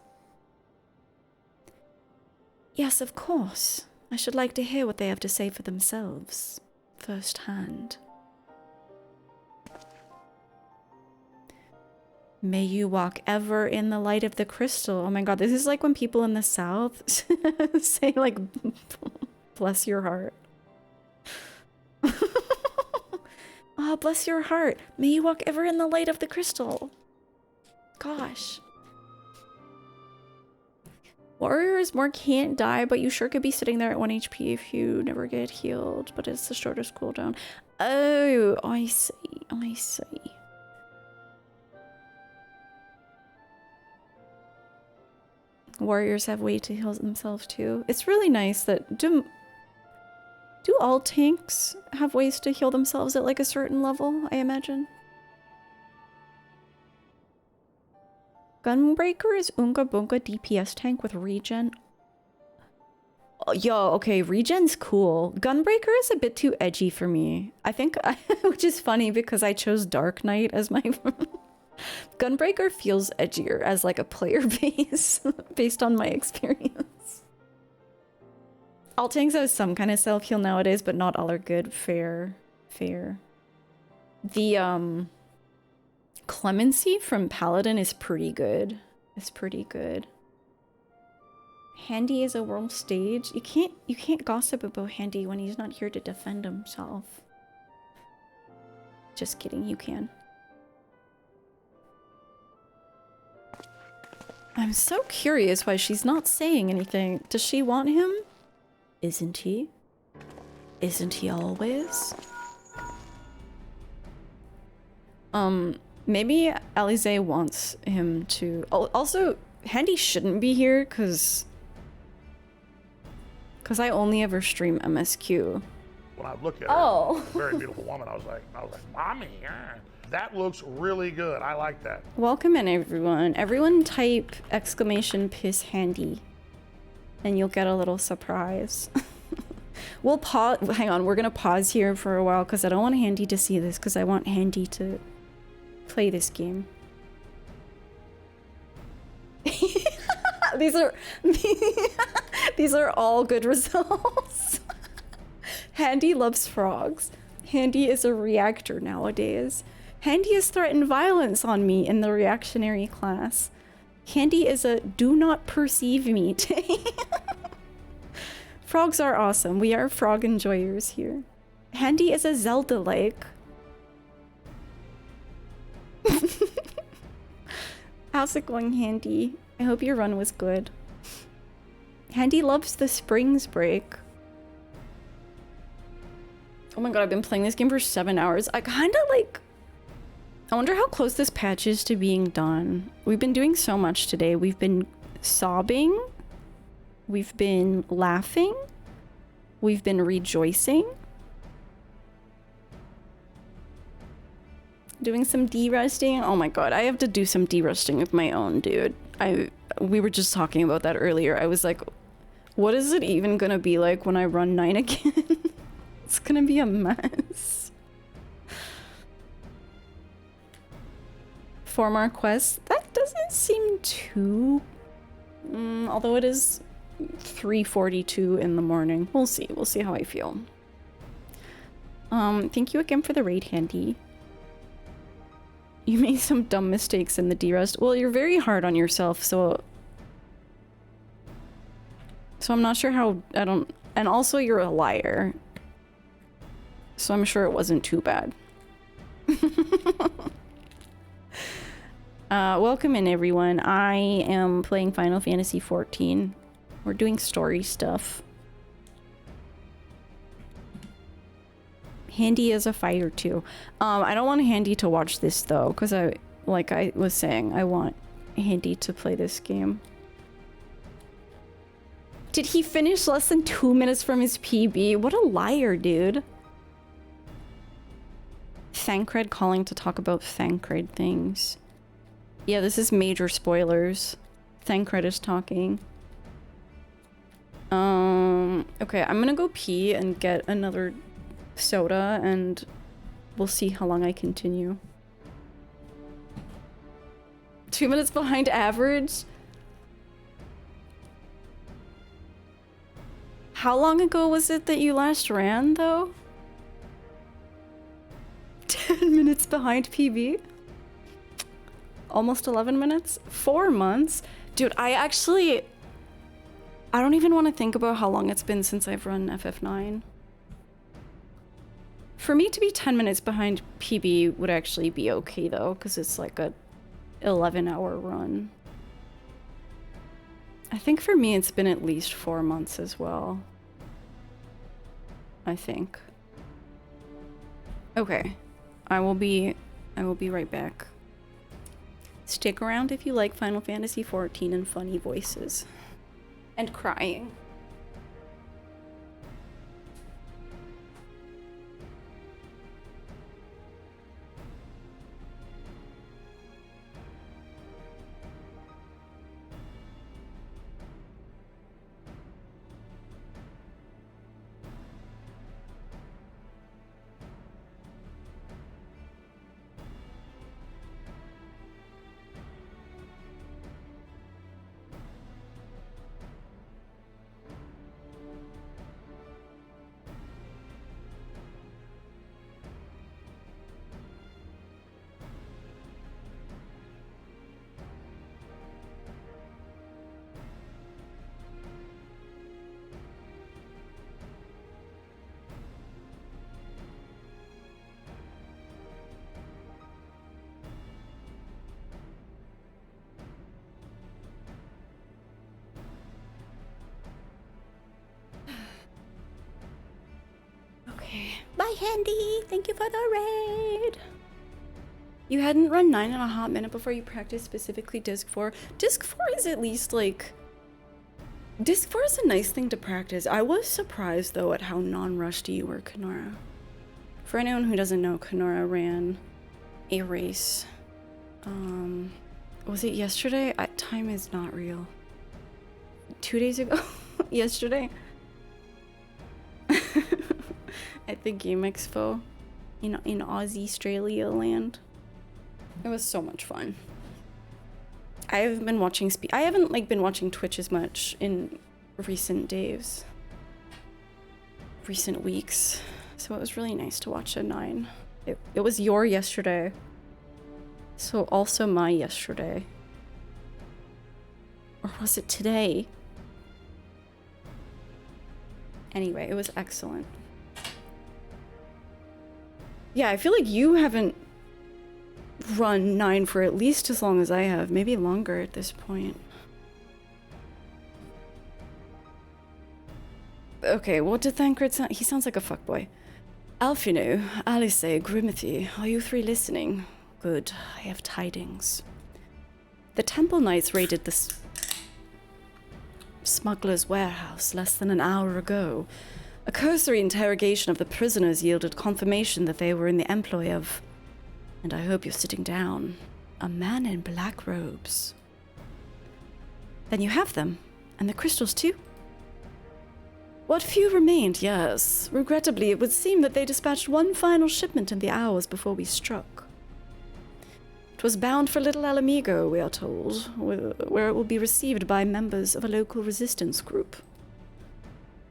Yes, of course. I should like to hear what they have to say for themselves, firsthand. May you walk ever in the light of the crystal. Oh my god, this is like when people in the South say, like, bless your heart. Ah, bless your heart. May you walk ever in the light of the crystal. Gosh. Warriors more can't die, but you sure could be sitting there at 1 HP if you never get healed, but it's the shortest cooldown. Oh, I see. I see. Warriors have way to heal themselves too. It's really nice that... Do all tanks have ways to heal themselves at like a certain level, I imagine? Gunbreaker is Unga Bunga DPS tank with regen. Oh, yo, okay, regen's cool. Gunbreaker is a bit too edgy for me. I think, which is funny because I chose Dark Knight as my... Gunbreaker feels edgier as like a player base, based on my experience. All tanks have some kind of self-heal nowadays, but not all are good. Fair. The, Clemency from Paladin is pretty good. It's pretty good. Handy is a world stage. You can't gossip about Handy when he's not here to defend himself. Just kidding, you can. I'm so curious why she's not saying anything. Does she want him? Isn't he? Isn't he always? Maybe Alize wants him to... Also, Handy shouldn't be here, because I only ever stream MSQ. When I look at her, very beautiful woman, I was like, Mommy, that looks really good. I like that. Welcome in, everyone. Everyone type exclamation piss Handy, and you'll get a little surprise. We'll pause. Hang on, we're gonna pause here for a while because I don't want Handy to see this, because I want Handy to play this game. These are all good results. Handy loves frogs. Handy is a reactor nowadays. Handy has threatened violence on me in the reactionary class. Handy is a do not perceive me. Frogs are awesome. We are frog enjoyers here. Handy is a Zelda-like. How's it going, Handy? I hope your run was good. Handy loves the Springs break. Oh my god, I've been playing this game for 7 hours. I wonder how close this patch is to being done. We've been doing so much today. We've been sobbing. We've been laughing. We've been rejoicing. Doing some de-rusting. Oh my god, I have to do some de-rusting of my own, dude. We were just talking about that earlier. I was like, what is it even gonna be like when I run 9 again? It's gonna be a mess. 4 more quests? That doesn't seem too... although it is 3:42 in the morning. We'll see. We'll see how I feel. Thank you again for the raid, Handy. You made some dumb mistakes in the de-rest. Well, you're very hard on yourself, so I'm not sure how... And also, you're a liar. So I'm sure it wasn't too bad. Welcome in, everyone. I am playing Final Fantasy XIV. We're doing story stuff. Handy is a fighter too. I don't want Handy to watch this though, because like I was saying, I want Handy to play this game. Did he finish less than 2 minutes from his PB? What a liar, dude. Thancred calling to talk about Thancred things. Yeah, this is major spoilers. Thancred is talking. Okay, I'm gonna go pee and get another soda, and we'll see how long I continue. 2 minutes behind average? How long ago was it that you last ran, though? 10 minutes behind PB? Almost 11 minutes? 4 months? Dude, I don't even want to think about how long it's been since I've run FF9. For me to be 10 minutes behind PB would actually be okay though, because it's like a 11-hour run. I think for me it's been at least 4 months as well. I think. Okay. I will be right back. Stick around if you like Final Fantasy XIV and funny voices. And crying. Bye, Handy. Thank you for the raid. You hadn't run 9 in a hot minute before you practiced specifically Disc 4. Disc 4 is at least like... Disc 4 is a nice thing to practice. I was surprised though at how non-rusty you were, Kenora. For anyone who doesn't know, Kenora ran a race. Was it yesterday? Time is not real. 2 days ago? Yesterday? At the Game Expo in Aussie, Australia land. It was so much fun. I haven't been watching I haven't like been watching Twitch as much in recent days. Recent weeks. So it was really nice to watch a 9. It was your yesterday. So also my yesterday. Or was it today? Anyway, it was excellent. Yeah, I feel like you haven't run 9 for at least as long as I have. Maybe longer at this point. Okay, what did Thancred sound? He sounds like a fuckboy. Alfino, Alice, Grimothy, are you 3 listening? Good, I have tidings. The Temple Knights raided the smuggler's warehouse less than an hour ago. A cursory interrogation of the prisoners yielded confirmation that they were in the employ of, and I hope you're sitting down, a man in black robes. Then you have them, and the crystals too? What few remained, yes. Regrettably, it would seem that they dispatched one final shipment in the hours before we struck. It was bound for Little Alamigo, we are told, where it will be received by members of a local resistance group.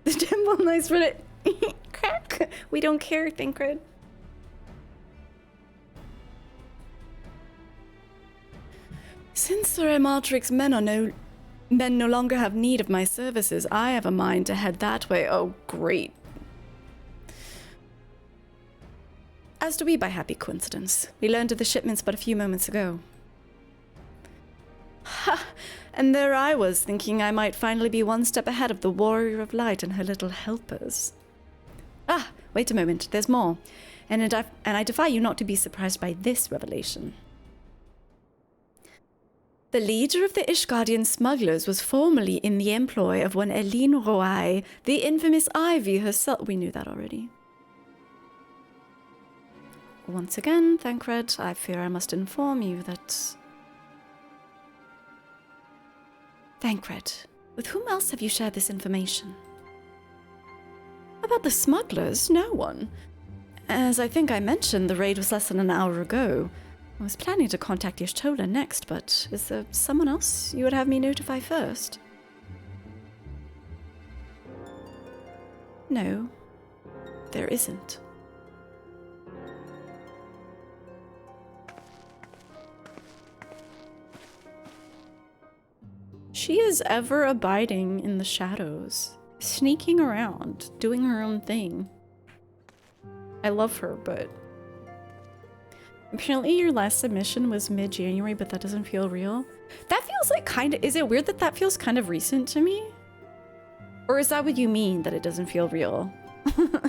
The Temple Knights for it. Crack! We don't care, Thancred. Since Sir Amaltric's men no longer have need of my services, I have a mind to head that way. Oh, great. As do we by happy coincidence. We learned of the shipments but a few moments ago. Ha! And there I was, thinking I might finally be one step ahead of the Warrior of Light and her little helpers. Ah, wait a moment, there's more. And I defy you not to be surprised by this revelation. The leader of the Ishgardian smugglers was formerly in the employ of one Eline Roai, the infamous Ivy herself. We knew that already. Once again, Thancred, I fear I must inform you that... Thancred, with whom else have you shared this information? About the smugglers? No one. As I think I mentioned, the raid was less than an hour ago. I was planning to contact Y'shtola next, but is there someone else you would have me notify first? No, there isn't. She is ever abiding in the shadows, sneaking around, doing her own thing. I love her, but... Apparently your last submission was mid-January, but that doesn't feel real. That feels like kind of... Is it weird that that feels kind of recent to me? Or is that what you mean, that it doesn't feel real?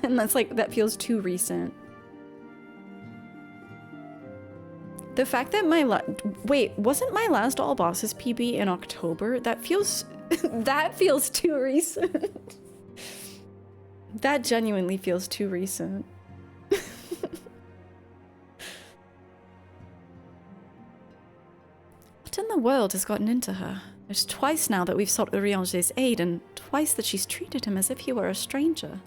And that's like, that feels too recent. The fact that wait, wasn't my last All Bosses PB in October? That feels... that feels too recent. That genuinely feels too recent. What in the world has gotten into her? There's twice now that we've sought Uriange's aid, and twice that she's treated him as if he were a stranger.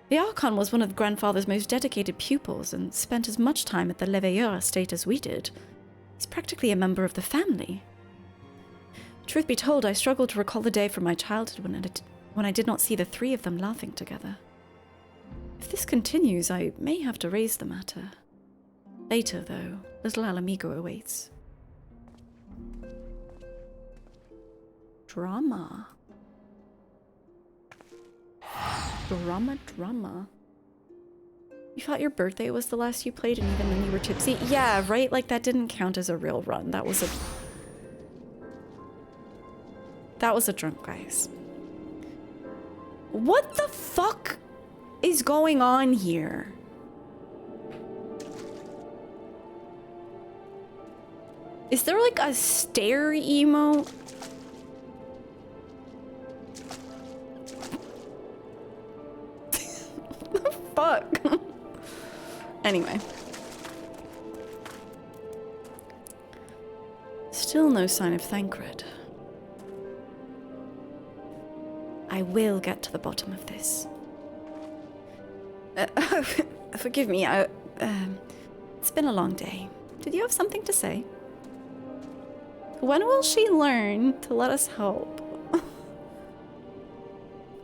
The Archon was one of Grandfather's most dedicated pupils and spent as much time at the Leveilleur estate as we did. He's practically a member of the family. Truth be told, I struggled to recall the day from my childhood when I did not see the 3 of them laughing together. If this continues, I may have to raise the matter. Later, though, little Alamigo awaits. Drama. Drama. You thought your birthday was the last you played, and even when you were tipsy? Yeah, right? Like, that didn't count as a real run. That was a drunk, guys. What the fuck is going on here? Is there like a stare emote? The fuck? Anyway. Still no sign of Thancred. I will get to the bottom of this. Forgive me, it's been a long day. Did you have something to say? When will she learn to let us help?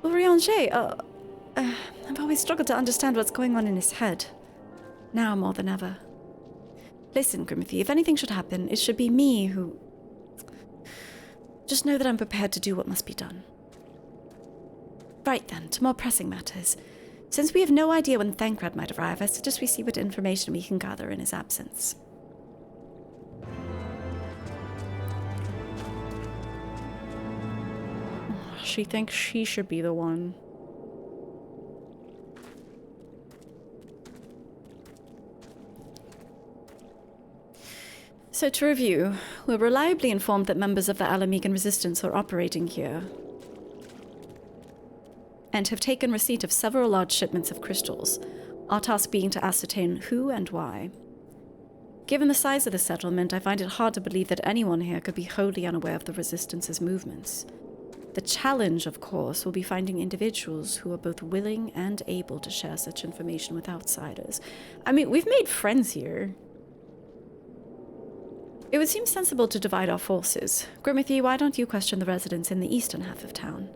Urianger, I've always struggled to understand what's going on in his head. Now more than ever. Listen, Grimothy, if anything should happen, it should be me who... Just know that I'm prepared to do what must be done. Right then, to more pressing matters. Since we have no idea when Thancred might arrive, I suggest we see what information we can gather in his absence. She thinks she should be the one. So to review, we're reliably informed that members of the Alamegan resistance are operating here and have taken receipt of several large shipments of crystals, our task being to ascertain who and why. Given the size of the settlement, I find it hard to believe that anyone here could be wholly unaware of the resistance's movements. The challenge, of course, will be finding individuals who are both willing and able to share such information with outsiders. I mean, we've made friends here. It would seem sensible to divide our forces. Grimothy, why don't you question the residents in the eastern half of town?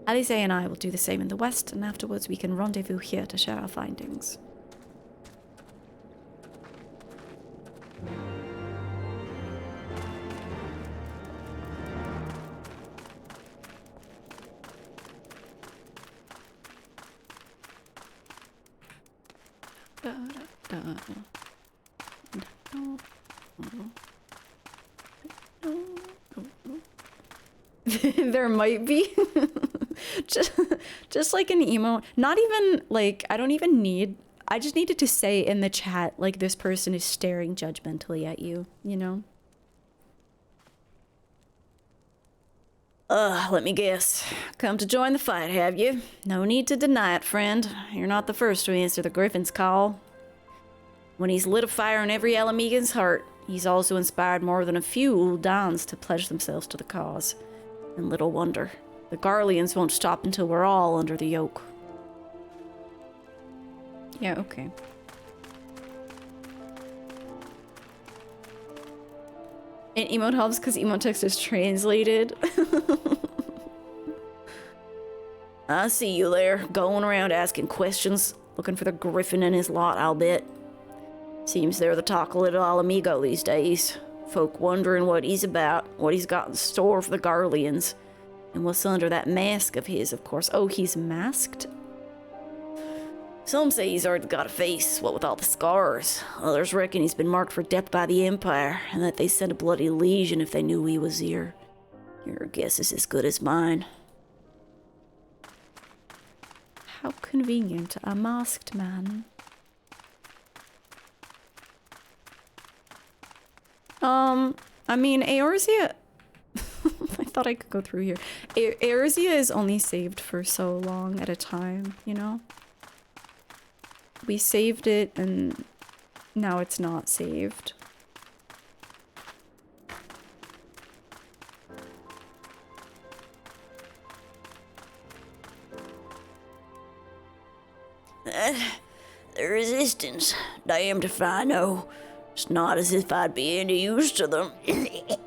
Alize and I will do the same in the west, and afterwards we can rendezvous here to share our findings. There might be just like an emo, not even like I just needed to say in the chat like this person is staring judgmentally at you, you know? Let me guess. Come to join the fight, have you? No need to deny it, friend. You're not the first to answer the Griffin's call. When he's lit a fire in every Alamegan's heart, he's also inspired more than a few Uldans to pledge themselves to the cause. And little wonder, the Garleans won't stop until we're all under the yoke. Yeah, okay. And emote helps because emote text is translated. I see you there, going around asking questions, looking for the Griffin and his lot, I'll bet. Seems they're the talk of little Alamigo these days. Folk wondering what he's about, what he's got in store for the Garleans. And what's under that mask of his, of course. Oh, he's masked? Some say he's already got a face, what with all the scars. Others reckon he's been marked for death by the Empire, and that they sent a bloody legion if they knew he was here. Your guess is as good as mine. How convenient, a masked man. I mean, Eorzea... I thought I could go through here. Eorzea is only saved for so long at a time, you know? We saved it, and now it's not saved. The resistance, damned if I know. It's not as if I'd be any use to them. If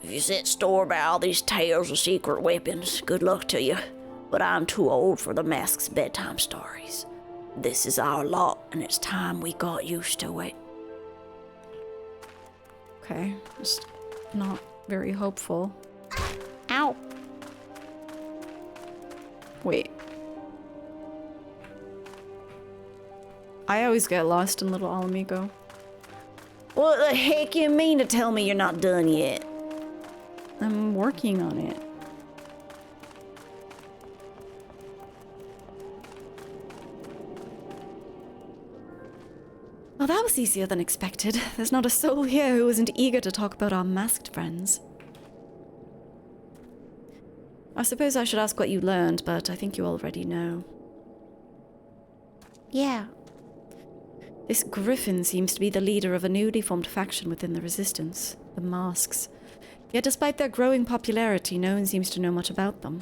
you set store by all these tales of secret weapons, good luck to you. But I'm too old for the mask's bedtime stories. This is our lot, and it's time we got used to it. Okay, just not very hopeful. Ow! Wait. I always get lost in Little Alamigo. What the heck you mean to tell me you're not done yet? I'm working on it. Well, that was easier than expected. There's not a soul here who isn't eager to talk about our masked friends. I suppose I should ask what you learned, but I think you already know. Yeah. This Griffin seems to be the leader of a newly formed faction within the Resistance, the Masks. Yet despite their growing popularity, no one seems to know much about them.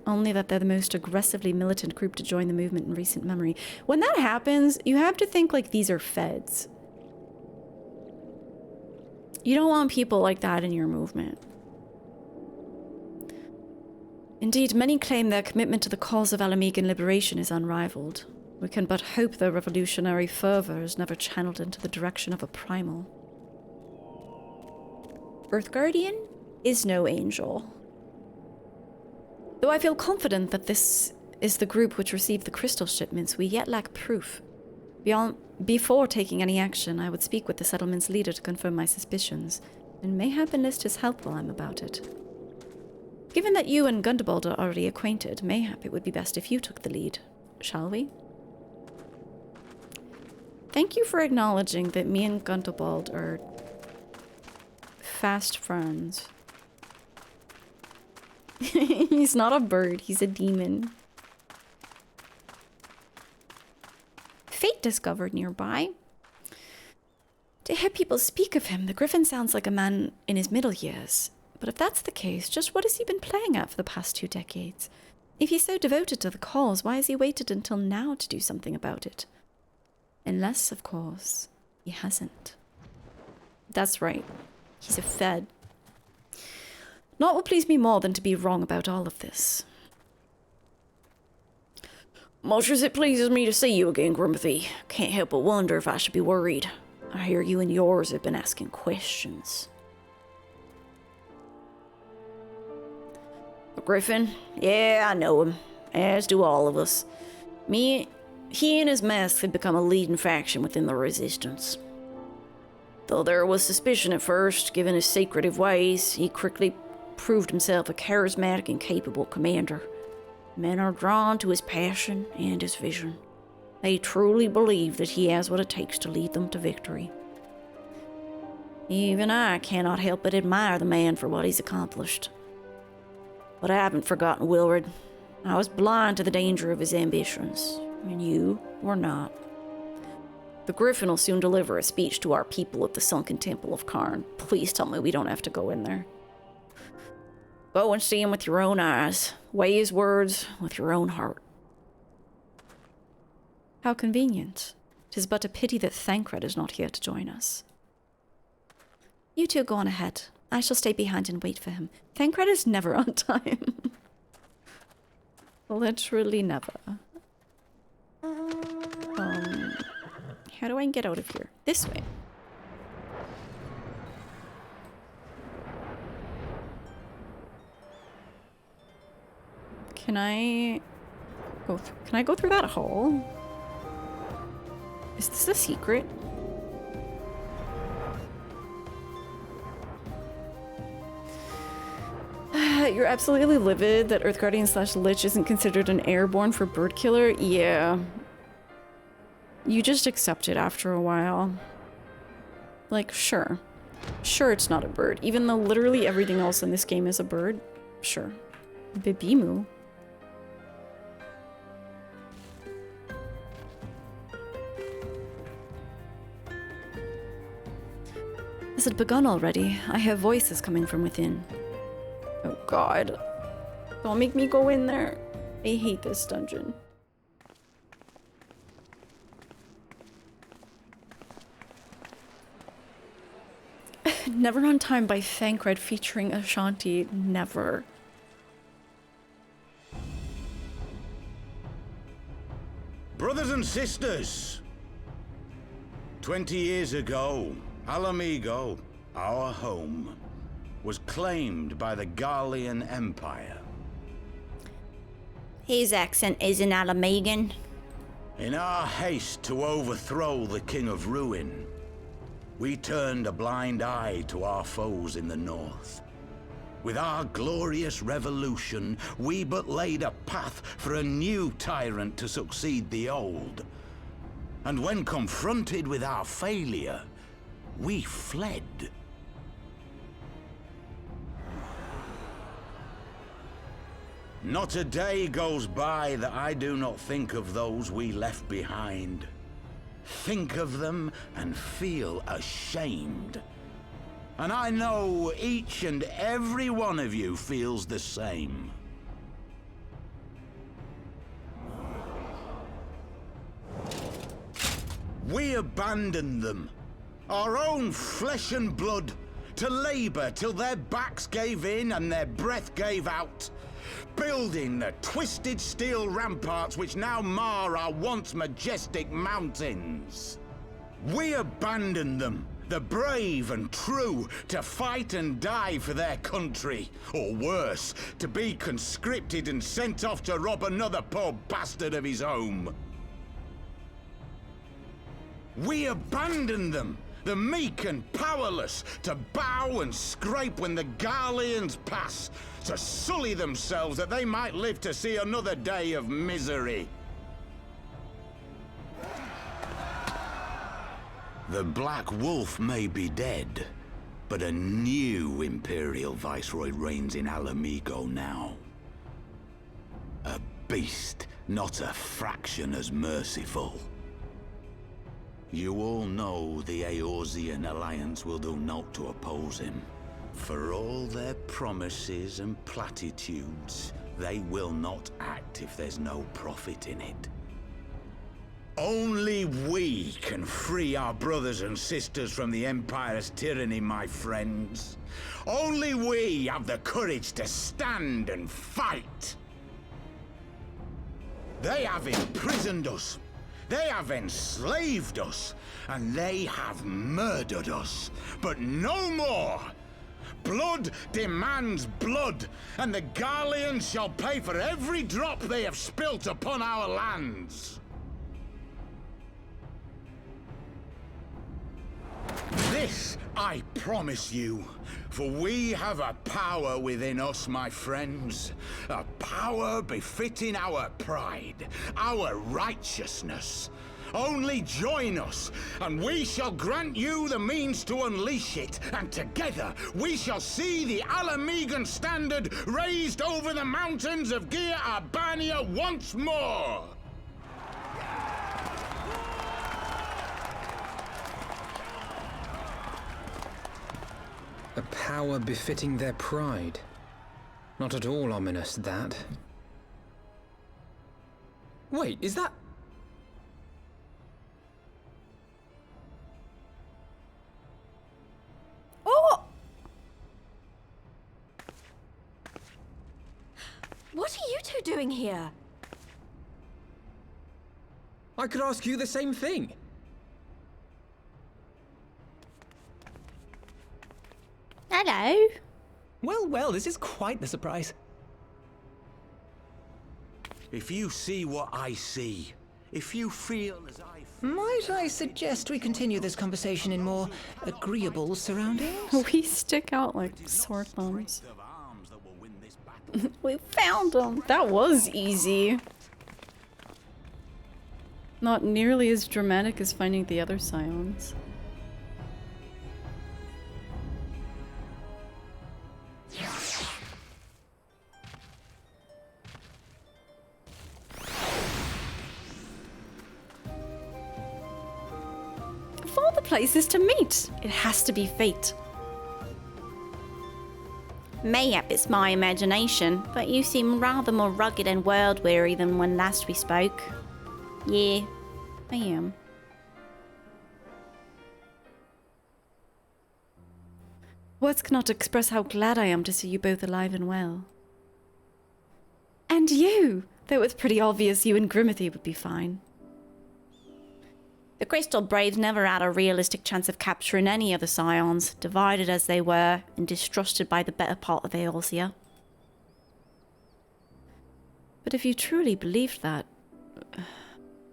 Only that they're the most aggressively militant group to join the movement in recent memory. When that happens, you have to think like these are feds. You don't want people like that in your movement. Indeed, many claim their commitment to the cause of Alamegan liberation is unrivaled. We can but hope their revolutionary fervor is never channeled into the direction of a primal. Earth Guardian is no angel. Though I feel confident that this is the group which received the crystal shipments, we yet lack proof. Before taking any action, I would speak with the settlement's leader to confirm my suspicions, and mayhap enlist his help while I'm about it. Given that you and Gundobald are already acquainted, mayhap it would be best if you took the lead. Shall we? Thank you for acknowledging that me and Gundobald are fast friends. He's not a bird, he's a demon. Fate discovered nearby. To hear people speak of him, the Griffin sounds like a man in his middle years. But if that's the case, just what has he been playing at for the past 2 decades? If he's so devoted to the cause, why has he waited until now to do something about it? Unless, of course, he hasn't. That's right. He's a Fed. Naught will please me more than to be wrong about all of this. Much as it pleases me to see you again, Grimothy, can't help but wonder if I should be worried. I hear you and yours have been asking questions. Griffin? Yeah, I know him. As do all of us. He and his masks had become a leading faction within the Resistance. Though there was suspicion at first, given his secretive ways, he quickly proved himself a charismatic and capable commander. Men are drawn to his passion and his vision. They truly believe that he has what it takes to lead them to victory. Even I cannot help but admire the man for what he's accomplished. But I haven't forgotten Willard. I was blind to the danger of his ambitions, and you were not. The Griffin will soon deliver a speech to our people at the sunken Temple of Karn. Please tell me we don't have to go in there. Go and see him with your own eyes. Weigh his words with your own heart. How convenient. 'Tis but a pity that Thancred is not here to join us. You two go on ahead. I shall stay behind and wait for him. Thancred is never on time. Literally never. How do I get out of here? This way. Can I go through that hole? Is this a secret? You're absolutely livid that Earth Guardian / Lich isn't considered an airborne for bird killer? Yeah. You just accept it after a while. Like, sure. Sure it's not a bird. Even though literally everything else in this game is a bird. Sure. Bibimu. Has it begun already? I hear voices coming from within. Oh god. Don't make me go in there. I hate this dungeon. Never on Time by Thancred featuring Ashanti. Never. Brothers and sisters, 20 years ago, Alamigo, our home, was claimed by the Garlean Empire. His accent isn't Alamegan. In our haste to overthrow the King of Ruin, we turned a blind eye to our foes in the north. With our glorious revolution, we but laid a path for a new tyrant to succeed the old. But the Garleans, they were cruel. They stripped us of our freedom, stripped us of our home. They And when confronted with our failure, we fled. Not a day goes by that I do not think of those we left behind. Think of them and feel ashamed. And I know each and every one of you feels the same. We abandoned them, our own flesh and blood, to labor till their backs gave in and their breath gave out, building the twisted steel ramparts which now mar our once majestic mountains. We abandoned them, the brave and true, to fight and die for their country, or worse, to be conscripted and sent off to rob another poor bastard of his home. We abandoned them, the meek and powerless, to bow and scrape when the Garleans pass, to sully themselves that they might live to see another day of misery. The Black Wolf may be dead, but a new Imperial Viceroy reigns in Alamigo now. A beast, not a fraction as merciful. You all know the Eorzean Alliance will do naught to oppose him. For all their promises and platitudes, they will not act if there's no profit in it. Only we can free our brothers and sisters from the Empire's tyranny, my friends. Only we have the courage to stand and fight. They have imprisoned us. They have enslaved us, and they have murdered us, but no more! Blood demands blood, and the Garleans shall pay for every drop they have spilt upon our lands. This I promise you, for we have a power within us, my friends. A power befitting our pride, our righteousness. Only join us, and we shall grant you the means to unleash it, and together we shall see the Alamigan standard raised over the mountains of Gia Arbania once more! A power befitting their pride. Not at all ominous, that. Wait, is that... Oh! What are you two doing here? I could ask you the same thing. Hello. Well, this is quite the surprise. If you see what I see, if you feel as I feel... Might I suggest we continue this conversation in more agreeable surroundings? We stick out like sore thumbs. We found them. That was easy. Not nearly as dramatic as finding the other scions. Of all the places to meet, it has to be fate. Mayhap it's my imagination, but you seem rather more rugged and world-weary than when last we spoke. Yeah, I am. Words cannot express how glad I am to see you both alive and well. And you! Though it's pretty obvious you and Grimothy would be fine. The Crystal Braves never had a realistic chance of capturing any of the scions, divided as they were and distrusted by the better part of Eorzea. But if you truly believed that...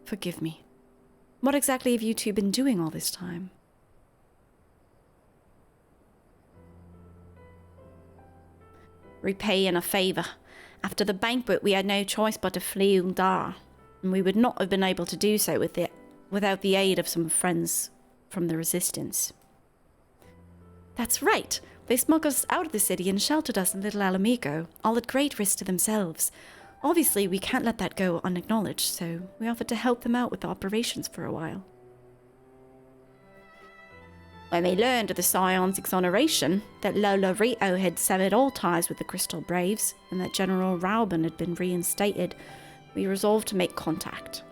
forgive me. What exactly have you two been doing all this time? Repaying a favour. After the banquet we had no choice but to flee Undar, and we would not have been able to do so with the without the aid of some friends from the Resistance. That's right. They smuggled us out of the city and sheltered us in Little Alamigo, all at great risk to themselves. Obviously, we can't let that go unacknowledged, so we offered to help them out with the operations for a while. When we learned of the Scion's exoneration, that Lola Rito had severed all ties with the Crystal Braves, and that General Rauben had been reinstated, we resolved to make contact.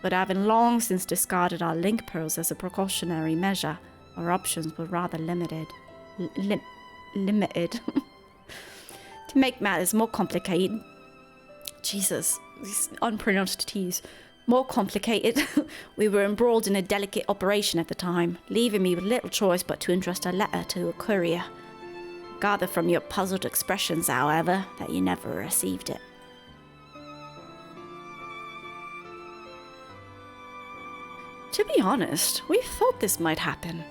But having long since discarded our link pearls as a precautionary measure, our options were rather limited. Limited. To make matters more complicated... Jesus, these unpronounced T's. More complicated, we were embroiled in a delicate operation at the time, leaving me with little choice but to entrust a letter to a courier. Gather from your puzzled expressions, however, that you never received it. To be honest, we thought this might happen.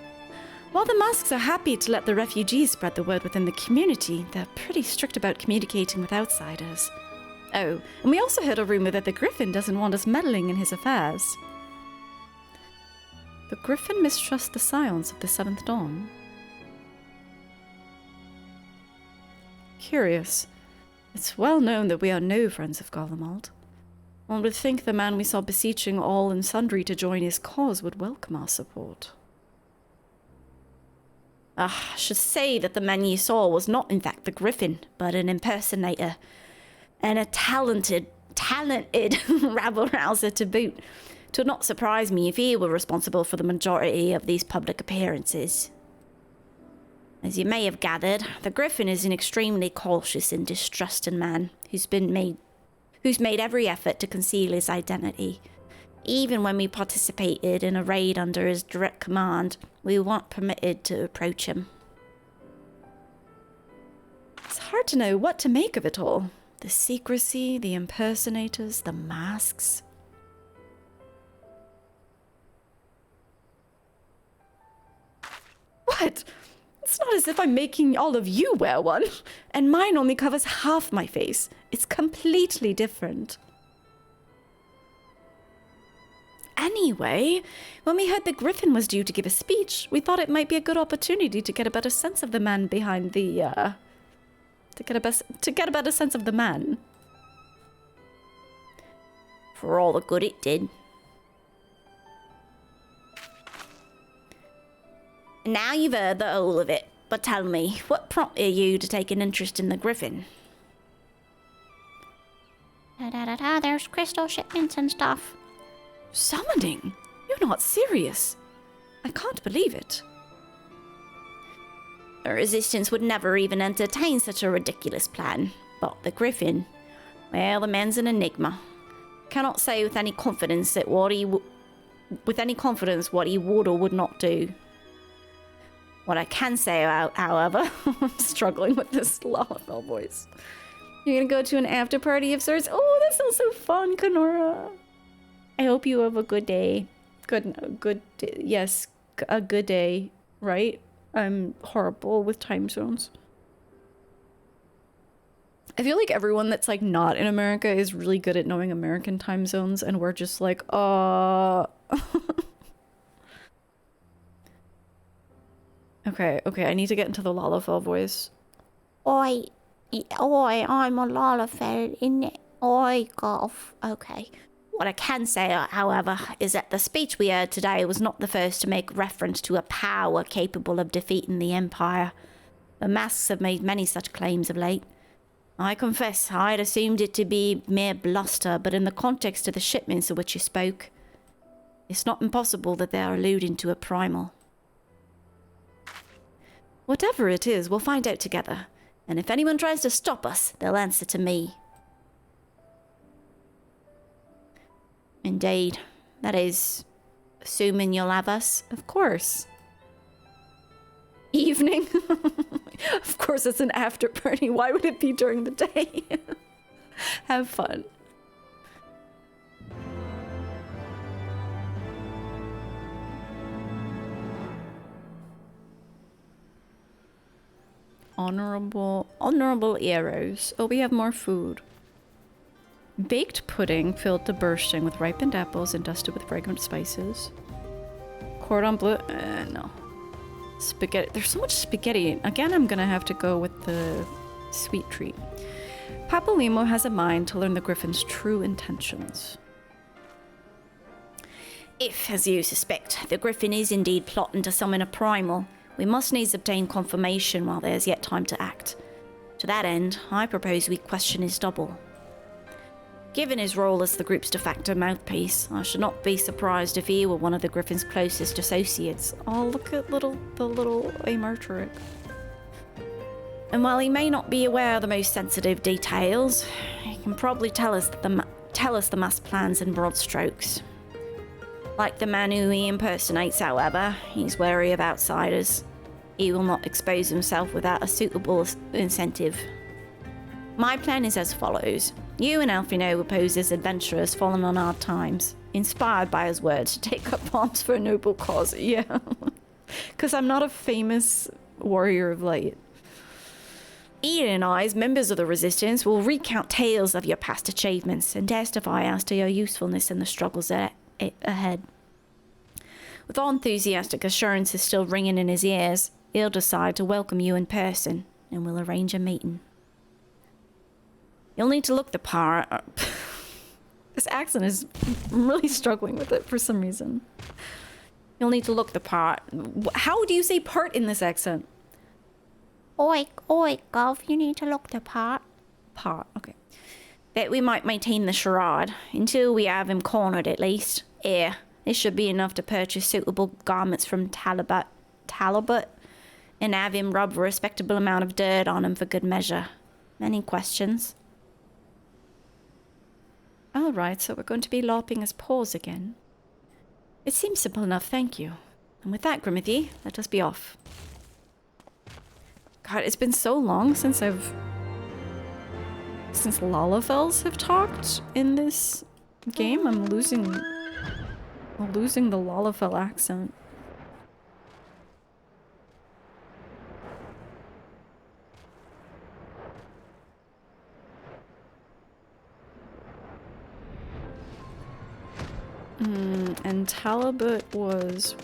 While the masks are happy to let the refugees spread the word within the community, they're pretty strict about communicating with outsiders. Oh, and we also heard a rumor that the Griffin doesn't want us meddling in his affairs. The Griffin mistrusts the Scions of the Seventh Dawn? Curious. It's well known that we are no friends of Garlemald. One would think the man we saw beseeching all and sundry to join his cause would welcome our support. I should say that the man you saw was not in fact the Griffin, but an impersonator. And a talented rabble-rouser to boot. It would not surprise me if he were responsible for the majority of these public appearances. As you may have gathered, the Griffin is an extremely cautious and distrusting man who's made every effort to conceal his identity. Even when we participated in a raid under his direct command, we weren't permitted to approach him. It's hard to know what to make of it all. The secrecy, the impersonators, the masks. What? It's not as if I'm making all of you wear one. And mine only covers half my face. It's completely different. Anyway, when we heard the Griffin was due to give a speech, we thought it might be a good opportunity to get a better sense of the man behind the, to get a better sense of the man. For all the good it did. Now you've heard the whole of it, but tell me, what prompted you to take an interest in the Griffin? There's crystal shipments and stuff. Summoning? You're not serious. I can't believe it. The Resistance would never even entertain such a ridiculous plan. But the Griffin, well, the man's an enigma. Cannot say with any confidence that what he would or would not do. What I can say, however, I'm struggling with this Lalafell voice. You're gonna go to an after party of sorts. Oh, that sounds so fun, Kenora. I hope you have a good day. Yes, a good day, right? I'm horrible with time zones. I feel like everyone that's like not in America is really good at knowing American time zones, and we're just like, Okay, I need to get into the Lalafell voice. Oi, I'm a Lalafell, innit? Oi, golf. Okay. What I can say, however, is that the speech we heard today was not the first to make reference to a power capable of defeating the Empire. The masks have made many such claims of late. I confess, I had assumed it to be mere bluster, but in the context of the shipments of which you spoke, it's not impossible that they are alluding to a primal. Whatever it is, we'll find out together. And if anyone tries to stop us, they'll answer to me. Indeed. That is, assuming you'll have us. Of course. Evening? Of course it's an after party. Why would it be during the day? Have fun. Honorable heroes. Oh, we have more food. Baked pudding filled to bursting with ripened apples and dusted with fragrant spices. Cordon bleu, no. Spaghetti, there's so much spaghetti. Again, I'm gonna have to go with the sweet treat. Papalimo has a mind to learn the Griffin's true intentions. If, as you suspect, the Griffin is indeed plotting to summon a primal, we must needs obtain confirmation while there's yet time to act. To that end, I propose we question his double. Given his role as the group's de facto mouthpiece, I should not be surprised if he were one of the Griffin's closest associates. Oh, look at the little Amurtric. And while he may not be aware of the most sensitive details, he can probably tell us the master plans in broad strokes. Like the man who he impersonates, however, he's wary of outsiders. He will not expose himself without a suitable incentive. My plan is as follows. You and Alfino will pose as adventurers fallen on hard times, inspired by his words to take up arms for a noble cause. Yeah, because I'm not a famous warrior of light. Ian and I, as members of the Resistance, will recount tales of your past achievements and testify as to your usefulness in the struggles ahead. With all enthusiastic assurances still ringing in his ears, he'll decide to welcome you in person, and we'll arrange a meeting. You'll need to look the part. This accent is... I'm really struggling with it for some reason. You'll need to look the part. How do you say part in this accent? Oi, Gov, you need to look the part. Part, okay. That we might maintain the charade, until we have him cornered at least. Here, this should be enough to purchase suitable garments from Talbot, and have him rub a respectable amount of dirt on him for good measure. Any questions? Alright, so we're going to be lopping his paws again. It seems simple enough, thank you. And with that, Grimothy, let us be off. God, it's been so long since since Lalafels have talked in this game. I'm losing the Lalafell accent. And Talbot was...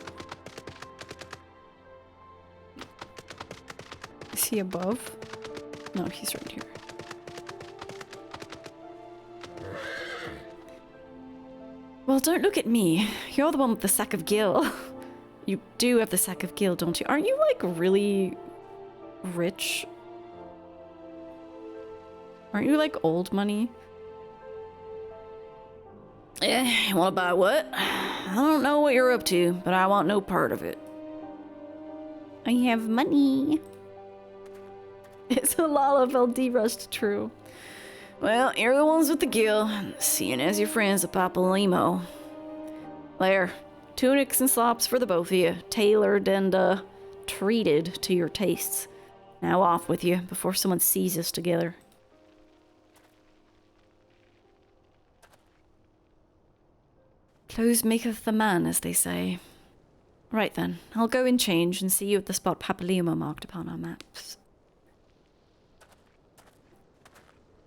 Is he above? No, he's right here. Well, don't look at me. You're the one with the sack of gil. You do have the sack of gil, don't you? Aren't you, like, really rich? Aren't you, like, old money? You wanna buy what? I don't know what you're up to, but I want no part of it. I have money. It's a Lalafell D-Rust true. Well, you're the ones with the gil, seeing as your friends at Papalimo. There, tunics and slops for the both of you, tailored and, treated to your tastes. Now off with you, before someone sees us together. Clothes maketh the man, as they say. Right then, I'll go and change and see you at the spot Papalimo marked upon our maps.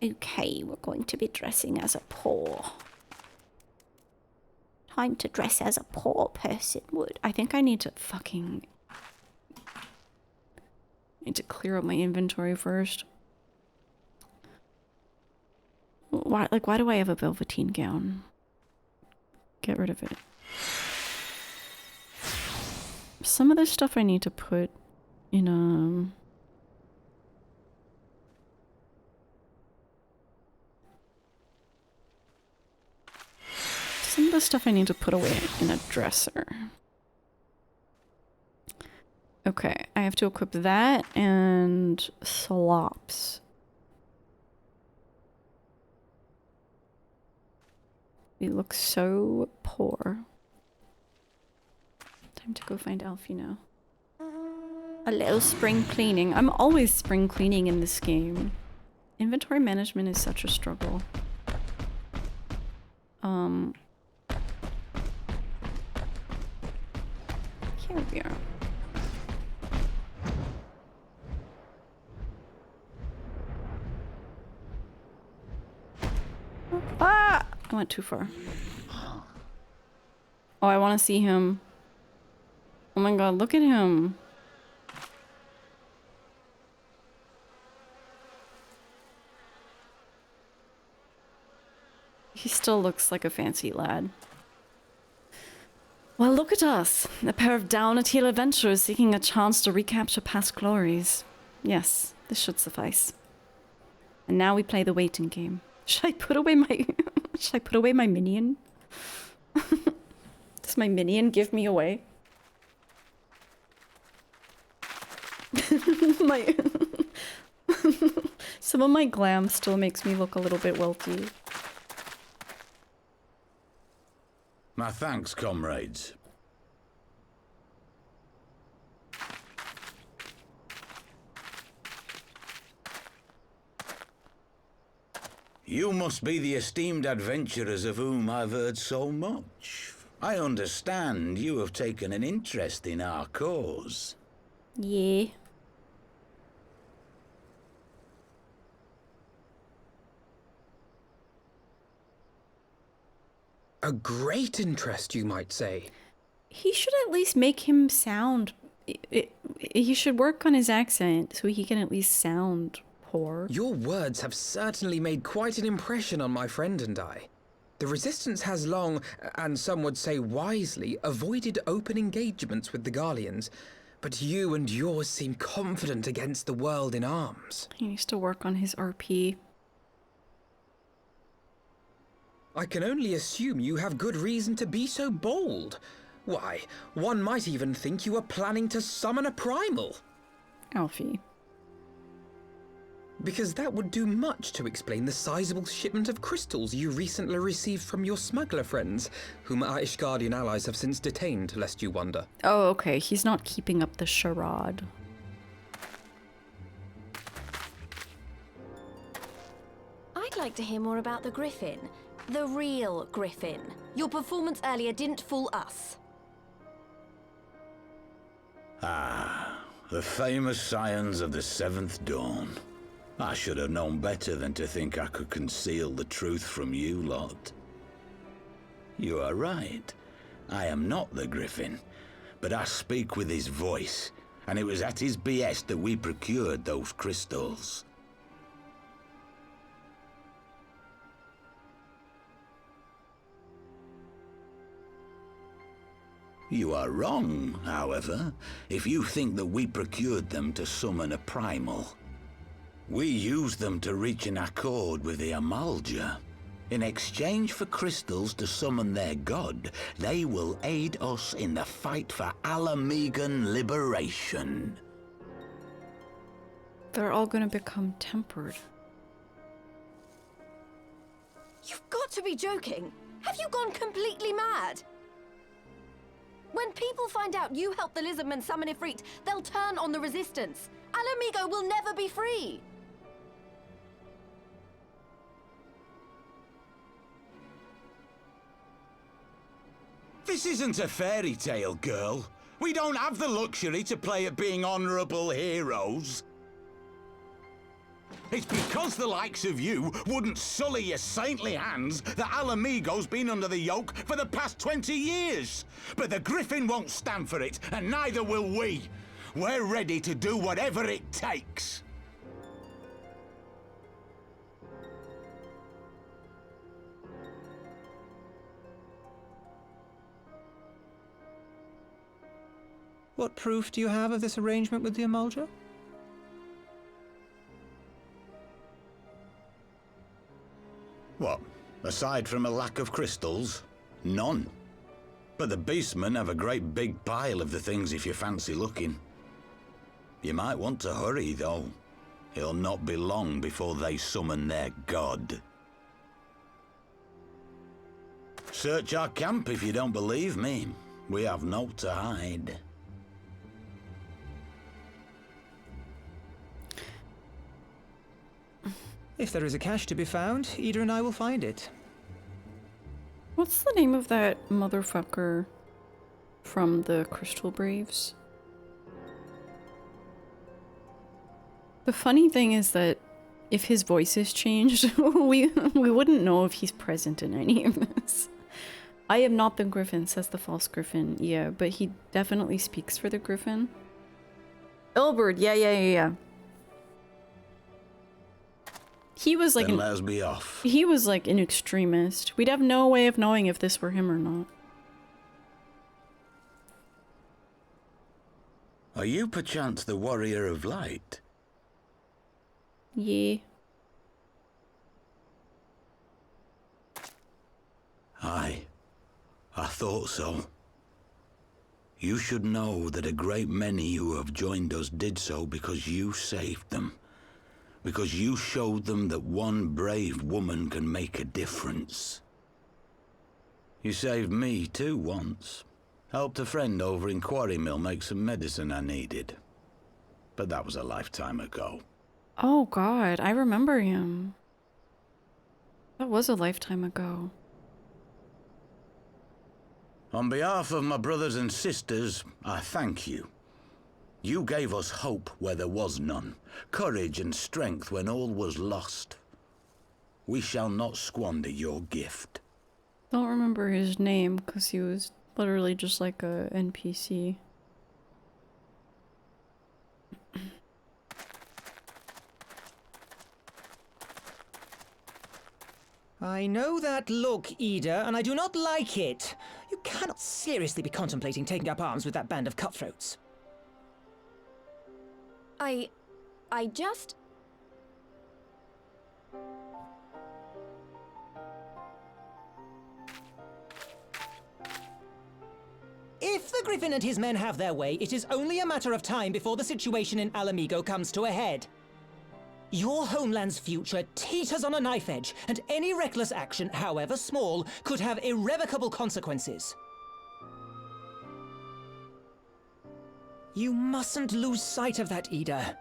Okay, we're going to be dressing as a poor. Time to dress as a poor person would. I think I need to clear up my inventory first. Why do I have a velveteen gown? Get rid of it. Some of this stuff I need to put in some of the stuff I need to put away in a dresser. Okay, I have to equip that and slops. We look so poor. Time to go find Alfie now. A little spring cleaning. I'm always spring cleaning in this game. Inventory management is such a struggle. Here we are. went too far. Oh, I want to see him. Oh my god, look at him. He still looks like a fancy lad. Well, look at us. A pair of down-at-heel adventurers seeking a chance to recapture past glories. Yes, this should suffice. And now we play the waiting game. Should I put away my... Should I put away my minion? Does my minion give me away? My... Some of my glam still makes me look a little bit wealthy. My thanks, comrades. You must be the esteemed adventurers of whom I've heard so much. I understand you have taken an interest in our cause. Yeah. A great interest, you might say. He should at least make him sound... He should work on his accent so he can at least sound poor. Your words have certainly made quite an impression on my friend and I. The Resistance has long, and some would say wisely, avoided open engagements with the Garleans, but you and yours seem confident against the world in arms. He needs to work on his RP. I can only assume you have good reason to be so bold. Why, one might even think you are planning to summon a primal. Alfie. Because that would do much to explain the sizable shipment of crystals you recently received from your smuggler friends, whom our Ishgardian allies have since detained, lest you wonder. Oh, okay. He's not keeping up the charade. I'd like to hear more about the Griffin. The real Griffin. Your performance earlier didn't fool us. Ah, the famous scions of the Seventh Dawn. I should have known better than to think I could conceal the truth from you lot. You are right. I am not the Griffin, but I speak with his voice, and it was at his behest that we procured those crystals. You are wrong, however, if you think that we procured them to summon a primal. We used them to reach an accord with the Amalja. In exchange for crystals to summon their god, they will aid us in the fight for Alamegan liberation. They're all gonna become tempered. You've got to be joking. Have you gone completely mad? When people find out you helped the Lizardmen summon Ifrit, they'll turn on the Resistance. Alamigo will never be free. This isn't a fairy tale, girl. We don't have the luxury to play at being honorable heroes. It's because the likes of you wouldn't sully your saintly hands that Alamigo's been under the yoke for the past 20 years. But the Griffin won't stand for it, and neither will we. We're ready to do whatever it takes. What proof do you have of this arrangement with the Amalja? What? Aside from a lack of crystals? None. But the beastmen have a great big pile of the things if you fancy looking. You might want to hurry, though. It'll not be long before they summon their god. Search our camp if you don't believe me. We have naught to hide. If there is a cache to be found, Ida and I will find it. What's the name of that motherfucker from the Crystal Braves? The funny thing is that if his voice is changed, we wouldn't know if he's present in any of this. I am not the Griffin, says the false Griffin. Yeah, but he definitely speaks for the Griffin. Ilberd, yeah. He was like then let us be off. He was like an extremist. We'd have no way of knowing if this were him or not. Are you perchance the Warrior of Light? Yeah. Aye, I thought so. You should know that a great many who have joined us did so because you saved them. Because you showed them that one brave woman can make a difference. You saved me too once. Helped a friend over in Quarry Mill make some medicine I needed. But that was a lifetime ago. Oh god, I remember him. That was a lifetime ago. On behalf of my brothers and sisters, I thank you. You gave us hope where there was none, courage and strength when all was lost. We shall not squander your gift. Don't remember his name because he was literally just like a NPC. I know that look, Ida, and I do not like it. You cannot seriously be contemplating taking up arms with that band of cutthroats. I just... If the Griffin and his men have their way, it is only a matter of time before the situation in Alamigo comes to a head. Your homeland's future teeters on a knife edge, and any reckless action, however small, could have irrevocable consequences. You mustn't lose sight of that, Ida.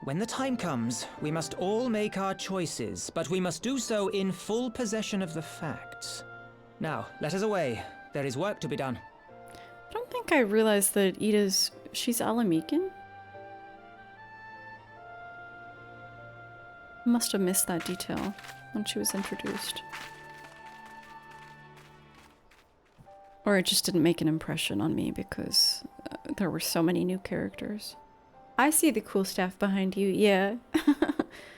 When the time comes, we must all make our choices, but we must do so in full possession of the facts. Now, let us away. There is work to be done. I don't think I realized that she's Alamican? Must have missed that detail when she was introduced. Or it just didn't make an impression on me because there were so many new characters. I see the cool staff behind you, yeah.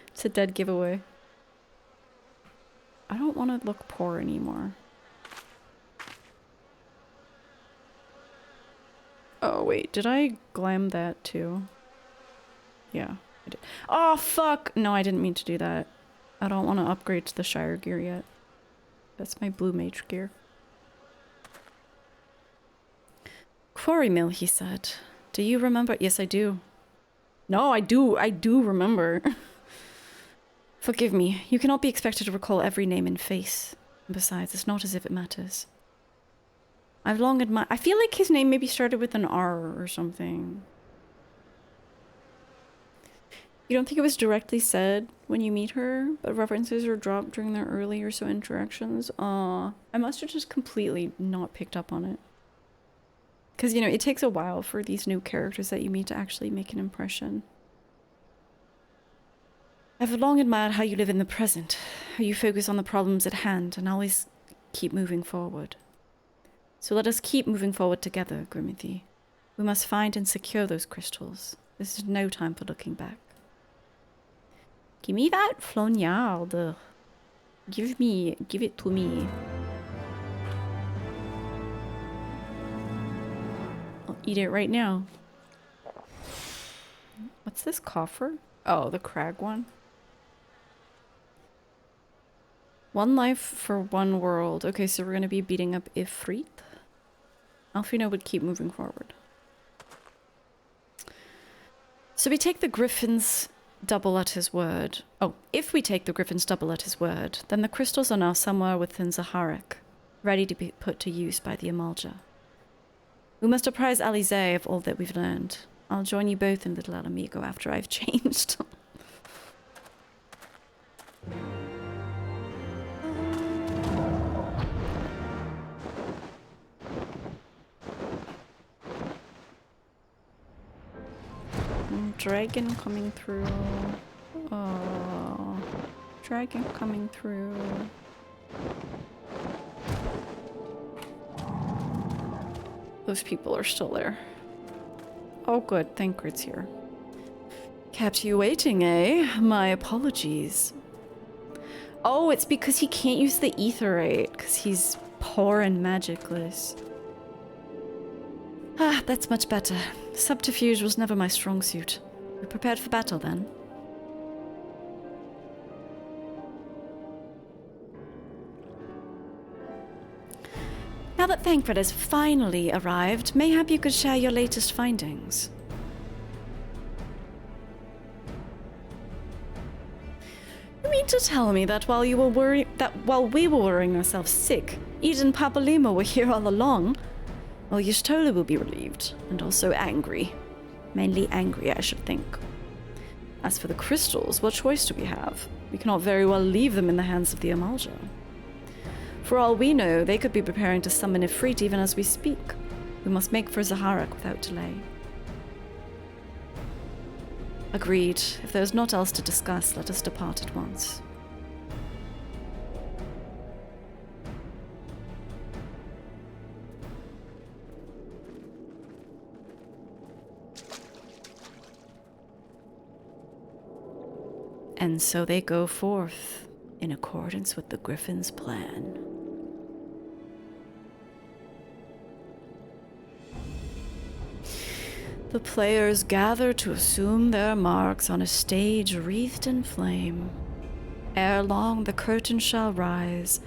It's a dead giveaway. I don't want to look poor anymore. Oh wait, did I glam that too? Yeah. Oh, fuck! No, I didn't mean to do that. I don't want to upgrade to the Shire gear yet. That's my blue mage gear. Quarry Mill, he said. Do you remember? Yes, I do. No, I do remember. Forgive me. You cannot be expected to recall every name and face. And besides, it's not as if it matters. I've long admired... I feel like his name maybe started with an R or something. You don't think it was directly said when you meet her, but references are dropped during their early or so interactions? Aw, I must have just completely not picked up on it. Because, you know, it takes a while for these new characters that you meet to actually make an impression. I've long admired how you live in the present, how you focus on the problems at hand and always keep moving forward. So let us keep moving forward together, Grimmithy. We must find and secure those crystals. This is no time for looking back. Give me that floniard. Give it to me. I'll eat it right now. What's this coffer? Oh, the crag one. One life for one world. Okay, so we're gonna be beating up Ifrit. Alfino would keep moving forward. So we take the Griffin's double at his word. Oh, if we take the Griffin's double at his word, then the crystals are now somewhere within Zaharek, ready to be put to use by the Amalja. We must apprise Alize of all that we've learned. I'll join you both in Little Alamigo after I've changed. Dragon coming through. Oh. dragon coming through. Those people are still there. Oh good, Thancred's here. Kept you waiting, eh? My apologies. Oh, it's because he can't use the Aetheryte, because he's poor and magicless. Ah, that's much better. Subterfuge was never my strong suit. We're prepared for battle, then. Now that Thancred has finally arrived, mayhap you could share your latest findings. You mean to tell me that while we were worrying ourselves sick, Eden and Papalima were here all along? Well, Y'shtola will be relieved, and also angry. Mainly angry, I should think. As for the crystals, what choice do we have? We cannot very well leave them in the hands of the Amalja. For all we know, they could be preparing to summon Ifrit even as we speak. We must make for Zaharak without delay. Agreed. If there is naught else to discuss, let us depart at once. And so they go forth, in accordance with the Griffin's plan. The players gather to assume their marks on a stage wreathed in flame. Ere long the curtain shall rise,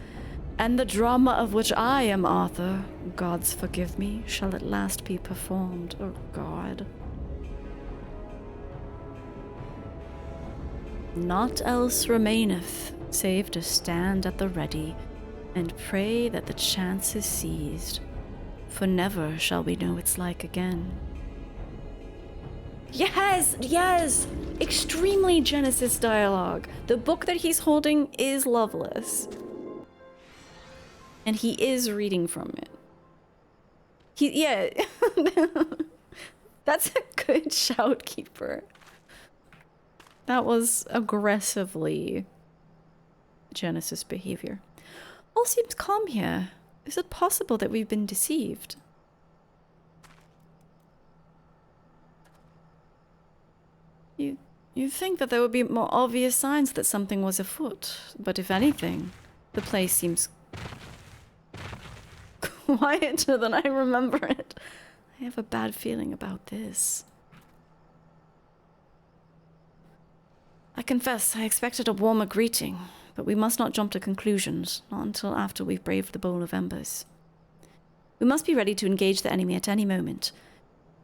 and the drama of which I am author, gods forgive me, shall at last be performed. Oh God. Naught else remaineth, save to stand at the ready, and pray that the chance is seized, for never shall we know its like again. Yes! Yes! Extremely Genesis dialogue. The book that he's holding is Loveless. And he is reading from it. Yeah. That's a good shout, Keeper. That was aggressively Genesis behavior. All seems calm here. Is it possible that we've been deceived? You'd think that there would be more obvious signs that something was afoot, but if anything, the place seems quieter than I remember it. I have a bad feeling about this. I confess, I expected a warmer greeting, but we must not jump to conclusions, not until after we've braved the Bowl of Embers. We must be ready to engage the enemy at any moment.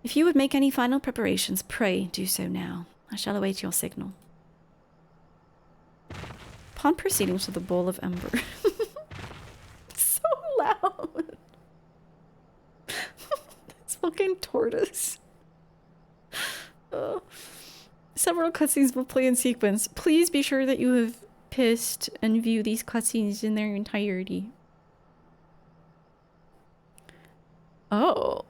If you would make any final preparations, pray do so now. I shall await your signal. Upon proceeding to the Bowl of Ember. It's so loud. This fucking tortoise. Several cutscenes will play in sequence. Please be sure that you have pissed and view these cutscenes in their entirety. Oh.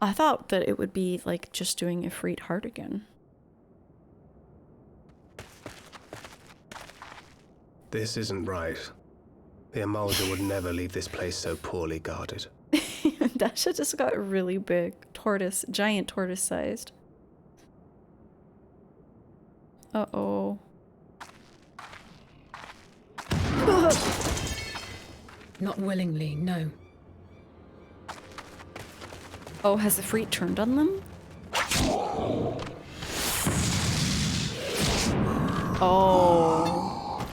I thought that it would be like just doing Ifrit Heart again. This isn't right. The Amalja would never leave this place so poorly guarded. Dasha just got really big. Tortoise. Giant tortoise sized. Uh-oh. Not willingly, no. Oh, has the Ifrit turned on them? Oh.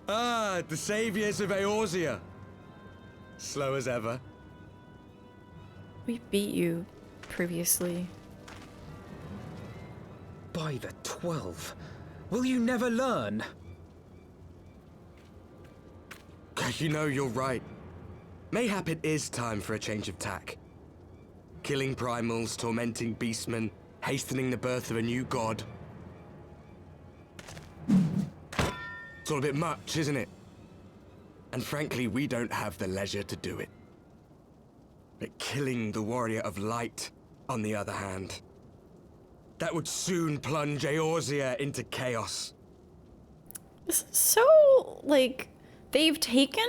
Ah, the saviors of Eorzea. Slow as ever. We beat you previously. By the 12. Will you never learn? You know, you're right. Mayhap it is time for a change of tack. Killing primals, tormenting beastmen, hastening the birth of a new god. It's all a bit much, isn't it? And frankly, we don't have the leisure to do it. But killing the Warrior of Light, on the other hand, that would soon plunge Eorzea into chaos. So, like, they've taken...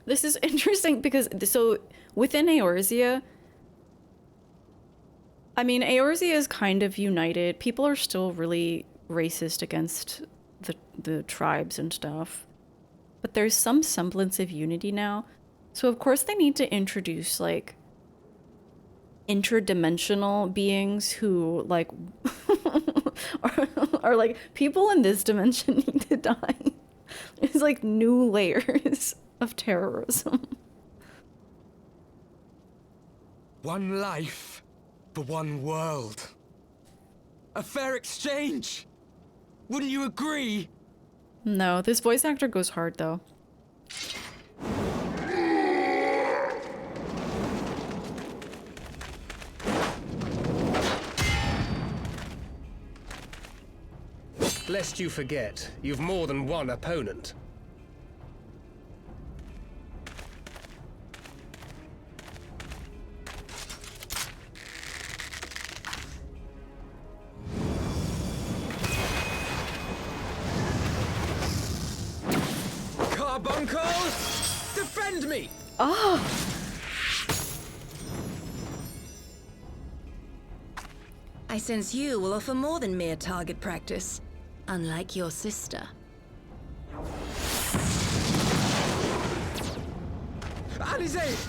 This is interesting because, so, within Eorzea, I mean, Eorzea is kind of united. People are still really racist against the tribes and stuff. But there's some semblance of unity now. So, of course, they need to introduce, like, interdimensional beings who, like, are like, people in this dimension need to die. It's like new layers of terrorism. One life for one world. A fair exchange. Wouldn't you agree? No, this voice actor goes hard though. Lest you forget, you've more than one opponent. Carbuncle! Defend me! Oh! I sense you will offer more than mere target practice, unlike your sister. Alizé!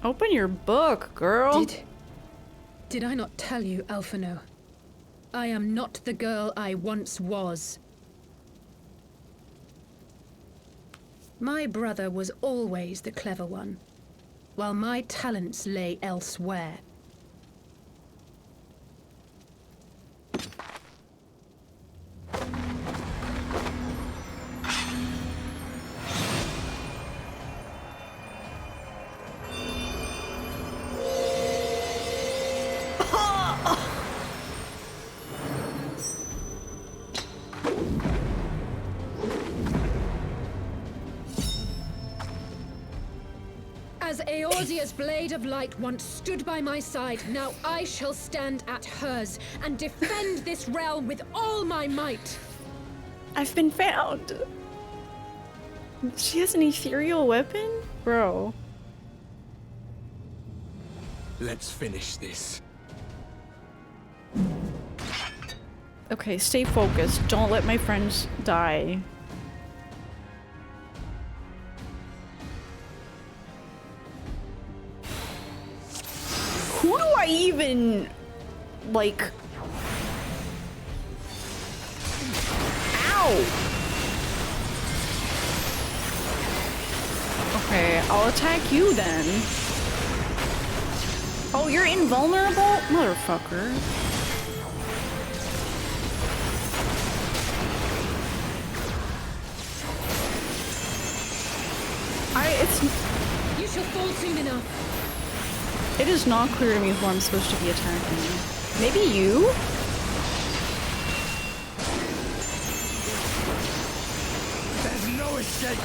Open your book, girl. Did I not tell you, Alphino? I am not the girl I once was. My brother was always the clever one, while my talents lay elsewhere. As Eorzea's blade of light once stood by my side, now I shall stand at hers and defend this realm with all my might. I've been found. She has an ethereal weapon? Bro. Let's finish this. Okay, stay focused. Don't let my friends die. Who do I even, like... Ow! Okay, I'll attack you then. Oh, you're invulnerable? Motherfucker. You shall fall soon enough. It is not clear to me who I'm supposed to be attacking. Maybe you? There's no escape!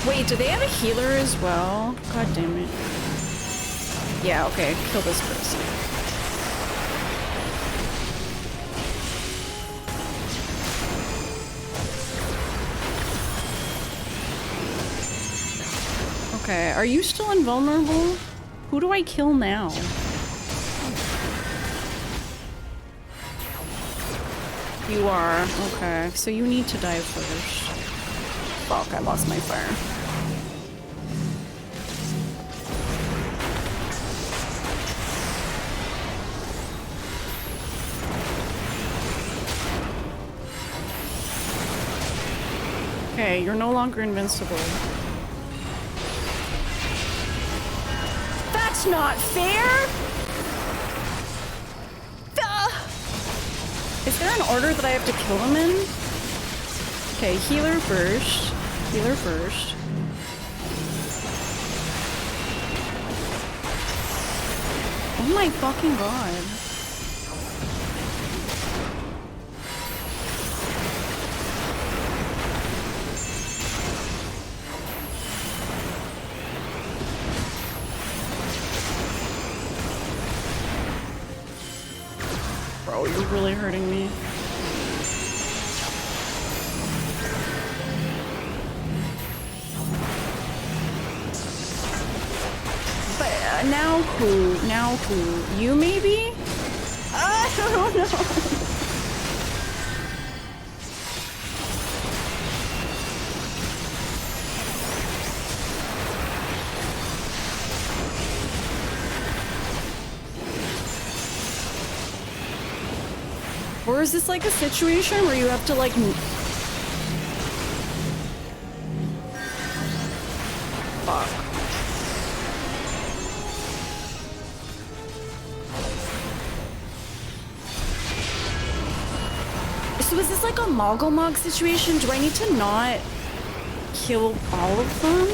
Wait, do they have a healer as well? God damn it. Yeah, okay, kill this person. Okay, are you still invulnerable? Who do I kill now? You are. Okay, so you need to die first. Fuck, I lost my fire. Okay, you're no longer invincible. That's not fair! Is there an order that I have to kill him in? Okay, healer first. Healer first. Oh my fucking god. Bro, you're really hurting me. But now who? Now who? You maybe? I don't know. Or is this like a situation where you have to like... Fuck. So is this like a Moggle situation? Do I need to not kill all of them?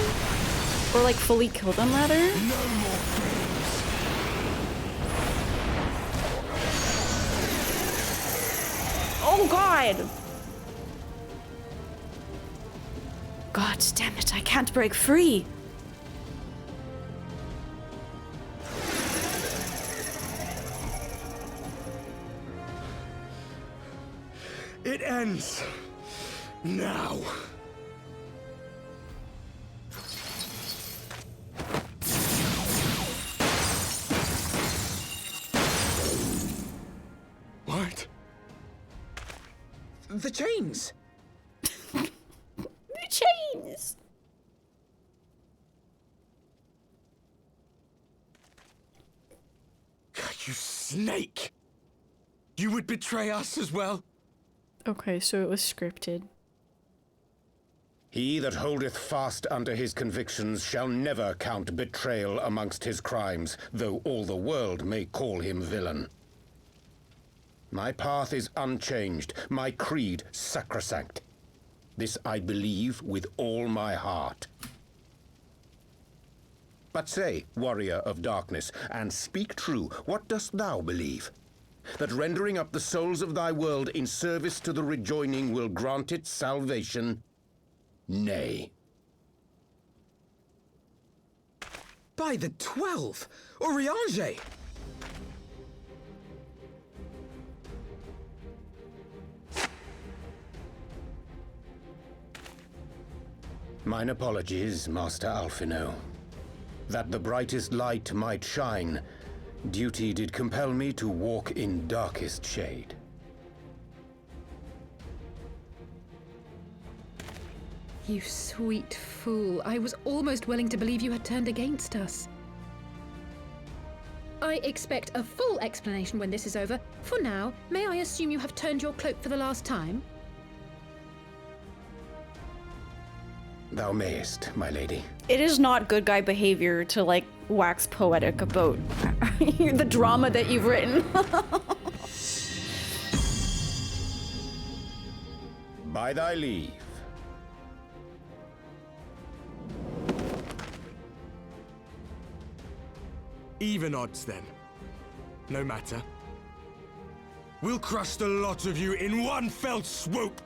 Or like fully kill them rather? No more Oh god! God damn it, I can't break free. It ends now. What? The chains! The chains! You snake! You would betray us as well? Okay, so it was scripted. He that holdeth fast unto his convictions shall never count betrayal amongst his crimes, though all the world may call him villain. My path is unchanged, my creed sacrosanct. This I believe with all my heart. But say, warrior of darkness, and speak true, what dost thou believe? That rendering up the souls of thy world in service to the rejoining will grant it salvation? Nay. By the 12! Oriange! Mine apologies, Master Alphino. That the brightest light might shine, duty did compel me to walk in darkest shade. You sweet fool. I was almost willing to believe you had turned against us. I expect a full explanation when this is over. For now, may I assume you have turned your cloak for the last time? Thou mayest, my lady. It is not good guy behavior to like wax poetic about the drama that you've written. By thy leave. Even odds then. No matter. We'll crush the lot of you in one fell swoop!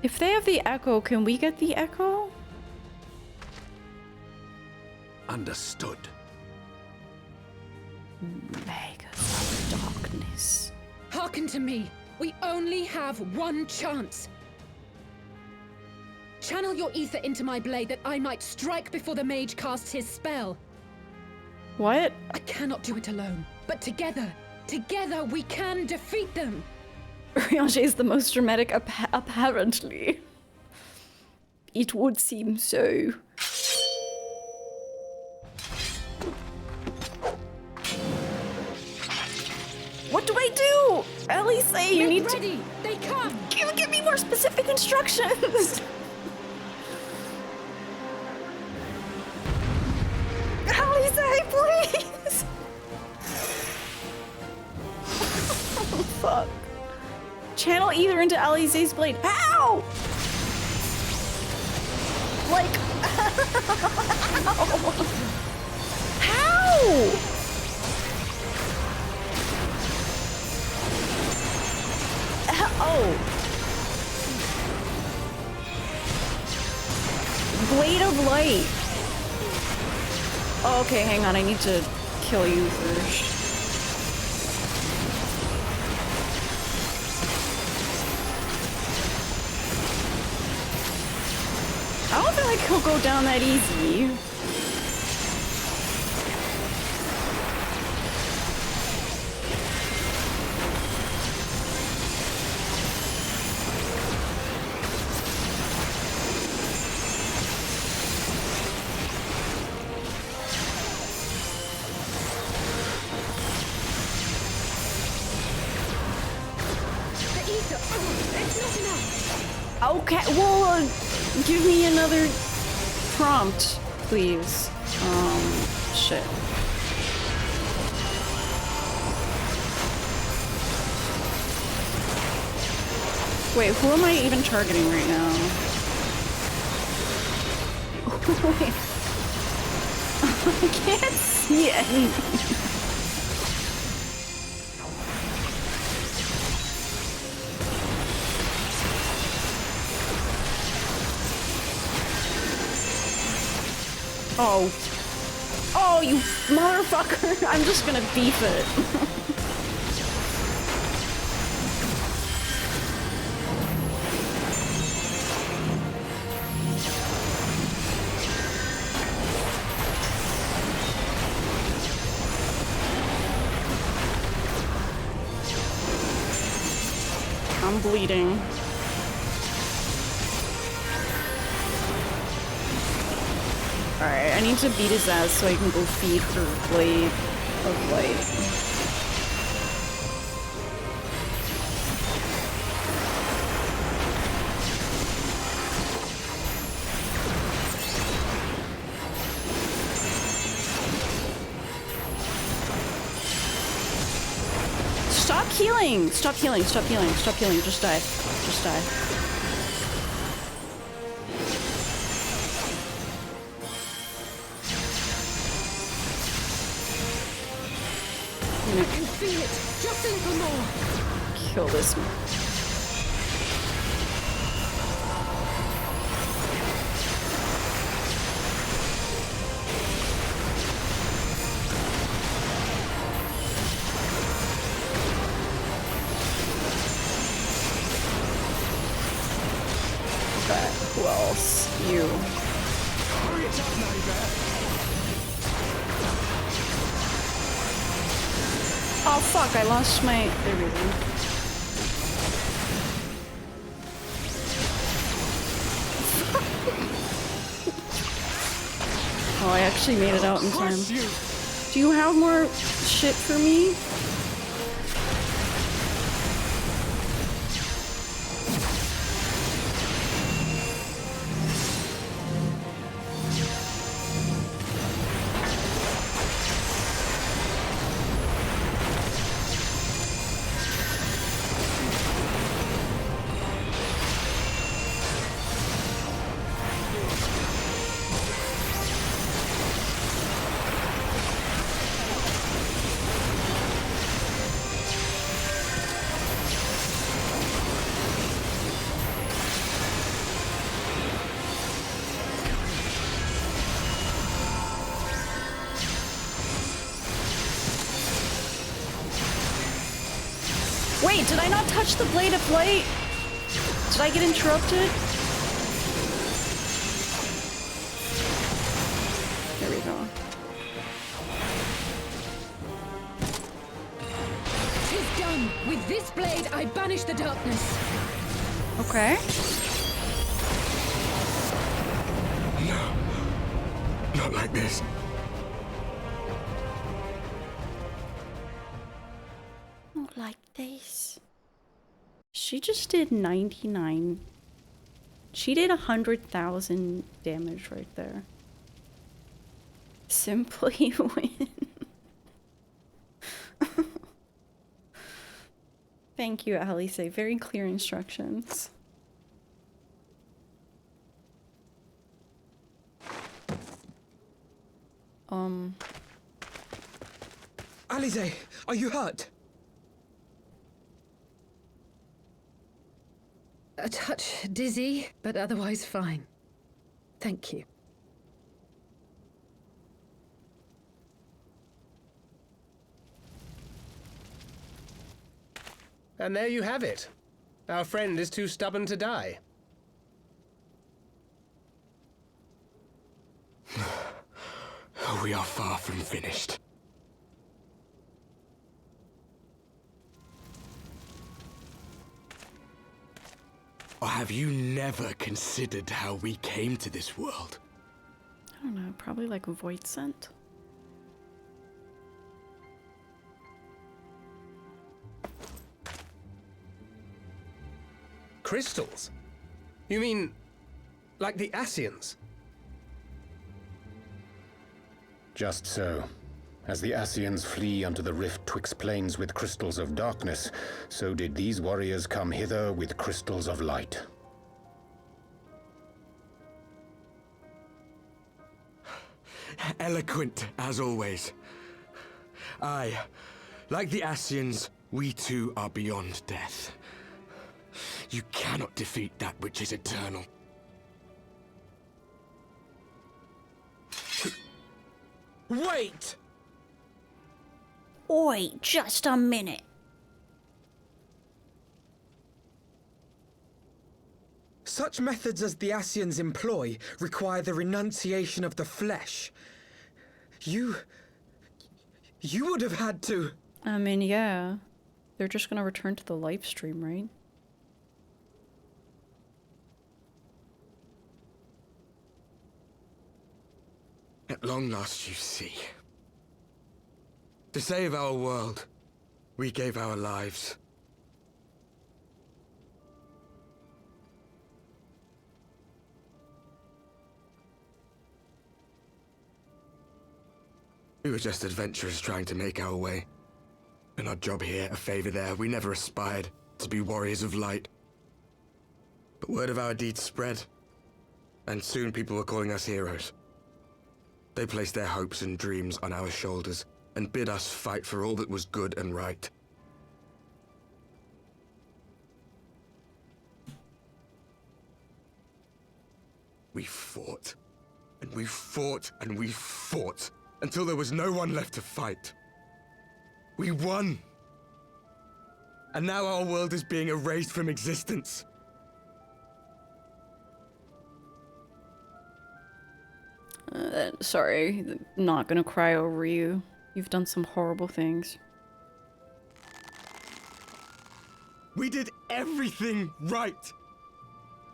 If they have the echo, can we get the echo? Understood. Makers of darkness. Hearken to me. We only have one chance. Channel your ether into my blade that I might strike before the mage casts his spell. What? I cannot do it alone, but together we can defeat them. Oriange is the most dramatic, apparently. It would seem so. What do I do? Ellie say you need ready. to... They come! Give me more specific instructions! Ellie say, please! Oh, fuck. Channel either into Alize's blade. How? Like, how? Blade of Light. Oh, okay, hang on. I need to kill you first. I don't feel like he'll go down that easy. Okay, well, give me another prompt, please. Shit. Wait, who am I even targeting right now? Wait. I can't see anything. Oh. Oh, you motherfucker. I'm just gonna beef it. I'm bleeding. Alright, I need to beat his ass so I can go feed for Blade of Light. Stop healing! Stop healing, stop healing, stop healing. Just die. Just die. I can feel it! Just a little more! Kill this man. Okay, who else? You. Hurry it up, Nightmare! Oh fuck, I lost my... There we go. Oh, I actually made it out in time. Do you have more shit for me? Wait, did I not touch the Blade of Light? Did I get interrupted? There we go. Tis done! With this blade, I banish the darkness! Okay. No. Not like this. Not like this. She just did 99. She did 100,000 damage right there. Simply win. Thank you, Alice. Very clear instructions. Alize, are you hurt? A touch dizzy, but otherwise fine. Thank you. And there you have it. Our friend is too stubborn to die. We are far from finished. Or have you never considered how we came to this world? I don't know, probably like void scent. Crystals? You mean, like the Ascians? Just so. As the Ascians flee unto the rift twixt planes with crystals of darkness, so did these warriors come hither with crystals of light. Eloquent, as always. Aye, like the Ascians, we too are beyond death. You cannot defeat that which is eternal. Wait! Oi, just a minute. Such methods as the Ascians employ require the renunciation of the flesh. You would have had to... I mean, yeah. They're just gonna return to the live stream, right? At long last, you see. To save our world, we gave our lives. We were just adventurers trying to make our way. An odd job here, a favor there. We never aspired to be warriors of light. But word of our deeds spread, and soon people were calling us heroes. They placed their hopes and dreams on our shoulders, and bid us fight for all that was good and right. We fought, and we fought, and we fought, until there was no one left to fight. We won! And now our world is being erased from existence. Sorry, not gonna cry over you. You've done some horrible things. We did everything right.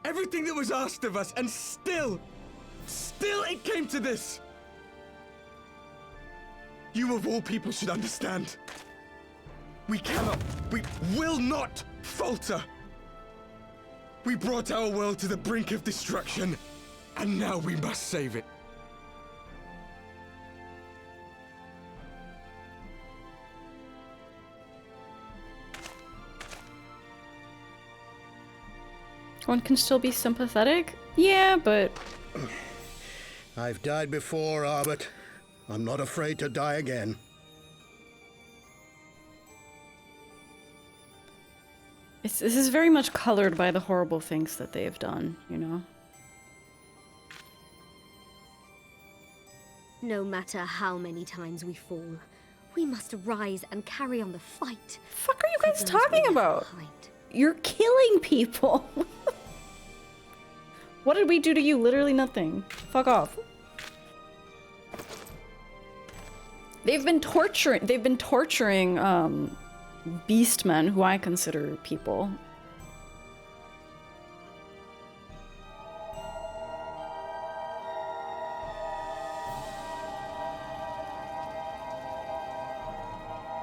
Everything that was asked of us, and still it came to this. You of all people should understand. We will not falter. We brought our world to the brink of destruction, and now we must save it. One can still be sympathetic? Yeah, but... I've died before, Arbet. I'm not afraid to die again. This is very much colored by the horrible things that they have done, you know? No matter how many times we fall, we must rise and carry on the fight. Fuck are you guys talking about? You're killing people! What did we do to you? Literally nothing. Fuck off. They've been torturing beastmen, who I consider people.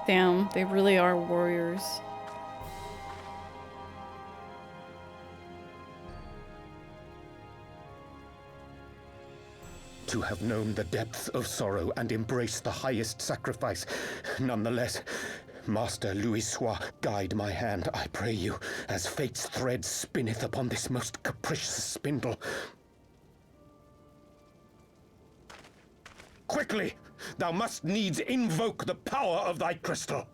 Damn, they really are warriors. To have known the depths of sorrow and embraced the highest sacrifice. Nonetheless, Master Louis-Soir, guide my hand, I pray you, as fate's thread spinneth upon this most capricious spindle. Quickly! Thou must needs invoke the power of thy crystal.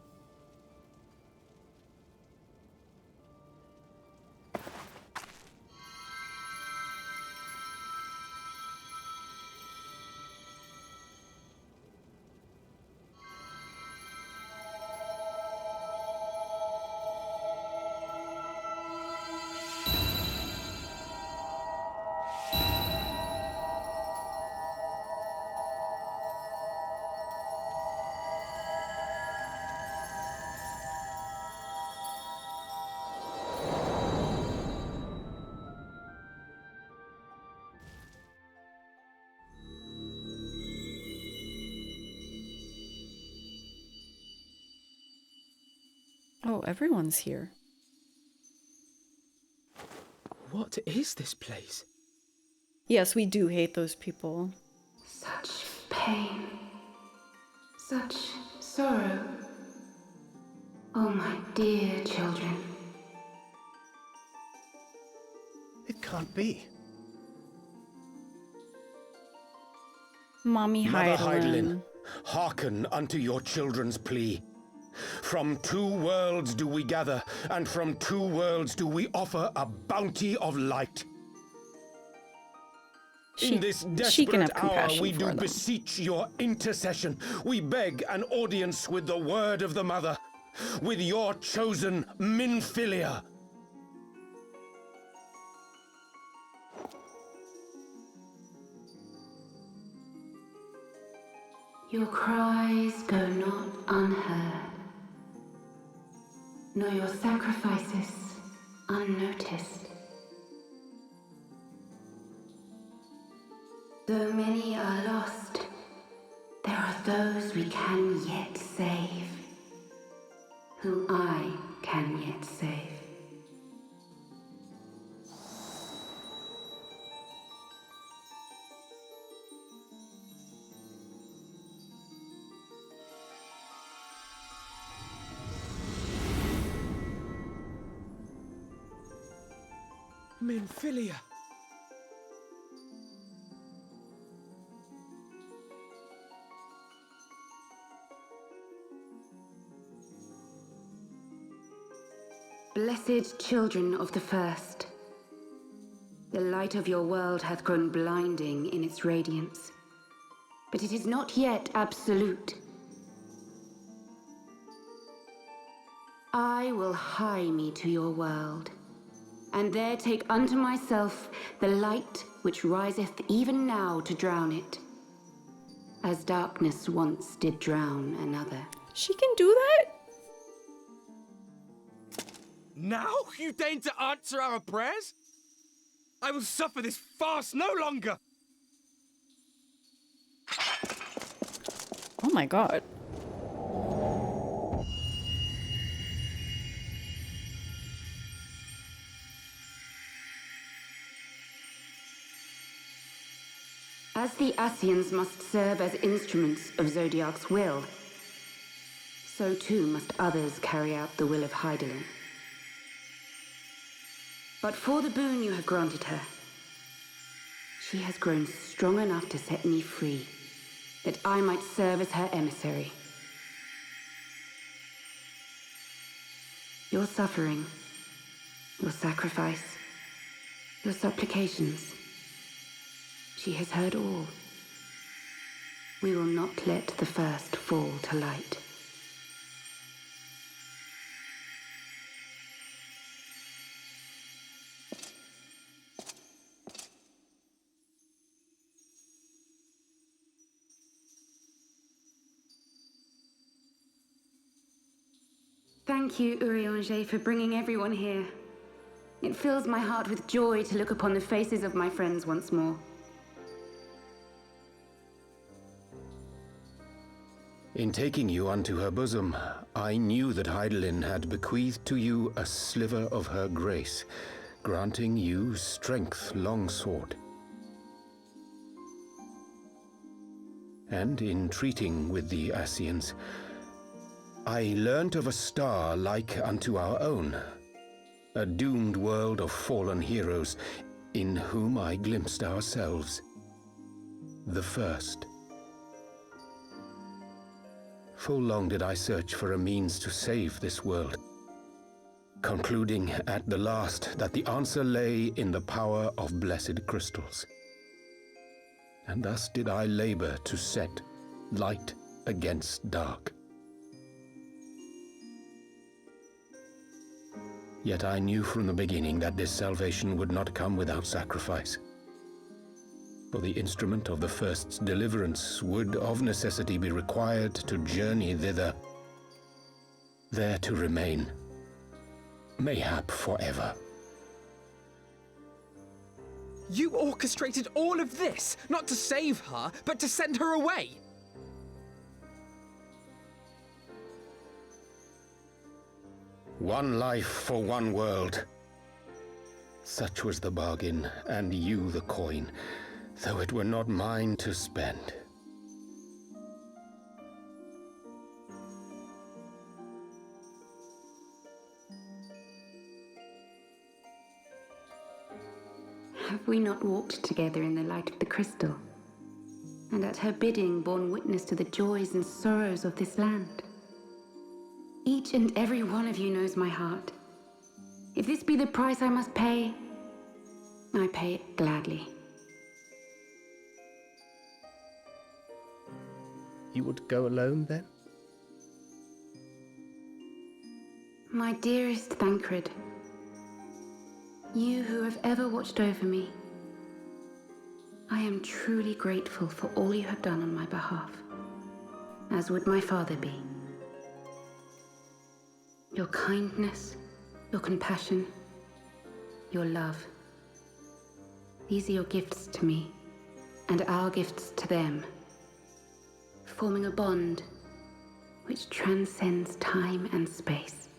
Oh, everyone's here. What is this place? Yes, we do hate those people. Such pain. Such sorrow. Oh, my dear children. It can't be. Mommy Mother Heidelin. Heidelin, hearken unto your children's plea. From two worlds do we gather, and from two worlds do we offer a bounty of light. In this desperate hour, we do beseech your intercession. We beg an audience with the word of the Mother, with your chosen Minfilia. Your cries go not unheard, nor your sacrifices unnoticed. Though many are lost, there are those we can yet save, whom I can yet save. Minfilia. Blessed children of the First, the light of your world hath grown blinding in its radiance, but it is not yet absolute. I will hie me to your world, and there take unto myself the light which riseth even now to drown it, as darkness once did drown another. She can do that? Now you deign to answer our prayers? I will suffer this farce no longer! Oh my god. As the Ascians must serve as instruments of Zodiark's will, so too must others carry out the will of Heidelin. But for the boon you have granted her, she has grown strong enough to set me free, that I might serve as her emissary. Your suffering, your sacrifice, your supplications, she has heard all. We will not let the first fall to light. Thank you, Urianger, for bringing everyone here. It fills my heart with joy to look upon the faces of my friends once more. In taking you unto her bosom, I knew that Heidelin had bequeathed to you a sliver of her grace, granting you strength long sought. And in treating with the Ascians, I learnt of a star like unto our own, a doomed world of fallen heroes, in whom I glimpsed ourselves, the first. Full long did I search for a means to save this world, concluding at the last that the answer lay in the power of blessed crystals. And thus did I labor to set light against dark. Yet I knew from the beginning that this salvation would not come without sacrifice. For the instrument of the first's deliverance would of necessity be required to journey thither, there to remain, mayhap forever. You orchestrated all of this, not to save her, but to send her away! One life for one world. Such was the bargain, and you the coin, though it were not mine to spend. Have we not walked together in the light of the crystal, and at her bidding borne witness to the joys and sorrows of this land? Each and every one of you knows my heart. If this be the price I must pay, I pay it gladly. You would go alone, then? My dearest Thancred, you who have ever watched over me, I am truly grateful for all you have done on my behalf, as would my father be. Your kindness, your compassion, your love. These are your gifts to me, and our gifts to them, forming a bond which transcends time and space.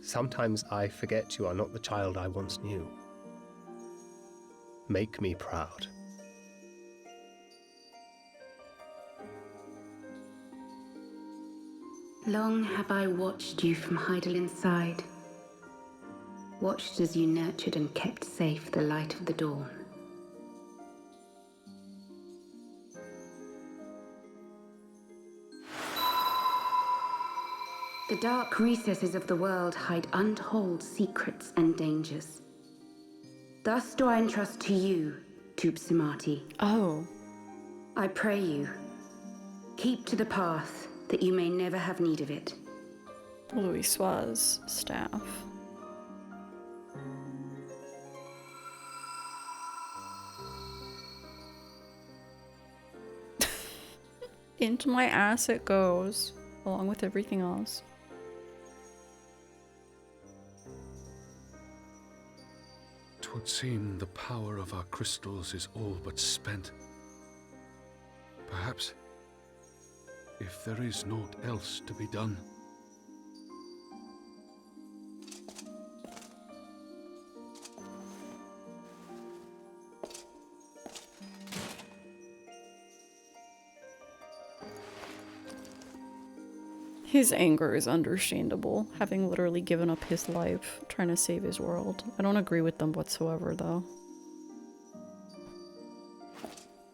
Sometimes I forget you are not the child I once knew. Make me proud. Long have I watched you from Heidelin side, watched as you nurtured and kept safe the light of the dawn. The dark recesses of the world hide untold secrets and dangers. Thus do I entrust to you, Tupsimati. Oh. I pray you, keep to the path that you may never have need of it. Louisoire's staff. Into my ass it goes, along with everything else. 'Twould seem the power of our crystals is all but spent. Perhaps, if there is naught else to be done. His anger is understandable, having literally given up his life trying to save his world. I don't agree with them whatsoever, though.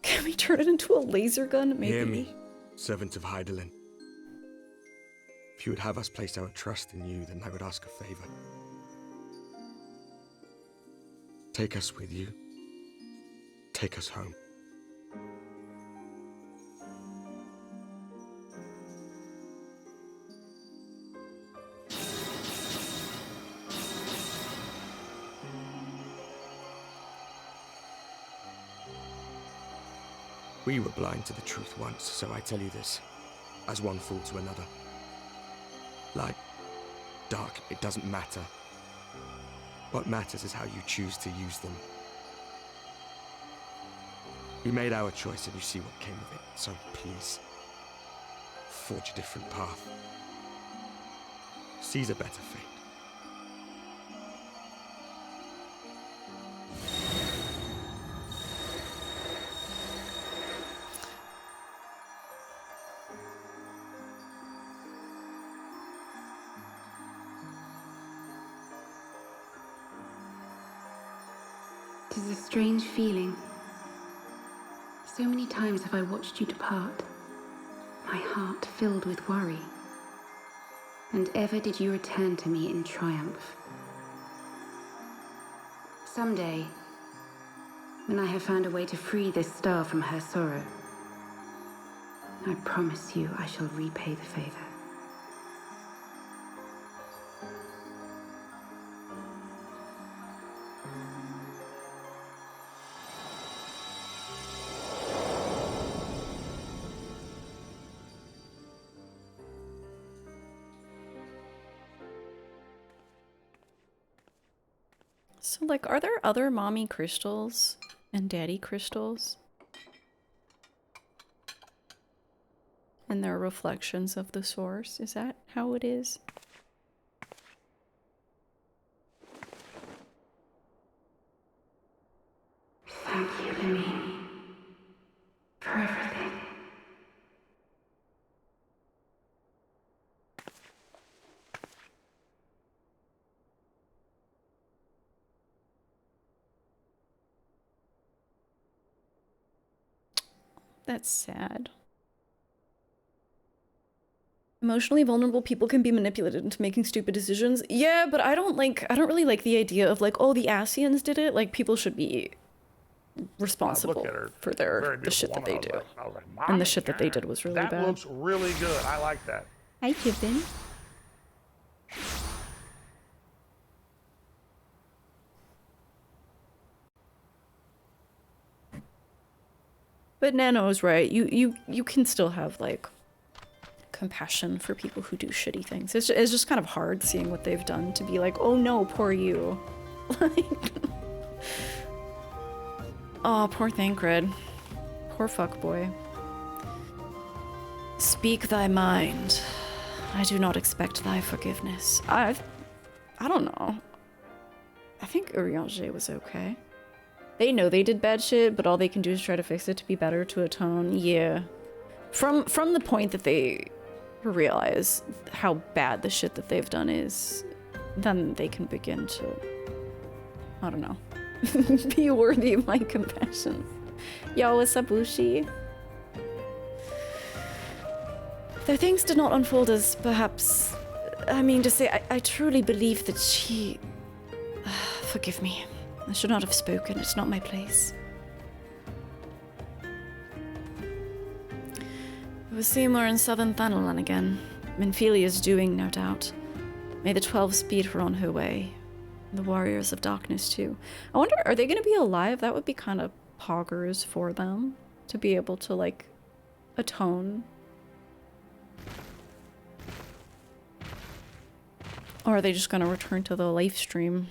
Can we turn it into a laser gun, maybe? Hear me, servant of Heidelin. If you would have us place our trust in you, then I would ask a favor. Take us with you. Take us home. We were blind to the truth once, so I tell you this, as one fool to another. Light, dark, it doesn't matter. What matters is how you choose to use them. We made our choice and you see what came of it, so please, forge a different path. Seize a better fate. It is a strange feeling. So many times have I watched you depart, my heart filled with worry. And ever did you return to me in triumph. Someday, when I have found a way to free this star from her sorrow, I promise you I shall repay the favor. So, like, are there other mommy crystals And daddy crystals. And they're reflections of the source. Is that how it is? Thank you, Lemini, for everything. That's sad. Emotionally vulnerable people can be manipulated into making stupid decisions. Yeah, but I don't really like the idea of like, oh, the Asians did it. Like, people should be responsible for the shit that they do. And the shit that they did was really bad. That looks really good. I like that. Hi, Kevin. But Nano's right. You can still have like compassion for people who do shitty things. It's just kind of hard seeing what they've done to be like, oh no, poor you. Like, oh, poor Thancred. Poor fuckboy. Speak thy mind. I do not expect thy forgiveness. I don't know. I think Urianger was okay. They know they did bad shit, but all they can do is try to fix it to be better, to atone. Yeah. From the point that they realize how bad the shit that they've done is, then they can begin to, I don't know, be worthy of my compassion. Yo, what's up, Wushi? Though things did not unfold as perhaps, I mean to say, I truly believe that she... forgive me. I should not have spoken. It's not my place. It was Seymour in Southern Thanalan again. Minfilia's doing, no doubt. May the 12 speed her on her way. The Warriors of Darkness, too. I wonder, are they going to be alive? That would be kind of poggers for them. To be able to, like, atone. Or are they just going to return to the life stream?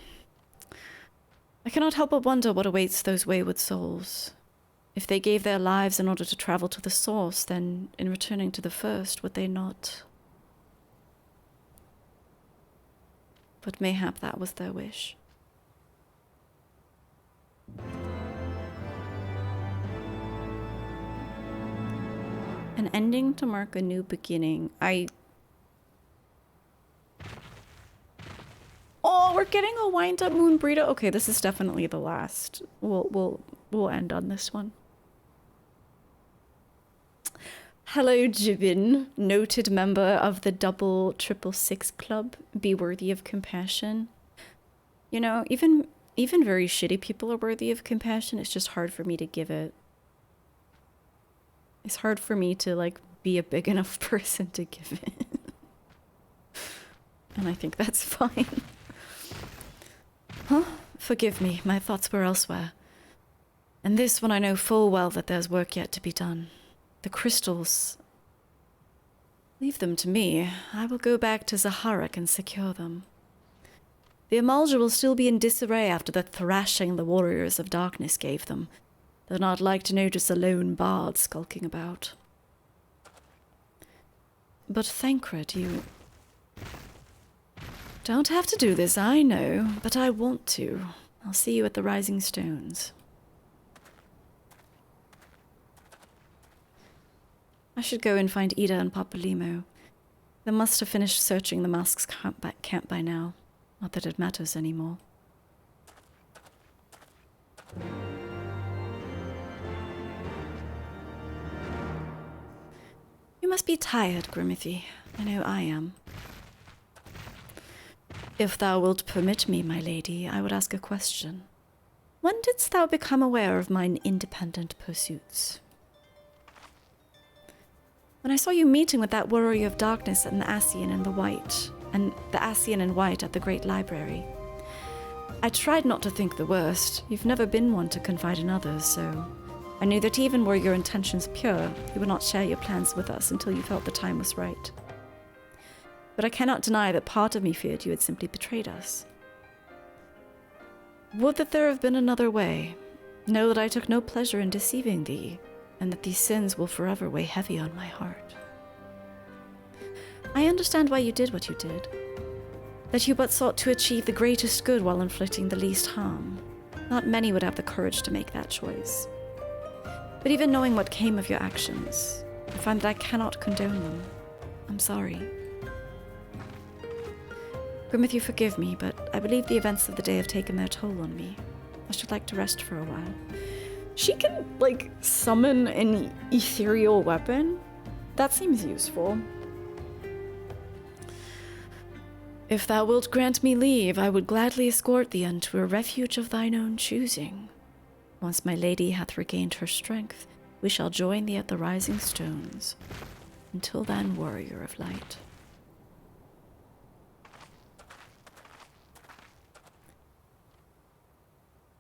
I cannot help but wonder what awaits those wayward souls. If they gave their lives in order to travel to the source, then in returning to the first, would they not? But mayhap that was their wish. An ending to mark a new beginning. Oh, we're getting a wind-up moon burrito. Okay, this is definitely the last. We'll end on this one. Hello, Jibin, noted member of the double 666 club. Be worthy of compassion. You know, even very shitty people are worthy of compassion. It's just hard for me to give it. It's hard for me to like be a big enough person to give it. And I think that's fine. Huh? Forgive me, my thoughts were elsewhere. And this when I know full well that there's work yet to be done. The crystals. Leave them to me. I will go back to Zaharak and secure them. The Amalja will still be in disarray after the thrashing the Warriors of Darkness gave them. They'll not like to notice a lone bard skulking about. But Thancred, you... Don't have to do this, I know, but I want to. I'll see you at the Rising Stones. I should go and find Ida and Papalimo. They must have finished searching the mask's camp by now. Not that it matters anymore. You must be tired, Grimithy. I know I am. If thou wilt permit me, my lady, I would ask a question. When didst thou become aware of mine independent pursuits? When I saw you meeting with that warrior of darkness and the Ascian in white at the Great Library. I tried not to think the worst. You've never been one to confide in others, so I knew that even were your intentions pure, you would not share your plans with us until you felt the time was right. But I cannot deny that part of me feared you had simply betrayed us. Would that there have been another way. Know that I took no pleasure in deceiving thee, and that these sins will forever weigh heavy on my heart. I understand why you did what you did, that you but sought to achieve the greatest good while inflicting the least harm. Not many would have the courage to make that choice. But even knowing what came of your actions, I find that I cannot condone them. I'm sorry. Grimith, forgive me, but I believe the events of the day have taken their toll on me. I should like to rest for a while. She can, like, summon an ethereal weapon? That seems useful. If thou wilt grant me leave, I would gladly escort thee unto a refuge of thine own choosing. Once my lady hath regained her strength, we shall join thee at the rising stones. Until then, warrior of light.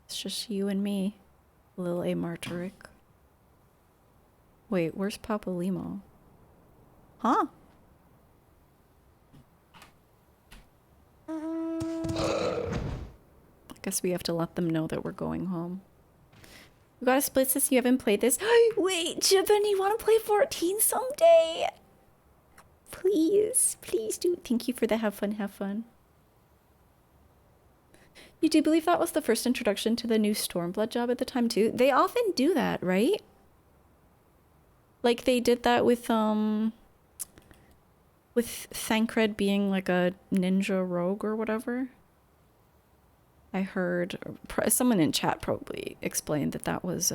It's just you and me, Lil A. Martyric. Wait, where's Papa Limo? Huh? I guess we have to let them know that we're going home. We got a split since you haven't played this. Wait, Jibin, you want to play 14 someday? Please, please do. Thank you for the have fun, have fun. You do believe that was the first introduction to the new Stormblood job at the time too? They often do that, right? Like they did that with Thancred being like a ninja rogue or whatever. I heard someone in chat probably explained that was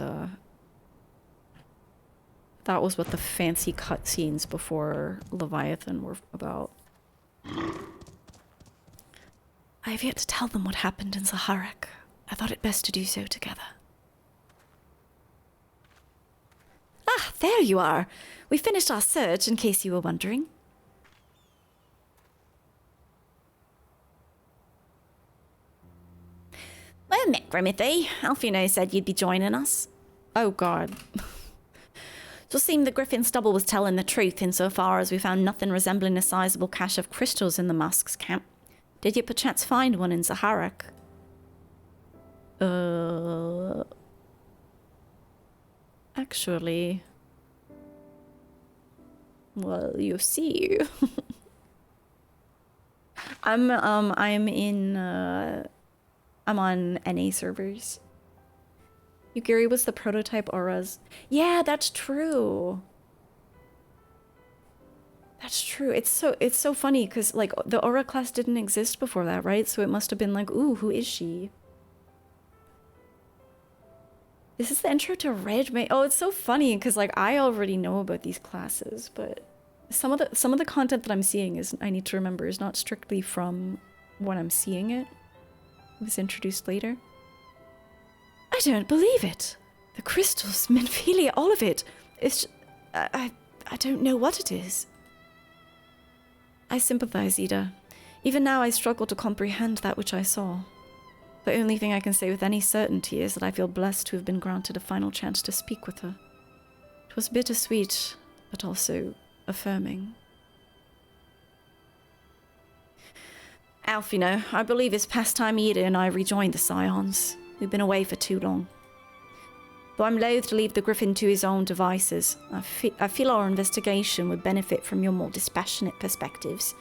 what the fancy cutscenes before Leviathan were about. I have yet to tell them what happened in Zaharek. I thought it best to do so together. Ah, there you are. We finished our search, in case you were wondering. Well met, Grimmithy. Alfino said you'd be joining us. Oh, God. It seemed the Griffin stubble was telling the truth insofar as we found nothing resembling a sizable cache of crystals in the Musk's camp. Did you perchance find one in Zaharek? Actually... Well, you see... I'm on NA servers. Yugiri was the prototype auras. Yeah, that's true. That's true. It's so funny because like the aura class didn't exist before that, right? So it must have been like, ooh, who is she? This is the intro to Red Mage. Oh, it's so funny because like I already know about these classes, but some of the content that I'm seeing is, I need to remember, is not strictly from when I'm seeing it. It was introduced later. I don't believe it. The crystals, Menphilia, all of it. It's I don't know what it is. I sympathize, Ida. Even now I struggle to comprehend that which I saw. The only thing I can say with any certainty is that I feel blessed to have been granted a final chance to speak with her. It was bittersweet, but also affirming. Alfino, I believe it's past time Ida and I rejoined the Scions. We've been away for too long. Though I'm loath to leave the Griffin to his own devices, I feel our investigation would benefit from your more dispassionate perspectives,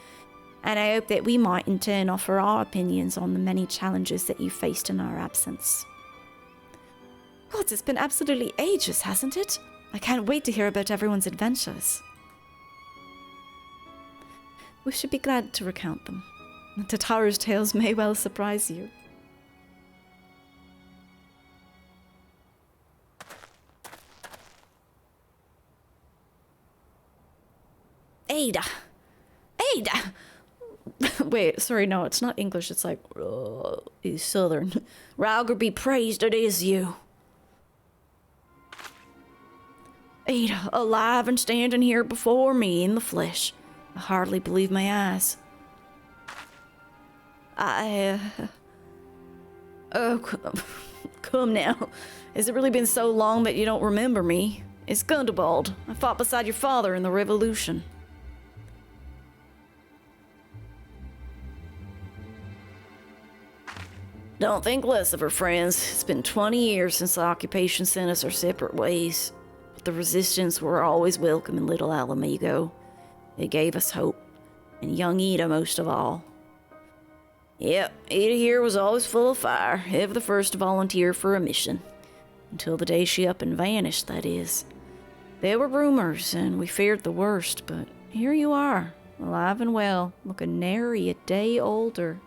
and I hope that we might in turn offer our opinions on the many challenges that you faced in our absence. God, it's been absolutely ages, hasn't it? I can't wait to hear about everyone's adventures. We should be glad to recount them. Tataru's tales may well surprise you. Ada! Ada! Wait, sorry, no, it's not English, it's like, he's Southern. Rauger be praised, it is you. Ada, alive and standing here before me in the flesh. I hardly believe my eyes. Oh, come now. Has it really been so long that you don't remember me? It's Gundobald. I fought beside your father in the Revolution. Don't think less of her, friends. It's been 20 years since the occupation sent us our separate ways. But the resistance were always welcome in Little Alamigo. They gave us hope. And young Ida most of all. Yep, Ada here was always full of fire, ever the first to volunteer for a mission. Until the day she up and vanished, that is. There were rumors, and we feared the worst, but here you are, alive and well, looking nary a day older.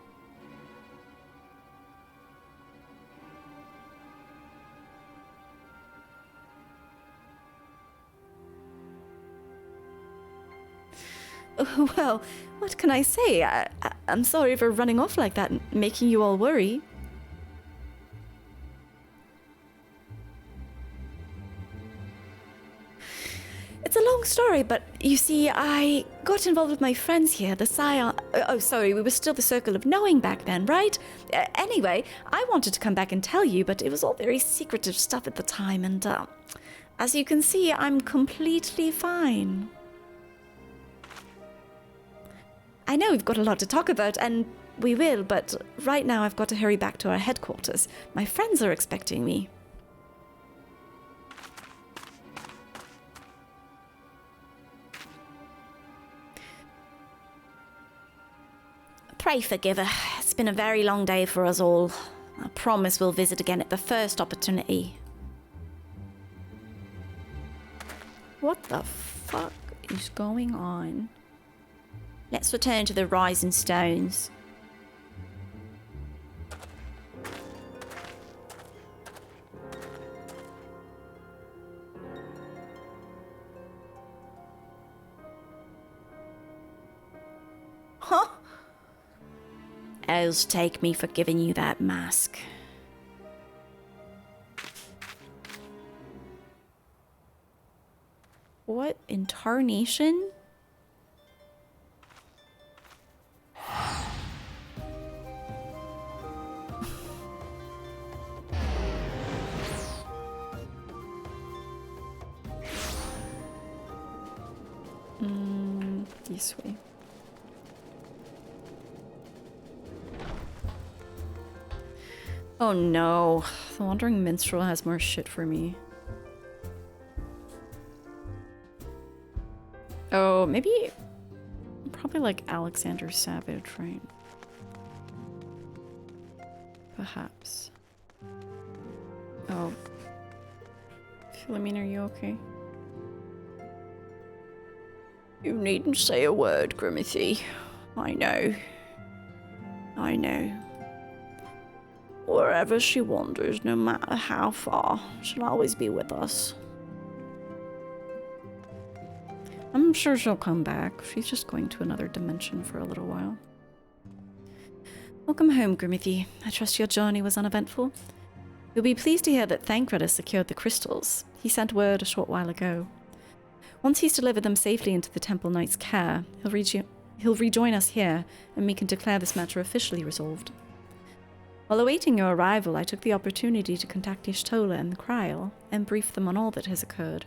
Well, what can I say? I'm sorry for running off like that and making you all worry. It's a long story, but you see, I got involved with my friends here, the Scion... Oh, sorry, we were still the Circle of Knowing back then, right? Anyway, I wanted to come back and tell you, but it was all very secretive stuff at the time, and, as you can see, I'm completely fine. I know we've got a lot to talk about, and we will, but right now I've got to hurry back to our headquarters. My friends are expecting me. Pray forgive her. It's been a very long day for us all. I promise we'll visit again at the first opportunity. What the fuck is going on? Let's return to the Rising Stones. Huh? Elves take me for giving you that mask. What in tarnation? This way. Oh no, the Wandering Minstrel has more shit for me. Oh, maybe... Probably like Alexander Savage, right? Perhaps. Oh. Philomene, are you okay? You needn't say a word, Grimothy. I know. I know. Wherever she wanders, no matter how far, she'll always be with us. I'm sure she'll come back. She's just going to another dimension for a little while. Welcome home, Grimothy. I trust your journey was uneventful. You'll be pleased to hear that Thancred has secured the crystals. He sent word a short while ago. Once he's delivered them safely into the Temple Knight's care, he'll rejoin us here, and we can declare this matter officially resolved. While awaiting your arrival, I took the opportunity to contact Y'shtola and the Kryal, and brief them on all that has occurred.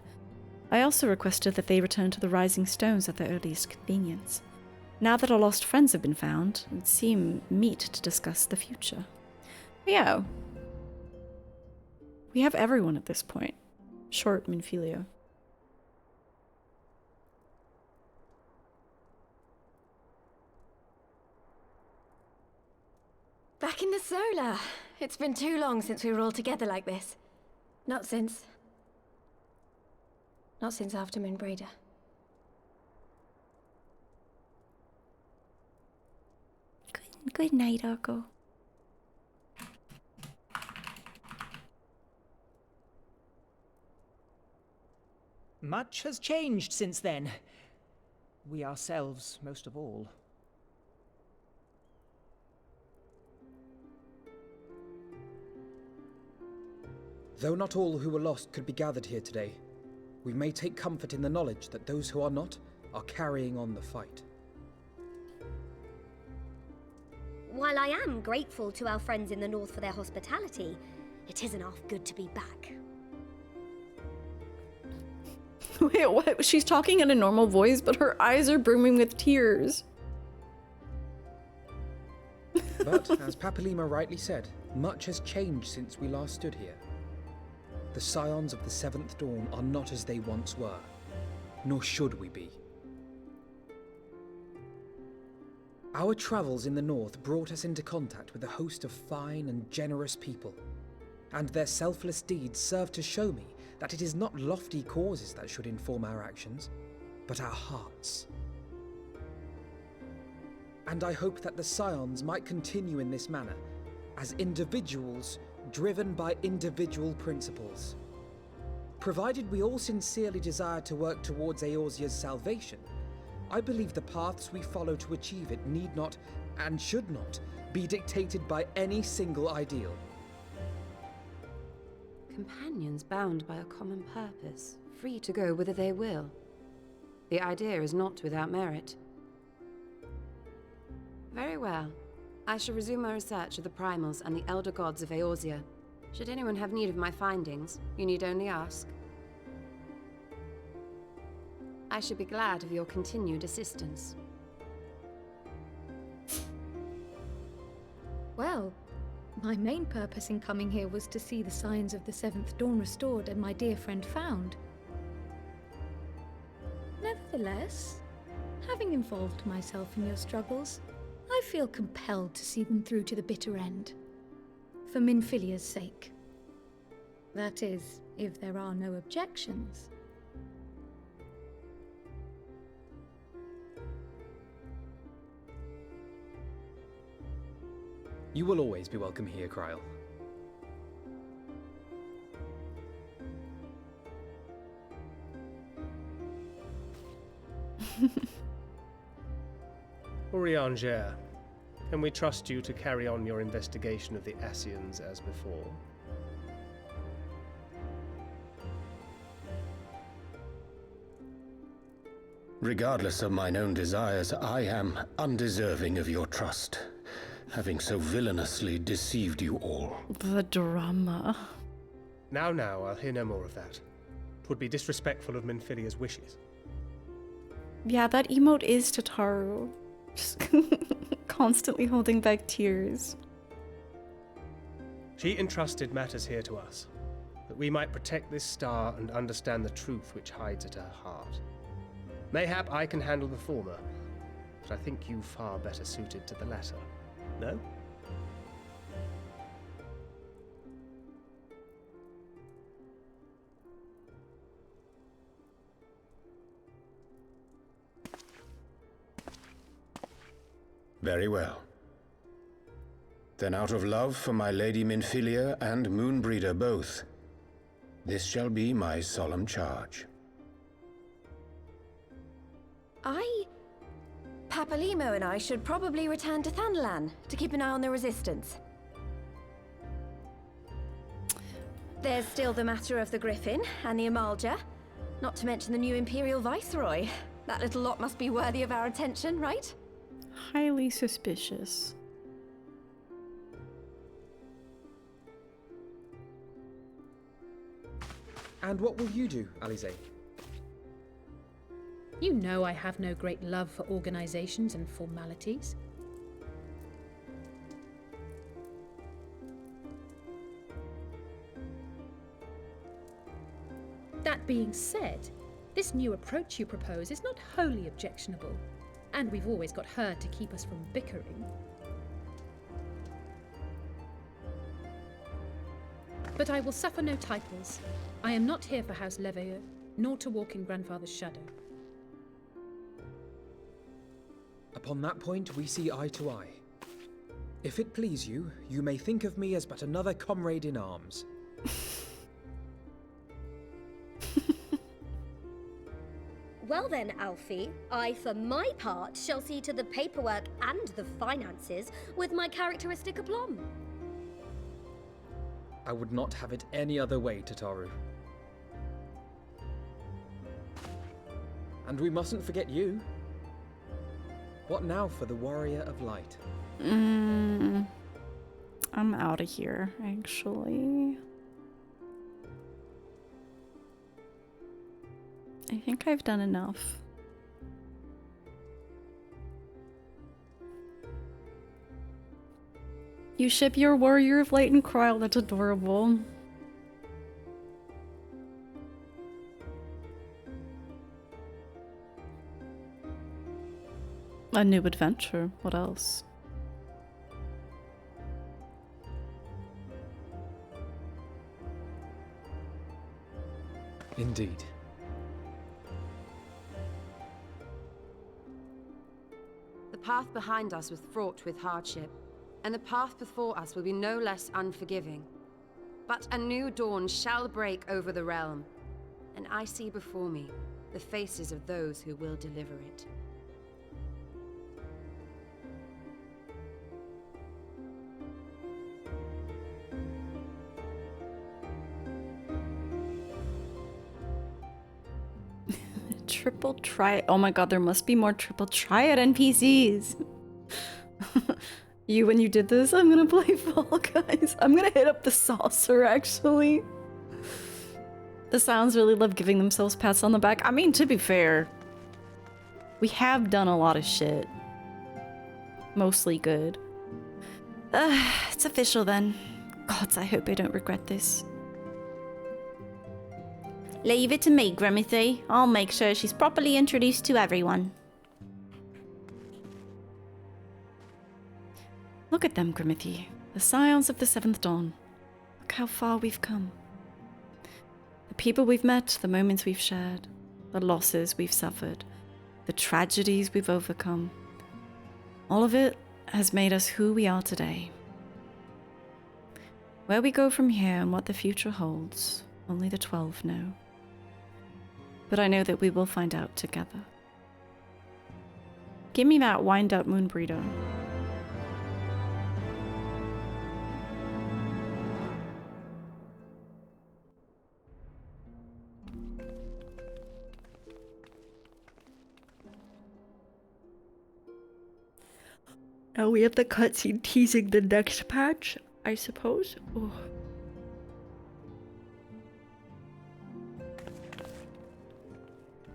I also requested that they return to the Rising Stones at their earliest convenience. Now that our lost friends have been found, it would seem meet to discuss the future. But yeah. We have everyone at this point. Short Minfilia. Back in the Solar. It's been too long since we were all together like this. Not since after Moonbreda. Good night, Argo. Much has changed since then. We ourselves, most of all. Though not all who were lost could be gathered here today, we may take comfort in the knowledge that those who are not are carrying on the fight. While I am grateful to our friends in the north for their hospitality, it isn't half good to be back. Wait, what? She's talking in a normal voice, but her eyes are brimming with tears. But, as Papalima rightly said, much has changed since we last stood here. The scions of the Seventh Dawn are not as they once were, nor should we be. Our travels in the north brought us into contact with a host of fine and generous people, and their selfless deeds serve to show me that it is not lofty causes that should inform our actions, but our hearts. And I hope that the scions might continue in this manner, as individuals driven by individual principles. Provided we all sincerely desire to work towards Eorzea's salvation, I believe the paths we follow to achieve it need not, and should not, be dictated by any single ideal. Companions bound by a common purpose, free to go whither they will. The idea is not without merit. Very well. I shall resume my research of the primals and the elder gods of Eorzea. Should anyone have need of my findings, you need only ask. I should be glad of your continued assistance. Well, my main purpose in coming here was to see the signs of the Seventh Dawn restored and my dear friend found. Nevertheless, having involved myself in your struggles, I feel compelled to see them through to the bitter end. For Minfilia's sake. That is, if there are no objections. You will always be welcome here, Kryl. Urianger, can we trust you to carry on your investigation of the Ascians as before? Regardless of mine own desires, I am undeserving of your trust, having so villainously deceived you all. The drama. Now, I'll hear no more of that. 'Twould be disrespectful of Minfilia's wishes. Yeah, that emote is Tataru. Just constantly holding back tears. She entrusted matters here to us, that we might protect this star and understand the truth which hides at her heart. Mayhap I can handle the former, but I think you far better suited to the latter. No? Very well. Then out of love for my Lady Minfilia and Moonbreeder both, this shall be my solemn charge. Papalimo and I should probably return to Thanalan to keep an eye on the resistance. There's still the matter of the Griffin and the Amalja, not to mention the new Imperial Viceroy. That little lot must be worthy of our attention, right? Highly suspicious. And what will you do, Alize? You know I have no great love for organizations and formalities. That being said, this new approach you propose is not wholly objectionable, and we've always got her to keep us from bickering. But I will suffer no titles. I am not here for House Leveilleur, nor to walk in Grandfather's shadow. Upon that point, we see eye to eye. If it please you, you may think of me as but another comrade in arms. Well then, Alfie, I for my part shall see to the paperwork and the finances with my characteristic aplomb. I would not have it any other way, Tataru. And we mustn't forget you. What now for the Warrior of Light? I'm out of here, actually. I think I've done enough. You ship your Warrior of Light and Cryle, that's adorable. A new adventure, what else? Indeed. The path behind us was fraught with hardship, and the path before us will be no less unforgiving. But a new dawn shall break over the realm, and I see before me the faces of those who will deliver it. Triple Triad. Oh my god, there must be more Triple Triad NPCs. When you did this, I'm gonna play Fall Guys. I'm gonna hit up the saucer, actually. The Sounds really love giving themselves pats on the back. I mean, to be fair, we have done a lot of shit. Mostly good. It's official then. Gods, I hope I don't regret this. Leave it to me, Grimothy. I'll make sure she's properly introduced to everyone. Look at them, Grimothy. The scions of the Seventh Dawn. Look how far we've come. The people we've met, the moments we've shared, the losses we've suffered, the tragedies we've overcome. All of it has made us who we are today. Where we go from here and what the future holds, only the 12 know. But I know that we will find out together. Give me that wind-up moon burrito. Now we have the cutscene teasing the next patch, I suppose. Oh.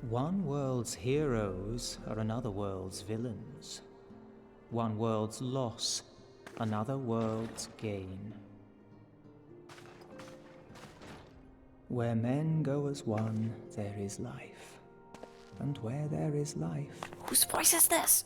One world's heroes are another world's villains. One world's loss, another world's gain. Where men go as one, there is life. And where there is life... Whose voice is this?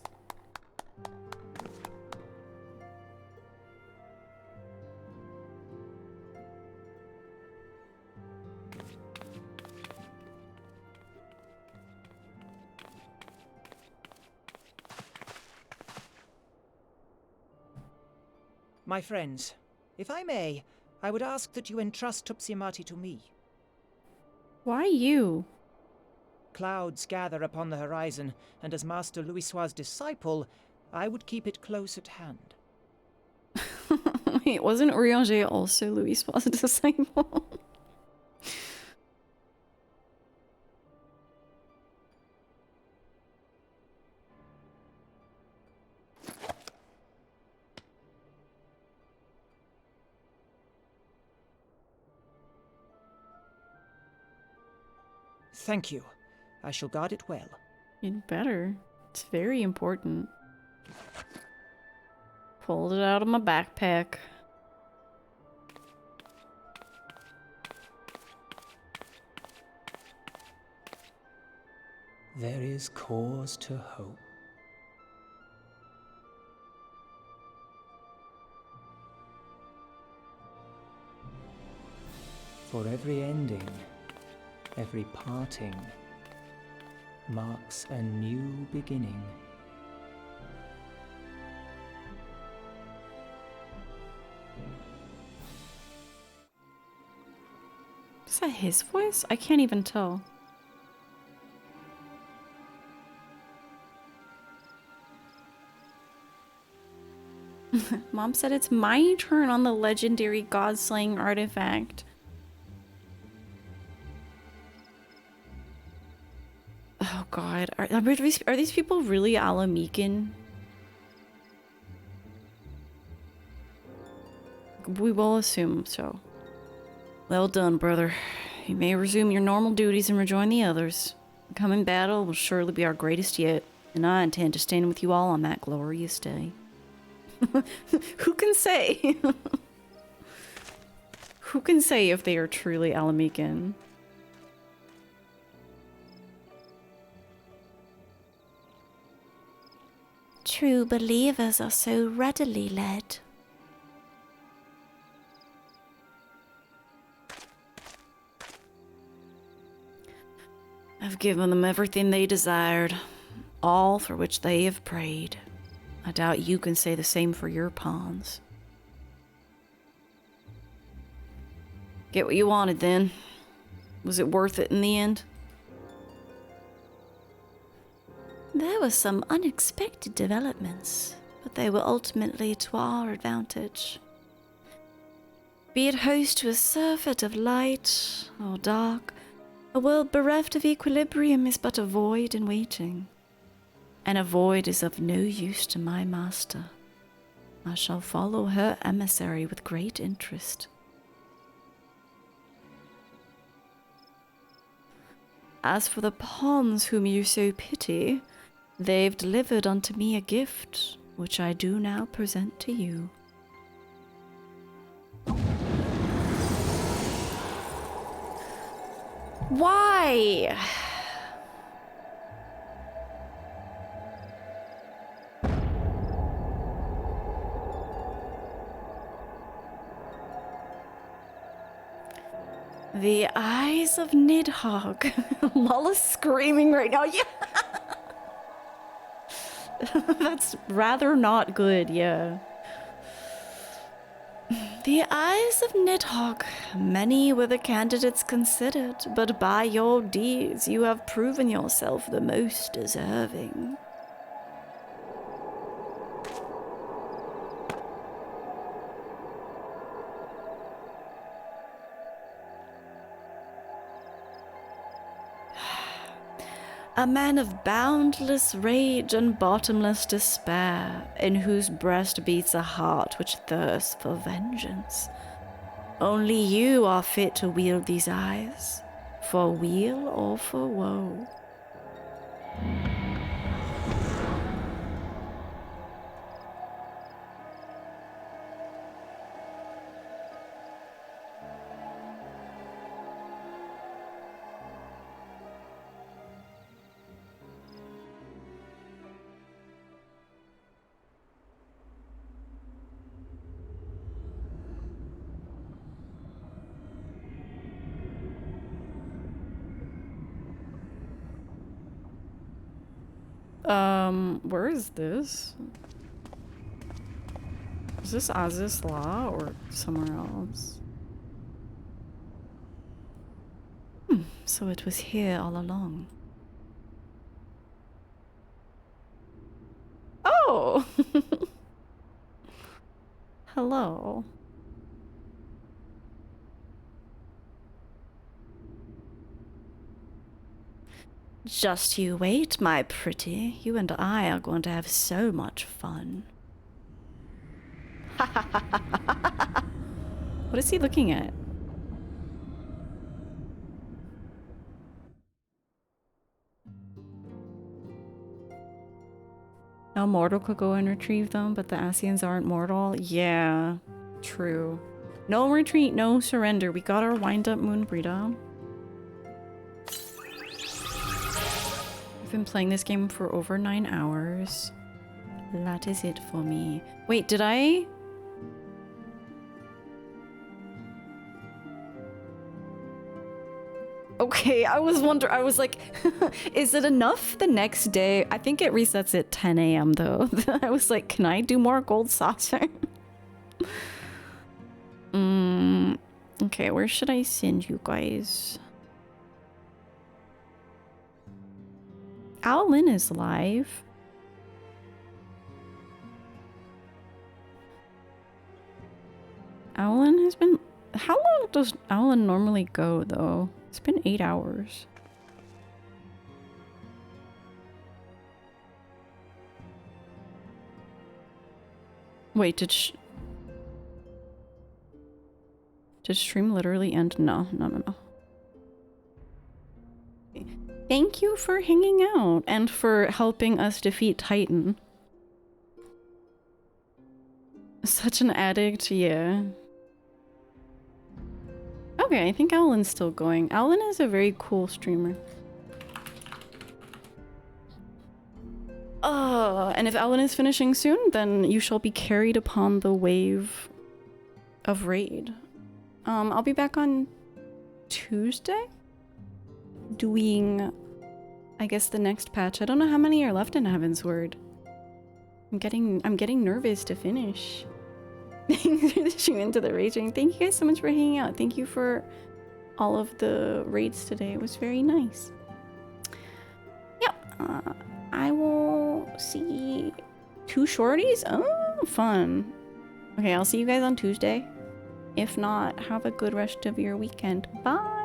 My friends, if I may, I would ask that you entrust Tupsimati to me. Why you? Clouds gather upon the horizon, and as Master Louisoix's disciple, I would keep it close at hand. Wait, wasn't Urianger also Louisoix's disciple? Thank you. I shall guard it well. You'd better. It's very important. Pulled it out of my backpack. There is cause to hope. For every ending, every parting marks a new beginning. Is that his voice? I can't even tell. Mom said it's my turn on the legendary god-slaying artifact. Oh god, are these people really Alamican? We will assume so. Well done, brother. You may resume your normal duties and rejoin the others. The coming battle will surely be our greatest yet, and I intend to stand with you all on that glorious day. Who can say? Who can say if they are truly Alamican? True believers are so readily led. I've given them everything they desired, all for which they have prayed. I doubt you can say the same for your pawns. Get what you wanted then. Was it worth it in the end? There were some unexpected developments, but they were ultimately to our advantage. Be it host to a surfeit of light or dark, a world bereft of equilibrium is but a void in waiting, and a void is of no use to my master. I shall follow her emissary with great interest. As for the pawns whom you so pity, they've delivered unto me a gift, which I do now present to you. Why? The eyes of Nidhogg. Lala's screaming right now. Yeah. That's rather not good, yeah. The eyes of Nidhogg. Many were the candidates considered, but by your deeds you have proven yourself the most deserving. A man of boundless rage and bottomless despair, in whose breast beats a heart which thirsts for vengeance. Only you are fit to wield these eyes, for weal or for woe. Where is this? Is this Aziz Law or somewhere else? So it was here all along. Oh! Hello. Just you wait, my pretty. You and I are going to have so much fun. What is he looking at? No mortal could go and retrieve them, but the Asians aren't mortal. Yeah, true. No retreat, no surrender. We got our wind-up Moonbreeder. I've been playing this game for over 9 hours. That is it for me. Wait, did I? Okay, I was wondering, I was like, is it enough the next day? I think it resets at 10 a.m. though. I was like, can I do more gold saucer? Okay, where should I send you guys? Owlin is live. Owlin has been... How long does Owlin normally go, though? It's been 8 hours. Wait, did stream literally end? No. Thank you for hanging out and for helping us defeat Titan. Such an addict, yeah. Okay, I think Alan's still going. Alan is a very cool streamer. And if Alan is finishing soon, then you shall be carried upon the wave of raid. I'll be back on Tuesday doing, I guess, the next patch. I don't know how many are left in Heavensward. I'm getting nervous to finish. Thanks for the shoe into the raging. Thank you guys so much for hanging out. Thank you for all of the raids today. It was very nice. Yep. I will see 2 shorties. Oh, fun. Okay, I'll see you guys on Tuesday. If not, have a good rest of your weekend. Bye.